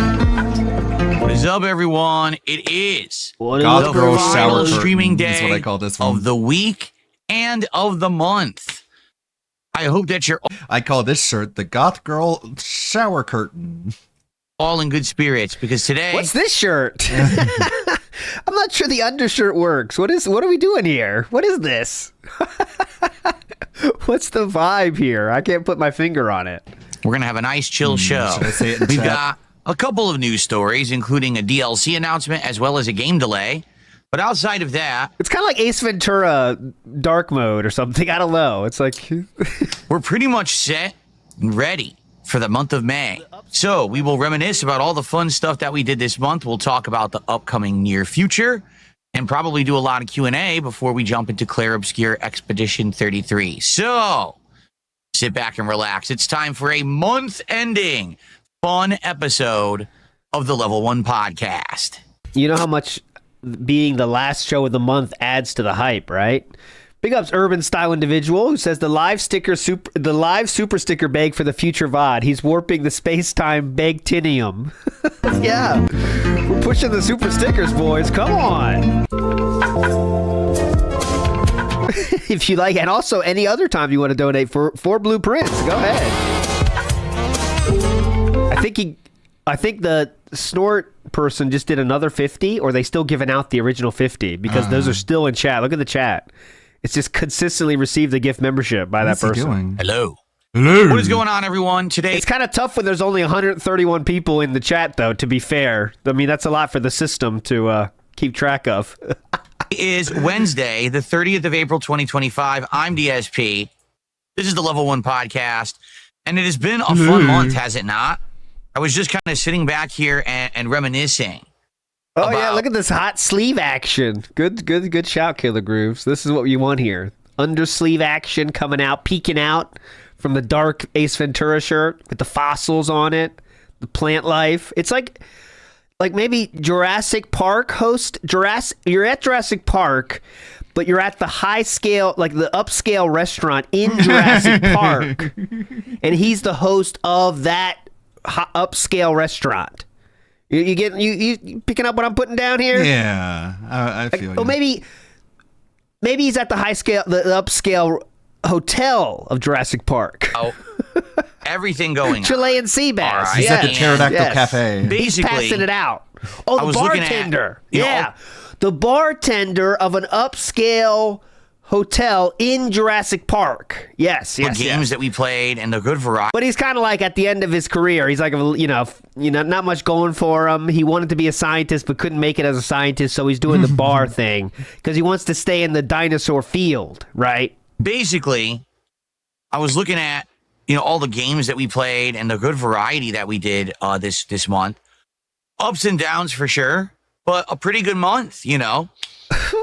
What is up, everyone? It is God Girl Shower streaming day is what I call this one. of the week and of the month. I hope that you're... I call this shirt the Goth Girl Shower Curtain. All in good spirits, because today... What's this shirt? I'm not sure the undershirt works. What are we doing here? What is this? What's the vibe here? I can't put my finger on it. We're going to have a nice chill show. We've got a couple of news stories, including a DLC announcement as well as a game delay. But outside of that... It's kind of like Ace Ventura dark mode or something. I don't know. It's like... We're pretty much set and ready for the month of May. So we will reminisce about all the fun stuff that we did this month. We'll talk about the upcoming near future and probably do a lot of Q&A before we jump into Clair Obscur Expedition 33. So sit back and relax. It's time for a month-ending fun episode of the Level 1 podcast. You know how much being the last show of the month adds to the hype, right? Big ups Urban Style Individual, who says the live super sticker bag for the future VOD. He's warping the space-time bagtinium. Yeah, we're pushing the super stickers, boys. Come on. If you like, and also any other time you want to donate for Blueprints, go ahead. I think the Snort person just did another 50, or they still giving out the original 50 because those are still in chat. Look at the chat. It's just consistently received a gift membership by that person. Hello. Hello. What is going on, everyone? Today It's kind of tough when there's only 131 people in the chat, though, to be fair. I mean, that's a lot for the system to keep track of. is Wednesday, the 30th of April, 2025. I'm DSP. This is the Level 1 podcast, and it has been a fun month, has it not? I was just kind of sitting back here and reminiscing. Oh, yeah, look at this hot sleeve action. Good shout, Killer Grooves. This is what you want here. Undersleeve action coming out, peeking out from the dark Ace Ventura shirt with the fossils on it, the plant life. It's like maybe Jurassic Park host. You're at Jurassic Park, but you're at the high scale, like the upscale restaurant in Jurassic Park, and he's the host of that upscale restaurant. You picking up what I'm putting down here? Yeah, I feel you. Oh, maybe he's at the upscale hotel of Jurassic Park. Oh, everything going on. Chilean sea bass. Right. He's at the Pterodactyl Cafe. He's Basically, passing it out. Oh, the bartender. The bartender of an upscale hotel in Jurassic Park. Yes. Games that we played and the good variety. But he's kind of like at the end of his career. He's like, not much going for him. He wanted to be a scientist but couldn't make it as a scientist, so he's doing the bar thing because he wants to stay in the dinosaur field, right? Basically, I was looking at all the games that we played and the good variety that we did this month. Ups and downs for sure, but a pretty good month.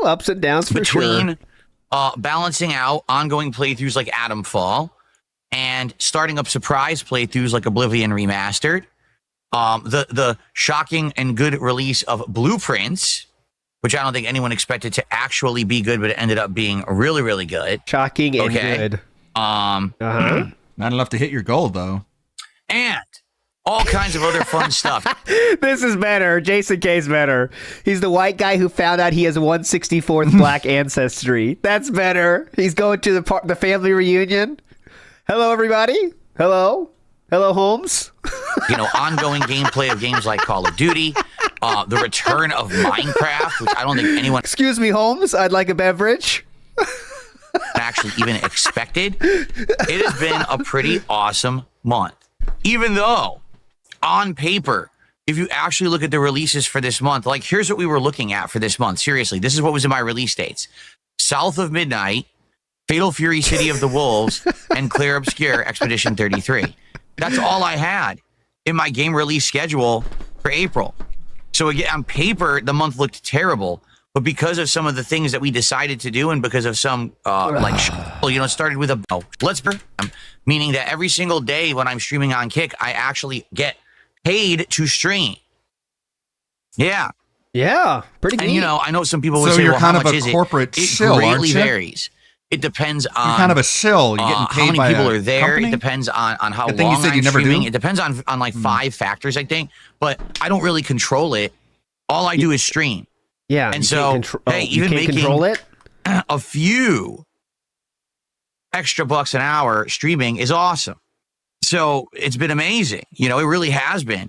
Ups and downs for between sure. Balancing out ongoing playthroughs like Atomfall and starting up surprise playthroughs like Oblivion Remastered. The shocking and good release of Blueprints, which I don't think anyone expected to actually be good, but it ended up being really, really good. Shocking and good. Not enough to hit your goal, though. And all kinds of other fun stuff. This is better. Jason K's better. He's the white guy who found out he has 164th black ancestry. That's better. He's going to the family reunion. Hello, everybody. Hello, Holmes. Ongoing gameplay of games like Call of Duty, the return of Minecraft, which I don't think anyone... Excuse me, Holmes. I'd like a beverage. ...actually even expected. It has been a pretty awesome month. Even though, on paper, if you actually look at the releases for this month, like here's what we were looking at for this month. Seriously, this is what was in my release dates. South of Midnight, Fatal Fury City of the Wolves, and Clair Obscur Expedition 33. That's all I had in my game release schedule for April. So again, on paper, the month looked terrible, but because of some of the things that we decided to do and because of some, it started with meaning that every single day when I'm streaming on Kick, I actually get paid to stream. Yeah. Yeah, pretty good. And, I know some people would so say, you're well, kind how of much a is corporate it? It shill, greatly aren't you? varies. It depends on You're kind of a shill. You're getting paid how many by people a are there. company? It depends on how Good thing long you said I'm you never streaming. do. It depends on like 5 factors, I think. But I don't really control it. All I do is stream. Yeah. And so, even making control it? a few extra bucks an hour streaming is awesome. So it's been amazing. It really has been.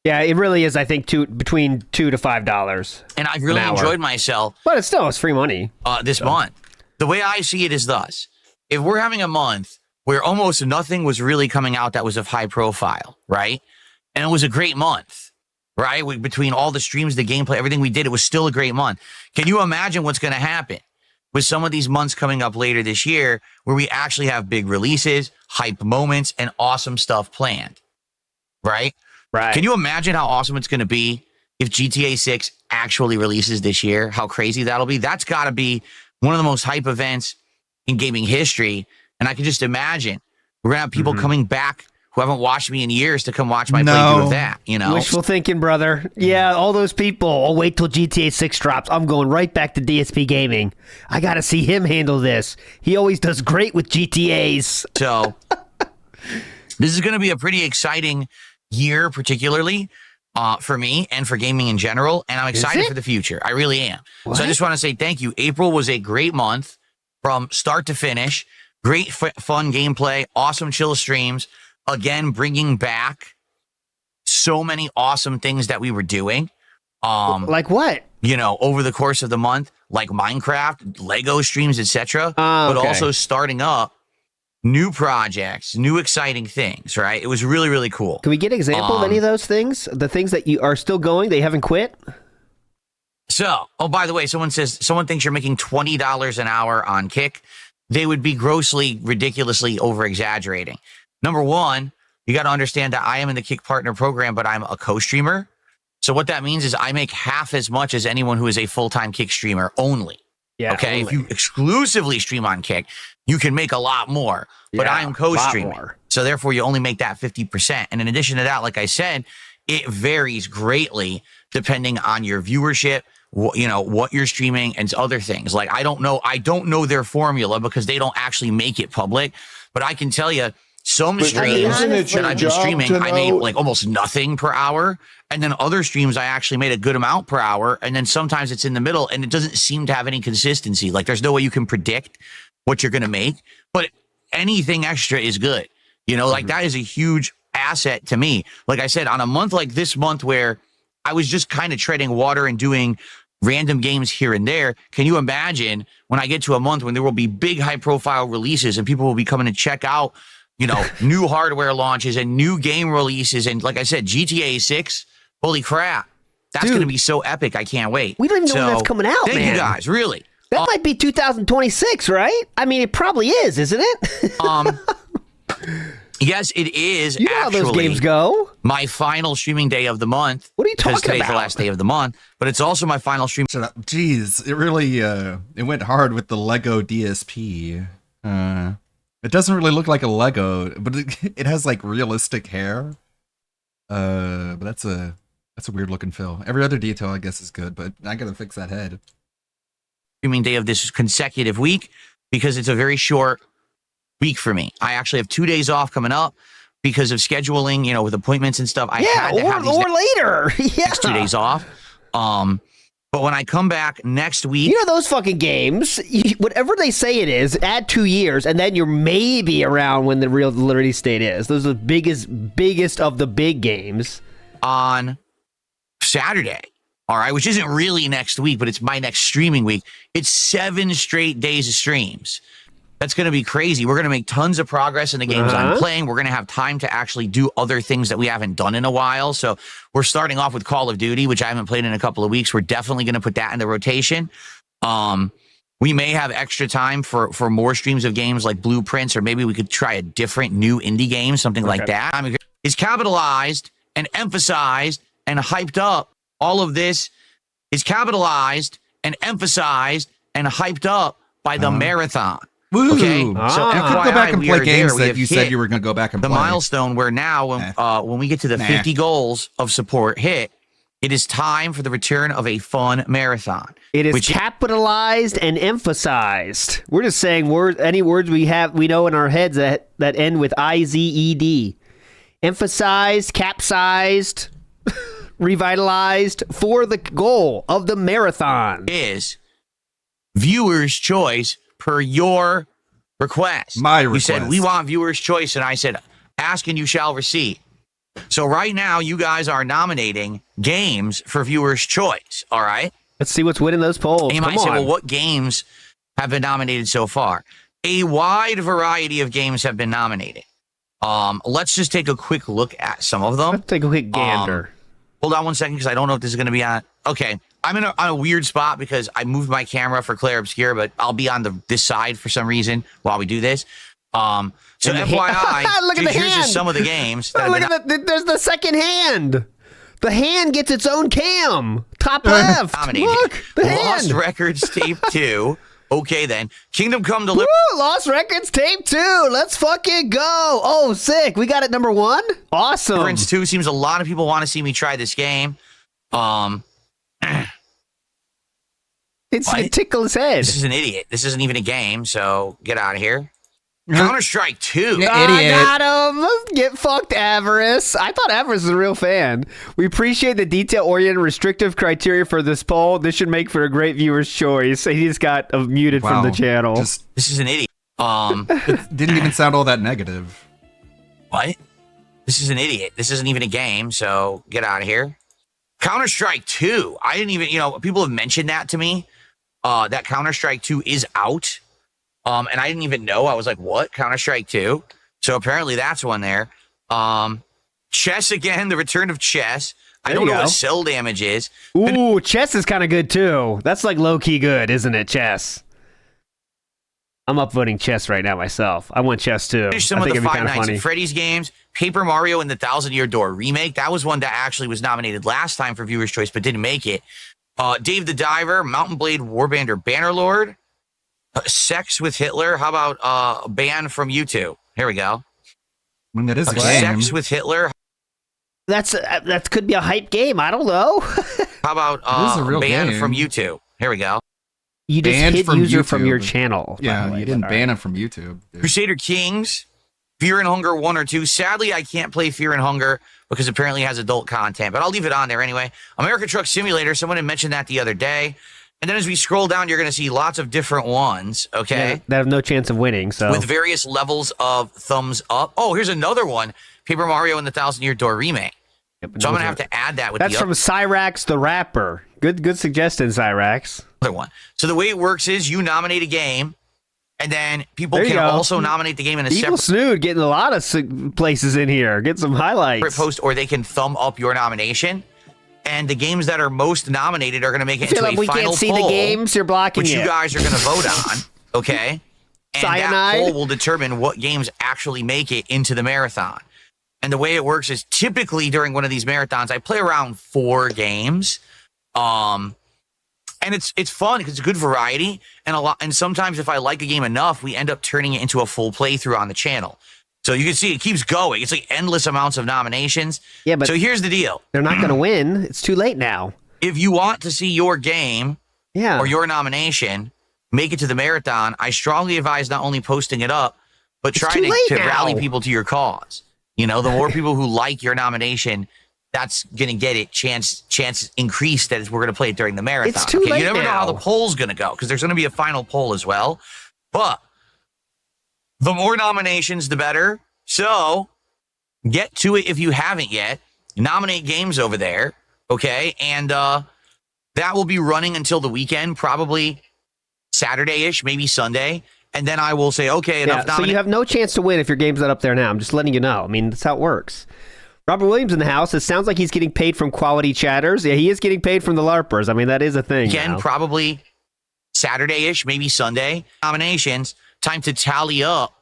Yeah, it really is. I think between $2 to $5. And I've really enjoyed myself. But it's free money this month. The way I see it is thus: if we're having a month where almost nothing was really coming out that was of high profile, right? And it was a great month, right? Between all the streams, the gameplay, everything we did, it was still a great month. Can you imagine what's going to happen with some of these months coming up later this year where we actually have big releases, hype moments, and awesome stuff planned, right? Right. Can you imagine how awesome it's going to be if GTA 6 actually releases this year? How crazy that'll be? That's got to be one of the most hype events in gaming history. And I can just imagine we're going to have people coming back who haven't watched me in years to come watch my playthrough of that, Wishful thinking, brother. Yeah, all those people. I'll wait till GTA 6 drops. I'm going right back to DSP Gaming. I got to see him handle this. He always does great with GTAs. So, this is going to be a pretty exciting year, particularly for me and for gaming in general. And I'm excited for the future. I really am. What? So I just want to say thank you. April was a great month from start to finish. Great fun gameplay, awesome chill streams. Again, bringing back so many awesome things that we were doing. Like what? Over the course of the month, like Minecraft, Lego streams, etc. But also starting up new projects, new exciting things, right? It was really, really cool. Can we get an example of any of those things? The things that you are still going, they haven't quit? So, oh, by the way, someone thinks you're making $20 an hour on Kick. They would be grossly, ridiculously over-exaggerating. Number one, you got to understand that I am in the Kick Partner program, but I'm a co-streamer. So what that means is I make half as much as anyone who is a full-time Kick streamer only. Yeah. Okay. Only. If you exclusively stream on Kick, you can make a lot more. But I'm co-streaming. So therefore, you only make that 50%. And in addition to that, like I said, it varies greatly depending on your viewership, what you're streaming and other things. Like, I don't know their formula because they don't actually make it public, but I can tell you some streams that I've been streaming, I made like almost nothing per hour. And then other streams, I actually made a good amount per hour. And then sometimes it's in the middle and it doesn't seem to have any consistency. Like, there's no way you can predict what you're going to make, but anything extra is good. Like that is a huge asset to me. Like I said, on a month like this month where I was just kind of treading water and doing random games here and there, can you imagine when I get to a month when there will be big high profile releases and people will be coming to check out, new hardware launches and new game releases. And like I said, GTA 6, holy crap. That's going to be so epic. I can't wait. We don't even know when that's coming out, man. Thank you guys, really. That might be 2026, right? I mean, it probably is, isn't it? Yes, it is. You know how those games go. My final streaming day of the month. What are you talking about? Because today's the last day of the month, but it's also my final stream. Jeez, it really it went hard with the Lego DSP. It doesn't really look like a Lego, but it has like realistic hair. But that's a weird looking fill. Every other detail, I guess, is good, but I gotta fix that head. Streaming day of this consecutive week because it's a very short week for me. I actually have 2 days off coming up because of scheduling, with appointments and stuff. I had to have these later. next 2 days off. But when I come back next week, those fucking games, whatever they say it is, add 2 years, and then you're maybe around when the real release date is. Those are the biggest of the big games. On Saturday, all right, which isn't really next week, but it's my next streaming week. It's 7 straight days of streams. That's going to be crazy. We're going to make tons of progress in the games I'm playing. We're going to have time to actually do other things that we haven't done in a while. So we're starting off with Call of Duty, which I haven't played in a couple of weeks. We're definitely going to put that in the rotation. We may have extra time for more streams of games like Blueprints, or maybe we could try a different new indie game, something like that. Is capitalized and emphasized and hyped up. All of this is capitalized and emphasized and hyped up by the marathon. Woo. Okay, so you could go back and play games that you said you were going to go back and play. The milestone where now, when we get to the 50 goals of support hit, it is time for the return of a fun marathon. It is capitalized and emphasized. We're just saying any words we know in our heads that end with IZED. Emphasized, capsized, revitalized for the goal of the marathon. Is viewer's choice per your request. My request. You said, we want viewer's choice, and I said, ask and you shall receive. So right now, you guys are nominating games for viewer's choice, all right? Let's see what's winning those polls. And you might say, well, what games have been nominated so far? A wide variety of games have been nominated. Let's just take a quick look at some of them. Let's take a quick gander. Hold on one second, because I don't know if this is going to be on. Okay, I'm on a weird spot because I moved my camera for Claire Obscure, but I'll be on this side for some reason while we do this. So FYI, here's just some of the games. There's the second hand. The hand gets its own cam. Top left. Look, the Lost hand. Records Tape 2. Okay, then. Kingdom Come Delivery. Woo, Lost Records Tape 2. Let's fucking go. Oh, sick. We got it number 1. Awesome. Deliverance 2 seems a lot of people want to see me try this game. It's a tickle his head. This is an idiot. This isn't even a game, so get out of here. Counter-Strike 2. I got him. Get fucked, Avarice. I thought Avarice was a real fan. We appreciate the detail-oriented restrictive criteria for this poll. This should make for a great viewer's choice. He just got muted from the channel. This is an idiot. It didn't even sound all that negative. What? This is an idiot. This isn't even a game, so get out of here. Counter-Strike 2. I didn't even, people have mentioned that to me. That Counter-Strike 2 is out. And I didn't even know. I was like, what? Counter-Strike 2? So apparently that's one there. Chess again, the return of chess. I don't know what cell damage is. Ooh, chess is kind of good too. That's like low-key good, isn't it, chess? I'm upvoting chess right now myself. I want chess too. Some of the Five Nights at Freddy's games. Paper Mario and the Thousand Year Door remake. That was one that actually was nominated last time for Viewer's Choice, but didn't make it. Dave the Diver, Mountain Blade Warband or Bannerlord. Sex with Hitler. How about ban from YouTube? Here we go. I mean, that is a game. Sex with Hitler. That could be a hype game. I don't know. How about ban from YouTube? Here we go. You just Banned hit from user YouTube. from your channel. Yeah, you didn't ban him from YouTube. Dude. Crusader Kings, Fear and Hunger 1 or 2. Sadly, I can't play Fear and Hunger because apparently it has adult content, but I'll leave it on there anyway. American Truck Simulator, someone had mentioned that the other day. And then as we scroll down, you're going to see lots of different ones, okay? Yeah, that have no chance of winning, so. With various levels of thumbs up. Oh, here's another one. Paper Mario and the Thousand Year Door remake. Yep, so I'm going to have to add that with That's from Cyrax the Rapper. Good suggestion, Cyrax. Other one. So the way it works is you nominate a game, and then people There you can go. also nominate the game in a Evil separate Snood getting a lot of places in here. Get some highlights. post, or they can thumb up your nomination. And the games that are most nominated are going to make it into Philip, a we final can't see poll, the games. You're blocking which it. you guys are going to vote on, okay? And Cyanide? that poll will determine what games actually make it into the marathon. And the way it works is typically during one of these marathons, I play around 4 games. And it's fun because it's good variety and sometimes if I like a game enough, we end up turning it into a full playthrough on the channel. So you can see it keeps going. It's like endless amounts of nominations. Yeah, but so here's the deal. They're not going to win. It's too late now. If you want to see your game or your nomination make it to the marathon, I strongly advise not only posting it up, but trying to rally people to your cause. You know, the more people who like your nomination, that's going to get it chance increased that we're going to play it during the marathon. It's too late You never know now. how the poll's going to go because there's going to be a final poll as well. But the more nominations, the better. So get to it if you haven't yet. Nominate games over there, okay? And that will be running until the weekend, probably Saturday-ish, maybe Sunday. And then I will say, okay, enough So you have no chance to win if your game's not up there now. I'm just letting you know. I mean, that's how it works. Robert Williams in the house. It sounds like he's getting paid from quality chatters. Yeah, he is getting paid from the LARPers. I mean, that is a thing. Again, now. probably Saturday-ish, maybe Sunday. Nominations, time to tally up,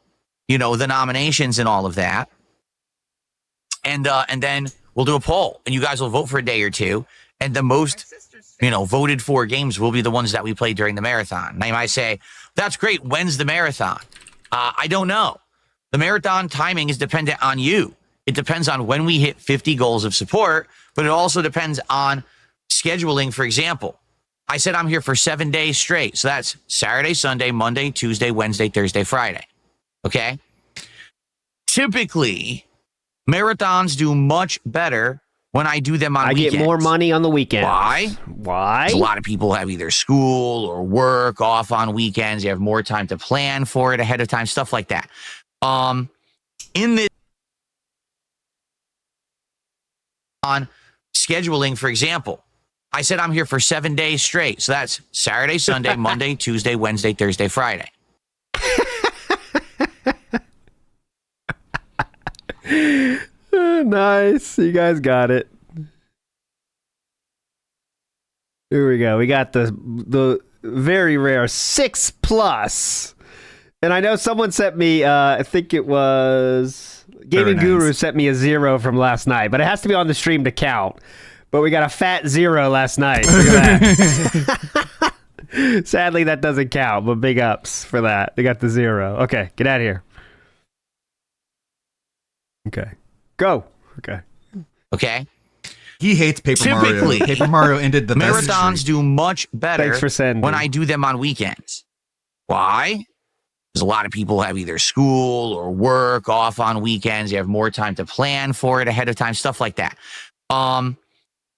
you know, the nominations and all of that. And then we'll do a poll, and you guys will vote for a day or two. And the most, you know, voted for games will be the ones that we play during the marathon. Now you might say, that's great. When's the marathon? I don't know. The marathon timing is dependent on you. It depends on when we hit 50 goals of support, but it also depends on scheduling. For example, I said I'm here for 7 days straight. So that's Saturday, Sunday, Monday, Tuesday, Wednesday, Thursday, Friday. Okay? Typically, marathons do much better when I do them on weekends. I get more money on the weekends. Why? Why? A lot of people have either school or work off on weekends. You have more time to plan for it ahead of time, stuff like that. In this on scheduling, for example, I said I'm here for 7 days straight. So that's Saturday, Sunday, Monday, Tuesday, Wednesday, Thursday, Friday. Nice. You guys got it. Here we go. We got the very rare 6+. And I know someone sent me, I think it was Gaming Guru sent me a 0 from last night, but it has to be on the stream to count. But we got a fat 0 last night. Look at that. Sadly, that doesn't count, but big ups for that. They got the 0. Okay, get out of here. Okay. Go. Okay. Okay. He hates Paper Mario. Paper Mario ended the marathons do much better Thanks for sending. when I do them on weekends. Why? Because a lot of people have either school or work off on weekends. You have more time to plan for it ahead of time, stuff like that.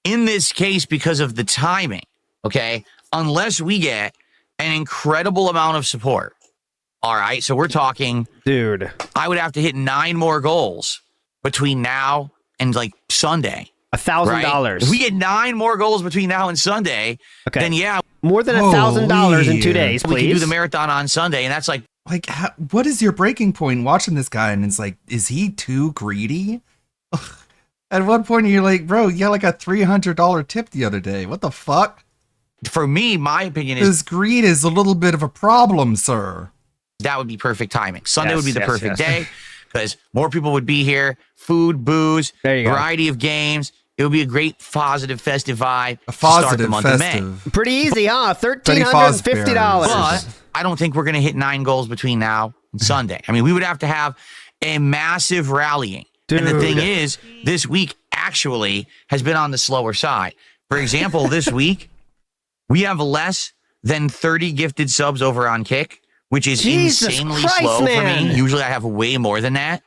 In this case, because of the timing, okay, unless we get an incredible amount of support, all right, so we're talking, dude, I would have to hit 9 more goals between now and like Sunday. $1,000. If we get 9 more goals between now and Sunday, then yeah. More than $1,000 in 2 days, please. We can do the marathon on Sunday, and that's like Like, what is your breaking point watching this guy? And it's like, is he too greedy? At one point, you're like, bro, you got like a $300 tip the other day. What the fuck? For me, my opinion is... This greed is a little bit of a problem, sir. That would be perfect timing. Sunday would be the perfect day because more people would be here. Food, booze, variety of games. It would be a great positive festive vibe to start the month of May. Pretty easy, huh? $1,350. But I don't think we're going to hit 9 goals between now and Sunday. I mean, we would have to have a massive rallying. And the thing is, this week actually has been on the slower side. For example, this week, we have less than 30 gifted subs over on Kick, which is insanely slow for me. Usually I have way more than that.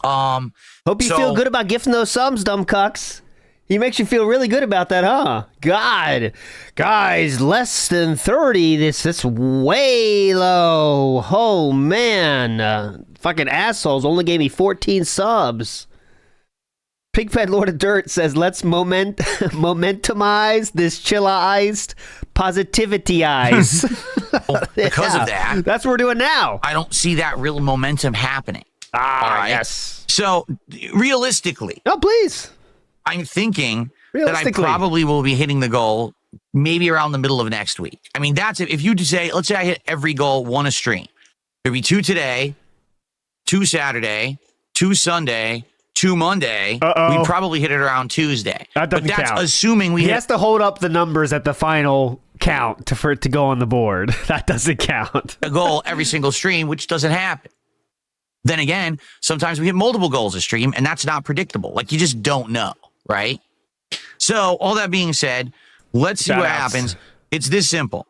Hope you feel good about gifting those subs, dumb cucks. He makes you feel really good about that, huh? God. Guys, less than 30. That's way low. Oh, man. Fucking assholes only gave me 14 subs. Pigfed Lord of Dirt says, let's momentumize this chilla-iced positivity-ized. Because of that. That's what we're doing now. I don't see that real momentum happening. All right. Yes. So, realistically. Oh, please. I'm thinking that I probably will be hitting the goal maybe around the middle of next week. I mean, that's if you say, let's say I hit every goal, 1 a stream. There'll be 2 today, 2 Saturday, 2 Sunday, 2 Monday. We'd probably hit it around Tuesday. That doesn't but that's count. Assuming he has to hold up the numbers at the final count for it to go on the board. That doesn't count. A goal every single stream, which doesn't happen. Then again, sometimes we hit multiple goals a stream, and that's not predictable. Like, you just don't know, right? So, all that being said, let's see what happens. It's this simple.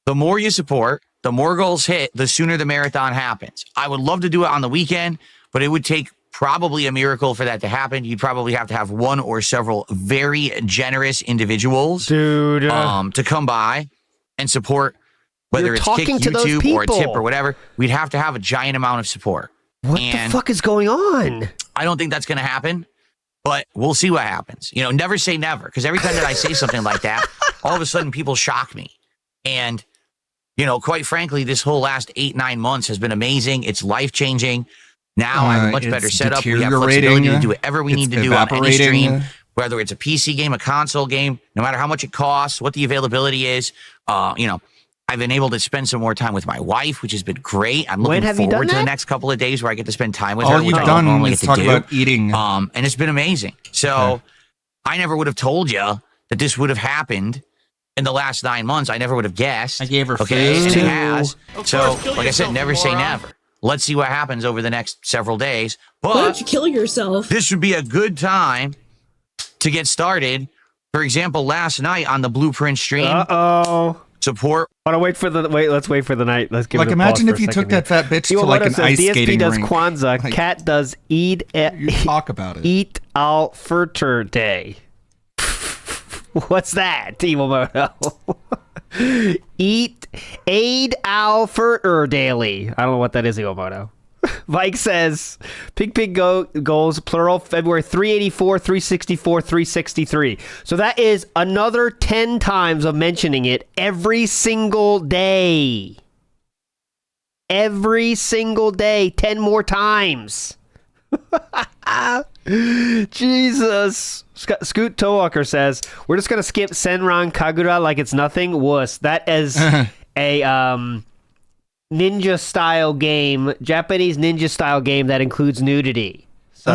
The more you support, the more goals hit, the sooner the marathon happens. I would love to do it on the weekend, but it would take probably a miracle for that to happen. You'd probably have to have one or several very generous individuals to come by and support, whether it's Kick, YouTube, or a tip or whatever. We'd have to have a giant amount of support. What the fuck is going on? I don't think that's going to happen, but we'll see what happens. You know, never say never, because every time that I say something like that, all of a sudden people shock me. And, you know, quite frankly, this whole last 8-9 months has been amazing. It's life-changing. Now I have a much better setup. We have flexibility to do whatever we need to do on any stream, whether it's a PC game, a console game, no matter how much it costs, what the availability is. You know, I've been able to spend some more time with my wife, which has been great. I'm looking forward to the next couple of days where I get to spend time with her, which I don't normally get to do. About eating. And it's been amazing. So I never would have told you that this would have happened in the last 9 months. I never would have guessed. I gave her food. It has. So, like I said, never say never. Let's see what happens over the next several days. But why don't you kill yourself? This would be a good time to get started. For example, last night on the Blueprint stream. Support. Let's wait for the night. Let's give it a imagine pause if you took that fat bitch to like an ice skating DSP does rink. Kwanzaa. Like, Cat does Eid. You talk about it. Eat al-Fitr Day. What's that, Evil Moto? Eat Eid al-Fitr Daily. I don't know what that is, Evil Moto. Mike says, Pig goals, plural, February 384, 364, 363. So that is another 10 times of mentioning it every single day. Every single day, 10 more times. Jesus. Scoot Towalker says, we're just going to skip Senran Kagura like it's nothing. Wuss. That is a ninja style game, Japanese ninja style game that includes nudity. So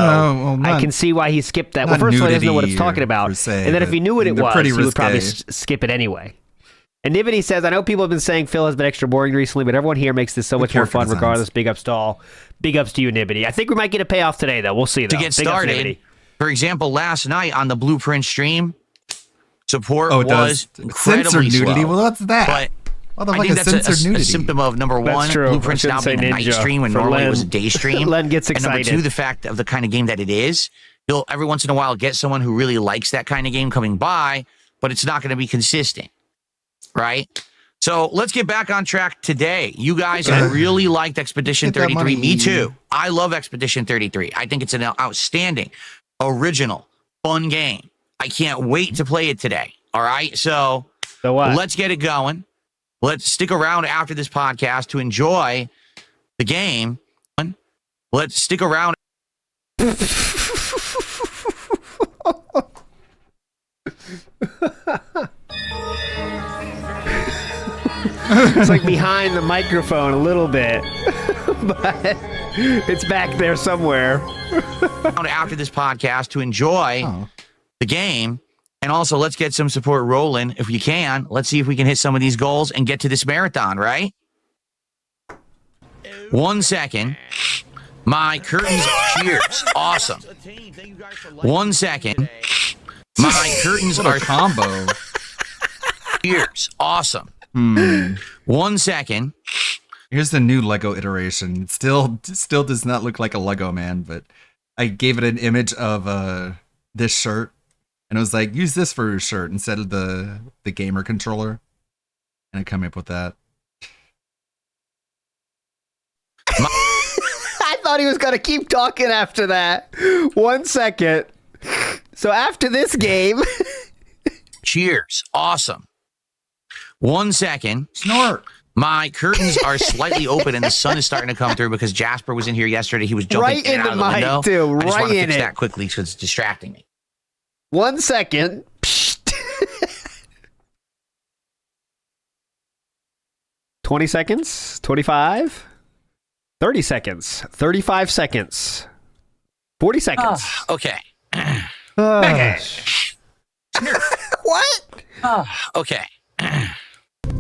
I can see why he skipped that. Well, first of all, he doesn't know what it's talking about. And then if he knew what it was, he would probably skip it anyway. And Nibity says, I know people have been saying Phil has been extra boring recently, but everyone here makes this so much more fun regardless. Big ups to all. Big ups to you, Nibity. I think we might get a payoff today, though. We'll see, though. To get started, for example, last night on the Blueprint stream, support was incredibly censored nudity. slow. Well, what's that? But I think that's a symptom of, number one, Blueprint's now being a night stream when normally it was a day stream. Len gets excited. And number two, the fact of the kind of game that it is. You'll every once in a while get someone who really likes that kind of game coming by, but it's not going to be consistent, right? So let's get back on track today. You guys really liked Expedition 33. Me too. I love Expedition 33. I think it's an outstanding, original, fun game. I can't wait to play it today. All right, so let's get it going. Let's stick around after this podcast to enjoy the game. Let's stick around. It's like behind the microphone a little bit, but it's back there somewhere. After this podcast to enjoy the game. And also, let's get some support rolling if you can. Let's see if we can hit some of these goals and get to this marathon, right? 1 second. My curtains. Cheers. Awesome. 1 second. My curtains are combo. Cheers. Awesome. 1 second. Here's the new Lego iteration. It still does not look like a Lego man, but I gave it an image of this shirt, and it was like, use this for your shirt instead of the gamer controller, and I come up with that. I thought he was gonna keep talking after that. 1 second. So after this game. Cheers. Awesome. 1 second. Snort. My curtains are slightly open and the sun is starting to come through because Jasper was in here yesterday. He was jumping Right in and in out the of the mic, window. too. I just want Right to in fix it. that quickly because it's distracting me. 1 second. 20 seconds. 25. 30 seconds. 35 seconds. 40 seconds. Okay. Okay. What? Okay.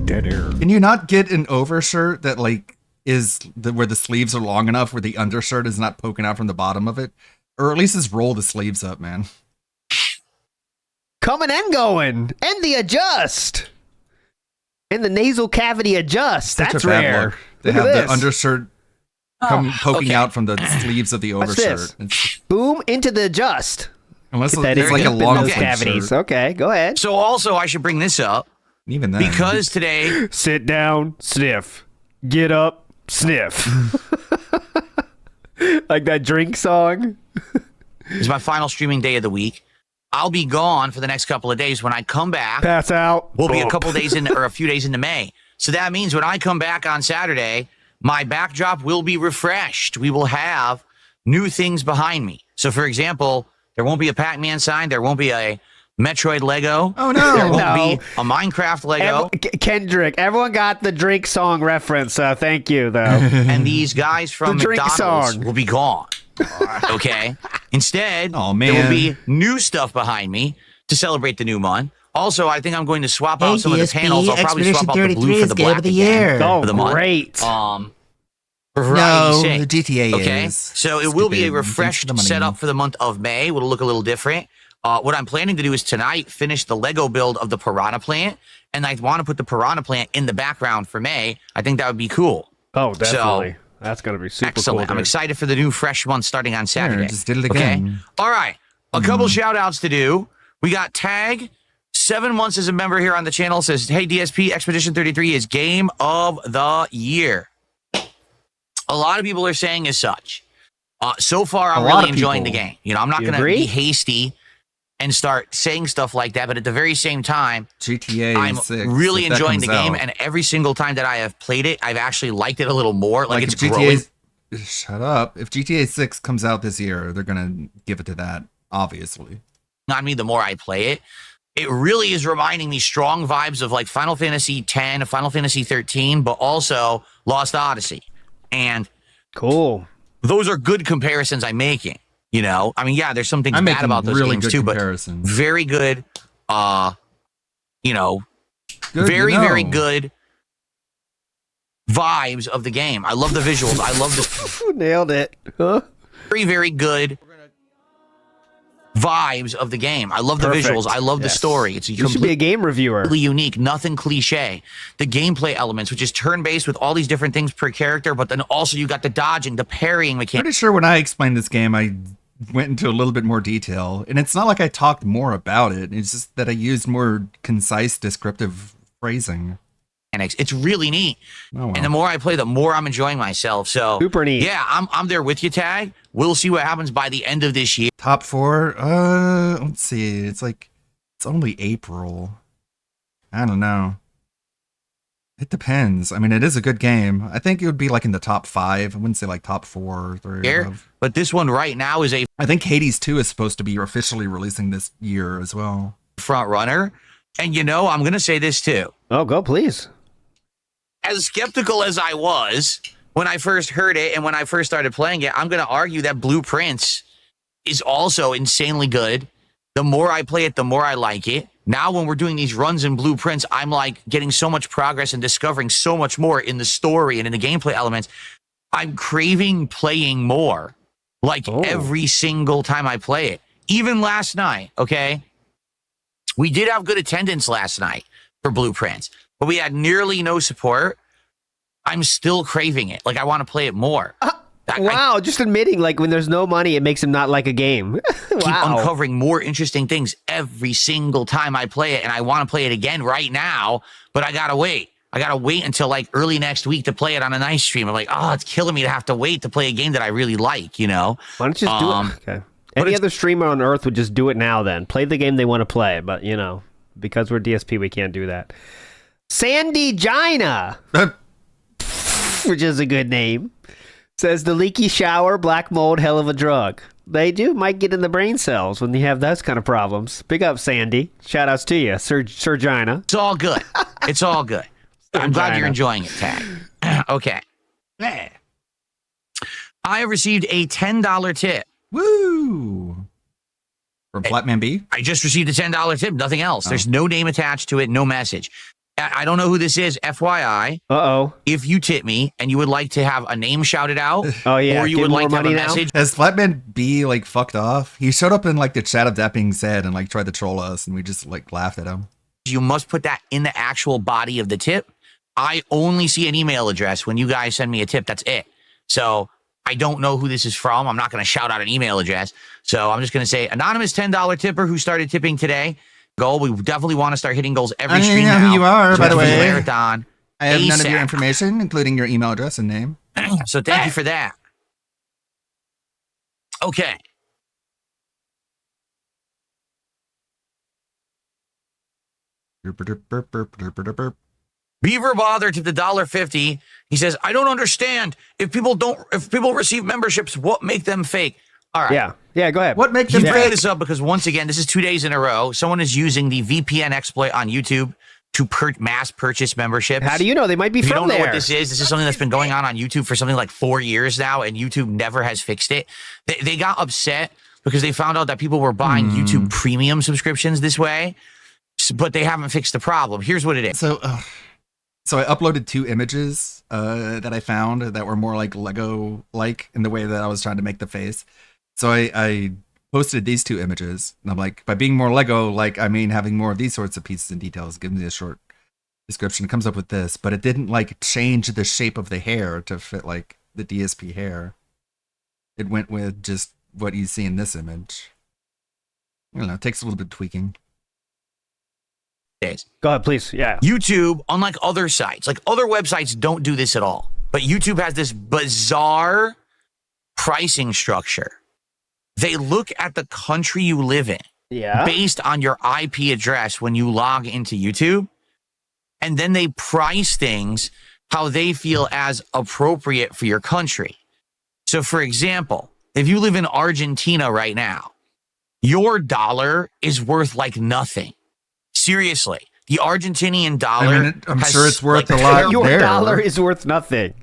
Dead air. Can you not get an overshirt that like is where the sleeves are long enough where the undershirt is not poking out from the bottom of it? Or at least just roll the sleeves up, man. Coming and going. And the adjust. And the nasal cavity adjust. Such That's a bad rare. look. They Look have at the this. undershirt poking okay. out from the sleeves of the Watch overshirt. this. Boom into the adjust. Unless Get that it's in like a deep in long those sleeve cavities. shirt. Okay, go ahead. So also, I should bring this up. Even then. Because today... Sit down, sniff. Get up, sniff. Like that drink song. It's my final streaming day of the week. I'll be gone for the next couple of days. When I come back, pass out. We'll be a Bump. couple days in, or a few days into May. So that means when I come back on Saturday, my backdrop will be refreshed. We will have new things behind me. So, for example, there won't be a Pac-Man sign. There won't be a Metroid Lego. Oh no! There won't be a Minecraft Lego. Kendrick, everyone got the Drake song reference. Thank you, though. And these guys from The Drake McDonald's song. will be gone. Okay. Instead, oh, there will man. be new stuff behind me to celebrate the new month. Also, I think I'm going to swap out some of the DSP panels. I'll probably swap out the blue for the Game black of the again Year. Oh, for the month. great. For variety's No, sake. the GTA Okay, is. so it will be a Stupid. refreshed Thanks for the money. setup for the month of May. It'll look a little different. What I'm planning to do is tonight finish the Lego build of the Piranha Plant, and I want to put the Piranha Plant in the background for May. I think that would be cool. Oh, definitely. So, That's going to be super excellent. cool. I'm excited for the new fresh month starting on Saturday. just did it again. Okay? All right. A couple shout outs to do. We got Tag, 7 months as a member here on the channel, says, hey, DSP, Expedition 33 is game of the year. A lot of people are saying as such. So far, I'm A lot really of enjoying the people. game. You know, I'm not You going to agree? be hasty and start saying stuff like that, but at the very same time, GTA I'm 6, really if that enjoying the comes game, out. and every single time that I have played it, I've actually liked it a little more. Like it's if growing. Shut up. If GTA 6 comes out this year, they're going to give it to that, obviously. On me the more I play it. It really is reminding me strong vibes of like Final Fantasy X, Final Fantasy 13, but also Lost Odyssey. And cool. Those are good comparisons I'm making. You know, I mean, yeah, there's some things I'm bad making about those really games good too, but comparisons. very good. You know, Good, very you know. very good vibes of the game. I love the visuals. I love the Nailed it. Huh? very very good vibes of the game. I love the Perfect. visuals. I love the Yes. story. It's You should be a completely game reviewer. unique, nothing cliche. The gameplay elements, which is turn-based with all these different things per character, but then also you got the dodging, the parrying mechanic. Pretty sure when I explained this game, I went into a little bit more detail. And it's not like I talked more about it. It's just that I used more concise, descriptive phrasing. It's really neat. Oh, well. And the more I play, the more I'm enjoying myself. So Super neat. Yeah, I'm there with you, Tag. We'll see what happens by the end of this year. Top 4? Let's see. It's only April. I don't know. It depends. I mean, it is a good game. I think it would be like in the top 5. I wouldn't say like top 4 or 3. Here, but this one right now is a. I think Hades 2 is supposed to be officially releasing this year as well. Front runner, and you know, I'm gonna say this too. Oh, go please. As skeptical as I was when I first heard it and when I first started playing it, I'm gonna argue that Blueprints is also insanely good. The more I play it, the more I like it. Now, when we're doing these runs in Blueprints, I'm like getting so much progress and discovering so much more in the story and in the gameplay elements. I'm craving playing more, like every single time I play it. Even last night, okay? We did have good attendance last night for Blueprints, but we had nearly no support. I'm still craving it. Like, I want to play it more. Wow, just admitting, like, when there's no money, it makes him not like a game. Keep uncovering more interesting things every single time I play it, and I want to play it again right now, but I gotta wait. I gotta wait until like early next week to play it on a nice stream. I'm like, oh, it's killing me to have to wait to play a game that I really like, you know? Why don't you just do it? Okay. Any other streamer on Earth would just do it now then. Play the game they want to play, but, you know, because we're DSP, we can't do that. Sandy Gina, which is a good name. Says the leaky shower, black mold, hell of a drug. They might get in the brain cells when you have those kind of problems. Big up, Sandy. Shout outs to you, Sir Gina. It's all good. It's all good. I'm glad you're enjoying it, Tag. Okay. I have received a $10 tip. Woo! From Flatman B? I just received a $10 tip, nothing else. There's no name attached to it, no message. I don't know who this is, FYI. Uh-oh. If you tip me and you would like to have a name shouted out, oh yeah, or you would like to have a message. Has Flatman B like fucked off? He showed up in like the chat of That Being Said and like tried to troll us, and we just like laughed at him. You must put that in the actual body of the tip. I only see an email address when you guys send me a tip. That's it. So I don't know who this is from. I'm not going to shout out an email address. So I'm just going to say anonymous $10 tipper who started tipping today. Goal. We definitely want to start hitting goals every stream now. I know who you are, by the way. Marathon. I have none of your information, including your email address and name. So thank you for that. Okay. Beaver Bother to the $1.50. He says, I don't understand. If people receive memberships, what make them fake? All right. Yeah, go ahead. What makes them fake? bring this up because once again, this is 2 days in a row. Someone is using the VPN exploit on YouTube to mass purchase memberships. How do you know? They might be if from you don't there. know what this is something that's been going on YouTube for something like 4 years now, and YouTube never has fixed it. They got upset because they found out that people were buying YouTube premium subscriptions this way, but they haven't fixed the problem. Here's what it is. So I uploaded 2 images that I found that were more like Lego-like in the way that I was trying to make the face. So I posted these 2 images, and I'm like, by being more Lego-like, I mean having more of these sorts of pieces and details. Give me a short description. It comes up with this, but it didn't like change the shape of the hair to fit like the DSP hair. It went with just what you see in this image. I don't know. It takes a little bit of tweaking. Go ahead, please. Yeah. YouTube, unlike other sites, like other websites don't do this at all, but YouTube has this bizarre pricing structure. They look at the country you live in based on your IP address when you log into YouTube, and then they price things how they feel as appropriate for your country. So, for example, if you live in Argentina right now, your dollar is worth like nothing. Seriously, the Argentinian dollar. I mean, I'm sure it's worth a lot. Your dollar is worth nothing.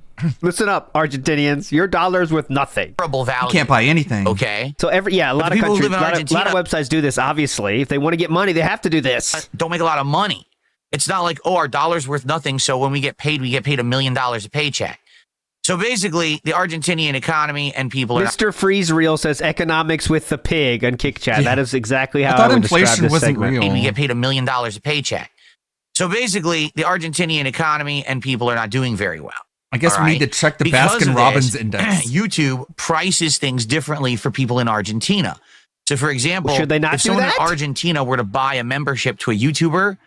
Listen up, Argentinians. Your dollar is worth nothing. Value. You can't buy anything. Okay. So a lot of countries, a lot of websites do this. Obviously, if they want to get money, they have to do this. Don't make a lot of money. It's not like, oh, our dollar's worth nothing, so when we get paid $1 million a paycheck. So basically, the Argentinian economy and people are. Mr. Freeze Real says economics with the pig on Kick Chat. That is exactly how I would describe this segment. Real. We get paid $1 million a paycheck. So basically, the Argentinian economy and people are not doing very well. I guess we need to check the Baskin-Robbins index. YouTube prices things differently for people in Argentina. So, for example, should they not if do someone that? in Argentina were to buy a membership to a YouTuber,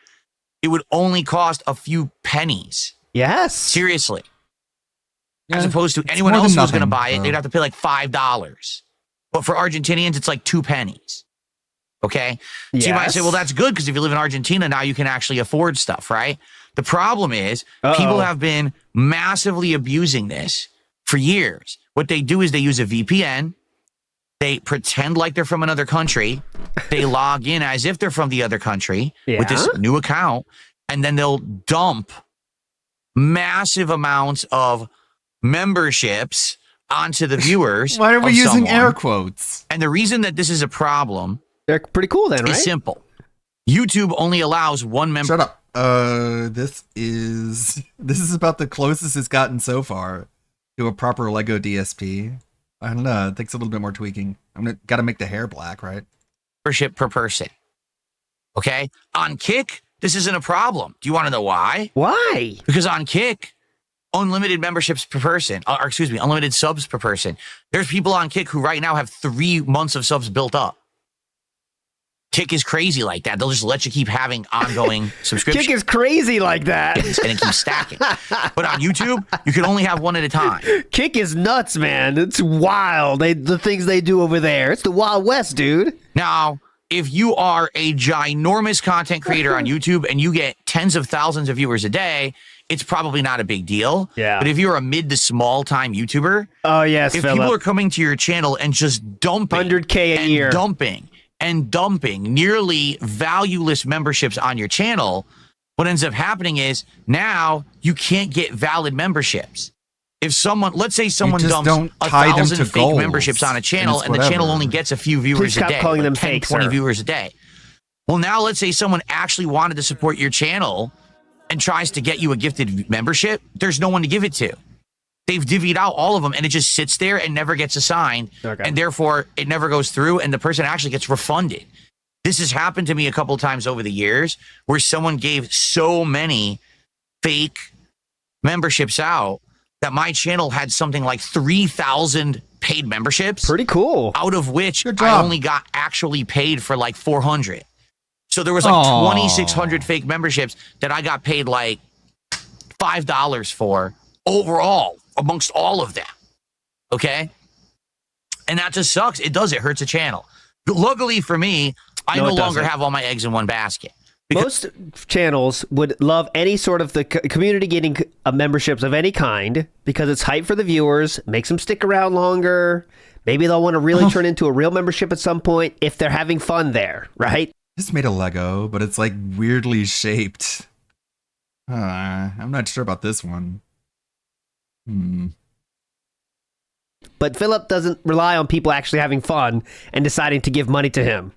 it would only cost a few pennies. Yes. Seriously. As opposed to anyone else who's going to buy it, they'd have to pay like $5. But for Argentinians, it's like 2 pennies. Okay? So you might say, well, that's good because if you live in Argentina, now you can actually afford stuff, right? The problem is people have been massively abusing this for years. What they do is they use a VPN. They pretend like they're from another country. They log in as if they're from the other country with this new account, and then they'll dump massive amounts of memberships onto the viewers. Why are we using someone. air quotes? And the reason that this is a problem, they're pretty cool then, right? Is simple. YouTube only allows one member. Shut up. This is about the closest it's gotten so far to a proper Lego DSP. I don't know. It takes a little bit more tweaking. Got to make the hair black, right? Membership per person. Okay? On Kick, this isn't a problem. Do you want to know why? Why? Because on Kick, unlimited memberships per person, or excuse me, unlimited subs per person. There's people on Kick who right now have 3 months of subs built up. Kick is crazy like that. They'll just let you keep having ongoing subscriptions. Kick is crazy like that. And it keeps stacking. But on YouTube, you can only have one at a time. Kick is nuts, man. It's wild. The things they do over there. It's the Wild West, dude. Now, if you are a ginormous content creator on YouTube and you get tens of thousands of viewers a day, it's probably not a big deal. Yeah. But if you're a mid to small time YouTuber, oh yes, if Phillip. people are coming to your channel and just dumping 100K a year, dumping nearly valueless memberships on your channel, what ends up happening is now you can't get valid memberships. If someone, let's say someone dumps 1,000 fake memberships on a channel and the channel only gets a few viewers a day, calling them 10, fake, 20 sir. viewers a day. Well, now let's say someone actually wanted to support your channel and tries to get you a gifted membership. There's no one to give it to. They've divvied out all of them and it just sits there and never gets assigned. Okay. And therefore it never goes through and the person actually gets refunded. This has happened to me a couple of times over the years where someone gave so many fake memberships out that my channel had something like 3,000 paid memberships. Pretty cool. Out of which I only got actually paid for like 400. So there was like 2,600 fake memberships that I got paid like $5 for overall amongst all of them. Okay? And that just sucks. It does. It hurts a channel. But luckily for me, I no longer have all my eggs in one basket. Most channels would love any sort of the community getting memberships of any kind because it's hype for the viewers, makes them stick around longer. Maybe they'll want to really turn into a real membership at some point if they're having fun there, right? Just made a Lego, but it's like weirdly shaped. I'm not sure about this one. But Phillip doesn't rely on people actually having fun and deciding to give money to him.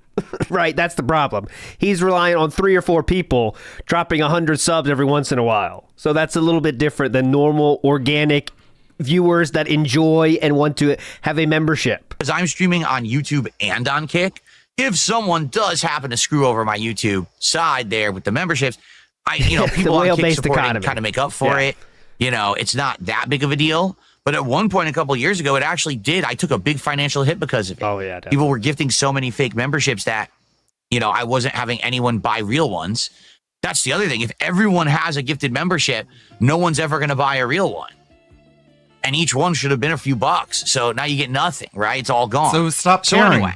Right, that's the problem. He's relying on 3 or 4 people dropping 100 subs every once in a while. So that's a little bit different than normal organic viewers that enjoy and want to have a membership. Because I'm streaming on YouTube and on Kick. If someone does happen to screw over my YouTube side there with the memberships, people on Kick supporting kind of make up for it. It's not that big of a deal. But at one point a couple of years ago, it actually did. I took a big financial hit because of it. Oh, yeah. Definitely. People were gifting so many fake memberships that, I wasn't having anyone buy real ones. That's the other thing. If everyone has a gifted membership, no one's ever going to buy a real one. And each one should have been a few bucks. So now you get nothing, right? It's all gone. So stop caring. So anyway.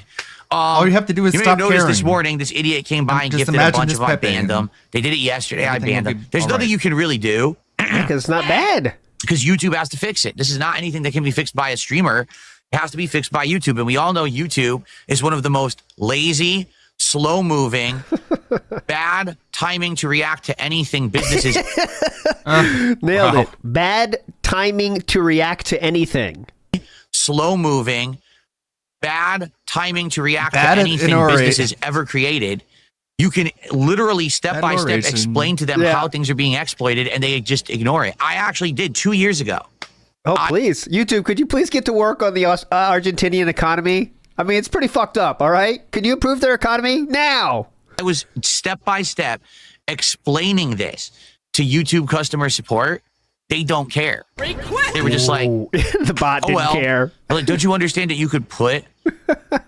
All you have to do is stop caring. This morning, this idiot came by and gifted a bunch of them. I banned them. They did it yesterday. I banned them. There's nothing you can really do. Because it's not bad. Because YouTube has to fix it. This is not anything that can be fixed by a streamer. It has to be fixed by YouTube. And we all know YouTube is one of the most lazy, slow-moving, bad timing to react to anything businesses. Nailed it. Bad timing to react to anything. Slow-moving, bad timing to react to anything businesses ever created. You can literally step by step explain to them how things are being exploited and they just ignore it. I actually did 2 years ago. Oh, please. YouTube, could you please get to work on the Argentinian economy? I mean, it's pretty fucked up, all right? Could you improve their economy now? I was step by step explaining this to YouTube customer support. They don't care. They were just like, the bot didn't care. Like, don't you understand that you could put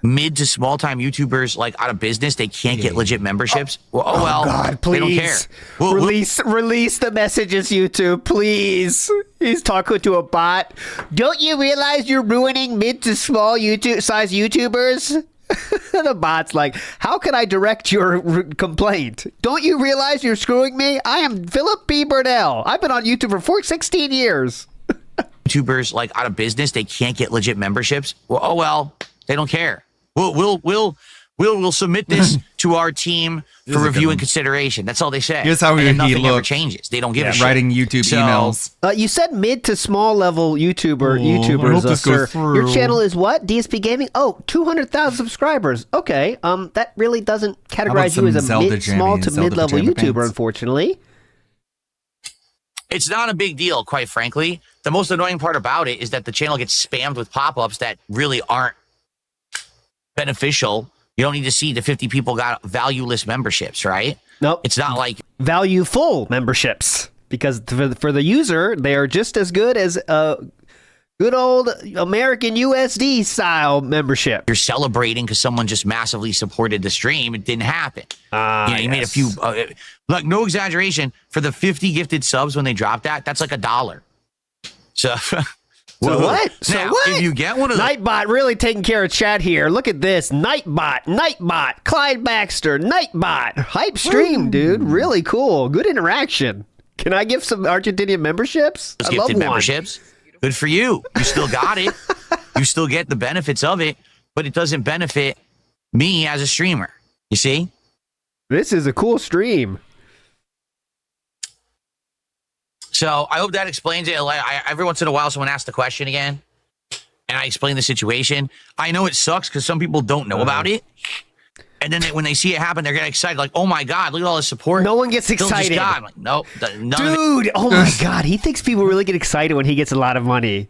mid to small time YouTubers like out of business? They can't get legit memberships. God, please. They don't care. Release the messages, YouTube, please. He's talking to a bot. Don't you realize you're ruining mid to small size YouTubers? The bot's like, how can I direct your complaint? Don't you realize you're screwing me? I am Philip B. Burnell. I've been on YouTube for 16 years. YouTubers like out of business, they can't get legit memberships. Well, oh well, they don't care. We'll submit this to our team for review and consideration. That's all they say. Here's how and he nothing ever looked. changes. They don't give a shit. Writing YouTube emails. You said mid to small level I hope YouTubers, this sir. goes through. Your channel is what? DSP Gaming? Oh, 200,000 subscribers. Okay. That really doesn't categorize you as a small to mid-level YouTuber, unfortunately. It's not a big deal, quite frankly. The most annoying part about it is that the channel gets spammed with pop-ups that really aren't beneficial. You don't need to see the 50 people got valueless memberships, right? Nope. It's not like value-full memberships, because for the user, they are just as good as good old American USD style membership. You're celebrating because someone just massively supported the stream. It didn't happen. You made a few. Look, no exaggeration. For the 50 gifted subs when they dropped that, that's like $1. So. So what? Now, if you get one of those, Nightbot really taking care of chat here. Look at this. Nightbot, Clyde Baxter, Nightbot. Hype stream, dude. Really cool. Good interaction. Can I give some Argentinian memberships? those gifted memberships, good for you. You still got it. You still get the benefits of it, but it doesn't benefit me as a streamer. You see? This is a cool stream. So I hope that explains it. Every once in a while, someone asks the question again, and I explain the situation. I know it sucks because some people don't know about it. And then when they see it happen, they're getting excited. Like, oh my God, look at all this support. No one gets Phil just excited. got. I'm like, nope. Dude, oh my God. He thinks people really get excited when he gets a lot of money.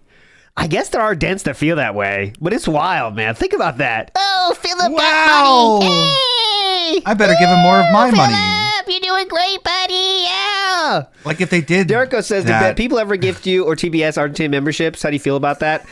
I guess there are dents that feel that way, but it's wild, man. Think about that. Oh, Philip got money. Hey! I better give him more of my money. Philip, you're doing great, buddy. Yeah. Like if they did. Derico says, did people ever gift you or TBS Argentina memberships? How do you feel about that?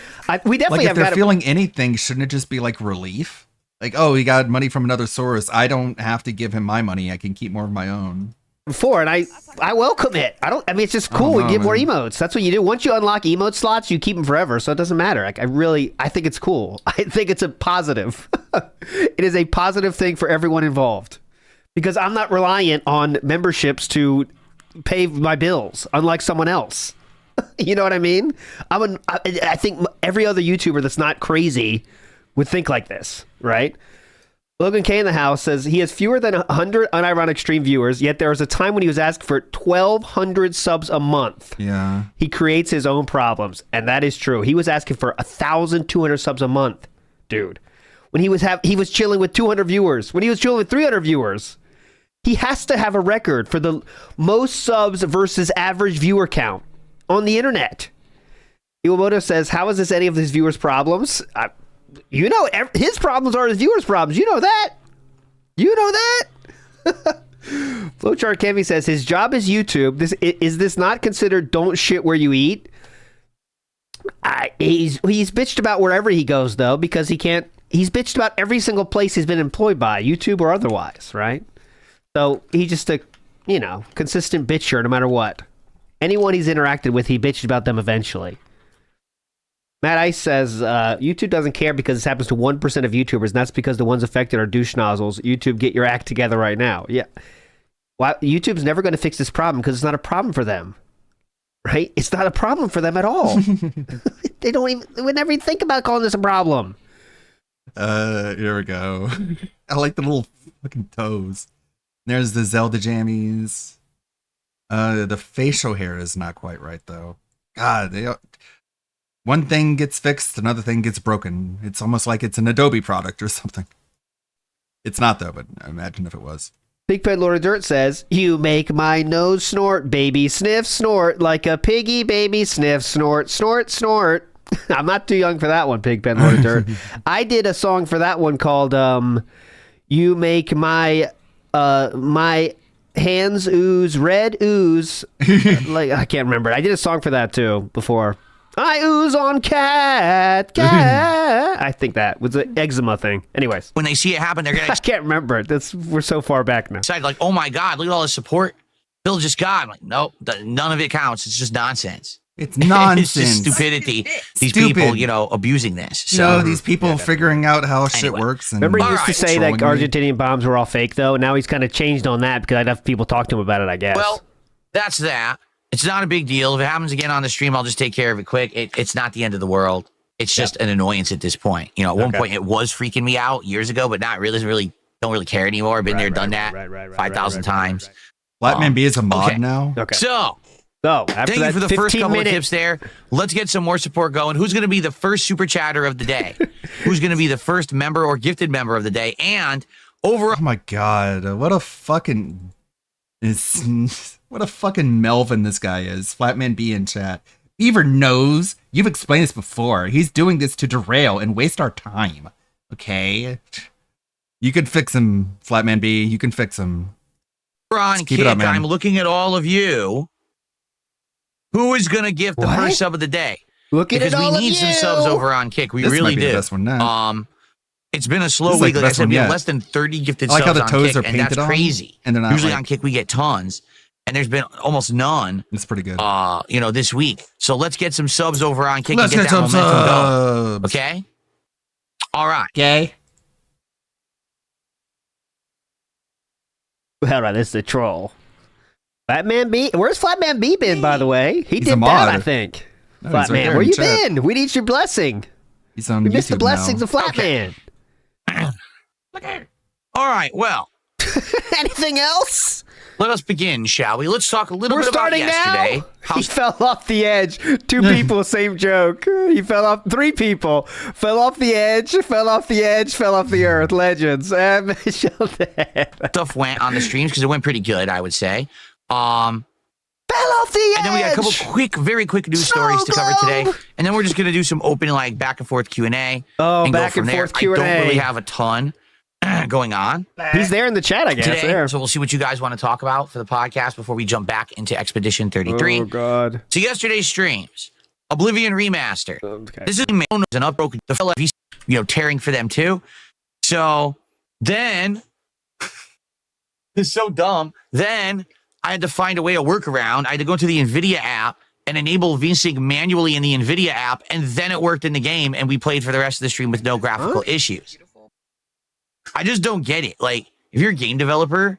We definitely like have if they're got feeling anything, shouldn't it just be like relief? Like, oh, he got money from another source. I don't have to give him my money. I can keep more of my own. before, and I welcome it. I mean, it's just cool. You get more emotes. That's what you do. Once you unlock emote slots, you keep them forever, so it doesn't matter. Like, I think it's cool. I think it's a positive. It is a positive thing for everyone involved, because I'm not reliant on memberships to pay my bills, unlike someone else. You know what I mean? I think every other YouTuber that's not crazy would think like this, right? Logan K in the house says he has fewer than 100 unironic stream viewers, yet there was a time when he was asked for 1,200 subs a month. Yeah. He creates his own problems, and that is true. He was asking for 1,200 subs a month, dude. When he was chilling with 200 viewers, when he was chilling with 300 viewers. He has to have a record for the most subs versus average viewer count on the internet. Iwamoto says, how is this any of his viewers' problems? His problems are his viewers' problems. You know that. Flowchart Kevy says, his job is YouTube. Is this not considered don't shit where you eat? He's bitched about wherever he goes, though, because he's bitched about every single place he's been employed by, YouTube or otherwise, right? So he's just a, consistent bitcher no matter what. Anyone he's interacted with, he bitched about them eventually. Matt Ice says, YouTube doesn't care because this happens to 1% of YouTubers, and that's because the ones affected are douche nozzles. YouTube, get your act together right now. Yeah. Well, YouTube's never going to fix this problem because it's not a problem for them. Right? It's not a problem for them at all. They would never even think about calling this a problem. Here we go. I like the little fucking toes. There's the Zelda jammies. The facial hair is not quite right, though. God, one thing gets fixed, another thing gets broken. It's almost like it's an Adobe product or something. It's not, though, but imagine if it was. Big Pen Lord of Dirt says, you make my nose snort, baby, sniff, snort, like a piggy, baby, sniff, snort, snort, snort. I'm not too young for that one, Big Pen Lord of Dirt. I did a song for that one called, you make my hands ooze, red ooze. Like, I can't remember. I did a song for that, too, before. I ooze on cat. I think that was an eczema thing. Anyways. When they see it happen, they're going to... I can't remember. We're so far back now. Like, oh my God, look at all this support Bill just got. I'm like, nope, none of it counts. It's just nonsense. It's nonsense. It's just stupidity. These people, abusing this. So these people figuring out how shit works. And Remember, he used to say that trolling me. Argentinian bombs were all fake, though. Now he's kind of changed on that because I'd have people talk to him about it, I guess. Well, that's that. It's not a big deal. If it happens again on the stream, I'll just take care of it quick. It's not the end of the world. It's just an annoyance at this point. At one point it was freaking me out years ago, but not really. Don't really care anymore. Been there, done that 5,000 times. Flatman B is a mod now. Okay. So after thank you for the first 15 couple of tips there. Let's get some more support going. Who's going to be the first super chatter of the day? Who's going to be the first member or gifted member of the day? And overall, oh my god, what a fucking Melvin this guy is. Flatman B in chat. Beaver knows. You've explained this before. He's doing this to derail and waste our time. Okay. You can fix him, Flatman B. You can fix him. on keep Kick, it up, man. I'm looking at all of you. Who is going to give the first sub of the day? Looking because at all we of need some you. subs over on Kick. We This really might be do. the best one now. It's been a slow This is like week. the Like I best said, one we have yet. less than 30 gifted I like subs how the toes on are Kick, and that's painted on, crazy. and they're not Usually like- on Kick we get tons, and there's been almost none. It's pretty good. This week. So let's get some subs over on Kick Let's and get get that some momentum subs. going. Okay. All right. Okay. Hold on, this is a troll. Flatman B, where's Flatman B been, by the way? He He's did a bad, mod. I think. No, he's right Flatman, there where in you chat. been? We need your blessing. He's on We YouTube missed the blessings now. of Flatman. All right. Well, anything else? Let us begin, shall we? Let's talk a little We're bit about starting yesterday. now. He fell off the edge. 2 people, same joke. He fell off. 3 people fell off the edge. Fell off the edge. Fell off the earth. Legends. And Stuff went on the streams because it went pretty good, I would say. Fell off the edge. And then we got a couple very quick news stories to cover today, and then we're just gonna do some open back and forth Q&A. Oh, and back go from and there. forth Q&A. I don't really have a ton going on He's there in the chat, I guess. today, There. so we'll see what you guys want to talk about for the podcast before we jump back into Expedition 33. Oh God. So yesterday's streams, Oblivion Remaster. This is an upbroken the fella he's tearing for them too. So then it's so dumb. Then I had to find a way to work around. I had to go to the NVIDIA app and enable VSync manually in the NVIDIA app, and then it worked in the game, and we played for the rest of the stream with no graphical issues. I just don't get it. Like, if you're a game developer,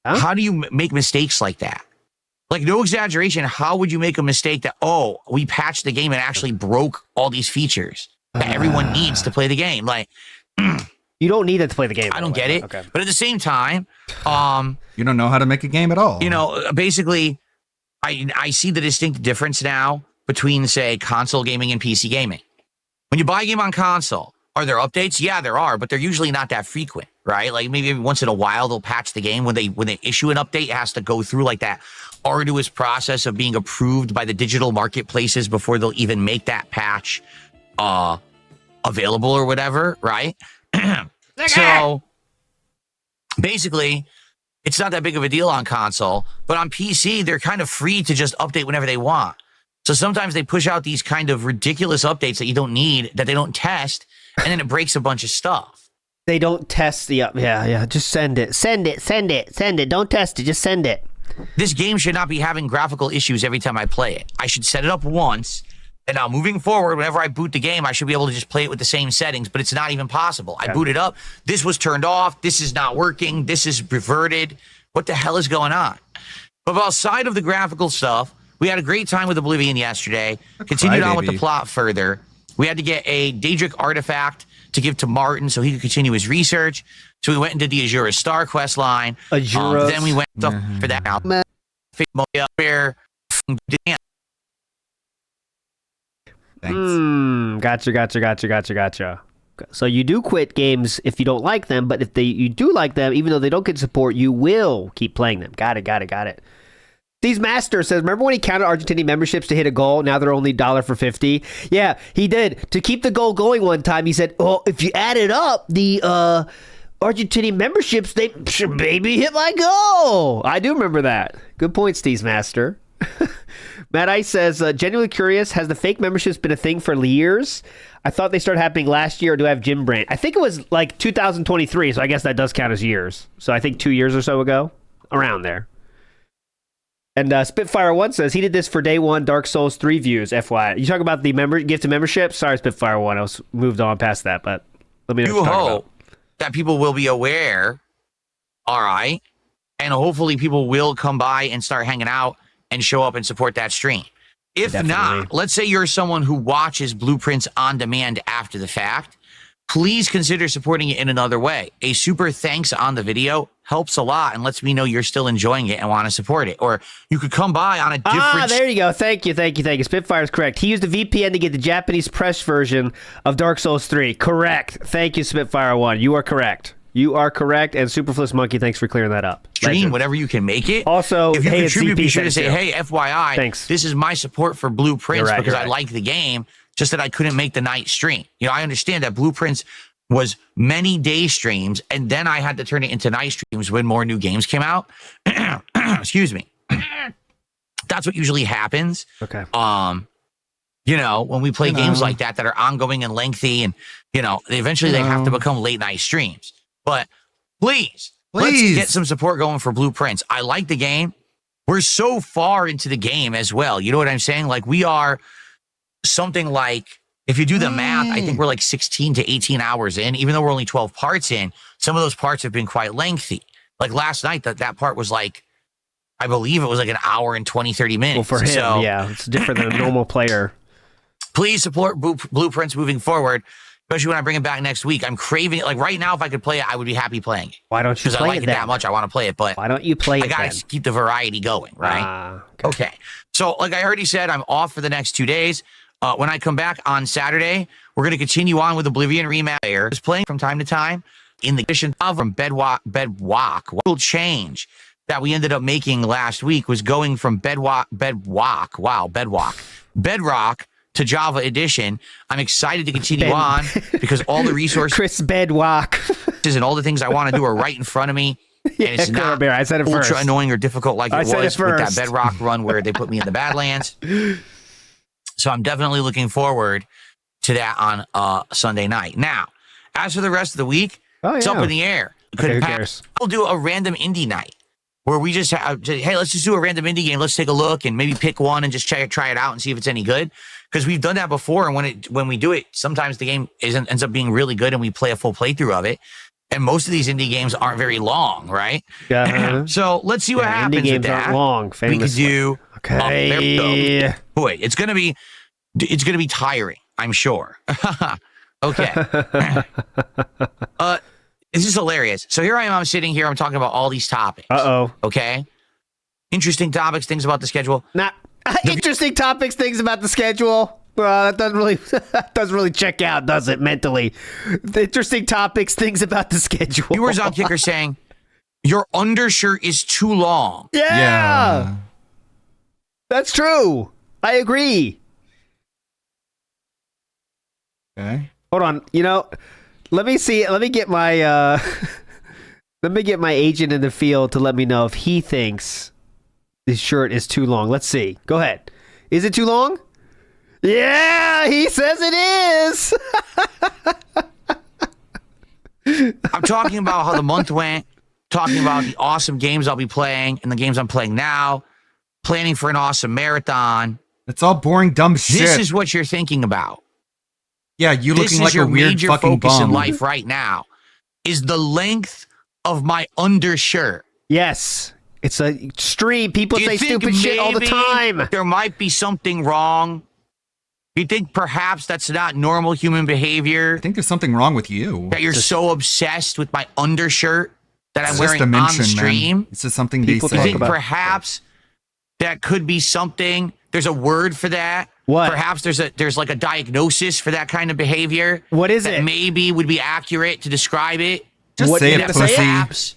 how do you make mistakes like that? Like, no exaggeration, how would you make a mistake that, we patched the game and actually broke all these features that everyone needs to play the game? Like, you don't need it to play the game. I don't get it. Okay. But at the same time, you don't know how to make a game at all. Basically, I see the distinct difference now between, say, console gaming and PC gaming. When you buy a game on console, are there updates? Yeah, there are, but they're usually not that frequent, right? Like maybe every once in a while they'll patch the game. When they issue an update, it has to go through like that arduous process of being approved by the digital marketplaces before they'll even make that patch available or whatever, right? So basically, it's not that big of a deal on console, but on PC, they're kind of free to just update whenever they want. So sometimes they push out these kind of ridiculous updates that you don't need, that they don't test, and then it breaks a bunch of stuff. They don't test the yeah. Just send it. Send it. Don't test it. Just send it. This game should not be having graphical issues every time I play it. I should set it up once, and now moving forward, whenever I boot the game, I should be able to just play it with the same settings, but it's not even possible. I boot it up. This was turned off. This is not working. This is reverted. What the hell is going on? But outside of the graphical stuff, we had a great time with Oblivion yesterday. Continued on with the plot further. We had to get a Daedric artifact to give to Martin so he could continue his research. So we went and did the Azura Star quest line. Then we went for that out. Where Gotcha. So you do quit games if you don't like them, but if you do like them, even though they don't get support, you will keep playing them. Got it. Steve's Master says, remember when he counted Argentinian memberships to hit a goal? Now they're only $1 for 50. Yeah, he did. To keep the goal going one time, he said, if you added up the Argentinian memberships, they should maybe hit my goal. I do remember that. Good point, Steve's Master. Matt Ice says, genuinely curious, has the fake memberships been a thing for years? I thought they started happening last year, or do I have Jim Brand? I think it was like 2023, so I guess that does count as years. So I think 2 years or so ago, around there. And Spitfire 1 says he did this for day one Dark Souls 3 views, FYI. You talk about the gift of membership? Sorry, Spitfire 1. I was moved on past that, but let me know what you're talking about. That people will be aware, all right? And hopefully people will come by and start hanging out and show up and support that stream. If not, let's say you're someone who watches Blueprints on demand after the fact, please consider supporting it in another way. A super thanks on the video helps a lot and lets me know you're still enjoying it and want to support it. Or you could come by on a different... there you go. Thank you. Spitfire's correct. He used a VPN to get the Japanese press version of Dark Souls 3. Correct. Thank you, Spitfire 1. You are correct. You are correct. And Superfliss Monkey, thanks for clearing that up. Stream whatever you can make it. Also, if you hey, contribute, be sure to say, too. hey, FYI, Thanks. This is my support for Blueprints because I right. like the game, just that I couldn't make the night stream. You know, I understand that Blueprints was many day streams, and then I had to turn it into night streams when more new games came out. Excuse me. That's what usually happens. Okay. You know, when we play games like that are ongoing and lengthy, and you know, eventually they have to become late night streams. But please, let's get some support going for Blueprints. I like the game. We're so far into the game as well. You know what I'm saying? Like, we are something like, if you do the math, I think we're like 16 to 18 hours in, even though we're only 12 parts in. Some of those parts have been quite lengthy. Like last night, that part was like, I believe it was like an hour and 20, 30 minutes. Well, for him, yeah, it's different than a normal player. Please support Blueprints moving forward, especially when I bring it back next week. I'm craving it. Like right now, if I could play it, I would be happy playing it. Why don't you play Because I like it it then? that much. I want to play it, but why don't you play it I gotta then? keep the variety going, right? Okay. So, like I already said, I'm off for the next 2 days. When I come back on Saturday, we're going to continue on with Oblivion Remaster. It's playing from time to time in the edition of from Bedwalk. What will change that we ended up making last week was going from Bedrock to Java Edition. I'm excited to continue on because all the resources, Chris Bedwalk, and all the things I want to do are right in front of me. And it's not Bear, I said it ultra first. annoying or difficult like I it said was it with that first. Bedrock run where they put me in the Badlands. So I'm definitely looking forward to that on Sunday night. Now, as for the rest of the week, it's up in the air. Okay, who cares? We'll do a random indie night where we just have, hey, let's just do a random indie game. Let's take a look and maybe pick one and just try it out and see if it's any good. Because we've done that before, and when we do it, sometimes the game ends up being really good and we play a full playthrough of it. And most of these indie games aren't very long, right? Yeah. So let's see what happens Indie games with that. aren't long, We could famously. do. Okay. There we go. Boy, it's gonna be tiring, I'm sure. Okay. It's just hilarious. So here I am. I'm sitting here. I'm talking about all these topics. Okay. Interesting topics. Things about the schedule. Interesting topics, things about the schedule. That doesn't really check out, does it, mentally? The interesting topics, things about the schedule. Viewers on Kicker saying your undershirt is too long. Yeah. That's true. I agree. Okay. Hold on. You know, let me see. Let me get my agent in the field to let me know if he thinks this shirt is too long. Let's see. Go ahead. Is it too long? Yeah, he says it is. I'm talking about how the month went, talking about the awesome games I'll be playing and the games I'm playing now, planning for an awesome marathon. It's all boring, dumb shit. This is what you're thinking about. Yeah, you This looking is like your a weird major fucking focus bum. in life right now is the length of my undershirt. Yes. It's a stream. People Do you say think stupid shit all the maybe time. There might be something wrong. You think perhaps that's not normal human behavior? I think there's something wrong with you. That you're so obsessed with my undershirt that I'm It's wearing just a on mention, the stream? man. It's just something they You say. think perhaps that could be something? There's a word for that. What? Perhaps there's like a diagnosis for that kind of behavior. What is that it? Maybe would be accurate to describe it. Just say it, That pussy. perhaps-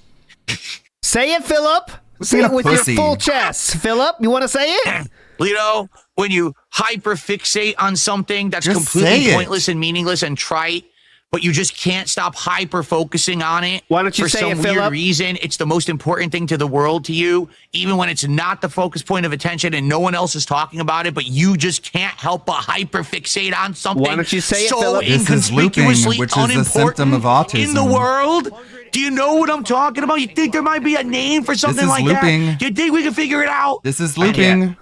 Say it, Philip. Say being it a with pussy. your full chest. Philip, you want to say it? You know, when you hyperfixate on something that's Just say completely it. pointless and meaningless and trite, but you just can't stop hyper focusing on it. Why don't you for say some it, weird Philip? reason? It's the most important thing to the world to you, even when it's not the focus point of attention and no one else is talking about it, but you just can't help but hyper fixate on something. Why don't you say it, so Philip? This is looping, inconspicuously which is a unimportant symptom of autism. in the world. Do you know what I'm talking about? You think there might be a name for something is like looping. that? Do you think we can figure it out? This is looping.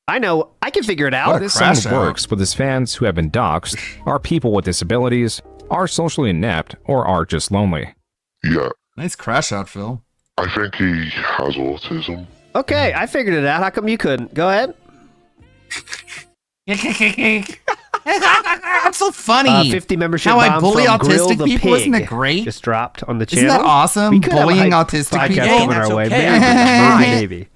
I know. I can figure it out. What a This crash song out. works with his fans who have been doxxed, are people with disabilities, are socially inept, or are just lonely. Yeah, Nice crash out, Phil. I think he has autism. Okay, I figured it out. How come you couldn't? Go ahead. That's so funny. 50 membership How I bomb bully from Grill autistic the people, Pig. isn't that great? Just dropped on the Isn't channel. that awesome? We could have a Bullying hype autistic podcast people. coming That's our way. okay. Maybe.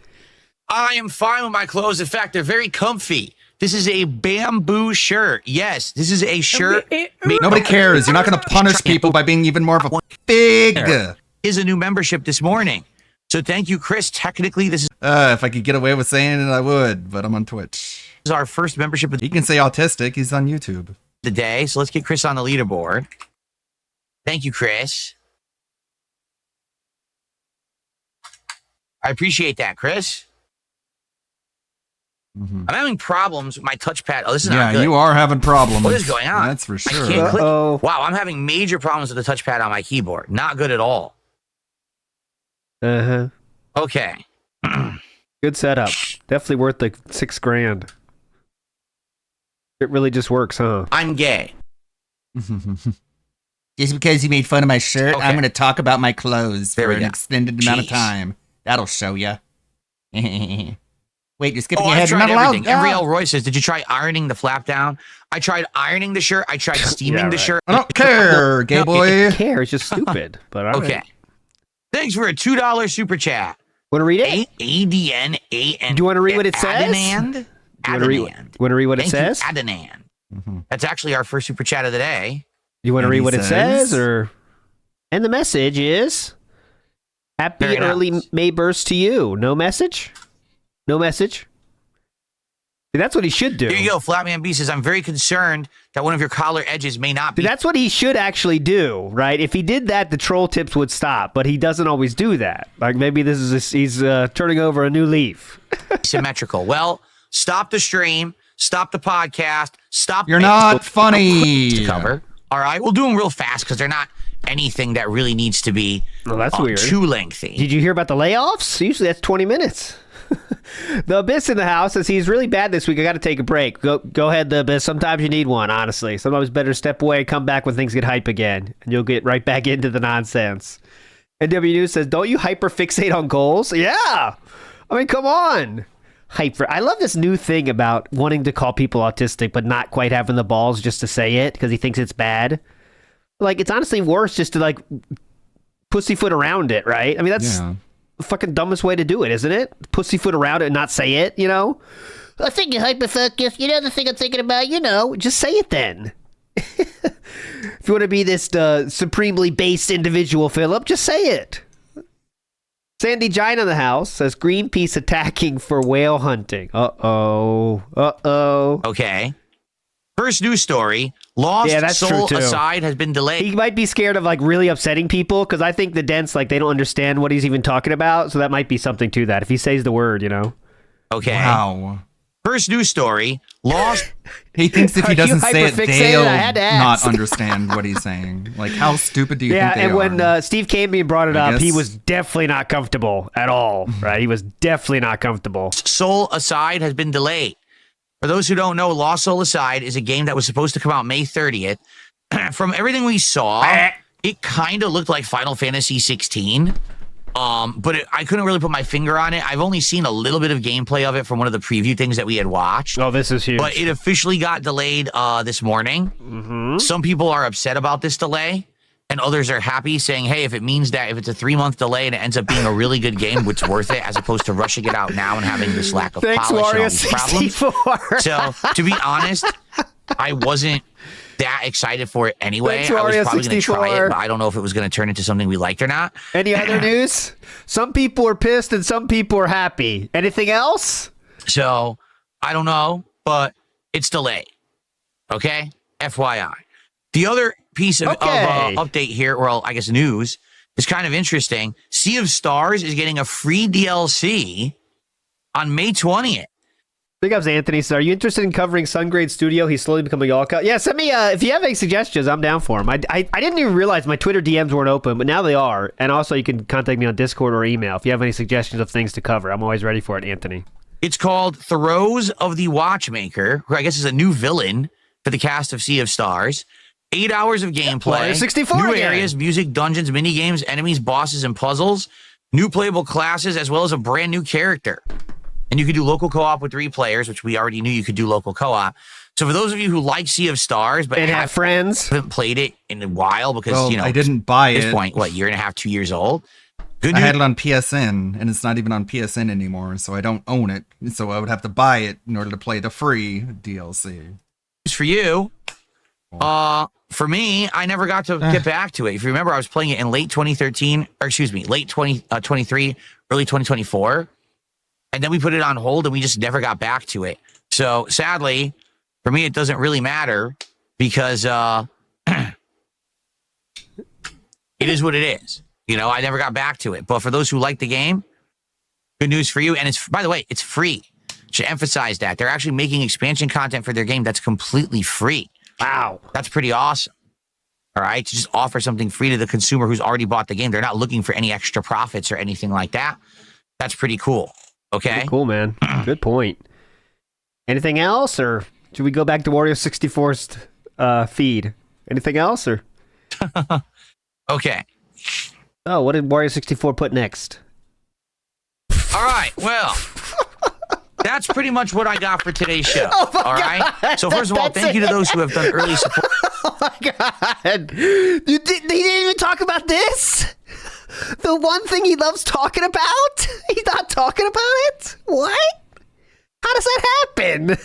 I am fine with my clothes. In fact, they're very comfy. This is a bamboo shirt. Yes, this is a shirt. Nobody cares. You're not going to punish people by being even more of a pig. Is a new membership this morning. So thank you, Chris. Technically, this If I could get away with saying it, I would, but I'm on Twitch. is our first membership of He can say autistic. He's on YouTube. the day. So let's get Chris on the leaderboard. Thank you, Chris. I appreciate that, Chris. I'm having problems with my touchpad. Oh, this is not Yeah, good. you are having problems. What is going on? That's for I sure. can't click. Wow, I'm having major problems with the touchpad on my keyboard. Not good at all. Uh-huh. Okay. Good setup. Definitely worth the $6,000. It really just works, huh? I'm gay. Just because you made fun of my shirt, Okay. I'm going to talk about my clothes There for we an go. extended amount of Jeez. time. That'll show you. Wait, you're skipping Oh, I ahead. You're tried not allowed. everything. Every L. Roy says, did you try ironing the flap down? I tried ironing the shirt. I tried steaming the shirt. I don't care, gay boy. I care. It's just stupid. But all Okay. right. Thanks for a $2 super chat. Want to read it? ADNAN. Do you want to read what it says? Adonand? You want to read what it Thank says? you, Adonand. That's actually our first super chat of the day. You want to And read he what it says- says, or? And the message is, "Happy Very early nice. May burst to you." No message. No message. See, that's what he should do. There you go. Flatman B says, I'm very concerned that one of your collar edges may not See, be. that's what he should actually do, right? If he did that, the troll tips would stop. But he doesn't always do that. Like maybe this is he's turning over a new leaf. Symmetrical. Well, stop the stream. Stop the podcast. Stop. You're not funny. To cover. All right. We'll do them real fast because they're not anything that really needs to be Well, that's weird. too lengthy. Did you hear about the layoffs? Usually that's 20 minutes. The Abyss in the house says he's really bad this week. I got to take a break. Go ahead, The Abyss. Sometimes you need one, honestly. Sometimes it's better to step away and come back when things get hype again, and you'll get right back into the nonsense. NW News says, don't you hyperfixate on goals? Yeah. I mean, come on. I love this new thing about wanting to call people autistic, but not quite having the balls just to say it because he thinks it's bad. Like, it's honestly worse just to, like, pussyfoot around it, right? I mean, that's the fucking dumbest way to do it, isn't it? Pussyfoot around it and not say it, you know? I think you're hyperfocused. You know the thing I'm thinking about, you know. Just say it then. If you want to be this supremely based individual, Philip, just say it. Sandy Giant in the house says Greenpeace attacking for whale hunting. Uh-oh. Uh-oh. Okay. First news story. Lost Yeah, that's Soul true, too. Aside has been delayed. He might be scared of like really upsetting people because I think the Dents, like, they don't understand what he's even talking about. So that might be something to that if he says the word, you know. Okay. Wow. First news story. Lost. He thinks if Are he you doesn't say it, hyperfixated? they'll I had to not ask. understand what he's saying. Like, how stupid do you Yeah, think they and are? when Steve Cambian brought it I up, he guess- was definitely not comfortable at all, right? He was definitely not comfortable. Soul Aside has been delayed. For those who don't know, Lost Soul Aside is a game that was supposed to come out May 30th. From everything we saw, it kind of looked like Final Fantasy 16. But I couldn't really put my finger on it. I've only seen a little bit of gameplay of it from one of the preview things that we had watched. Oh, this is huge. But it officially got delayed this morning. Mm-hmm. Some people are upset about this delay, and others are happy, saying, hey, if it means that if it's a 3-month delay and it ends up being a really good game, it's worth it, as opposed to rushing it out now and having this lack of Thanks, polish and all these Wario64. problems. So, to be honest, I wasn't that excited for it anyway. Thanks, I was probably going to try Wario64. it, but I don't know if it was going to turn into something we liked or not. Any other news? Some people are pissed and some people are happy. Anything else? So, I don't know, but it's delayed. Okay? FYI. The other piece of update here, well, I guess news, is kind of interesting. Sea of Stars is getting a free DLC on May 20th. Big ups, Anthony. So, are you interested in covering Sungrade Studio? He's slowly becoming all cut. Yeah, send me, if you have any suggestions, I'm down for them. I didn't even realize my Twitter DMs weren't open, but now they are. And also, you can contact me on Discord or email if you have any suggestions of things to cover. I'm always ready for it, Anthony. It's called Throes of the Watchmaker, who I guess is a new villain for the cast of Sea of Stars. 8 hours of gameplay, 64 new again. areas, music, dungeons, mini games, enemies, bosses, and puzzles, new playable classes, as well as a brand new character. And you can do local co-op with 3 players, which we already knew you could do local co-op. So for those of you who like Sea of Stars, but have friends, haven't played it in a while because, I didn't buy at it. this point, year and a half, 2 years old. Good I news. had it on PSN, and it's not even on PSN anymore, so I don't own it. So I would have to buy it in order to play the free DLC. For you, for me, I never got to get back to it. If you remember, I was playing it in late 2013, or excuse me, late 2023, early 2024. And then we put it on hold and we just never got back to it. So sadly, for me, it doesn't really matter because it is what it is. I never got back to it. But for those who like the game, good news for you. And it's, by the way, it's free. Should emphasize that. They're actually making expansion content for their game that's completely free. Wow. That's pretty awesome. All right. To just offer something free to the consumer who's already bought the game. They're not looking for any extra profits or anything like that. That's pretty cool. Okay. Pretty cool, man. Good point. Anything else, or should we go back to Wario 64's feed? Anything else, or? Okay. Oh, what did Wario 64 put next? All right. Well, that's pretty much what I got for today's show. Oh my all right. God, So first of all, thank you to those who have done early support. Oh my God! He didn't even talk about this. The one thing he loves talking about? He's not talking about it? What? How does that happen?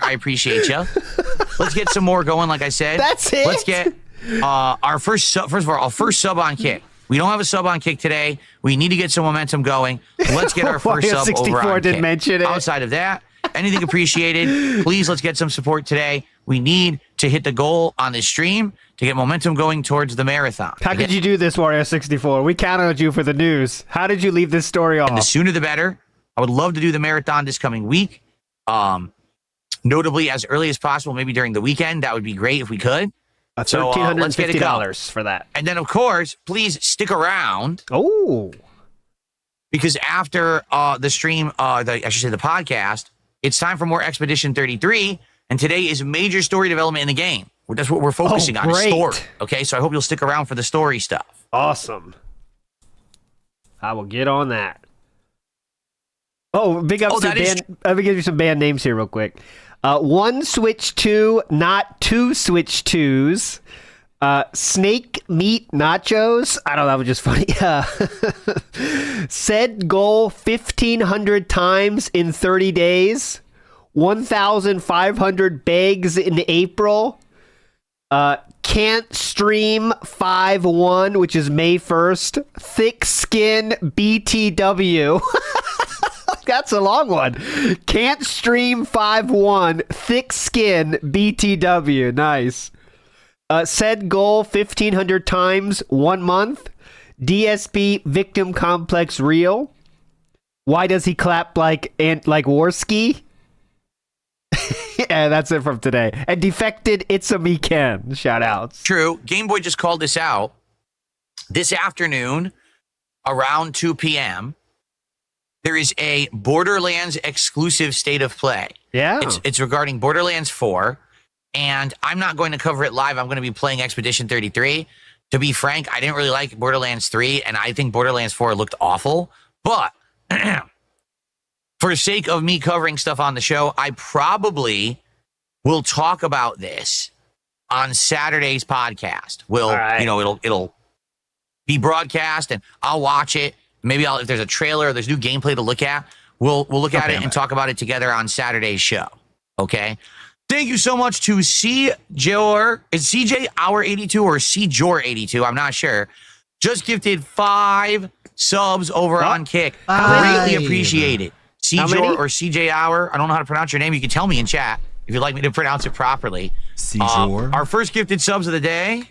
I appreciate you. Let's get some more going, like I said. That's it? Let's get our first sub. First of all, our first sub on Kick. We don't have a sub on Kick today. We need to get some momentum going. Let's get our first Wario sub 64 over on didn't Kick. mention it. Outside of that, anything appreciated. Please, let's get some support today. We need to hit the goal on this stream to get momentum going towards the marathon. How could you do this, Wario 64? We counted on you for the news. How did you leave this story off? And the sooner the better. I would love to do the marathon this coming week. Notably as early as possible, maybe during the weekend. That would be great if we could. So let's get it going. for that. And then, of course, please stick around. Oh. Because after the stream, I should say the podcast, it's time for more Expedition 33. And today is major story development in the game. That's what we're focusing on, is story. Okay, so I hope you'll stick around for the story stuff. Awesome. I will get on that. Oh, big ups to band. Let me give you some band names here real quick. One Switch 2, not two Switch 2s. Snake Meat Nachos. I don't know, that was just funny. Said goal 1,500 times in 30 days. 1,500 bags in April. Can't stream 5-1, which is May 1st. Thick skin BTW. That's a long one. Can't stream 5-1. Thick skin BTW. Nice. Said goal 1,500 times 1 month. DSP victim complex real. Why does he clap like Warski? Yeah, that's it from today. And defected It's a Me Ken. Shout outs. True. Game Boy just called this out. This afternoon, around 2 p.m., there is a Borderlands exclusive state of play. Yeah. It's regarding Borderlands 4. And I'm not going to cover it live. I'm going to be playing Expedition 33. To be frank, I didn't really like Borderlands 3, and I think Borderlands 4 looked awful. But for the sake of me covering stuff on the show, I probably will talk about this on Saturday's podcast. It'll be broadcast, and I'll watch it. Maybe if there's a trailer or there's new gameplay to look at, we'll look at it and talk about it together on Saturday's show. Okay. Thank you so much to CJor. Is CJ Hour 82 or CJor 82? I'm not sure. Just gifted 5 subs over on Kick. Greatly appreciate it. CJor or CJ Hour. I don't know how to pronounce your name. You can tell me in chat. if you'd like me to pronounce it properly. Sejour. Our first gifted subs of the day.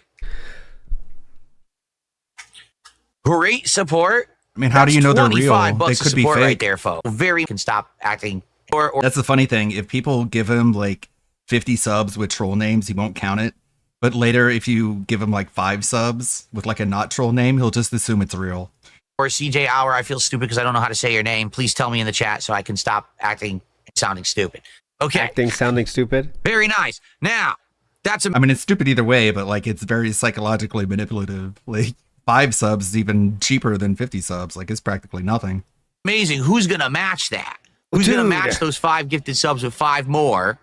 Great support. I mean, how do you know they're real? They could be fake. Right there, folks. Very can stop acting. Or that's the funny thing. If people give him like 50 subs with troll names, he won't count it. But later, if you give him like 5 subs with like a not troll name, he'll just assume it's real. Or CJ Hour, I feel stupid because I don't know how to say your name. Please tell me in the chat so I can stop acting sounding stupid. Okay. Acting sounding stupid. Very nice. Now, that's I mean, it's stupid either way, but like it's very psychologically manipulative. Like 5 subs is even cheaper than 50 subs. Like it's practically nothing. Amazing. Who's gonna match that? Who's gonna match those 5 gifted subs with 5 more?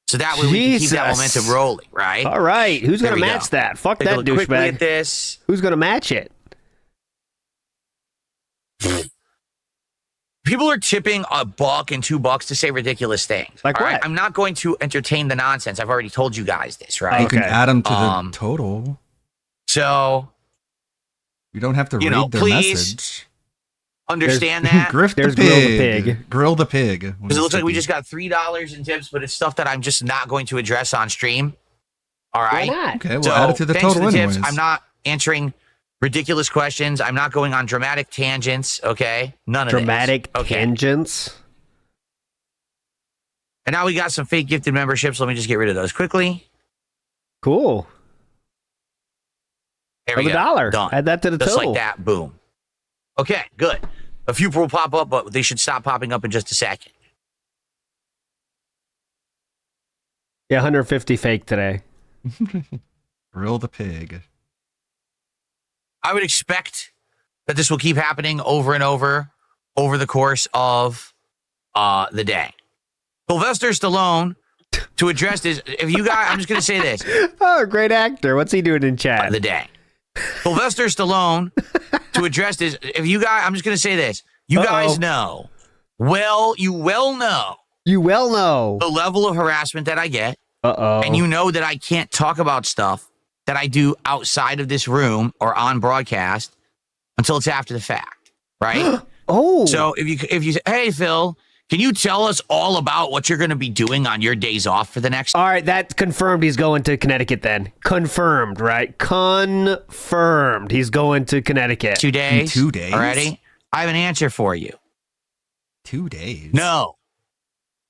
So that way we can keep that momentum rolling, right? All right. Who's gonna match that? Fuck that douchebag. At this. Who's gonna match it? People are tipping $1 and $2 to say ridiculous things. Like all what? Right? I'm not going to entertain the nonsense. I've already told you guys this, right? You can add them to the total. So you don't have to read their please message. Understand that. Grill the pig. Grill the pig. Because it looks like we just got $3 in tips, but it's stuff that I'm just not going to address on stream. All right. Why not? Okay, we'll add it to the thanks total for the anyways. tips. I'm not answering ridiculous questions. I'm not going on dramatic tangents. Okay, none of Dramatic this. Okay. tangents. And now we got some fake gifted memberships. Let me just get rid of those quickly. Cool. There we Of go. $1. Done. Add that to the Just total. like that. Boom. Okay, good. A few will pop up, but they should stop popping up in just a second. Yeah, 150 fake today. Grill the pig. I would expect that this will keep happening over and over the course of the day. Sylvester Stallone, to address this, if you guys, I'm just going to say this. Oh, great actor. What's he doing in chat? The day. Sylvester Stallone, to address this, if you guys, I'm just going to say this. You guys know, you well know the level of harassment that I get. Uh-oh. And you know that I can't talk about stuff that I do outside of this room or on broadcast until it's after the fact, right? Oh. So if you say, hey, Phil, can you tell us all about what you're going to be doing on your days off for the next? All right, that's confirmed. He's going to Connecticut then. Confirmed, right? Confirmed. He's going to Connecticut. 2 days? 2 days? Already? I have an answer for you. 2 days? No.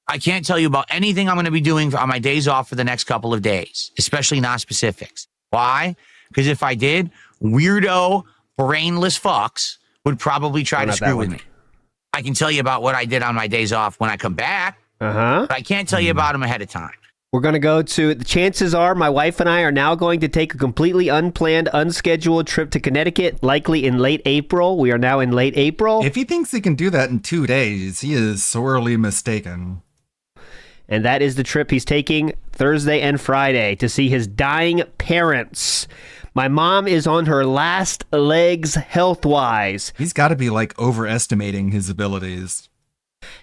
I can't tell you about anything I'm going to be doing on my days off for the next couple of days, especially not specifics. Why? Because if I did, weirdo, brainless fucks would probably try to screw with me. I can tell you about what I did on my days off when I come back, but I can't tell you about them ahead of time. We're going to go to, the chances are my wife and I are now going to take a completely unplanned, unscheduled trip to Connecticut, likely in late April. We are now in late April. If he thinks he can do that in 2 days, he is sorely mistaken. And that is the trip he's taking Thursday and Friday to see his dying parents. My mom is on her last legs health-wise. He's got to be like overestimating his abilities.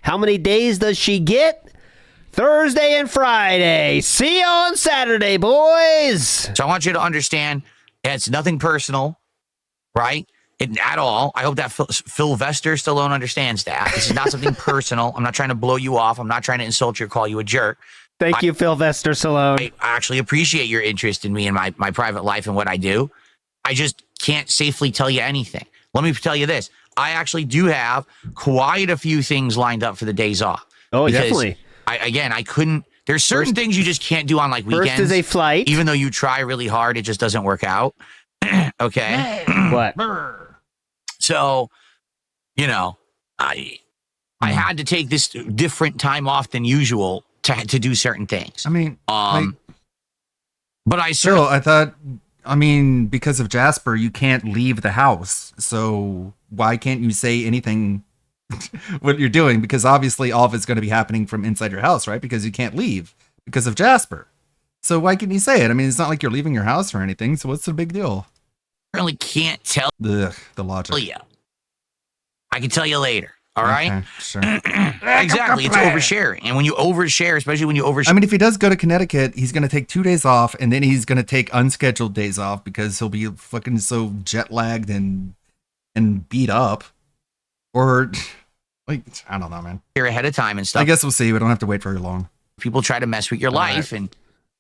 How many days does she get? Thursday and Friday. See you on Saturday, boys. So I want you to understand it's nothing personal, right? At all. I hope that Sylvester Stallone understands that. This is not something personal. I'm not trying to blow you off. I'm not trying to insult you or call you a jerk. Thank you, Sylvester Stallone. I actually appreciate your interest in me and my private life and what I do. I just can't safely tell you anything. Let me tell you this. I actually do have quite a few things lined up for the days off. Oh, definitely. I couldn't. There's certain things you just can't do on like weekends. First is a flight. Even though you try really hard, it just doesn't work out. Okay. What? So, you know, I had to take this different time off than usual to do certain things. I mean, but I thought, because of Jasper, you can't leave the house. So why can't you say anything what you're doing? Because obviously all of it's going to be happening from inside your house, right? Because you can't leave because of Jasper. So why can't you say it? I mean, it's not like you're leaving your house or anything. So what's the big deal? Really can't tell the logic. You. I can tell you later. All right. Okay, sure. Exactly. It's oversharing. And when you overshare, especially when you overshare. I mean, if he does go to Connecticut, he's going to take 2 days off and then he's going to take unscheduled days off because he'll be fucking so jet lagged and beat up. Or like, I don't know, man. Here ahead of time and stuff. I guess we'll see. We don't have to wait very long. People try to mess with your life, and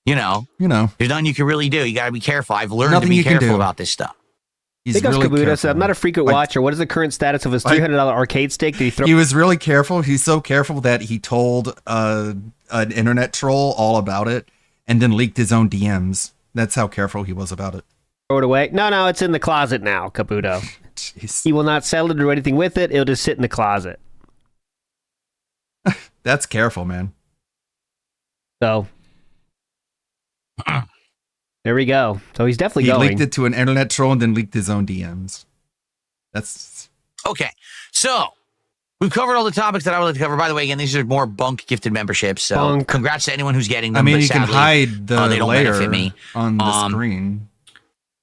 you know, there's nothing you can really do. You got to be careful. I've learned to be careful about this stuff. He's really Kabuto said, I'm not a frequent watcher. What is the current status of his $300 arcade stick? Did he throw? He was really careful. He's so careful that he told an internet troll all about it and then leaked his own DMs. That's how careful he was about it. Throw it away? No, it's in the closet now, Kabuto. He will not sell it or do anything with it. It'll just sit in the closet. That's careful, man. So, there we go. So he's definitely going. He leaked it to an internet troll and then leaked his own DMs. That's okay. So we've covered all the topics that I would like to cover. By the way, again, these are more bunk gifted memberships. So congrats to anyone who's getting them. I mean, but you sadly, can hide the they don't layer benefit me on the screen.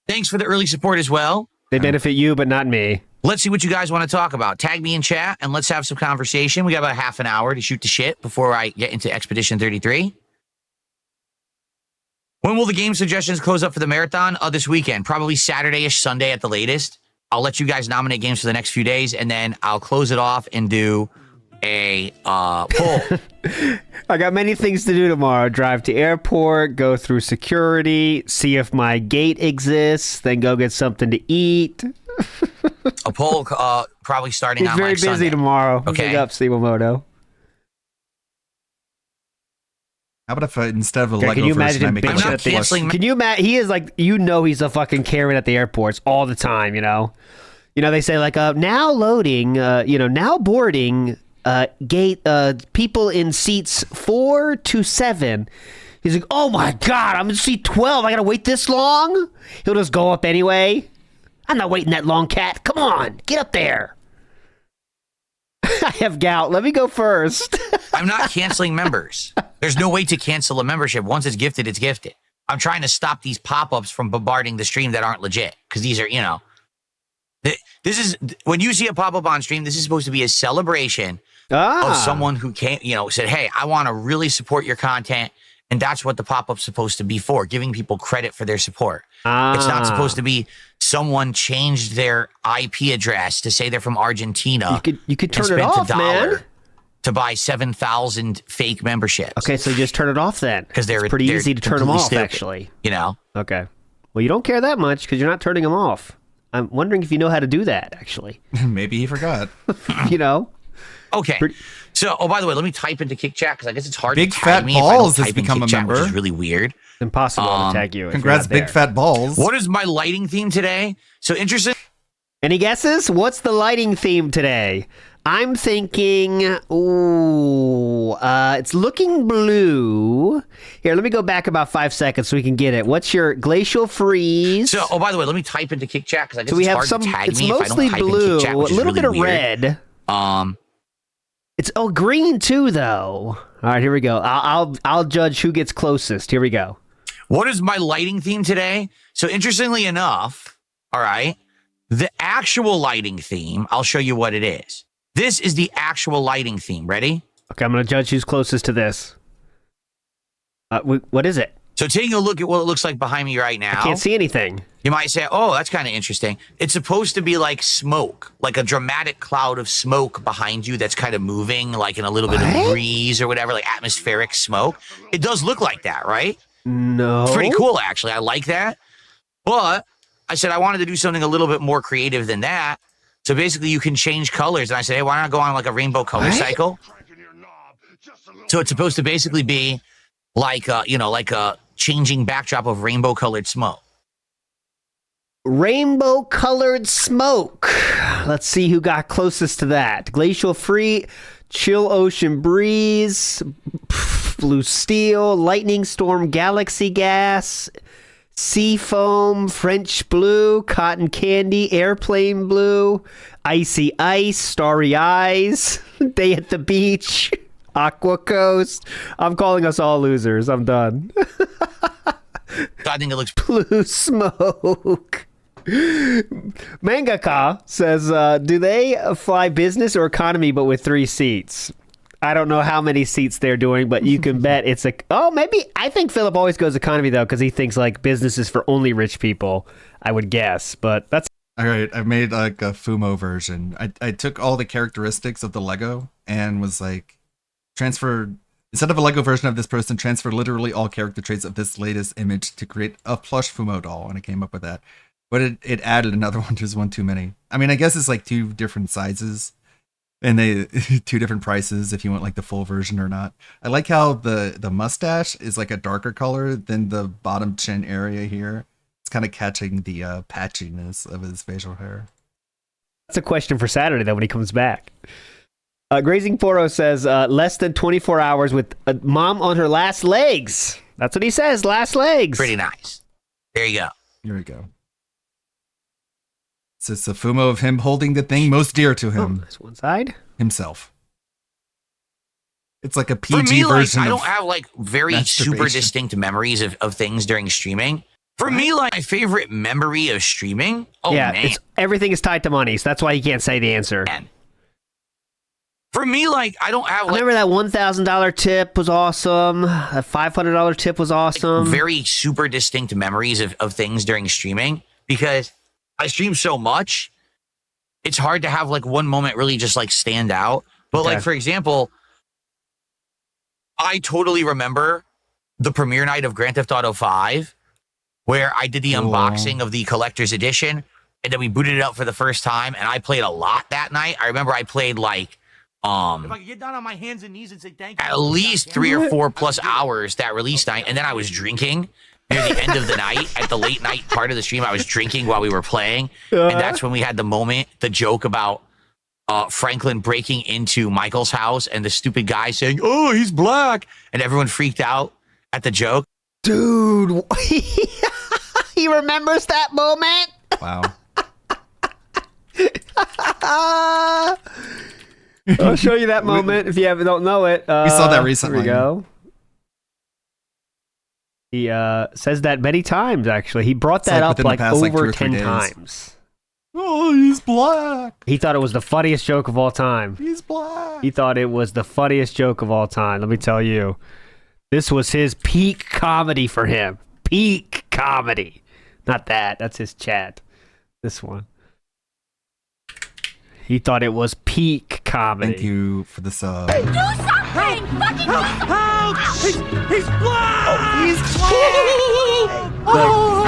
Thanks for the early support as well. They benefit you, but not me. Let's see what you guys want to talk about. Tag me in chat and let's have some conversation. We got about half an hour to shoot the shit before I get into Expedition 33. When will the game suggestions close up for the marathon? This weekend, probably Saturday-ish, Sunday at the latest. I'll let you guys nominate games for the next few days, and then I'll close it off and do a poll. I got many things to do tomorrow. Drive to airport, go through security, see if my gate exists, then go get something to eat. A poll probably starting He's on very busy Sunday. tomorrow. Okay. Big up, Stevomoto. How about if instead of a Okay, Lego can you version, imagine I him make bitching a at the Can you imagine? He is like, he's a fucking Karen at the airports all the time. They say like, now loading, now boarding, gate, people in seats 4 to 7. He's like, oh my god, I'm in seat 12. I gotta wait this long. He'll just go up anyway. I'm not waiting that long, cat. Come on, get up there. I have gout. Let me go first. I'm not canceling members. There's no way to cancel a membership. Once it's gifted, it's gifted. I'm trying to stop these pop-ups from bombarding the stream that aren't legit. Because these are, this is, when you see a pop-up on stream, this is supposed to be a celebration of someone who came, said, hey, I want to really support your content. And that's what the pop-up's supposed to be for, giving people credit for their support. It's not supposed to be someone changed their IP address to say they're from Argentina. You could turn it off, man. To buy 7,000 fake memberships. Okay, so you just turn it off then. Because it's pretty easy to turn them off, stupid, actually. Okay. Well, you don't care that much because you're not turning them off. I'm wondering if you know how to do that, actually. Maybe he forgot. Okay. So, by the way, let me type into Kick Chat because I guess it's hard Big to tag Fat me Balls if I don't has type in become Kick a Chat, member. which is really weird. It's impossible to tag you. Congrats, Big Fat Balls. What is my lighting theme today? So interesting. Any guesses? What's the lighting theme today? I'm thinking, it's looking blue. Here, let me go back about 5 seconds so we can get it. What's your glacial freeze? So, by the way, let me type into Kick Chat because I guess So we it's have hard some. to tag It's me if I mostly don't type blue, in Kick Chat, which a is little really bit of weird. red. It's green too, though. All right, here we go. I'll judge who gets closest. Here we go. What is my lighting theme today? So interestingly enough, all right, the actual lighting theme, I'll show you what it is. This is the actual lighting theme. Ready? Okay, I'm going to judge who's closest to this. What is it? So taking a look at what it looks like behind me right now. I can't see anything. You might say, oh, that's kind of interesting. It's supposed to be like smoke, like a dramatic cloud of smoke behind you that's kind of moving, like in a little bit of breeze or whatever, like atmospheric smoke. It does look like that, right? No. It's pretty cool, actually. I like that. But I said I wanted to do something a little bit more creative than that. So basically, you can change colors. And I said, hey, why not go on like a rainbow color cycle? So it's supposed to basically be like, like a changing backdrop of rainbow colored smoke. Rainbow colored smoke. Let's see who got closest to that. Glacial free, chill ocean breeze, blue steel, lightning storm, galaxy gas, sea foam, French blue, cotton candy, airplane blue, icy ice, starry eyes, day at the beach, aqua coast. I'm calling us all losers. I'm done. I think it looks blue smoke. Mangaka says, do they fly business or economy but with 3 seats? I don't know how many seats they're doing, but you can bet it's maybe. I think Philip always goes economy though, because he thinks like business is for only rich people, I would guess, but that's all right. I made like a Fumo version. I took all the characteristics of the Lego and was like transferred Instead of a Lego version of this person, transfer literally all character traits of this latest image to create a plush Fumo doll, and it came up with that. But it added another one. There's one too many. I mean, I guess it's like 2 different sizes, and they 2 different prices if you want like the full version or not. I like how the mustache is like a darker color than the bottom chin area here. It's kind of catching the patchiness of his facial hair. That's a question for Saturday, though, when he comes back. Grazing Poro says, less than 24 hours with a mom on her last legs. That's what he says, last legs. Pretty nice. There you go. Here we go. So it's a Fumo of him holding the thing most dear to him. That's one side. Himself. It's like a PG For me, like, version I of don't have like very super masturbation. distinct memories of things during streaming. For me, like my favorite memory of streaming. Oh yeah, man, everything is tied to money, so that's why he can't say the answer. Man. For me, like I don't have. I remember that $1,000 tip was awesome. A $500 tip was awesome. Very super distinct memories of things during streaming because I stream so much. It's hard to have like one moment really just like stand out. But like for example, I totally remember the premiere night of Grand Theft Auto 5. Where I did the unboxing of the collector's edition, and then we booted it up for the first time, and I played a lot that night. I remember I played like If I could get down on my hands and knees and say thank you. at least 3 or 4 plus hours that release night, and then I was drinking near the end of the night. At the late night part of the stream, I was drinking while we were playing, and that's when we had the moment, the joke about Franklin breaking into Michael's house, and the stupid guy saying, "Oh, he's black," and everyone freaked out at the joke. Dude, he remembers that moment? Wow. I'll show you that moment if you don't know it. We saw that recently. Here we go. He says that many times, actually. He brought that up like over 10 times. Oh, he's black. He thought it was the funniest joke of all time. He's black. He thought it was the funniest joke of all time. Let me tell you. This was his peak comedy for him. Peak comedy. Not that. That's his chat. This one. He thought it was peak comedy. Thank you for the sub. Do something! Fucking help! He's black! Oh, he's black! Oh.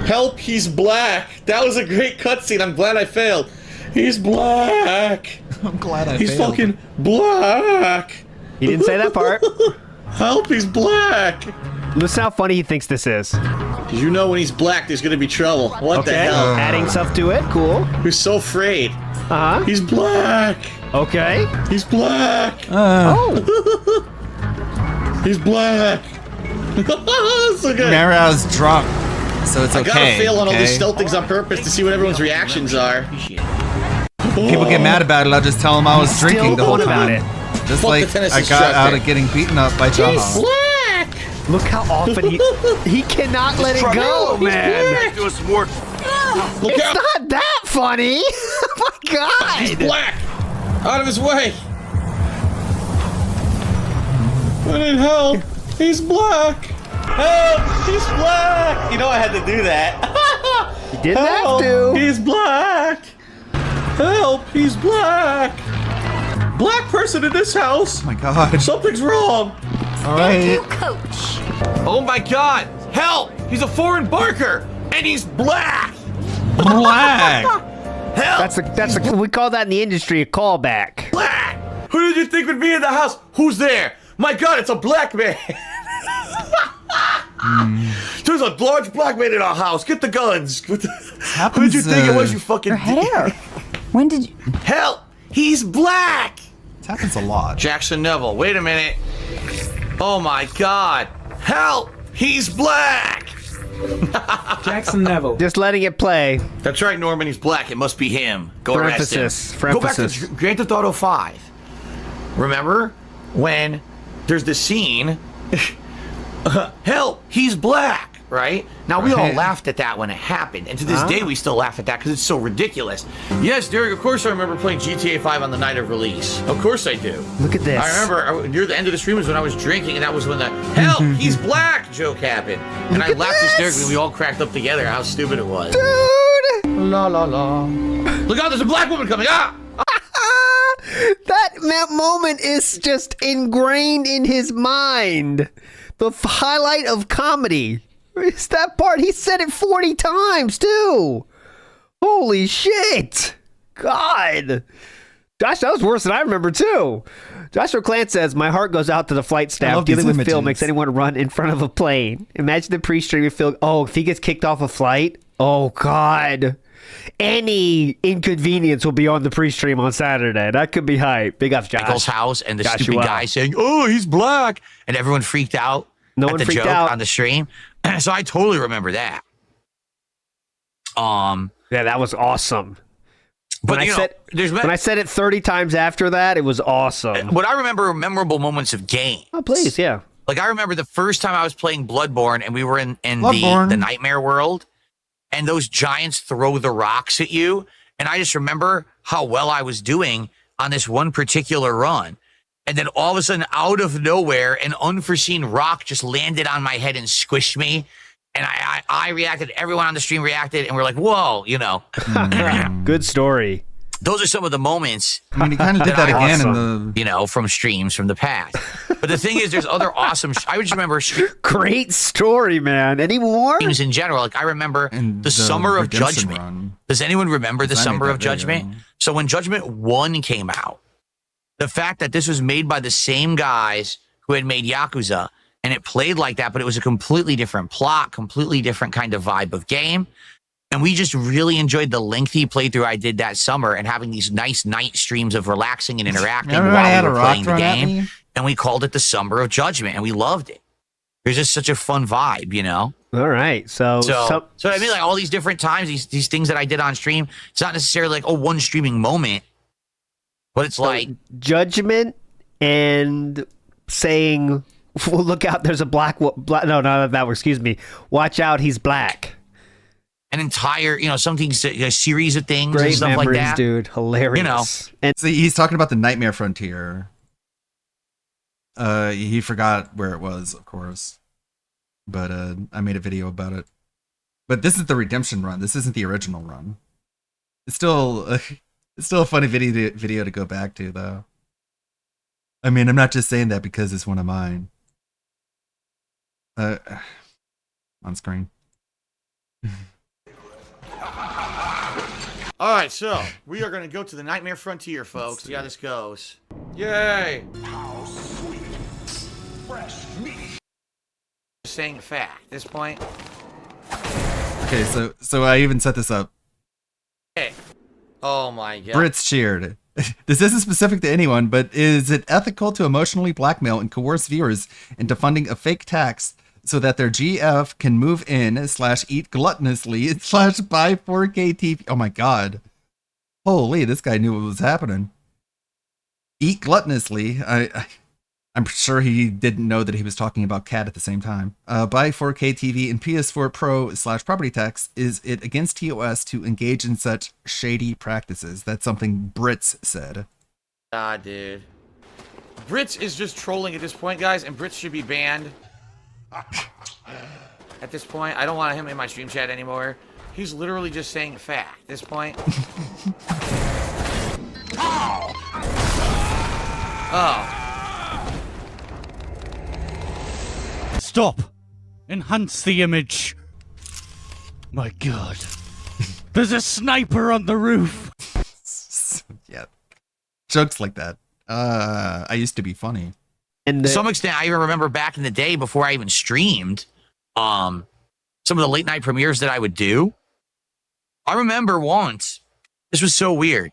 Help, he's black. That was a great cutscene. I'm glad I failed. He's black. I'm glad I failed. He's fucking black. He didn't say that part. Help, he's black. Listen how funny he thinks this is. Did you know when he's black, there's gonna be trouble? What the hell? Adding stuff to it. Cool. Who's so afraid? Uh-huh. He's black. Okay. He's black. Oh. He's black. So good. Remember, I was drunk, so it's okay. I gotta fail on all these stealth things on purpose to see what everyone's reactions are. People get mad about it. I'll just tell them I was drinking the whole time. About it. Just Fuck like the tennis I got instructor. out of getting beaten up by Jaha. He's black. Look how often he cannot let it go, man. Do some more. Look It's out. not that funny. Oh my god. He's black. Out of his way. I need help. He's black. Help. He's black. You know I had to do that. You didn't Help. have to. He's black. Help. He's black. Black person in this house. Oh my god. Something's wrong. All right. Coach. Oh my god. Help. He's a foreign barker. And he's black. Black. Help. That's we call that in the industry a callback. Black. Who did you think would be in the house? Who's there? My god, it's a black man. There's a large black man in our house. Get the guns. Who did you think it was, you fucking hair. When did you... Help! He's black! This happens a lot. Jackson Neville, wait a minute. Oh my god. Help! He's black! Jackson Neville. Just letting it play. That's right, Norman, he's black. It must be him. Go For arrest emphasis. him. For Go back emphasis. to Grand Theft Auto 5. Remember when there's the scene, help, he's black, right? Now, we all laughed at that when it happened, and to this day, we still laugh at that because it's so ridiculous. Yes, Derek, of course I remember playing GTA 5 on the night of release. Of course I do. Look at this. I remember near the end of the stream was when I was drinking, and that was when the help, he's black joke happened. And I laughed hysterically, and we all cracked up together how stupid it was. Dude! La la la. Look out, there's a black woman coming! Ah! That moment is just ingrained in his mind. The highlight of comedy is that part. He said it 40 times, too. Holy shit. God. Josh, that was worse than I remember, too. Joshua Clant says, my heart goes out to the flight staff. Dealing with Phil makes anyone run in front of a plane. Imagine the pre-stream with Phil. Oh, if he gets kicked off a flight. Oh, God. Any inconvenience will be on the pre-stream on Saturday. That could be hype. Big ups, Josh. Michael's house and the stupid guy saying, "Oh, he's black," and everyone freaked out. No at one the freaked joke out on the stream. So I totally remember that. Yeah, that was awesome. But When I said it 30 times after that, it was awesome. But I remember memorable moments of game. Oh, please, yeah. Like I remember the first time I was playing Bloodborne and we were in the nightmare world, and those giants throw the rocks at you. And I just remember how well I was doing on this one particular run. And then all of a sudden, out of nowhere, an unforeseen rock just landed on my head and squished me. And I reacted, everyone on the stream reacted, and we're like, whoa, you know. Good story. Those are some of the moments. I mean, he kind of did that again in the... You know, from streams from the past. But the thing is, there's other awesome... I would just remember... Great story, man. Any more? Streams in general. Like, I remember the Summer of Judgment. Run. Does anyone remember the Summer of Judgment? So when Judgment 1 came out, the fact that this was made by the same guys who had made Yakuza, and it played like that, but it was a completely different plot, completely different kind of vibe of game. And we just really enjoyed the lengthy playthrough I did that summer and having these nice night streams of relaxing and interacting while we were playing the game. And we called it the Summer of Judgment, and we loved it. It was just such a fun vibe, you know? All right. So I mean, like all these different times, these things that I did on stream, it's not necessarily like, one streaming moment, but it's like Judgment and saying, well, look out, there's a black excuse me. Watch out, he's black. An entire, something, a series of things Great and stuff memories, like that. Dude. Hilarious. You know. And see, he's talking about the Nightmare Frontier. He forgot where it was, of course. But I made a video about it. But this is the Redemption run. This isn't the original run. It's still a funny video to go back to, though. I mean, I'm not just saying that because it's one of mine. On screen. All right, so we are going to go to the Nightmare Frontier, folks. See how this goes. Yay! How sweet, fresh meat. Saying fact at this point. Okay, so I even set this up. Hey. Oh my god. Brits cheered. This isn't specific to anyone, but is it ethical to emotionally blackmail and coerce viewers into funding a fake tax so that their GF can move in / eat gluttonously / buy 4K TV? Oh my god. Holy, this guy knew what was happening. Eat gluttonously. I'm sure he didn't know that he was talking about cat at the same time. Buy 4K TV and PS4 Pro / property tax. Is it against TOS to engage in such shady practices? That's something Brits said. Ah, dude. Brits is just trolling at this point, guys, and Brits should be banned. At this point, I don't want him in my stream chat anymore. He's literally just saying fact at this point. Oh. Stop! Enhance the image. My god. There's a sniper on the roof! Yeah. Jokes like that. I used to be funny. And to some extent, I even remember back in the day before I even streamed, some of the late night premieres that I would do. I remember once, this was so weird.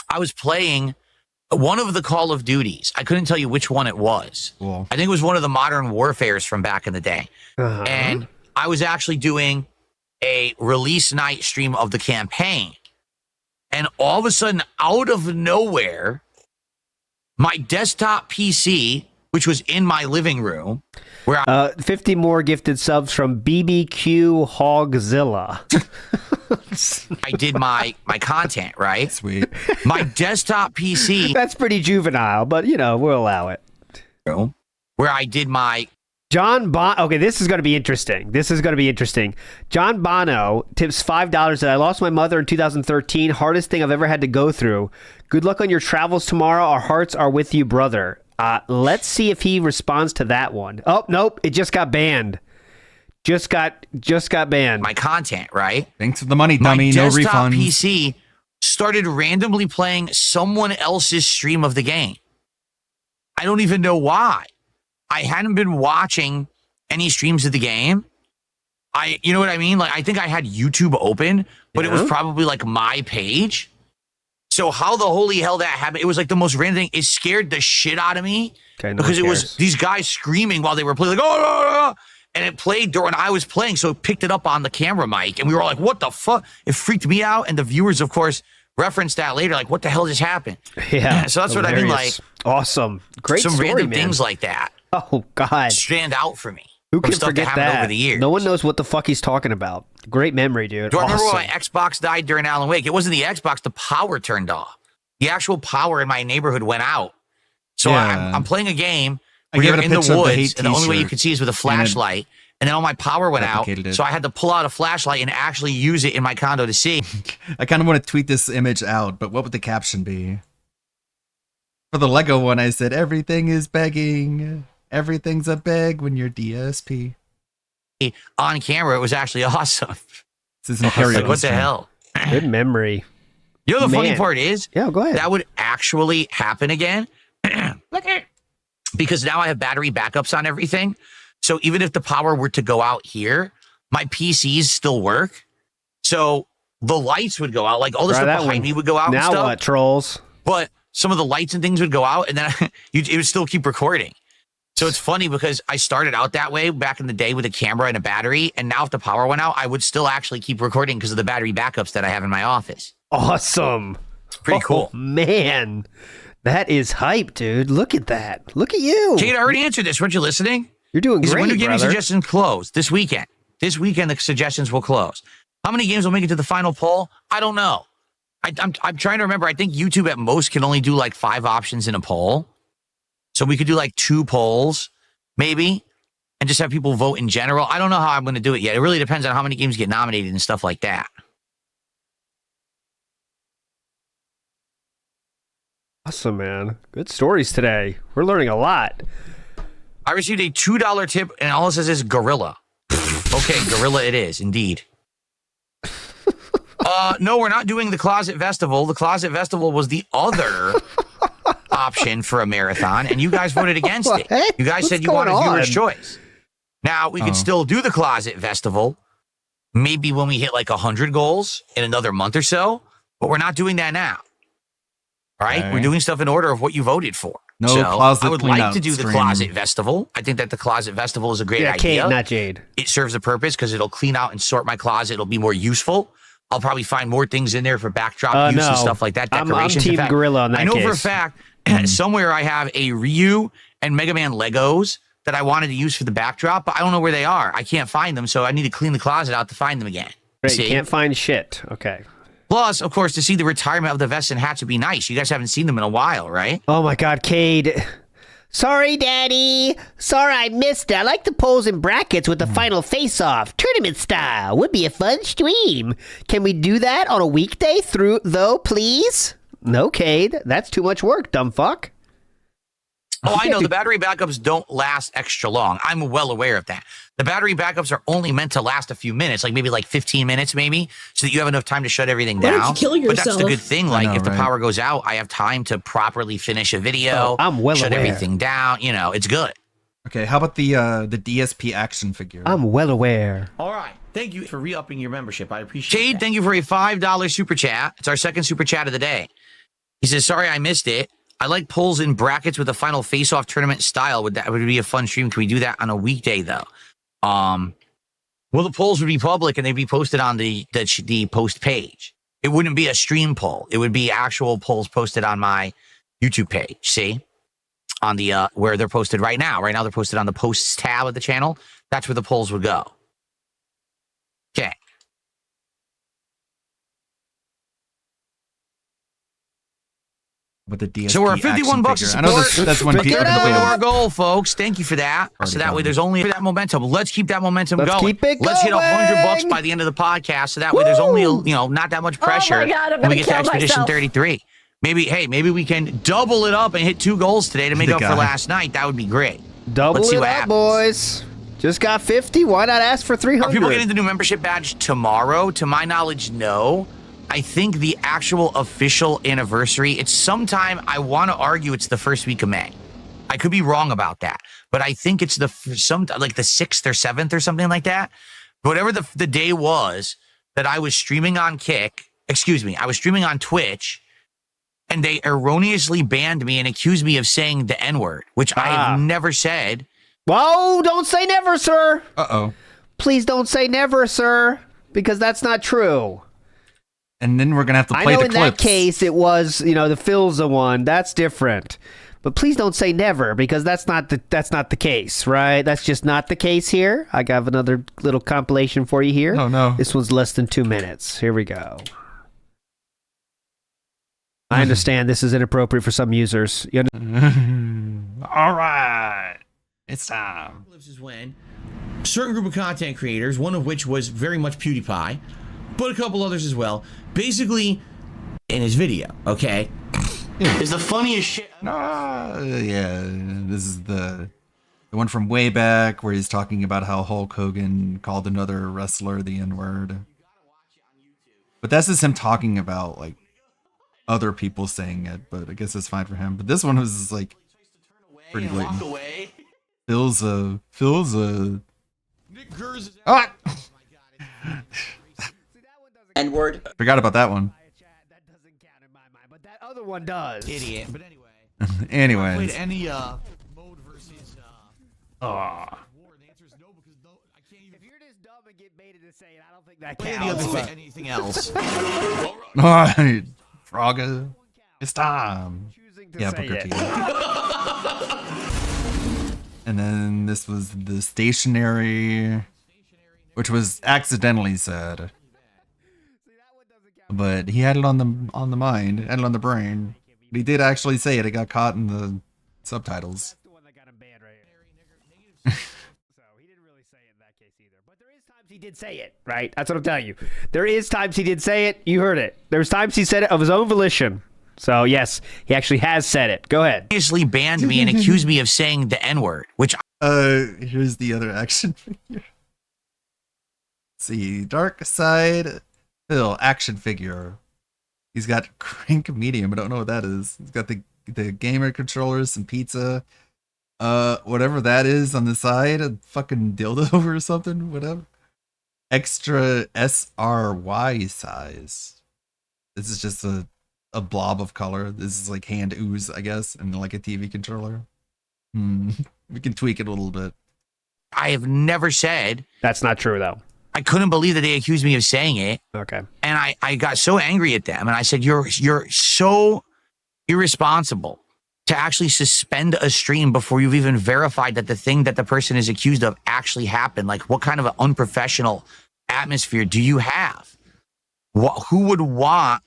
I was playing one of the Call of Duties. I couldn't tell you which one it was. Cool. I think it was one of the Modern Warfares from back in the day. And I was actually doing a release night stream of the campaign. And all of a sudden, out of nowhere, my desktop PC, which was in my living room, where 50 more gifted subs from BBQ Hogzilla. I did my content, right? Sweet. My desktop PC. That's pretty juvenile, but we'll allow it. Where I did my Okay, this is going to be interesting. John Bono tips $5 that I lost my mother in 2013. Hardest thing I've ever had to go through. Good luck on your travels tomorrow. Our hearts are with you, brother. Let's see if he responds to that one. Oh, nope. It just got banned. Just got banned. My content, right? Thanks for the money, dummy. No refunds. My desktop refunds. PC started randomly playing someone else's stream of the game. I don't even know why. I hadn't been watching any streams of the game. You know what I mean? Like, I think I had YouTube open, but it was probably like my page. So how the holy hell that happened? It was like the most random thing. It scared the shit out of me because it was these guys screaming while they were playing, like, oh, and it played during I was playing. So it picked it up on the camera mic and we were like, what the fuck? It freaked me out. And the viewers, of course, referenced that later. Like, what the hell just happened? Yeah. So that's what I mean. Like, awesome. Great some story, random man. things like that. Oh, God. Stand out for me. Who can stuff forget that happened that? over the years. No one knows what the fuck he's talking about. Great memory, dude. Do I remember Awesome. when my Xbox died during Alan Wake? It wasn't the Xbox. The power turned off. The actual power in my neighborhood went out. So I'm playing a game where you're in the woods, and the only way you could see is with a flashlight. And then all my power went out, so I had to pull out a flashlight and actually use it in my condo to see. I kind of want to tweet this image out, but what would the caption be? For the Lego one, I said, everything is begging. Everything's a beg when you're DSP. On camera, it was actually awesome. This is like, what the hell? Good memory. You know the funny part is? Yeah, go ahead. That would actually happen again. Because now I have battery backups on everything. So even if the power were to go out here, my PCs still work. So the lights would go out. Like all the stuff behind me would go out. Now and stuff, what, trolls? But some of the lights and things would go out and then it would still keep recording. So it's funny because I started out that way back in the day with a camera and a battery. And now if the power went out, I would still actually keep recording because of the battery backups that I have in my office. Awesome. It's pretty cool. Man, that is hype, dude. Look at that. Look at you. Kate, I already answered this. Weren't you listening? You're doing great, When do gaming brother. suggestions close? This weekend. This weekend, the suggestions will close. How many games will make it to the final poll? I don't know. I'm trying to remember. I think YouTube at most can only do like 5 options in a poll. So we could do like 2 polls, maybe, and just have people vote in general. I don't know how I'm going to do it yet. It really depends on how many games get nominated and stuff like that. Awesome, man. Good stories today. We're learning a lot. I received a $2 tip, and all it says is gorilla. Okay, gorilla it is, indeed. No, we're not doing the Closet Festival. The Closet Festival was the other option for a marathon, and you guys voted against it. You guys said you wanted viewer's choice. Now, we could still do the Closet Festival, maybe when we hit like 100 goals in another month or so, but we're not doing that now. All right? Okay. We're doing stuff in order of what you voted for. No so closet I would like cleanout to do the stream. Closet Festival. I think that the Closet Festival is a great Yeah, idea. Kate, not Jade. It serves a purpose because it'll clean out and sort my closet. It'll be more useful. I'll probably find more things in there for backdrop use and stuff like that. I'm Decorations. Team In fact, Gorilla on that I know for a case. fact somewhere I have a Ryu and Mega Man Legos that I wanted to use for the backdrop, but I don't know where they are. I can't find them, so I need to clean the closet out to find them again. Great, See? you can't find shit. Okay. Plus, of course, to see the retirement of the vests and hats would be nice. You guys haven't seen them in a while, right? Oh my God, Cade. Sorry, Daddy. Sorry I missed it. I like the polls and brackets with the final face-off, tournament style. Would be a fun stream. Can we do that on a weekday though, please? No, Cade. That's too much work, dumb fuck. Oh, I know. The battery backups don't last extra long. I'm well aware of that. The battery backups are only meant to last a few minutes, like maybe like 15 minutes maybe, so that you have enough time to shut everything Why down. don't you kill But that's the yourself? good thing. Like, if the power goes out, I have time to properly finish a video, I'm well shut aware. everything down. You know, it's good. Okay, how about the DSP action figure? I'm well aware. All right. Thank you for re-upping your membership. I appreciate Jade, thank you for a $5 super chat. It's our second super chat of the day. He says, sorry I missed it. I like polls in brackets with a final face-off tournament style. Would be a fun stream? Can we do that on a weekday though? Well, the polls would be public and they'd be posted on the post page. It wouldn't be a stream poll. It would be actual polls posted on my YouTube page. See, on the where they're posted right now. Right now they're posted on the posts tab of the channel. That's where the polls would go. Okay. with the DSP. So we're at 51 bucks a figure. I know support. that's when Let's people get are to our goal, folks. Thank you for that. Already So that way done. there's only that momentum. Let's keep that momentum Let's going. keep it Let's hit going. $100 by the end of the podcast. So that way there's only not that much pressure Oh my God, I'm when we gonna get to kill Expedition myself. 33. Maybe we can double it up and hit 2 goals today to make The up for guy. last night. That would be great. Double Let's see it what up, happens. boys. Just got 50. Why not ask for 300? Are people getting the new membership badge tomorrow? To my knowledge, no. I think the actual official anniversary, it's sometime, I want to argue it's the first week of May. I could be wrong about that, but I think it's like the 6th or 7th or something like that. Whatever the day was that I was streaming on I was streaming on Twitch, and they erroneously banned me and accused me of saying the N-word, which I have never said. Whoa, don't say never, sir. Uh-oh. Please don't say never, sir, because that's not true. And then we're going to have to I play know the in clips. that case it was, the Philza one. That's different. But please don't say never, because that's not the case, right? That's just not the case here. I got another little compilation for you here. Oh, no. This one's less than 2 minutes. Here we go. I understand this is inappropriate for some users. All right. It's time. Is when a certain group of content creators, one of which was very much PewDiePie, but a couple others as well, basically in his video, okay? Is the funniest shit. Yeah, this is the one from way back where he's talking about how Hulk Hogan called another wrestler the N-word. But that's just him talking about like other people saying it, but I guess it's fine for him. But this one was like pretty blatant. Phil's a ah! N-word. Forgot about that one. That other one does. Idiot. But anyway. Anyways. Played any mode versus war? The answer is no, because I can't even. If you're just dumb and get baited to say it, I don't think that Play counts. anything else. All right, Frogga, it's time. Yeah, say Booker it. T. And then this was the stationary, which was accidentally said, but he had it on the mind, had it on the brain. But he did actually say it. It got caught in the subtitles. He did say it, right? That's what I'm telling you. There is times he did say it. You heard it. There's times he said it of his own volition. So yes, he actually has said it. Go ahead. Obviously banned me and accused me of saying the N-word, which Here's the other action figure. Let's see, Dark Side Phil action figure. He's got Crank Medium. I don't know what that is. He's got the gamer controllers, some pizza, whatever that is on the side, a fucking dildo or something, whatever. Extra SRY size. This is just a blob of color. This is like hand ooze, I guess, and like a TV controller. We can tweak it a little bit. I have never said. That's not true, though. I couldn't believe that they accused me of saying it. Okay. And I got so angry at them, and I said, you're so irresponsible to actually suspend a stream before you've even verified that the thing that the person is accused of actually happened. Like, what kind of an unprofessional atmosphere do you have? Who would want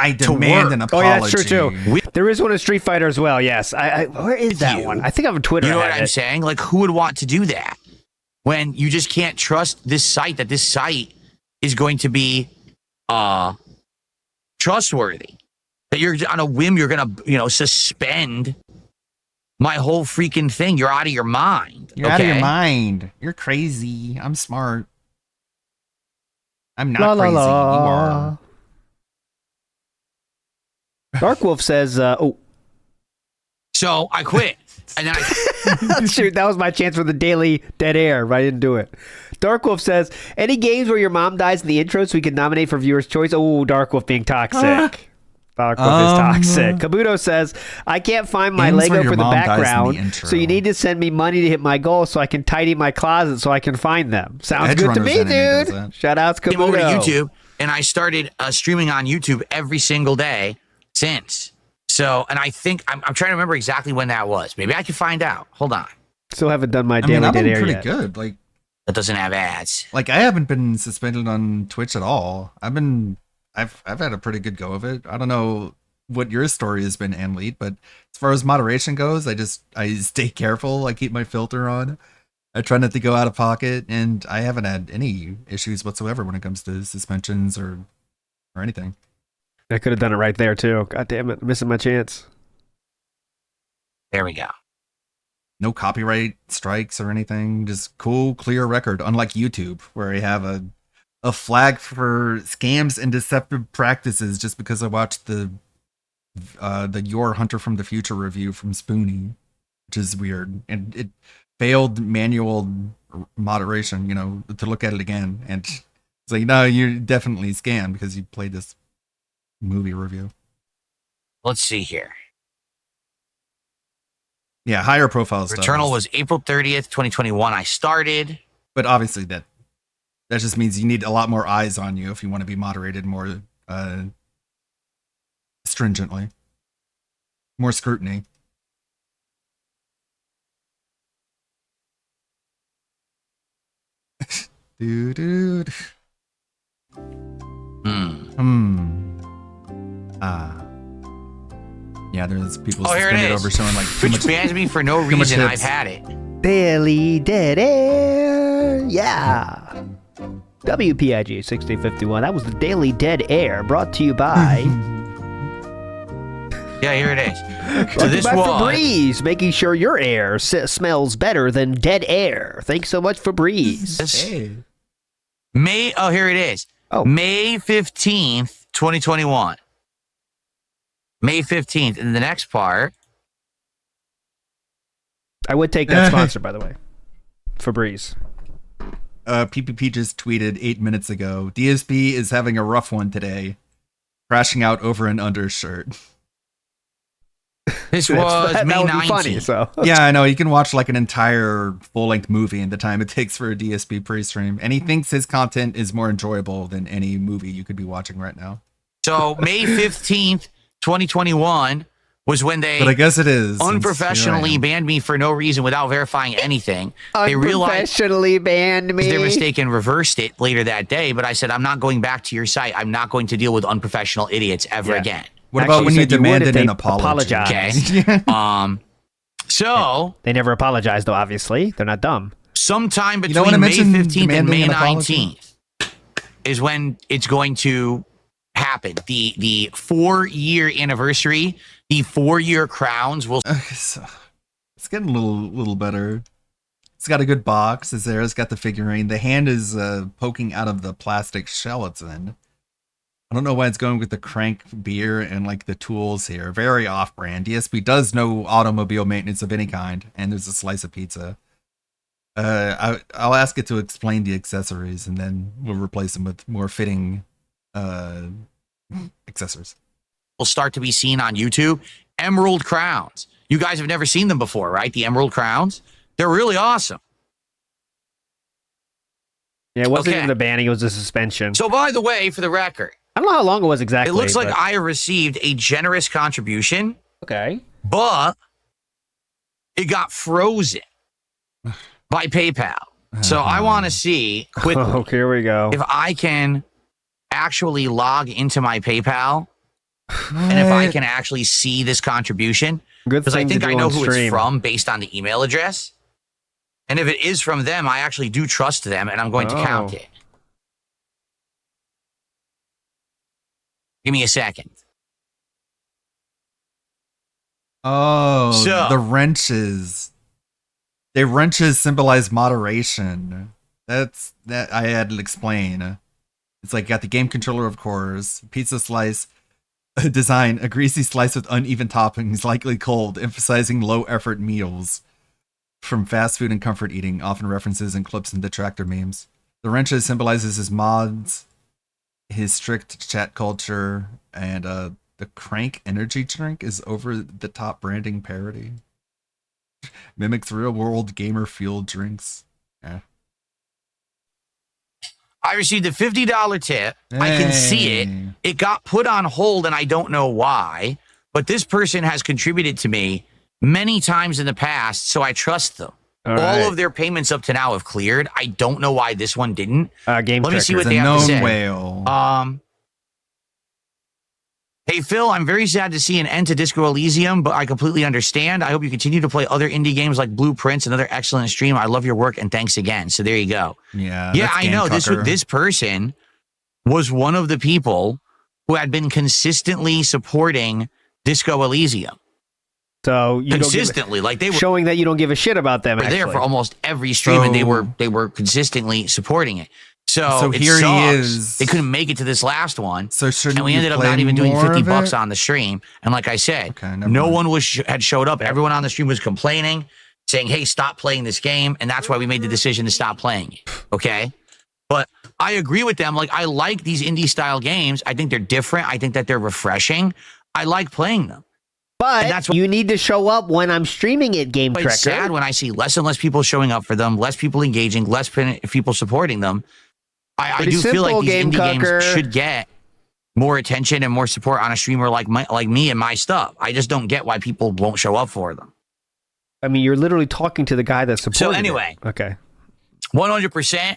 I demand an apology. Oh, yeah, that's true, too. There is one in Street Fighter as well, yes. Where is that one? I think I'm on Twitter. You know I what have I'm it. saying? Like, who would want to do that when you just can't trust this site, that this site is going to be trustworthy? That you're on a whim, you're going to, suspend my whole freaking thing. You're out of your mind. You're out of your mind. You're crazy. I'm smart. I'm not crazy. You are. Dark Wolf says, So I quit. And then shoot, that was my chance for the daily dead air, but I didn't do it. Dark Wolf says, any games where your mom dies in the intro so we can nominate for viewer's choice? Oh, Dark Wolf being toxic. Dark Wolf is toxic. Kabuto says, I can't find my Games where Lego your for the mom dies in the background, intro. so you need to send me money to hit my goal so I can tidy my closet so I can find them. Sounds good to me, dude. Shout outs, came over to Kabuto. YouTube, and I started streaming on YouTube every single day since. So, and I think I'm trying to remember exactly when that was. Maybe I can find out. Hold on. Still haven't done my I daily mean, I've dead been air pretty yet. good. Like, that doesn't have ads. Like, I haven't been suspended on Twitch at all. I've had a pretty good go of it. I don't know what your story has been, Anleet, but as far as moderation goes, I stay careful. I keep my filter on. I try not to go out of pocket, and I haven't had any issues whatsoever when it comes to suspensions or anything. I could have done it right there too. God damn it, missing my chance. There we go. No copyright strikes or anything. Just cool, clear record. Unlike YouTube, where I have a flag for scams and deceptive practices just because I watched the Your Hunter from the Future review from Spoonie, which is weird, and it failed manual moderation. To look at it again, and it's like, no, you're definitely scammed because you played this movie review. Let's see here. Yeah, higher profile stuff. Returnal was April 30th, 2021. I started. But obviously that just means you need a lot more eyes on you if you want to be moderated more stringently. More scrutiny. Dude. Yeah, there's people suspended over showing like too Which bans me for no reason. I've had it. Daily Dead Air. Yeah. WPIG 6051. That was the Daily Dead Air brought to you by. Yeah, here it is. So this was Febreze, making sure your air smells better than dead air. Thanks so much, Febreze. Hey. Here it is. May 15th, 2021. May 15th. And the next part. I would take that sponsor, by the way. Febreze. PPP just tweeted 8 minutes ago. DSP is having a rough one today. Crashing out over an undershirt. This was May 19th. Funny, so. Yeah, I know. You can watch like an entire full-length movie in the time it takes for a DSP pre-stream. And he thinks his content is more enjoyable than any movie you could be watching right now. So May 15th, 2021 was when they but I guess it is unprofessionally banned me for no reason without verifying anything. They realized banned me. their mistake and reversed it later that day. But I said, I'm not going back to your site. I'm not going to deal with unprofessional idiots ever again. What about when you demanded an apology? Okay. So they never apologized, though. Obviously, they're not dumb. Sometime between May 15th and May 19th is when it's going to happen. The 4-year anniversary, the 4-year crowns will. So it's getting a little better. It's got a good box. It's got the figurine. The hand is poking out of the plastic shell it's in. I don't know why it's going with the crank beer and like the tools here. Very off-brand. DSP does no automobile maintenance of any kind, and there's a slice of pizza. I'll ask it to explain the accessories, and then we'll replace them with more fitting accessories. Will start to be seen on YouTube. Emerald crowns. You guys have never seen them before, right? The emerald crowns. They're really awesome. Yeah, it wasn't even a banning, it was a suspension. So by the way, for the record, I don't know how long it was exactly. It looks like I received a generous contribution. Okay. But it got frozen by PayPal. So I want to see quickly. Oh, here we go. If I can actually log into my PayPal and if I can actually see this contribution. Because I think I know who it's from based on the email address. And if it is from them, I actually do trust them and I'm going to count it. Give me a second. Oh, So- the wrenches. The wrenches symbolize moderation. That I had to explain. It's like got the game controller, of course, pizza slice design, a greasy slice with uneven toppings, likely cold, emphasizing low effort meals from fast food and comfort eating, often references and clips and detractor memes. The wrenches symbolizes his mods, his strict chat culture, and the Crank energy drink is over the top branding parody. Mimics real world gamer fueled drinks. Yeah. I received a $50 tip. I can see it. It got put on hold and I don't know why, but this person has contributed to me many times in the past, so I trust them. All of their payments up to now have cleared. I don't know why this one didn't. Game Let me see what It's they a have to known say. whale. Hey, Phil, I'm very sad to see an end to Disco Elysium, but I completely understand. I hope you continue to play other indie games like Blueprints, another excellent stream. I love your work, and thanks again. So there you go. Yeah, Yeah, I know. This person was one of the people who had been consistently supporting Disco Elysium. So you consistently, like they were showing that you don't give a shit about them. Were there for almost every stream, and they were consistently supporting it. So it here sucks. he is. They couldn't make it to this last one. So and we ended up not even doing $50 on the stream. And like I said, no one had showed up. Everyone on the stream was complaining, saying, "Hey, stop playing this game." And that's why we made the decision to stop playing it. Okay. But I agree with them. Like, I like these indie style games. I think they're different. I think that they're refreshing. I like playing them. But that's you need to show up when I'm streaming it, Game Trekker. It's sad when I see less and less people showing up for them, less people engaging, less people supporting them. I do feel like these indie games should get more attention and more support on a streamer like me and my stuff. I just don't get why people won't show up for them. I mean, you're literally talking to the guy that supported So anyway. Okay. 100%.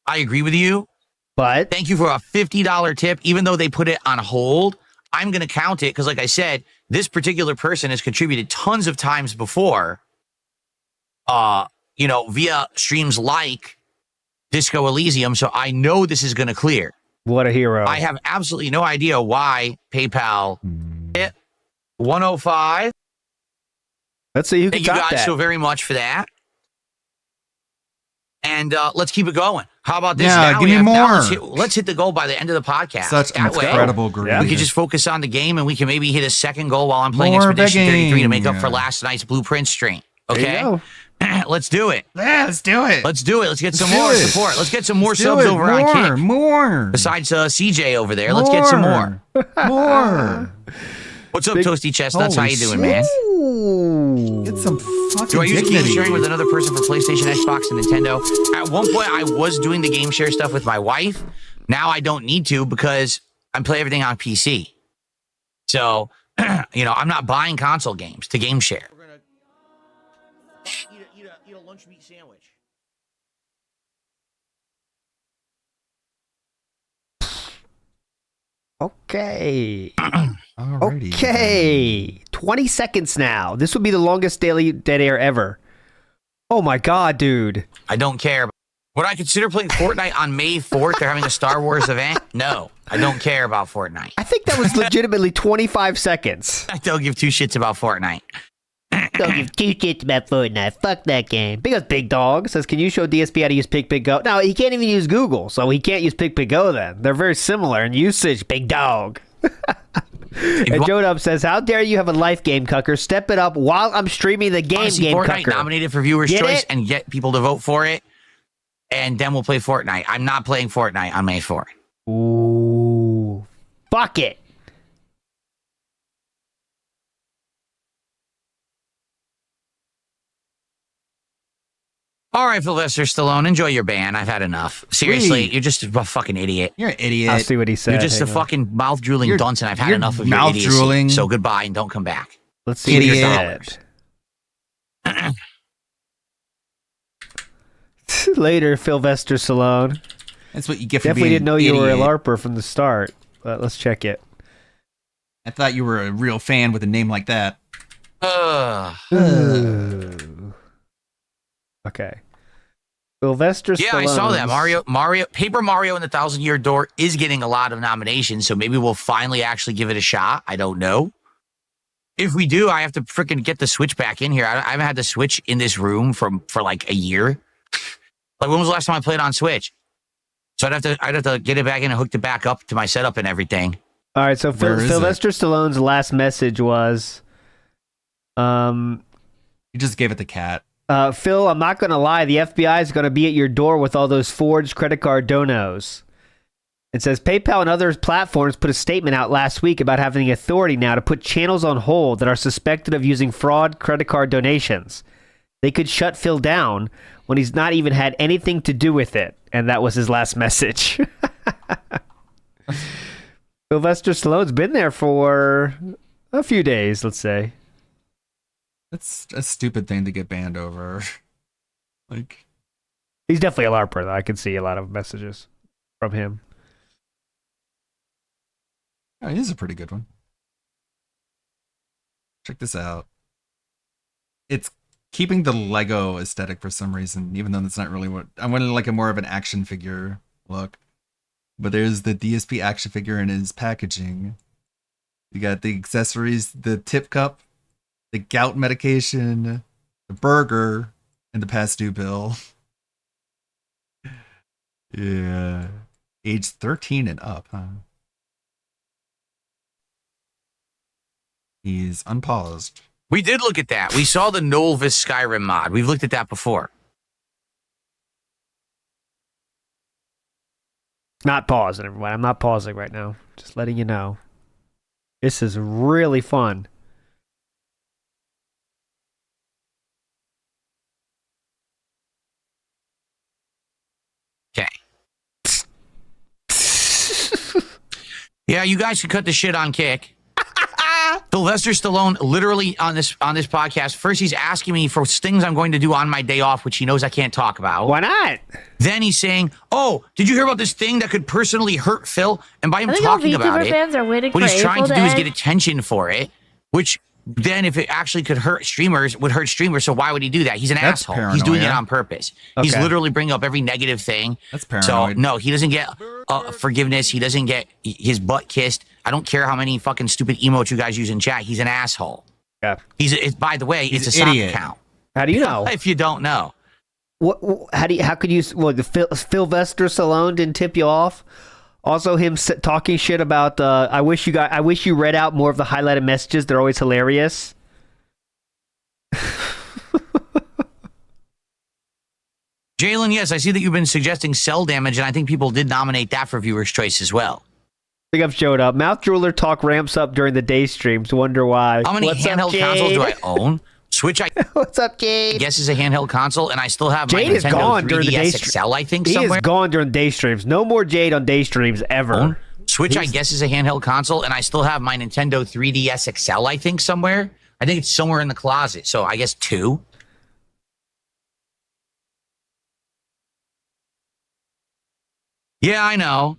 I agree with you. But thank you for a $50 tip. Even though they put it on hold, I'm going to count it because, like I said, this particular person has contributed tons of times before, via streams like Disco Elysium. So I know this is going to clear. What a hero. I have absolutely no idea why PayPal hit 105. Let's see who can Thank you top guys that. so very much for that. And let's keep it going. How about this? Yeah, now give me more. Let's hit the goal by the end of the podcast. Such incredible greed. We can just focus on the game, and we can maybe hit a second goal while I'm playing More Expedition 33 to begging. make up for last night's Blueprint stream. Okay? Let's do it. Yeah, let's do it. Let's do it. Let's get some Let's do more it. support. Let's get some more Let's do subs it. over on Kick. More. Besides CJ over there, let's get some more. More. What's up, Toasty Chestnuts? How you doing, man? Get some fucking Do I use game dignity. sharing with another person for PlayStation, Xbox, and Nintendo? At one point, I was doing the game share stuff with my wife. Now I don't need to because I play everything on PC. So, I'm not buying console games to game share. We're gonna eat a lunch meat sandwich. Okay. Okay. 20 seconds now. This would be the longest daily dead air ever. Oh my god, dude. I don't care. Would I consider playing Fortnite on May 4th? They're having a Star Wars event? No, I don't care about Fortnite. I think that was legitimately 25 seconds. I don't give two shits about Fortnite. Don't give two shits about Fortnite. Fuck that game. Because Big Dog says, can you show DSP how to use PicPicGo? No, he can't even use Google, so he can't use PicPicGo then. They're very similar in usage, Big Dog. And Joe Dub says, how dare you have a life, Game Cucker? Step it up while I'm streaming the game, Honestly, Game Fortnite Cucker. nominated for Viewer's Get Choice it? and get people to vote for it, and then we'll play Fortnite. I'm not playing Fortnite on May 4th. Ooh. Fuck it. All right, Sylvester Stallone, enjoy your ban. I've had enough. Seriously, you're just a fucking idiot. You're an idiot. I'll see what he said. You're just a Hang on. fucking mouth-drooling dunce, and I've had you're enough of your idiocy. mouth-drooling. So goodbye, and don't come back. Let's see what he Idiot. said. Later, Sylvester Stallone. That's what you get for Definitely being didn't know an you were a idiot. LARPer from the start. But let's check it. I thought you were a real fan with a name like that. Okay. Sylvester Yeah, I saw that. Stallone's- Paper Mario and the Thousand-Year Door is getting a lot of nominations, so maybe we'll finally actually give it a shot. I don't know. If we do, I have to freaking get the Switch back in here. I haven't had the Switch in this room for like a year. Like, when was the last time I played on Switch? So I'd have to get it back in and hook it back up to my setup and everything. All right, so Where is Sylvester Stallone's last message was, You just gave it the cat. Phil, I'm not going to lie. The FBI is going to be at your door with all those forged credit card donos. It says PayPal and other platforms put a statement out last week about having the authority now to put channels on hold that are suspected of using fraud credit card donations. They could shut Phil down when he's not even had anything to do with it. And that was his last message. Sylvester Stallone's been there for a few days, let's say. That's a stupid thing to get banned over. Like, He's definitely a LARPer, though. I can see a lot of messages from him. oh, he's a pretty good one. Check this out. It's keeping the Lego aesthetic for some reason, even though that's not really what I wanted, like a more of an action figure look. But there's the DSP action figure in his packaging. You got the accessories, the tip cup, the gout medication, the burger, and the past due bill. Yeah. Age 13 and up, huh? He's unpaused. We did look at that. We saw the Nolvis Skyrim mod. We've looked at that before. Not pausing, everyone. I'm not pausing right now. Just letting you know. This is really fun. Okay. Yeah, you guys can cut the shit on Kick. Sylvester Stallone, literally on this podcast, first he's asking me for things I'm going to do on my day off, which he knows I can't talk about. Why not? Then he's saying, "Oh, did you hear about this thing that could personally hurt Phil?" And by him talking about it, what he's trying to do is get attention for it, which then if it actually could hurt streamers, would hurt streamers. So why would he do that? He's an asshole. He's doing it on purpose. He's literally bringing up every negative thing. That's paranoid. So no, he doesn't get forgiveness. He doesn't get his butt kissed. I don't care how many fucking stupid emotes you guys use in chat. He's an asshole. Yeah. By the way, it's a an sock idiot. account. How do you know? If you don't know. How could you? Well, the Sylvester Stallone didn't tip you off. Also, him talking shit about. I wish you read out more of the highlighted messages. They're always hilarious. Jalen, yes, I see that you've been suggesting Cell Damage, and I think people did nominate that for Viewer's Choice as well. I think I've showed up. Mouth Drooler talk ramps up during the day streams. Wonder why. How many handheld consoles do I own? Switch, What's up, Jade? I guess is a handheld console, and I still have Jade my is Nintendo gone during the day 3DS XL, I think, he somewhere. is gone during day streams. No more Jade on day streams ever. Switch, I guess, is a handheld console, and I still have my Nintendo 3DS XL, I think, somewhere. I think it's somewhere in the closet, so I guess 2. Yeah, I know.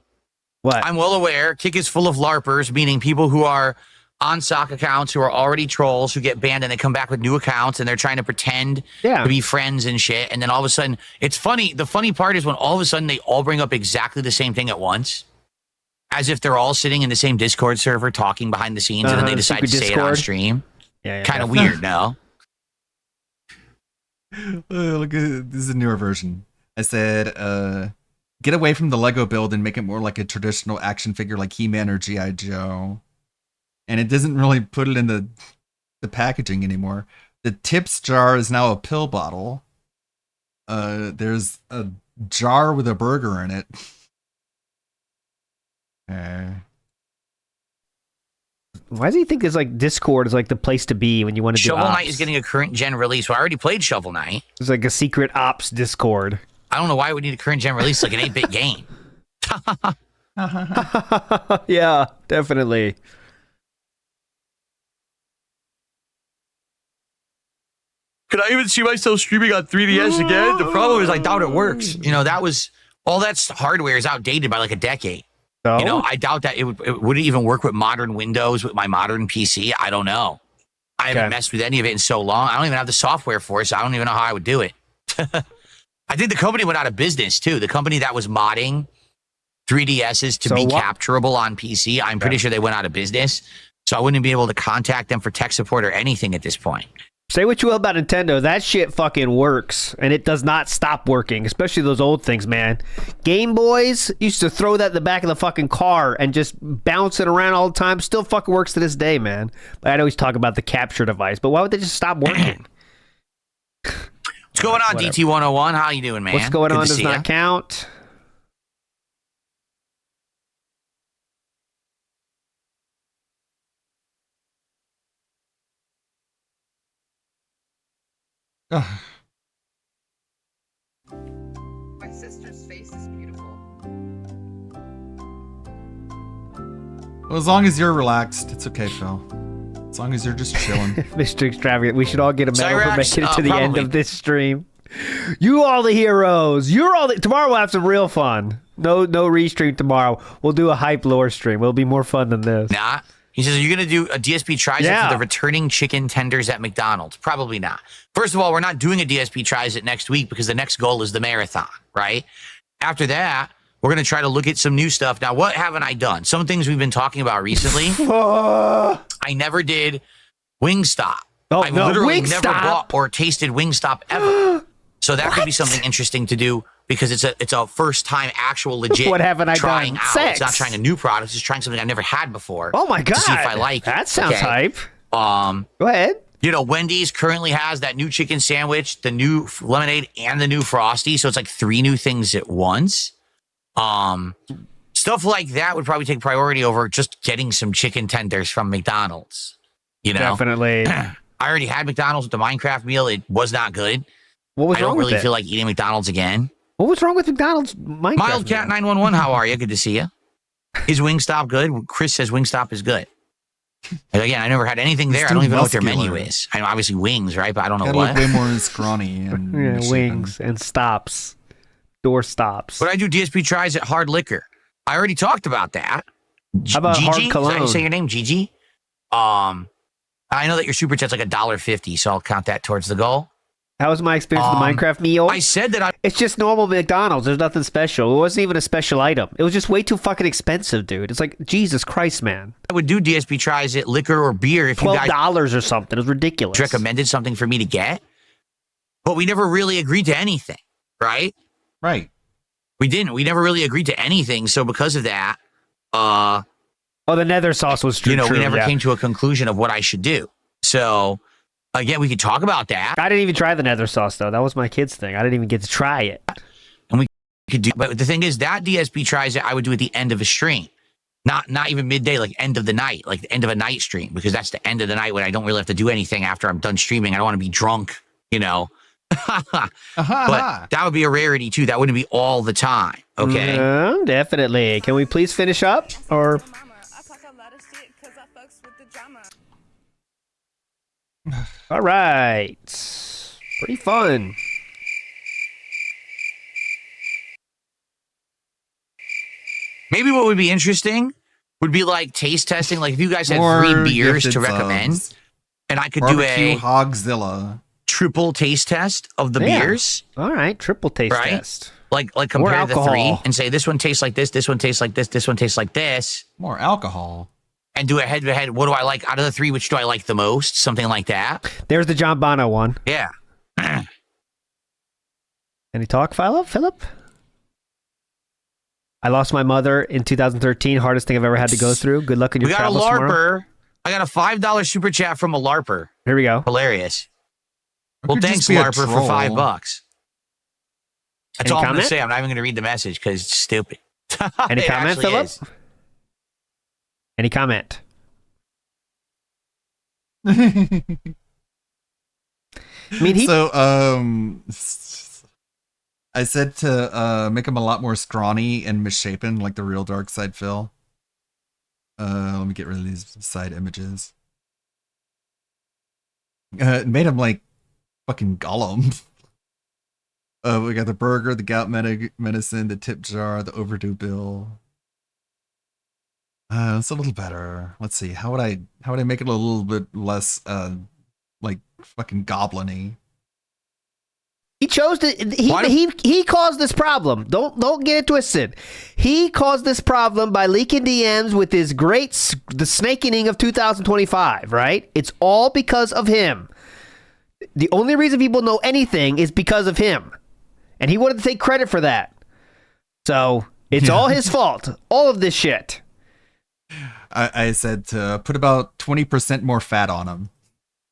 What? I'm well aware. Kick is full of LARPers, meaning people who are on sock accounts who are already trolls who get banned and they come back with new accounts and they're trying to pretend to be friends and shit. And then all of a sudden, it's funny. The funny part is when all of a sudden they all bring up exactly the same thing at once, as if they're all sitting in the same Discord server talking behind the scenes, and then they decide to say it on stream. Kind of weird, no? Look at this is a newer version. I said, get away from the Lego build and make it more like a traditional action figure like He-Man or G.I. Joe. And it doesn't really put it in the packaging anymore. The tips jar is now a pill bottle. There's a jar with a burger in it. Why does he think it's like Discord is like the place to be when you want to do Shovel ops? Knight is getting a current gen release. Well, I already played Shovel Knight. It's like a secret ops Discord. I don't know why we need a current gen release like an 8-bit game. Yeah, definitely. Could I even see myself streaming on 3DS again? The problem is I doubt it works. You know, that was all that hardware is outdated by like a decade. So? You know, I doubt that it would even work with modern Windows with my modern PC. I don't know. I haven't messed with any of it in so long. I don't even have the software for it, so I don't even know how I would do it. I think the company went out of business too. The company that was modding 3DSs to be capturable on PC, I'm pretty sure they went out of business. So I wouldn't be able to contact them for tech support or anything at this point. Say what you will about Nintendo, that shit fucking works, and it does not stop working, especially those old things, man. Game Boys used to throw that in the back of the fucking car and just bounce it around all the time. Still fucking works to this day, man. But I'd always talk about the capture device, but why would they just stop working? What's going on, DT101? How you doing, man? What's going Good on to does see not ya. count. My sister's face is beautiful. Well, as long as you're relaxed, it's okay, Phil. As long as you're just chilling. Mr. Extravagant, we should all get a medal for Cyrax, making it to the end probably. of this stream. You all the heroes. You're all the... Tomorrow we'll have some real fun. No restream tomorrow. We'll do a hype lore stream. It'll be more fun than this. Nah, He says, are you going to do a DSP tries it for the returning chicken tenders at McDonald's? Probably not. First of all, we're not doing a DSP tries it next week because the next goal is the marathon, right? After that, we're going to try to look at some new stuff. Now, what haven't I done? Some things we've been talking about recently. I never did Wingstop. I've literally never bought or tasted Wingstop ever. So that could be something interesting to do because it's a first time actual legit What haven't I trying done? out. Sex. It's not trying a new product. It's trying something I've never had before. Oh my God. To see if I like it. That sounds hype. Go ahead. You know, Wendy's currently has that new chicken sandwich, the new lemonade, and the new Frosty. So it's like 3 new things at once. Stuff like that would probably take priority over just getting some chicken tenders from McDonald's. You know, Definitely. I already had McDonald's with the Minecraft meal. It was not good. What was I don't wrong with really it? feel like eating McDonald's again. What was wrong with McDonald's Minecraft? Mildcat 911, how are you? Good to see you. Is Wingstop good? Chris says Wingstop is good. And again, I never had anything there. I don't even know what their menu is. I know obviously wings, right? But I don't know Gotta what. look way more scrawny and wings and stops, door stops. But I do DSP tries at Hard Liquor. I already talked about that. How about Gigi? Hard Is that how Cologne? you say your name, Gigi? I know that your super chat's like $1.50, so I'll count that towards the goal. How was my experience with the Minecraft meal? I said that It's just normal McDonald's. There's nothing special. It wasn't even a special item. It was just way too fucking expensive, dude. It's like, Jesus Christ, man. I would do DSP tries at liquor or beer if you guys $12 or something. It was ridiculous. recommended something for me to get. But we never really agreed to anything, right? Right. We didn't. We never really agreed to anything. So because of that, the nether sauce was true. we never came to a conclusion of what I should do. So again, we could talk about that. I didn't even try the nether sauce, though. That was my kid's thing. I didn't even get to try it. And we could do, but the thing is that DSP tries it, I would do at the end of a stream. Not even midday, like end of the night, like the end of a night stream, because that's the end of the night when I don't really have to do anything after I'm done streaming. I don't want to be drunk, But that would be a rarity too. That wouldn't be all the time. Okay. Definitely. Can we please finish up? Or all right. Pretty fun. Maybe what would be interesting would be like taste testing. Like if you guys had More 3 beers gifted to recommend, subs. and I could Barbecue do a Hogzilla. triple taste test of the Yeah. beers. All right. Triple taste Right? test. Like More compare the 3 alcohol. and say this one tastes like this one tastes like this one tastes like this. More alcohol. And do a head-to-head. What do I like out of the 3? Which do I like the most? Something like that. There's the John Bono one. Yeah. Any talk, Philip? I lost my mother in 2013. Hardest thing I've ever had to go through. Good luck in your We got a travels tomorrow. LARPer. I got a $5 super chat from a LARPer. Here we go. Hilarious. Well, could thanks, just be a LARPer, for troll. $5. That's Any all I'm going comment? to say. I'm not even going to read the message because it's stupid. Any It comment, actually Philip? is. Any comment? I mean, So, I said to make him a lot more scrawny and misshapen, like the real Dark Side Phil. Let me get rid of these side images. Made him like fucking Gollum. We got the burger, the gout medicine, the tip jar, the overdue bill. It's a little better. Let's see. How would I make it a little bit less like fucking goblin-y? He chose to. He caused this problem. Don't get it twisted. He caused this problem by leaking DMs with his the snakening of 2025. Right? It's all because of him. The only reason people know anything is because of him, and he wanted to take credit for that. So it's all his fault. All of this shit. I said to put about 20% more fat on him.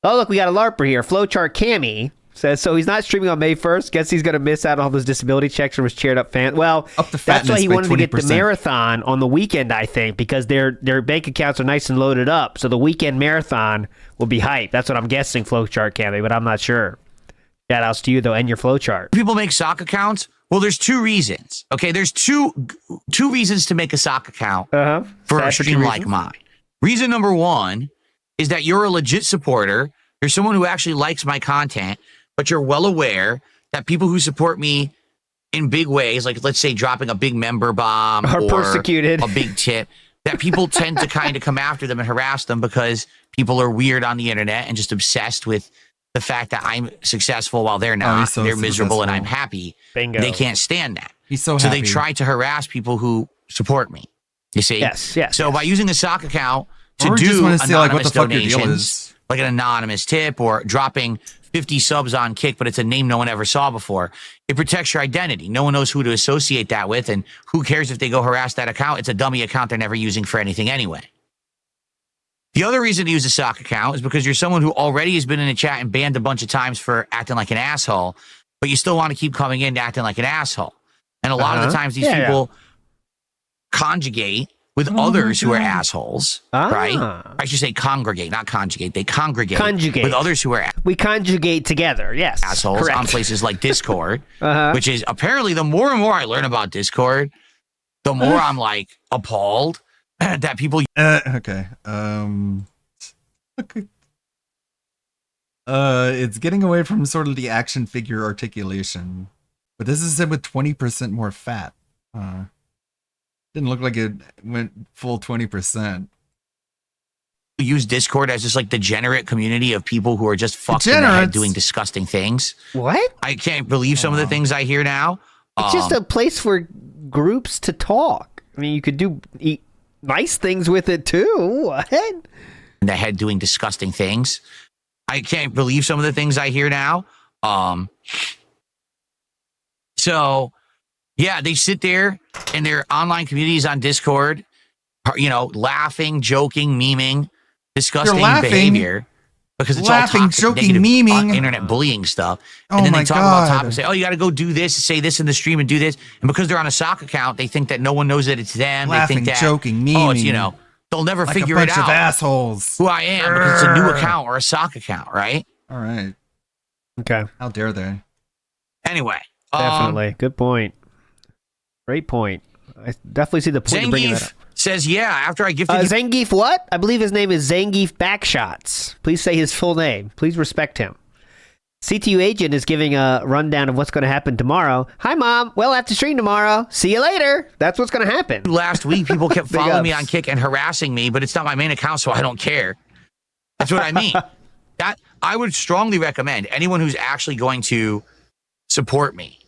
Oh, look, we got a LARPer here. Flowchart Cammy says, so he's not streaming on May 1st. Guess he's going to miss out on all those disability checks from his cheered up fan. Well, that's why he wanted to get the marathon on the weekend, I think, because their bank accounts are nice and loaded up. So the weekend marathon will be hype. That's what I'm guessing, Flowchart Cammy, but I'm not sure. Shout outs to you, though, and your Flowchart. People make sock accounts. Well, there's 2 reasons. Okay, there's two reasons to make a sock account for a stream like mine. Reason number 1 is that you're a legit supporter. You're someone who actually likes my content, but you're well aware that people who support me in big ways, like let's say dropping a big member bomb Are or persecuted. a big tip, that people tend to kind of come after them and harass them because people are weird on the internet and just obsessed with the fact that I'm successful while they're not. So they're miserable and successful. I'm happy. Bingo. They can't stand that. He's so So happy. they try to harass people who support me. You see? Yes. So by using a sock account to Or we do just wanna see, like, what the anonymous fuck your deal donations, is. like an anonymous tip or dropping 50 subs on Kick, but it's a name no one ever saw before. It protects your identity. No one knows who to associate that with, and who cares if they go harass that account? It's a dummy account they're never using for anything anyway. The other reason to use a sock account is because you're someone who already has been in a chat and banned a bunch of times for acting like an asshole, but you still want to keep coming in acting like an asshole. And a lot of the times these people conjugate with others who are assholes, right? I should say congregate, not conjugate. They congregate with others who are We conjugate together, yes. assholes correct. on places like Discord, which is apparently the more and more I learn about Discord, the more I'm like appalled that people. Okay. It's getting away from sort of the action figure articulation, but this is said with 20% more fat. Didn't look like it went full 20%. Use Discord as just like degenerate community of people who are just fucked in the head Degenerates? doing disgusting things. What? I can't believe some of the things I hear now. It's just a place for groups to talk. I mean, you could do nice things with it too. What? In the head doing disgusting things. I can't believe some of the things I hear now. So yeah, they sit there in their online communities on Discord, you know, laughing, joking, memeing, disgusting behavior. Because it's laughing, all toxic, joking, negative, memeing. internet bullying stuff. Oh And then my they talk about God. topics, say, oh, you got to go do this, say this in the stream and do this. And because they're on a sock account, they think that no one knows that it's them. Laughing, they think that, joking, oh, it's, you memeing. know, they'll never Like figure a it bunch out. of assholes. Who I am because it's a new account or a sock account, right? All right. Okay. How dare they? Anyway. Definitely. Good point. Great point. I definitely see the point of bringing that up. Zangief says, yeah, after I gifted you. Zangief what? I believe his name is Zangief Backshots. Please say his full name. Please respect him. CTU Agent is giving a rundown of what's going to happen tomorrow. Hi, Mom. Well, after stream tomorrow. See you later. That's what's going to happen. Last week, people kept Big following me ups. on Kick and harassing me, but it's not my main account, so I don't care. That's what I mean. That I would strongly recommend anyone who's actually going to support me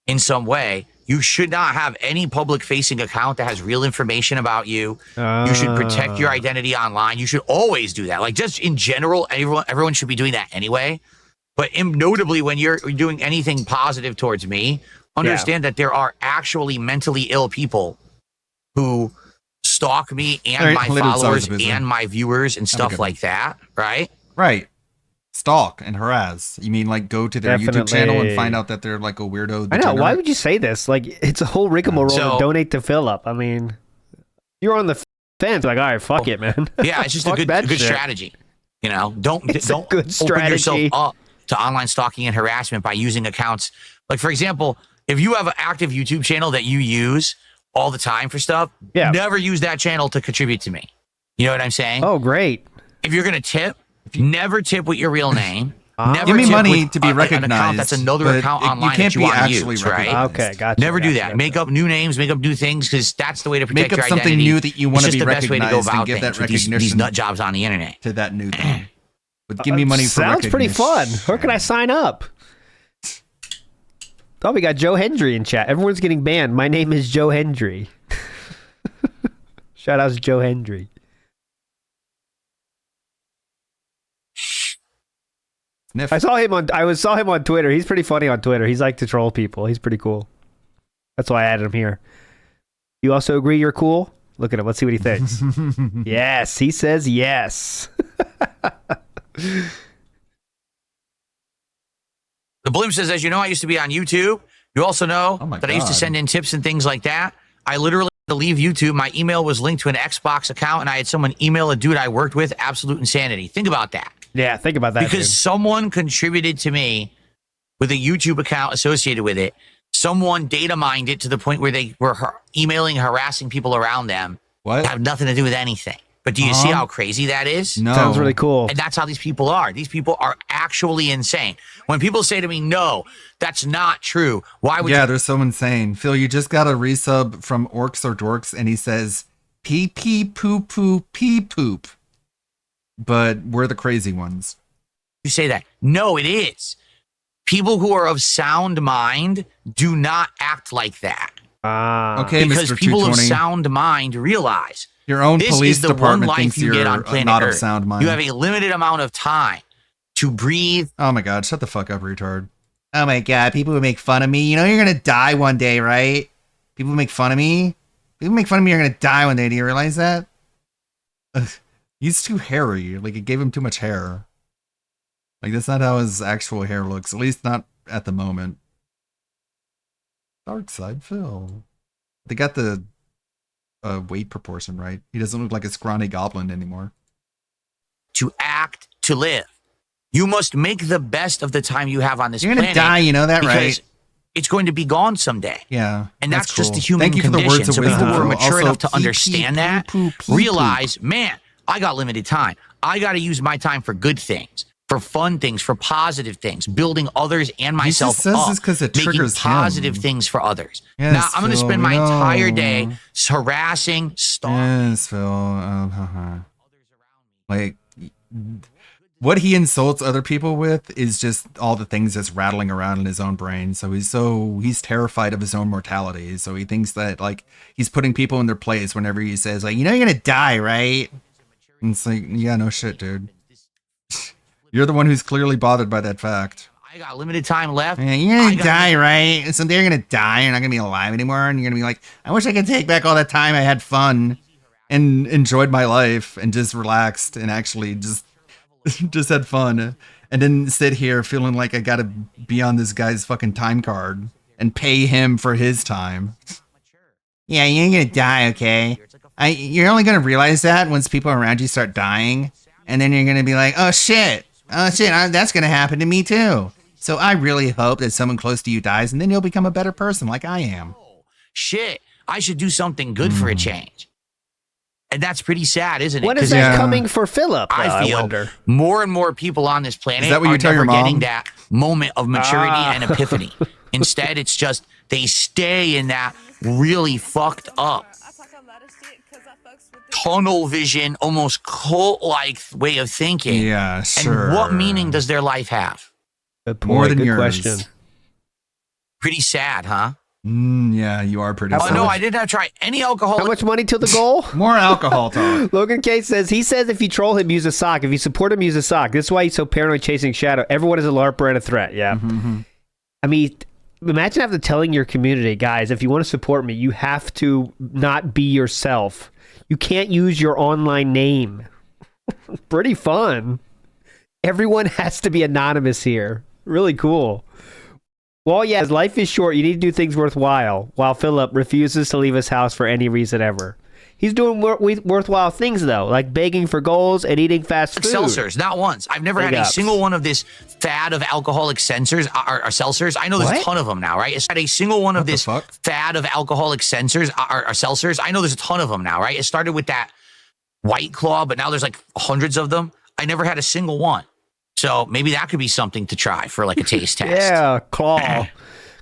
in some way, you should not have any public-facing account that has real information about you. You should protect your identity online. You should always do that. Like, just in general, everyone should be doing that anyway. But notably, when you're doing anything positive towards me, understand that there are actually mentally ill people who stalk me and All right, my little followers size of it, and my viewers and Have a stuff good like that, right? Right. Stalk and harass. You mean like go to their YouTube channel and find out that they're like a weirdo? I know. Why degenerate? would you say this? Like, it's a whole rigmarole to donate to Philip. I mean, you're on the fence. Like, all right, fuck it, man. Yeah, it's just a Fuck good that shit. strategy. You know, don't It's a don't good open yourself strategy. up to online stalking and harassment by using accounts. Like, for example, if you have an active YouTube channel that you use all the time for stuff, never use that channel to contribute to me. You know what I'm saying? Oh, great. If you're gonna tip, never tip with your real name. Never Give me tip money with to be an account recognized, that's another but account you online can't that you be want to actually use, right? recognized. Okay, gotcha. Never do that. Make up new names, make up new things, because that's the way to protect Make up your something identity. new that you It's want to just be the best way to go recognized and about give that things with these recognition nut jobs on the internet. to that new thing. But give me money for Sounds pretty fun. Where can I sign up? Oh, we got Joe Hendry in chat. Everyone's getting banned. My name is Joe Hendry. Shout out to Joe Hendry. I saw him on Twitter. He's pretty funny on Twitter. He's like to troll people. He's pretty cool. That's why I added him here. You also agree you're cool? Look at him. Let's see what he thinks. Yes, he says yes. The Bloom says, as you know, I used to be on YouTube. You also know Oh that I used to send in tips and things like that. I literally had to leave YouTube. My email was linked to an Xbox account, and I had someone email a dude I worked with. Absolute insanity. Think about that. Yeah, think about that. Because dude. someone contributed to me with a YouTube account associated with it. Someone data mined it to the point where they were emailing, harassing people around them. What? That have nothing to do with anything. But do you see how crazy that is? No. Sounds really cool. And that's how these people are. These people are actually insane. When people say to me, no, that's not true. Why would Yeah, you? there's someone saying, Phil, you just got a resub from Orcs or Dorks, and he says, pee pee poo poo pee poop. But we're the crazy ones. You say that. No, it is. People who are of sound mind do not act like that. Okay, because Mr. people of 220. sound mind realize Your own this police is the one department life thinks you get on you're planet not of Earth. sound mind. You have a limited amount of time to breathe. Oh my god, shut the fuck up, retard. Oh my god, people who make fun of me. You know you're gonna die one day, right? People who make fun of me. People who make fun of me are gonna die one day. Do you realize that? Ugh, he's too hairy. Like, it gave him too much hair. Like, that's not how his actual hair looks. At least not at the moment. Dark side Phil. They got the weight proportion right. He doesn't look like a scrawny goblin anymore. To act, to live. You must make the best of the time you have on this You're gonna planet. die, you know that, because right? it's going to be gone someday. Yeah. And that's just cool. a human Thank you for the condition. words of So people wisdom, who are Phil. mature Also, enough to pee, understand pee, that poo, poo, pee, realize, man, I got limited time. I got to use my time for good things, for fun things, for positive things, building others and He just myself says up, this 'cause it making triggers positive him. things for others. Yes, now, I'm going to Phil, spend my we entire know. day harassing, stalking. Yes, Phil. Like, what he insults other people with is just all the things that's rattling around in his own brain. So he's terrified of his own mortality. So he thinks that, like, he's putting people in their place whenever he says, like, you know you're gonna die, right? And it's like, yeah, no shit, dude. You're the one who's clearly bothered by that fact. I got limited time left. Yeah, you're gonna die, right? Someday you're gonna die. You're not gonna be alive anymore, and you're gonna be like, I wish I could take back all that time I had fun. And enjoyed my life and just relaxed and actually just had fun, and didn't sit here feeling like I gotta be on this guy's fucking time card and pay him for his time. Yeah, you ain't gonna die, okay? You're only gonna realize that once people around you start dying, and then you're gonna be like, oh shit, that's gonna happen to me too. So I really hope that someone close to you dies, and then you'll become a better person like I am. Shit, I should do something good for a change. And that's pretty sad, isn't it? When is 'Cause that coming for Philip? I feel wonder. more and more people on this planet Is that what you are tell your never getting mom? that moment of maturity and Ah. epiphany. Instead, it's just they stay in that really fucked up tunnel vision, almost cult-like way of thinking. Yeah, sure. And what meaning does their life have? More than good yours. question. Pretty sad, huh? Yeah, you are pretty. Oh sad. no, I did not try any alcohol. How much money to the goal? More alcohol talk. Logan K says if you troll him, use a sock. If you support him, use a sock. This is why he's so paranoid chasing Shadow. Everyone is a LARPer and a threat. Yeah. Mm-hmm. I mean, imagine having to telling your community, guys, if you want to support me, you have to not be yourself. You can't use your online name. Pretty fun. Everyone has to be anonymous here. Really cool. Well, yeah, life is short. You need to do things worthwhile, while Philip refuses to leave his house for any reason ever. He's doing worthwhile things, though, like begging for goals and eating fast food. Seltzers, not once. I've never Big had ups. a single one of this fad of alcoholic seltzers. Or seltzers. I know there's What? a ton of them now, right? It's had a single one of this fad of alcoholic seltzers. Or seltzers. I know there's a ton of them now, right? It started with that White Claw, but now there's like hundreds of them. I never had a single one. So maybe that could be something to try for like a taste test. Yeah, claw.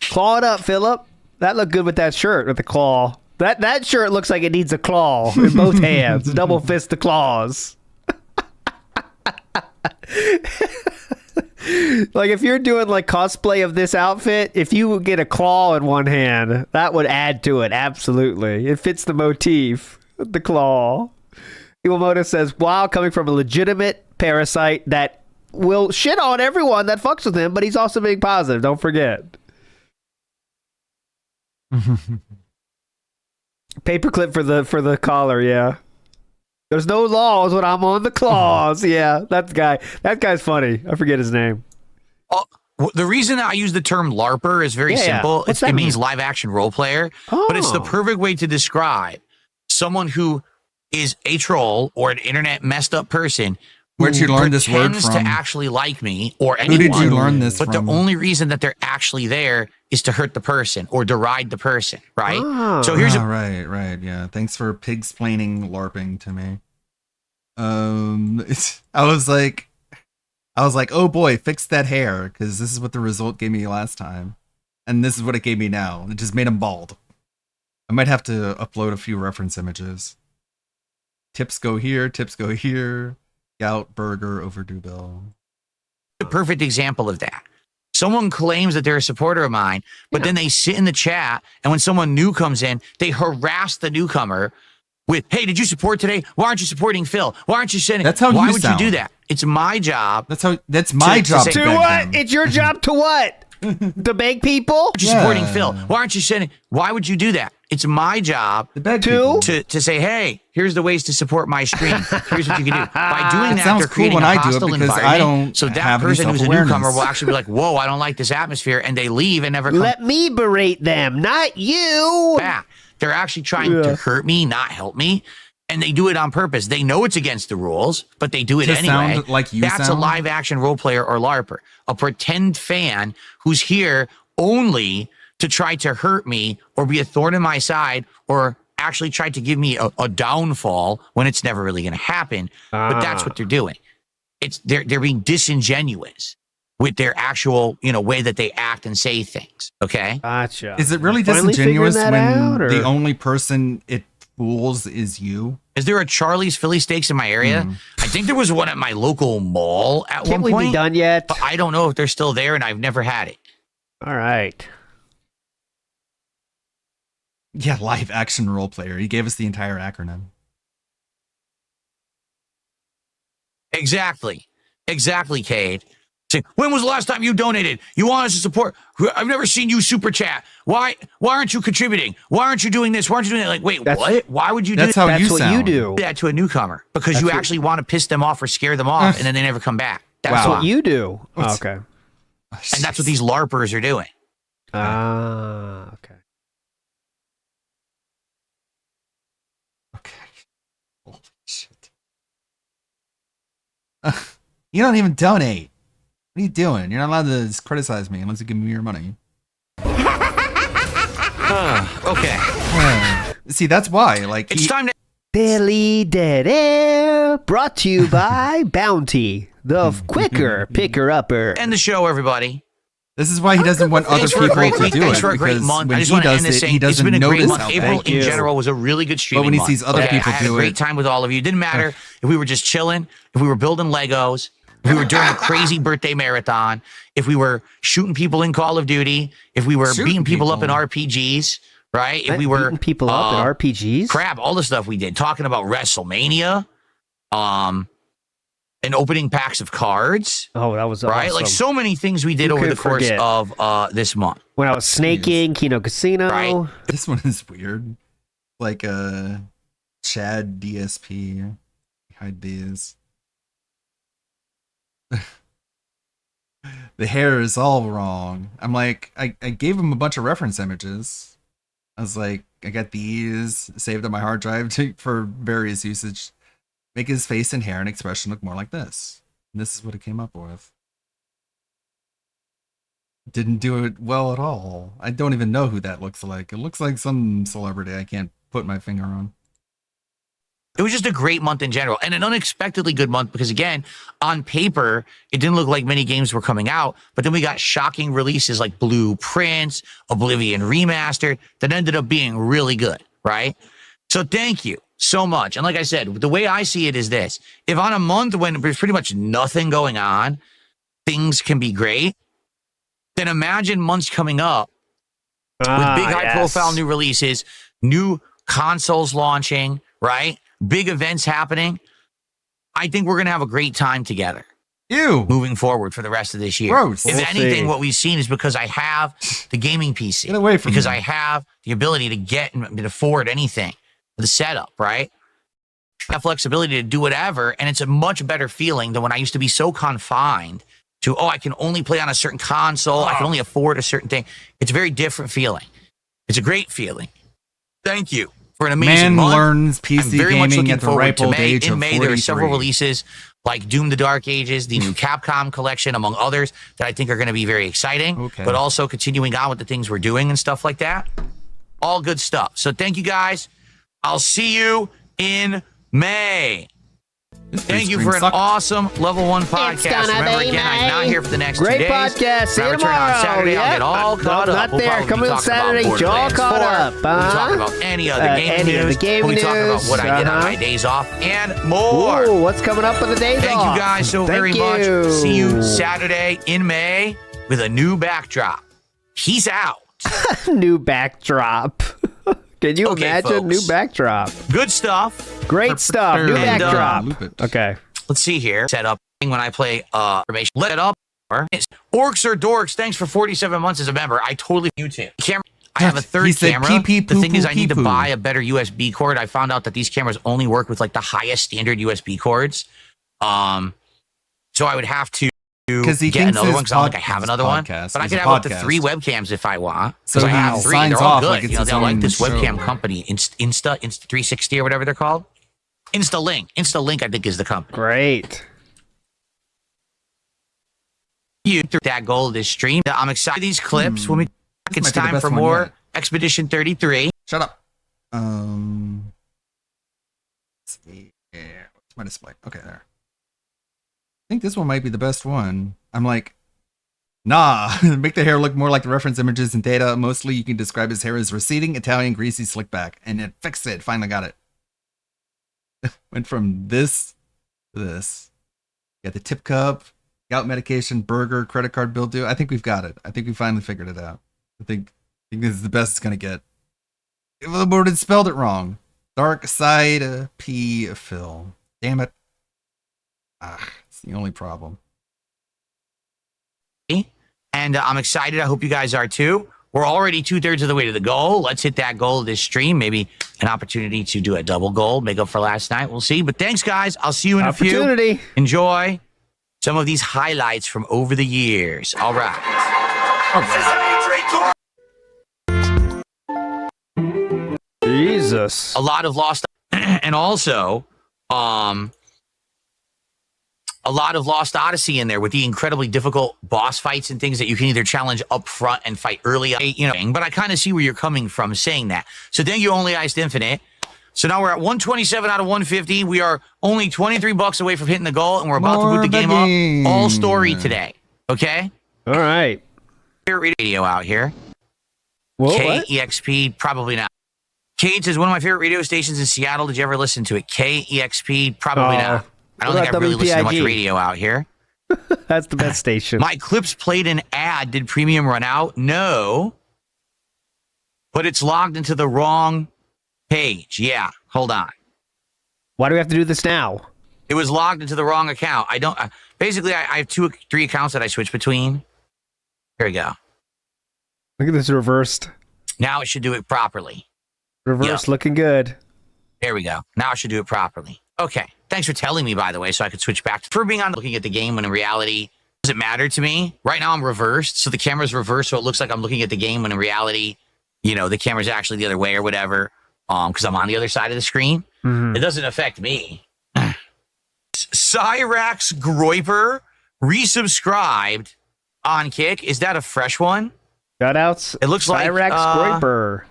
Claw it up, Philip. That looked good with that shirt, with the claw. That shirt looks like it needs a claw in both hands. Double fist the claws. Like if you're doing like cosplay of this outfit, if you get a claw in one hand, that would add to it. Absolutely. It fits the motif. The claw. Iwamoto says, wow, coming from a legitimate parasite that will shit on everyone that fucks with him, but he's also being positive. Don't forget. Paperclip for the collar, yeah. There's no laws when I'm on the claws. Yeah, that guy's funny. I forget his name. The reason I use the term LARPer is very Yeah, yeah. simple. What's It that means mean? live action role player, but it's the Oh. perfect way to describe someone who is a troll or an internet messed up person. Where'd you learn this word pretends from? to actually like me or Who anyone. did you learn this But from? the only reason that they're actually there is to hurt the person or deride the person, right? Oh. So here's right, yeah. Thanks for pig-splaining LARPing to me. I was like, oh boy, fix that hair, because this is what the result gave me last time, and this is what it gave me now. It just made him bald. I might have to upload a few reference images. Tips go here, tips go here. Gout, burger, overdue bill. A perfect example of that. Someone claims that they're a supporter of mine, but then they sit in the chat, and when someone new comes in, they harass the newcomer with, "Hey, did you support today? Why aren't you supporting Phil? Why aren't you sending?" That's how Why you would sound. you do that? It's my job. That's my job. To what? It's your job to what? To beg people? Why aren't you supporting Phil? Why aren't you sending? Why would you do that? It's my job to say, "Hey, here's the ways to support my stream. Here's what you can do." By doing It that, sounds they're cool creating when a I do it hostile because I environment. don't So that have any person who's a self-awareness. newcomer will actually be like, "Whoa, I don't like this atmosphere," and they leave and never come Let me berate them, not you. back. They're actually trying to hurt me, not help me. And they do it on purpose. They know it's against the rules, but they do it To anyway. sound like you That's a sound? live action role player or LARPer, a pretend fan who's here only to try to hurt me or be a thorn in my side or actually try to give me a downfall when it's never really going to happen. But that's what they're doing. They're being disingenuous with their actual, way that they act and say things. Okay. Gotcha. Is it really Finally disingenuous figuring when that out, or- the only person it fools is you? Is there a Charlie's Philly Steaks in my area? I think there was one at my local mall at Can't one we point. be done yet? But I don't know if they're still there, and I've never had it. All right. Yeah, live action role player. He gave us the entire acronym. Exactly, Cade. Say, when was the last time you donated? You want us to support? I've never seen you super chat. Why aren't you contributing? Why aren't you doing this? Why aren't you doing that? Like, wait, what? Why would you do That's that? how That's you what sound. you do. That to a newcomer? Because you actually want to piss them off or scare them off, and then they never come back. That's That's why. what you do. Oh, okay. And that's what these LARPers are doing. Okay. Holy shit. You don't even donate. What are you doing? You're not allowed to just criticize me unless you give me your money. Okay. See, that's why. Like, It's time to. Billy Dead Air, brought to you by Bounty, the quicker picker-upper. End the show, everybody. This is why he doesn't want other Thanks for a people great to week. do Thanks it. for a great because month. when I just he want to does end this it, saying he it's doesn't been a great notice month. how April bad in it is. general was a really good streaming But when he month. sees other people I had do a great it- time with all of you. It didn't matter if we were just chilling, if we were building Legos, if we were doing a crazy birthday marathon, if we were shooting people in Call of Duty, if we were beating people up in RPGs, right? If we were beating people up in RPGs? crap, all the stuff we did, talking about WrestleMania, and opening packs of cards. Oh, that was right. awesome. Like so many things we did Who over the could course forget? of this month. When I was snaking, Kino Casino. Right. This one is weird. Like Chad DSP. Hide these. The hair is all wrong. I'm like, I gave him a bunch of reference images. I was like, I got these saved on my hard drive for various usage. Make his face and hair and expression look more like this. And this is what it came up with. Didn't do it well at all. I don't even know who that looks like. It looks like some celebrity I can't put my finger on. It was just a great month in general and an unexpectedly good month because, again, on paper, it didn't look like many games were coming out. But then we got shocking releases like Blueprints, Oblivion Remastered that ended up being really good, right? So thank you so much. And like I said, the way I see it is this. If on a month when there's pretty much nothing going on, things can be great, then imagine months coming up with big high-profile new releases, new consoles launching, right? Big events happening. I think we're going to have a great time together. Moving forward for the rest of this year. Gross. If We'll anything, see. what we've seen is because I have the gaming PC. Get away from Because me. I have the ability to get and afford anything. The setup, right? I have flexibility to do whatever, and it's a much better feeling than when I used to be so confined to, I can only play on a certain console. I can only afford a certain thing. It's a very different feeling. It's a great feeling. Thank you for an amazing Man month. learns I'm PC very much gaming looking at the forward ripe to old May. age In of May, there are several 43. releases like Doom the Dark Ages, the new Capcom collection, among others, that I think are going to be very exciting. Okay. But also continuing on with the things we're doing and stuff like that. All good stuff. So thank you guys. I'll see you in May. Thank you for an awesome level 1 podcast. gonna Remember be again, I'm not me. here for the next Great 2 days. podcast. See When I you return on tomorrow. Saturday, I'll Yep. get all caught Not up. We'll there. probably Coming be on talking about Saturday. You're all Borderlands caught 4. up. We'll be talking about any other game any news. other game we'll be talking about news. what I did on my days off and more. Ooh, what's coming up with the days Thank off? you guys so Thank very you. much. See you Saturday in May with a new backdrop. Peace out. New backdrop. Can you imagine? folks. New backdrop. Good stuff. Great stuff. New And, backdrop. Okay. Let's see here. Set up when I play information. Let it up. Orcs or dorks. Thanks for 47 months as a member. I totally YouTube. Camera. I have a third He said camera. pee-pee, The thing is, I need to poo-poo, buy a better USB cord. I found out that these cameras only work with like the highest standard USB cords. So I would have to Because he get thinks another his one because I don't think I have his another one. podcast But I is could a have up to podcast. 3 webcams if I want. So Because I he have 3. signs They're all off good. like it's You know, his they're like own this show. webcam company, Insta 360 or whatever they're called. InstaLink, I think, is the company. Great. You through that goal of this stream. I'm excited for these clips. When we This it's might be the time best for one more yet. Expedition 33. Shut up. Let's see. Yeah, what's my display? Okay, there. I think this one might be the best one. I'm like, nah. Make the hair look more like the reference images and data. Mostly, you can describe his hair as receding, Italian, greasy, slick back, and it fixed it. Finally got it. Went from this to this. Got the tip cup, gout medication, burger, credit card bill due. I think we've got it. I think we finally figured it out. I think this is the best it's gonna get. But it spelled it wrong. Dark side P Phil. Damn it. It's the only problem. And I'm excited. I hope you guys are too. We're already 2/3 of the way to the goal. Let's hit that goal of this stream. Maybe an opportunity to do a double goal, make up for last night. We'll see. But thanks, guys. I'll see you in a few. Opportunity. Enjoy some of these highlights from over the years. All right. Jesus. A lot of lost and also a lot of Lost Odyssey in there with the incredibly difficult boss fights and things that you can either challenge up front and fight early, you know, but I kind of see where you're coming from saying that. So thank you, Only Iced Infinite. So now we're at 127 out of 150. We are only $23 away from hitting the goal, and we're about to boot the game up. All story today. Okay? All right. Favorite radio out here. What? KEXP, probably not. Cage is one of my favorite radio stations in Seattle. Did you ever listen to it? KEXP, probably not. I don't What think I've about really listened to much WPIG? radio out here. That's the best station. My clips played an ad. Did premium run out? No. But it's logged into the wrong page. Yeah. Hold on. Why do we have to do this now? It was logged into the wrong account. I don't. Basically, I have 3 accounts that I switch between. Here we go. Look at this reversed. Now it should do it properly. Reverse Yep. looking good. There we go. Now I should do it properly. Okay. Thanks for telling me, by the way, so I could switch back for being on looking at the game when in reality, does it matter to me? Right now I'm reversed. So the camera's reversed. So it looks like I'm looking at the game when in reality, you know, the camera's actually the other way or whatever. Because I'm on the other side of the screen. Mm-hmm. It doesn't affect me. Cyrax Groiper resubscribed on Kick. Is that a fresh one? Shoutouts. It looks like Cyrax Groiper.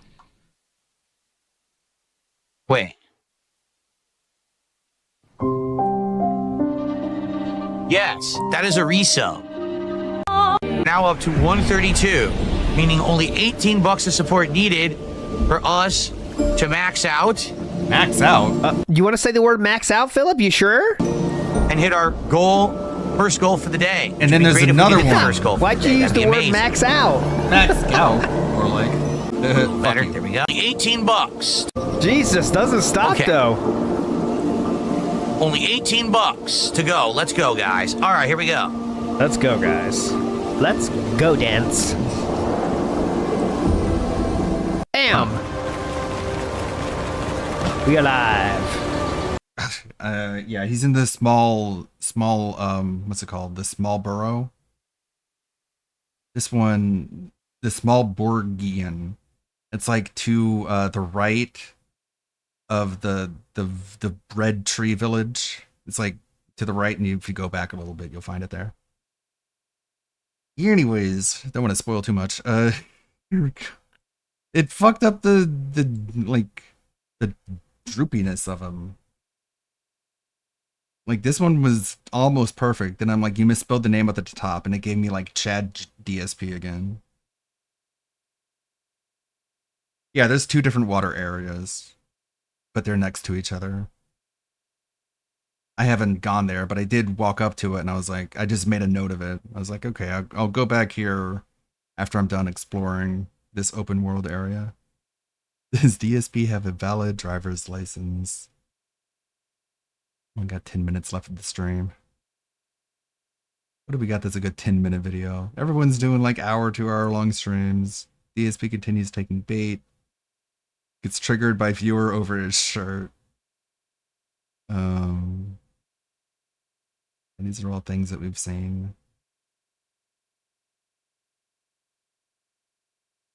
Wait. Yes, that is a resub. Now up to 132, meaning only $18 of support needed for us to max out. Max out? You want to say the word max out, Philip? You sure? And hit our goal, first goal for the day. And then there's another one. First goal Why'd you use the word max out? Max out. Or like. Better. There we go. $18. Jesus, doesn't stop Okay. though. Only $18 to go. Let's go, guys. All right, here we go. Let's go, guys. Let's go dance. Bam! We are live. Yeah, he's in the small, what's it called? The small borough. This one, the small Borgian. It's like to the right of the Red Tree Village. It's like to the right, and if you go back a little bit, you'll find it there. Anyways, don't want to spoil too much. Here we go. It fucked up the droopiness of him. Like this one was almost perfect. Then I'm like, you misspelled the name at the top, and it gave me like Chad DSP again. Yeah, there's 2 different water areas, but they're next to each other. I haven't gone there, but I did walk up to it, and I was like, I just made a note of it. I was like, okay, I'll go back here after I'm done exploring this open world area. Does DSP have a valid driver's license? We got 10 minutes left of the stream. What do we got that's a good 10-minute video? Everyone's doing like hour, 2-hour long streams. DSP continues taking bait. Gets triggered by viewer over his shirt. And these are all things that we've seen.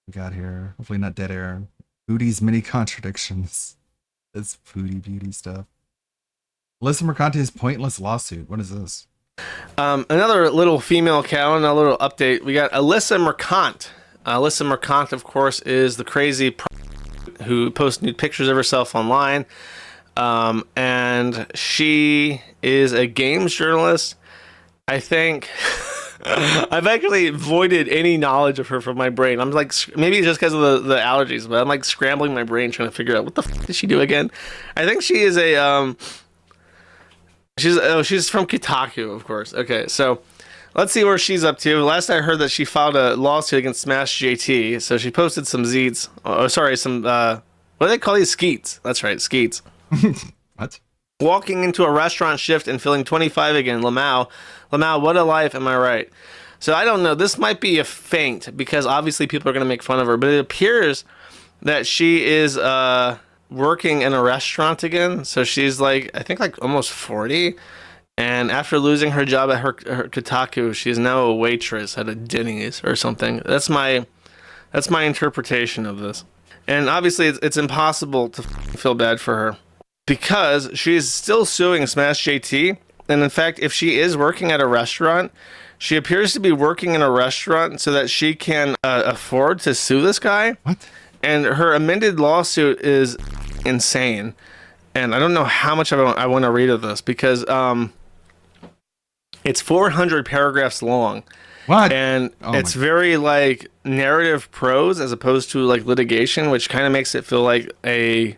We got here. Hopefully not dead air. Booty's many contradictions. That's foodie beauty stuff. Alyssa Mercante's pointless lawsuit. What is this? Another little female cow and a little update. We got Alyssa Mercant. Alyssa Mercant, of course, is the crazy who posts nude pictures of herself online. And she is a games journalist. I think I've actually voided any knowledge of her from my brain. I'm like, maybe just because of the allergies, but I'm like scrambling my brain trying to figure out what the f did she do again. I think she is a she's from Kotaku, of course. Okay, so let's see where she's up to. Last I heard that she filed a lawsuit against Smash JT. So she posted some Z's. Oh, sorry, some what do they call these? Skeets. That's right, skeets. What? Walking into a restaurant shift and feeling 25 again. Lamau, what a life, am I right? So I don't know. This might be a feint because obviously people are going to make fun of her, but it appears that she is working in a restaurant again. So she's like, I think like almost 40. And after losing her job at her Kotaku, she's now a waitress at a Denny's or something. That's my interpretation of this. And obviously it's impossible to feel bad for her, because she's still suing Smash JT. And in fact, if she is working at a restaurant, she appears to be working in a restaurant so that she can afford to sue this guy. What? And her amended lawsuit is insane. And I don't know how much I want to read of this, because it's 400 paragraphs long. What? And it's very like narrative prose as opposed to like litigation, which kind of makes it feel like a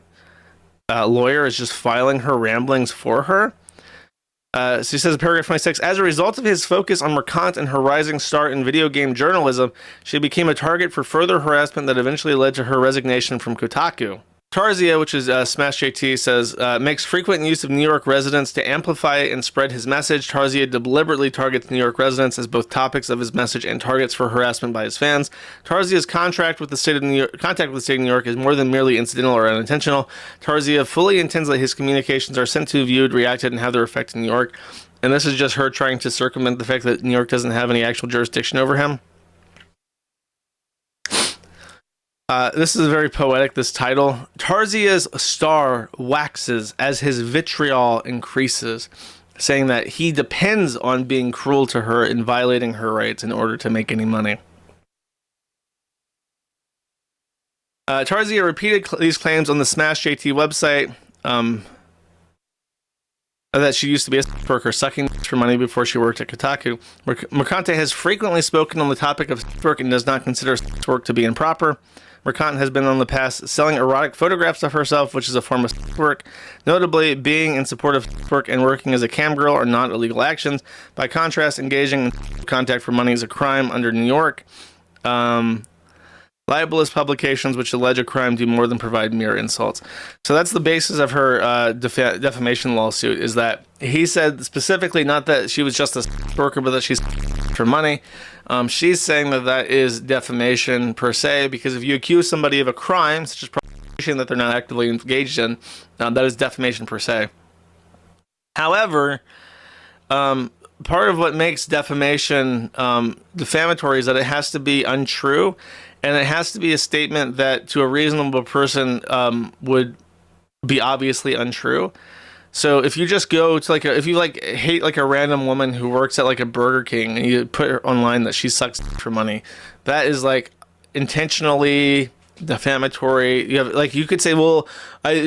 lawyer is just filing her ramblings for her. So she says in paragraph 26, as a result of his focus on Mercant and her rising start in video game journalism, she became a target for further harassment that eventually led to her resignation from Kotaku. Tarzia, which is Smash JT, says, makes frequent use of New York residents to amplify and spread his message. Tarzia deliberately targets New York residents as both topics of his message and targets for harassment by his fans. Tarzia's contact with the state of New York is more than merely incidental or unintentional. Tarzia fully intends that his communications are sent to, viewed, reacted, and have their effect in New York. And this is just her trying to circumvent the fact that New York doesn't have any actual jurisdiction over him. This is very poetic, this title. Tarzia's star waxes as his vitriol increases, saying that he depends on being cruel to her and violating her rights in order to make any money. Tarzia repeated these claims on the Smash JT website, that she used to be a worker sucking for money before she worked at Kotaku. Mercante has frequently spoken on the topic of work and does not consider work to be improper. Mercant has been on the past selling erotic photographs of herself, which is a form of work. Notably, being in support of work and working as a cam girl are not illegal actions. By contrast, engaging in contact for money is a crime under New York. Libelous publications which allege a crime do more than provide mere insults. So that's the basis of her defamation lawsuit, is that he said specifically not that she was just a worker, but that she's for money. She's saying that that is defamation per se, because if you accuse somebody of a crime, such as prostitution that they're not actively engaged in, that is defamation per se. However, part of what makes defamation defamatory is that it has to be untrue, and it has to be a statement that to a reasonable person would be obviously untrue. So if you just go to if you hate a random woman who works at a Burger King and you put her online that she sucks for money, that is intentionally defamatory. You have like you could say, well,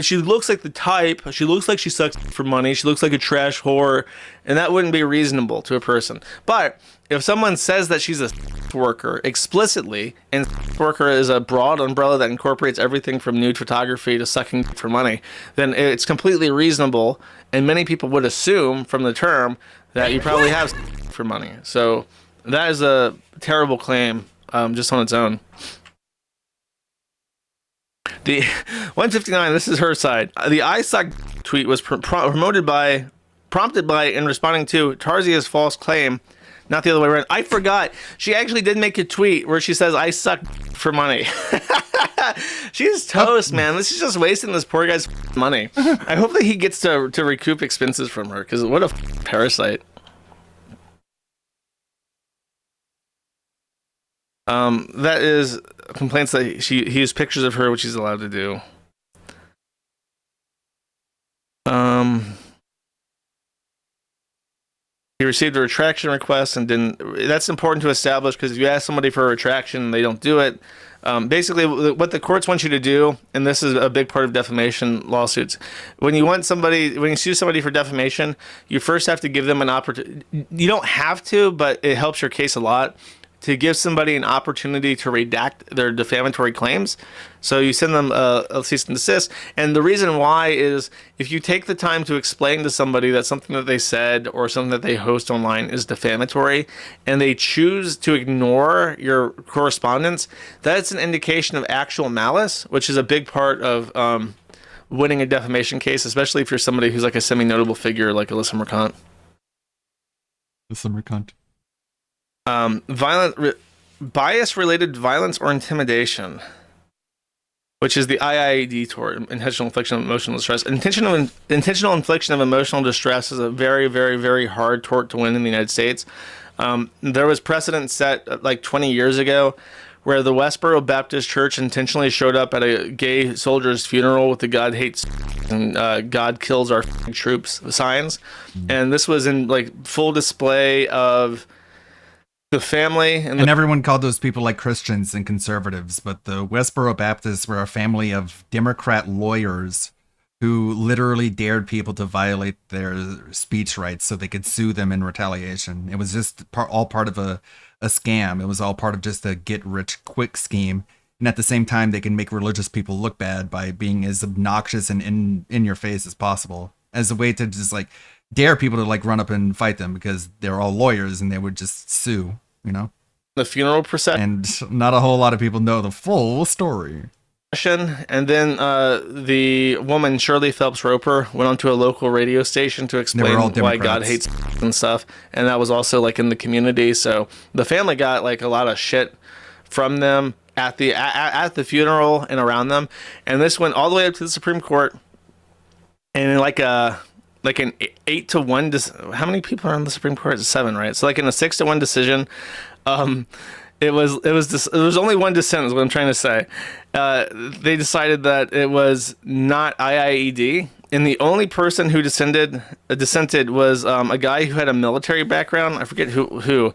she looks like the type. She looks like she sucks for money. She looks like a trash whore, and that wouldn't be reasonable to a person. But if someone says that she's a worker explicitly, and worker is a broad umbrella that incorporates everything from nude photography to sucking for money, then it's completely reasonable, and many people would assume from the term that you probably have for money. So that is a terrible claim, just on its own. The 159, this is her side. The I suck tweet was prompted by and responding to Tarzia's false claim, not the other way around. I forgot. She actually did make a tweet where she says, I suck for money. She's toast, man. This is just wasting this poor guy's money. I hope that he gets to recoup expenses from her, because what a parasite. That is complaints that he used pictures of her, which he's allowed to do. He received a retraction request and didn't. That's important to establish, because if you ask somebody for a retraction and they don't do it, basically what the courts want you to do, and this is a big part of defamation lawsuits, when you sue somebody for defamation, you first have to give them an opportunity. You don't have to, but it helps your case a lot to give somebody an opportunity to redact their defamatory claims. So you send them a cease and desist. And the reason why is if you take the time to explain to somebody that something that they said or something that they host online is defamatory, and they choose to ignore your correspondence, that's an indication of actual malice, which is a big part of winning a defamation case, especially if you're somebody who's like a semi-notable figure like Alyssa Mercant. Alyssa Mercant. Bias-related violence or intimidation, which is the IIED tort, intentional infliction of emotional distress. Intentional infliction of emotional distress is a very, very, very hard tort to win in the United States. There was precedent set like 20 years ago where the Westboro Baptist Church intentionally showed up at a gay soldier's funeral with the God hates and God kills our troops signs. And this was in like full display of the family. And everyone called those people like Christians and conservatives, but the Westboro Baptists were a family of Democrat lawyers who literally dared people to violate their speech rights so they could sue them in retaliation. It was just all part of a scam. It was all part of just a get-rich-quick scheme. And at the same time, they can make religious people look bad by being as obnoxious and in your face as possible, as a way to just like dare people to like run up and fight them because they're all lawyers and they would just sue, you know? The funeral procession. And not a whole lot of people know the full story. And then the woman, Shirley Phelps Roper, went onto a local radio station to explain why God hates and stuff. And that was also like in the community. So the family got like a lot of shit from them at the funeral and around them. And this went all the way up to the Supreme Court. And in like an 8-1, how many people are on the Supreme Court? It's 7, right? So like in a 6-1 decision, it was only one dissent is what I'm trying to say. They decided that it was not IIED, and the only person who dissented was a guy who had a military background. I forget who.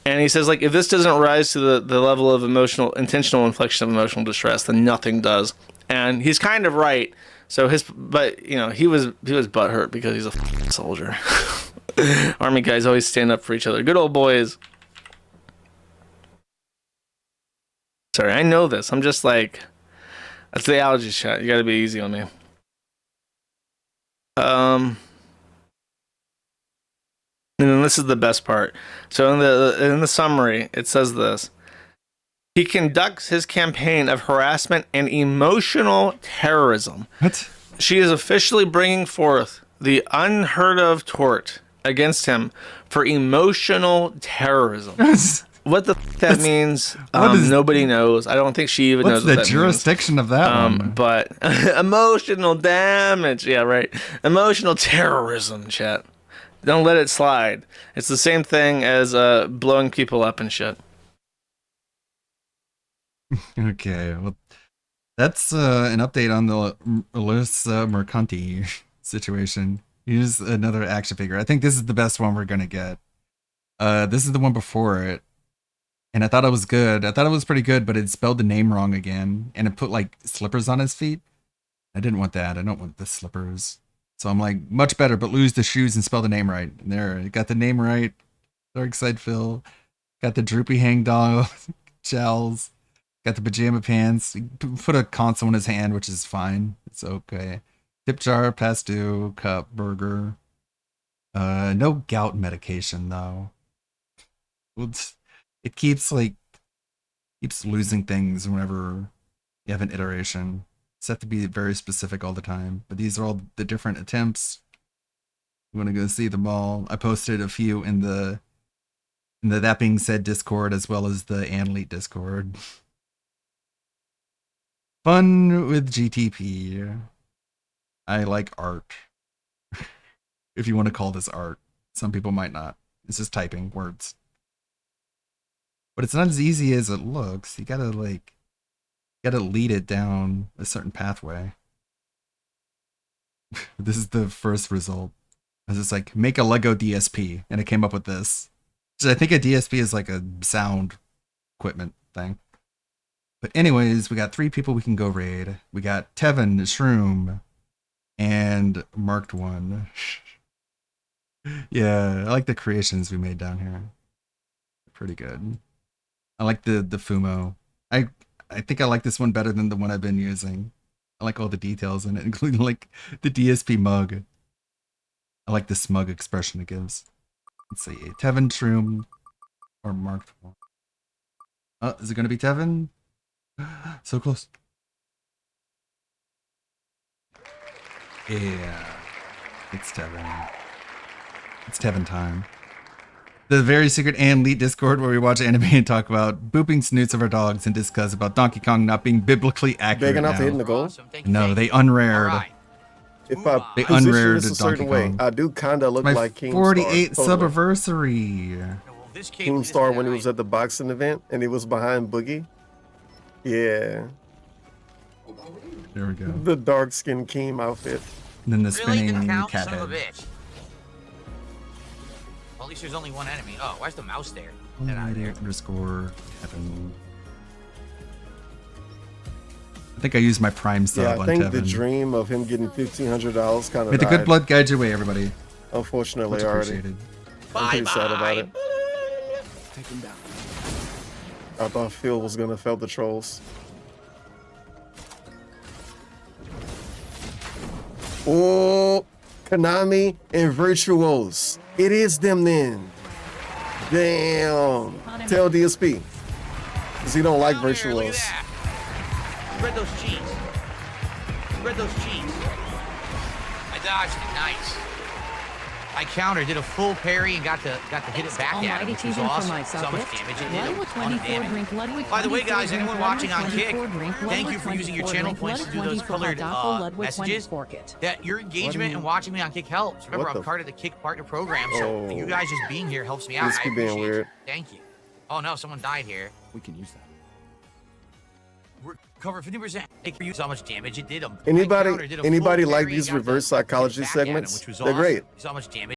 And he says, like, if this doesn't rise to the level of intentional infliction of emotional distress, then nothing does. And he's kind of right. So but you know, he was butthurt because he's a soldier. Army guys always stand up for each other. Good old boys. Sorry, I know this. I'm just like, that's the allergy chat. You gotta be easy on me. And then this is the best part. So in the summary, it says this. He conducts his campaign of harassment and emotional terrorism. What? She is officially bringing forth the unheard of tort against him for emotional terrorism. What the that means, nobody knows. I don't think she even knows what that means. What's the jurisdiction of that one? But emotional damage. Yeah, right. Emotional terrorism, chat. Don't let it slide. It's the same thing as blowing people up and shit. Okay, well, that's an update on the Alyssa Mercanti situation. Here's another action figure. I think this is the best one we're going to get. This is the one before it. And I thought it was good. I thought it was pretty good, but it spelled the name wrong again. And it put like slippers on his feet. I didn't want that. I don't want the slippers. So I'm like, much better, but lose the shoes and spell the name right. And there, it got the name right. Dark Side Phil. Got the droopy hang dog gels. Got the pajama pants. He put a console in his hand, which is fine. It's okay. Tip jar, past due, cup, burger. No gout medication though. It keeps losing things whenever you have an iteration. It's have to be very specific all the time. But these are all the different attempts. You want to go see them all. I posted a few in the That Being Said Discord as well as the Anlete Discord. Fun with GTP. I like art. If you want to call this art. Some people might not. It's just typing words. But it's not as easy as it looks. You gotta lead it down a certain pathway. This is the first result. I was just like, make a Lego DSP, and it came up with this. So I think a DSP is like a sound equipment thing. But anyways, we got 3 people we can go raid. We got Tevin, Shroom, and Marked One. Yeah, I like the creations we made down here. Pretty good. I like the Fumo. I think I like this one better than the one I've been using. I like all the details in it, including like the DSP mug. I like the smug expression it gives. Let's see, Tevin, Shroom, or Marked One. Oh, is it going to be Tevin? So close. Yeah, it's Tevin. It's Tevin time. The very secret Anlete Discord where we watch anime and talk about booping snoots of our dogs and discuss about Donkey Kong not being biblically accurate. Big enough now. for hitting the goal? No, they unrared. If I They position unrared this a certain Donkey way, Kong. I do kind of look My like King 48 Star. subiversary. King Star when he was at the boxing event and he was behind Boogie. Yeah. There we go. The dark skinned Keem outfit. And then the Really? spinning Didn't count? cat Son of a head. bitch. Well, at least there's only one enemy. Oh, why's the mouse there? Get out of there. Underscore Kevin. I think I used my Prime sub Yeah, I on think Tevin. the dream of him getting $1,500 kind of May the good blood guide your way, everybody. Unfortunately, Much already. appreciated. I'm pretty sad about it. Take him down. I thought Phil was gonna fail the trolls. Oh, Konami and Virtuos. It is them then. Damn. Tell DSP. Because he don't like Virtuos. Spread those cheese. Spread those cheese. I dodged it. Nice. I countered, did a full parry, and got to hit it back at him, which was awesome. So much damage it did. It was a ton of damage. By the way, guys, anyone watching on Kick, thank you for using your channel points to do those colored messages. That your engagement and watching me on Kick helps. Remember, I'm part of the Kick Partner Program, so you guys just being here helps me out. This I keep being appreciate weird. you. Thank you. Oh no, someone died here. We can use that. We're cover 50%. Take for you so much damage it did. Anybody like these reverse psychology segments? They're great. So much damage.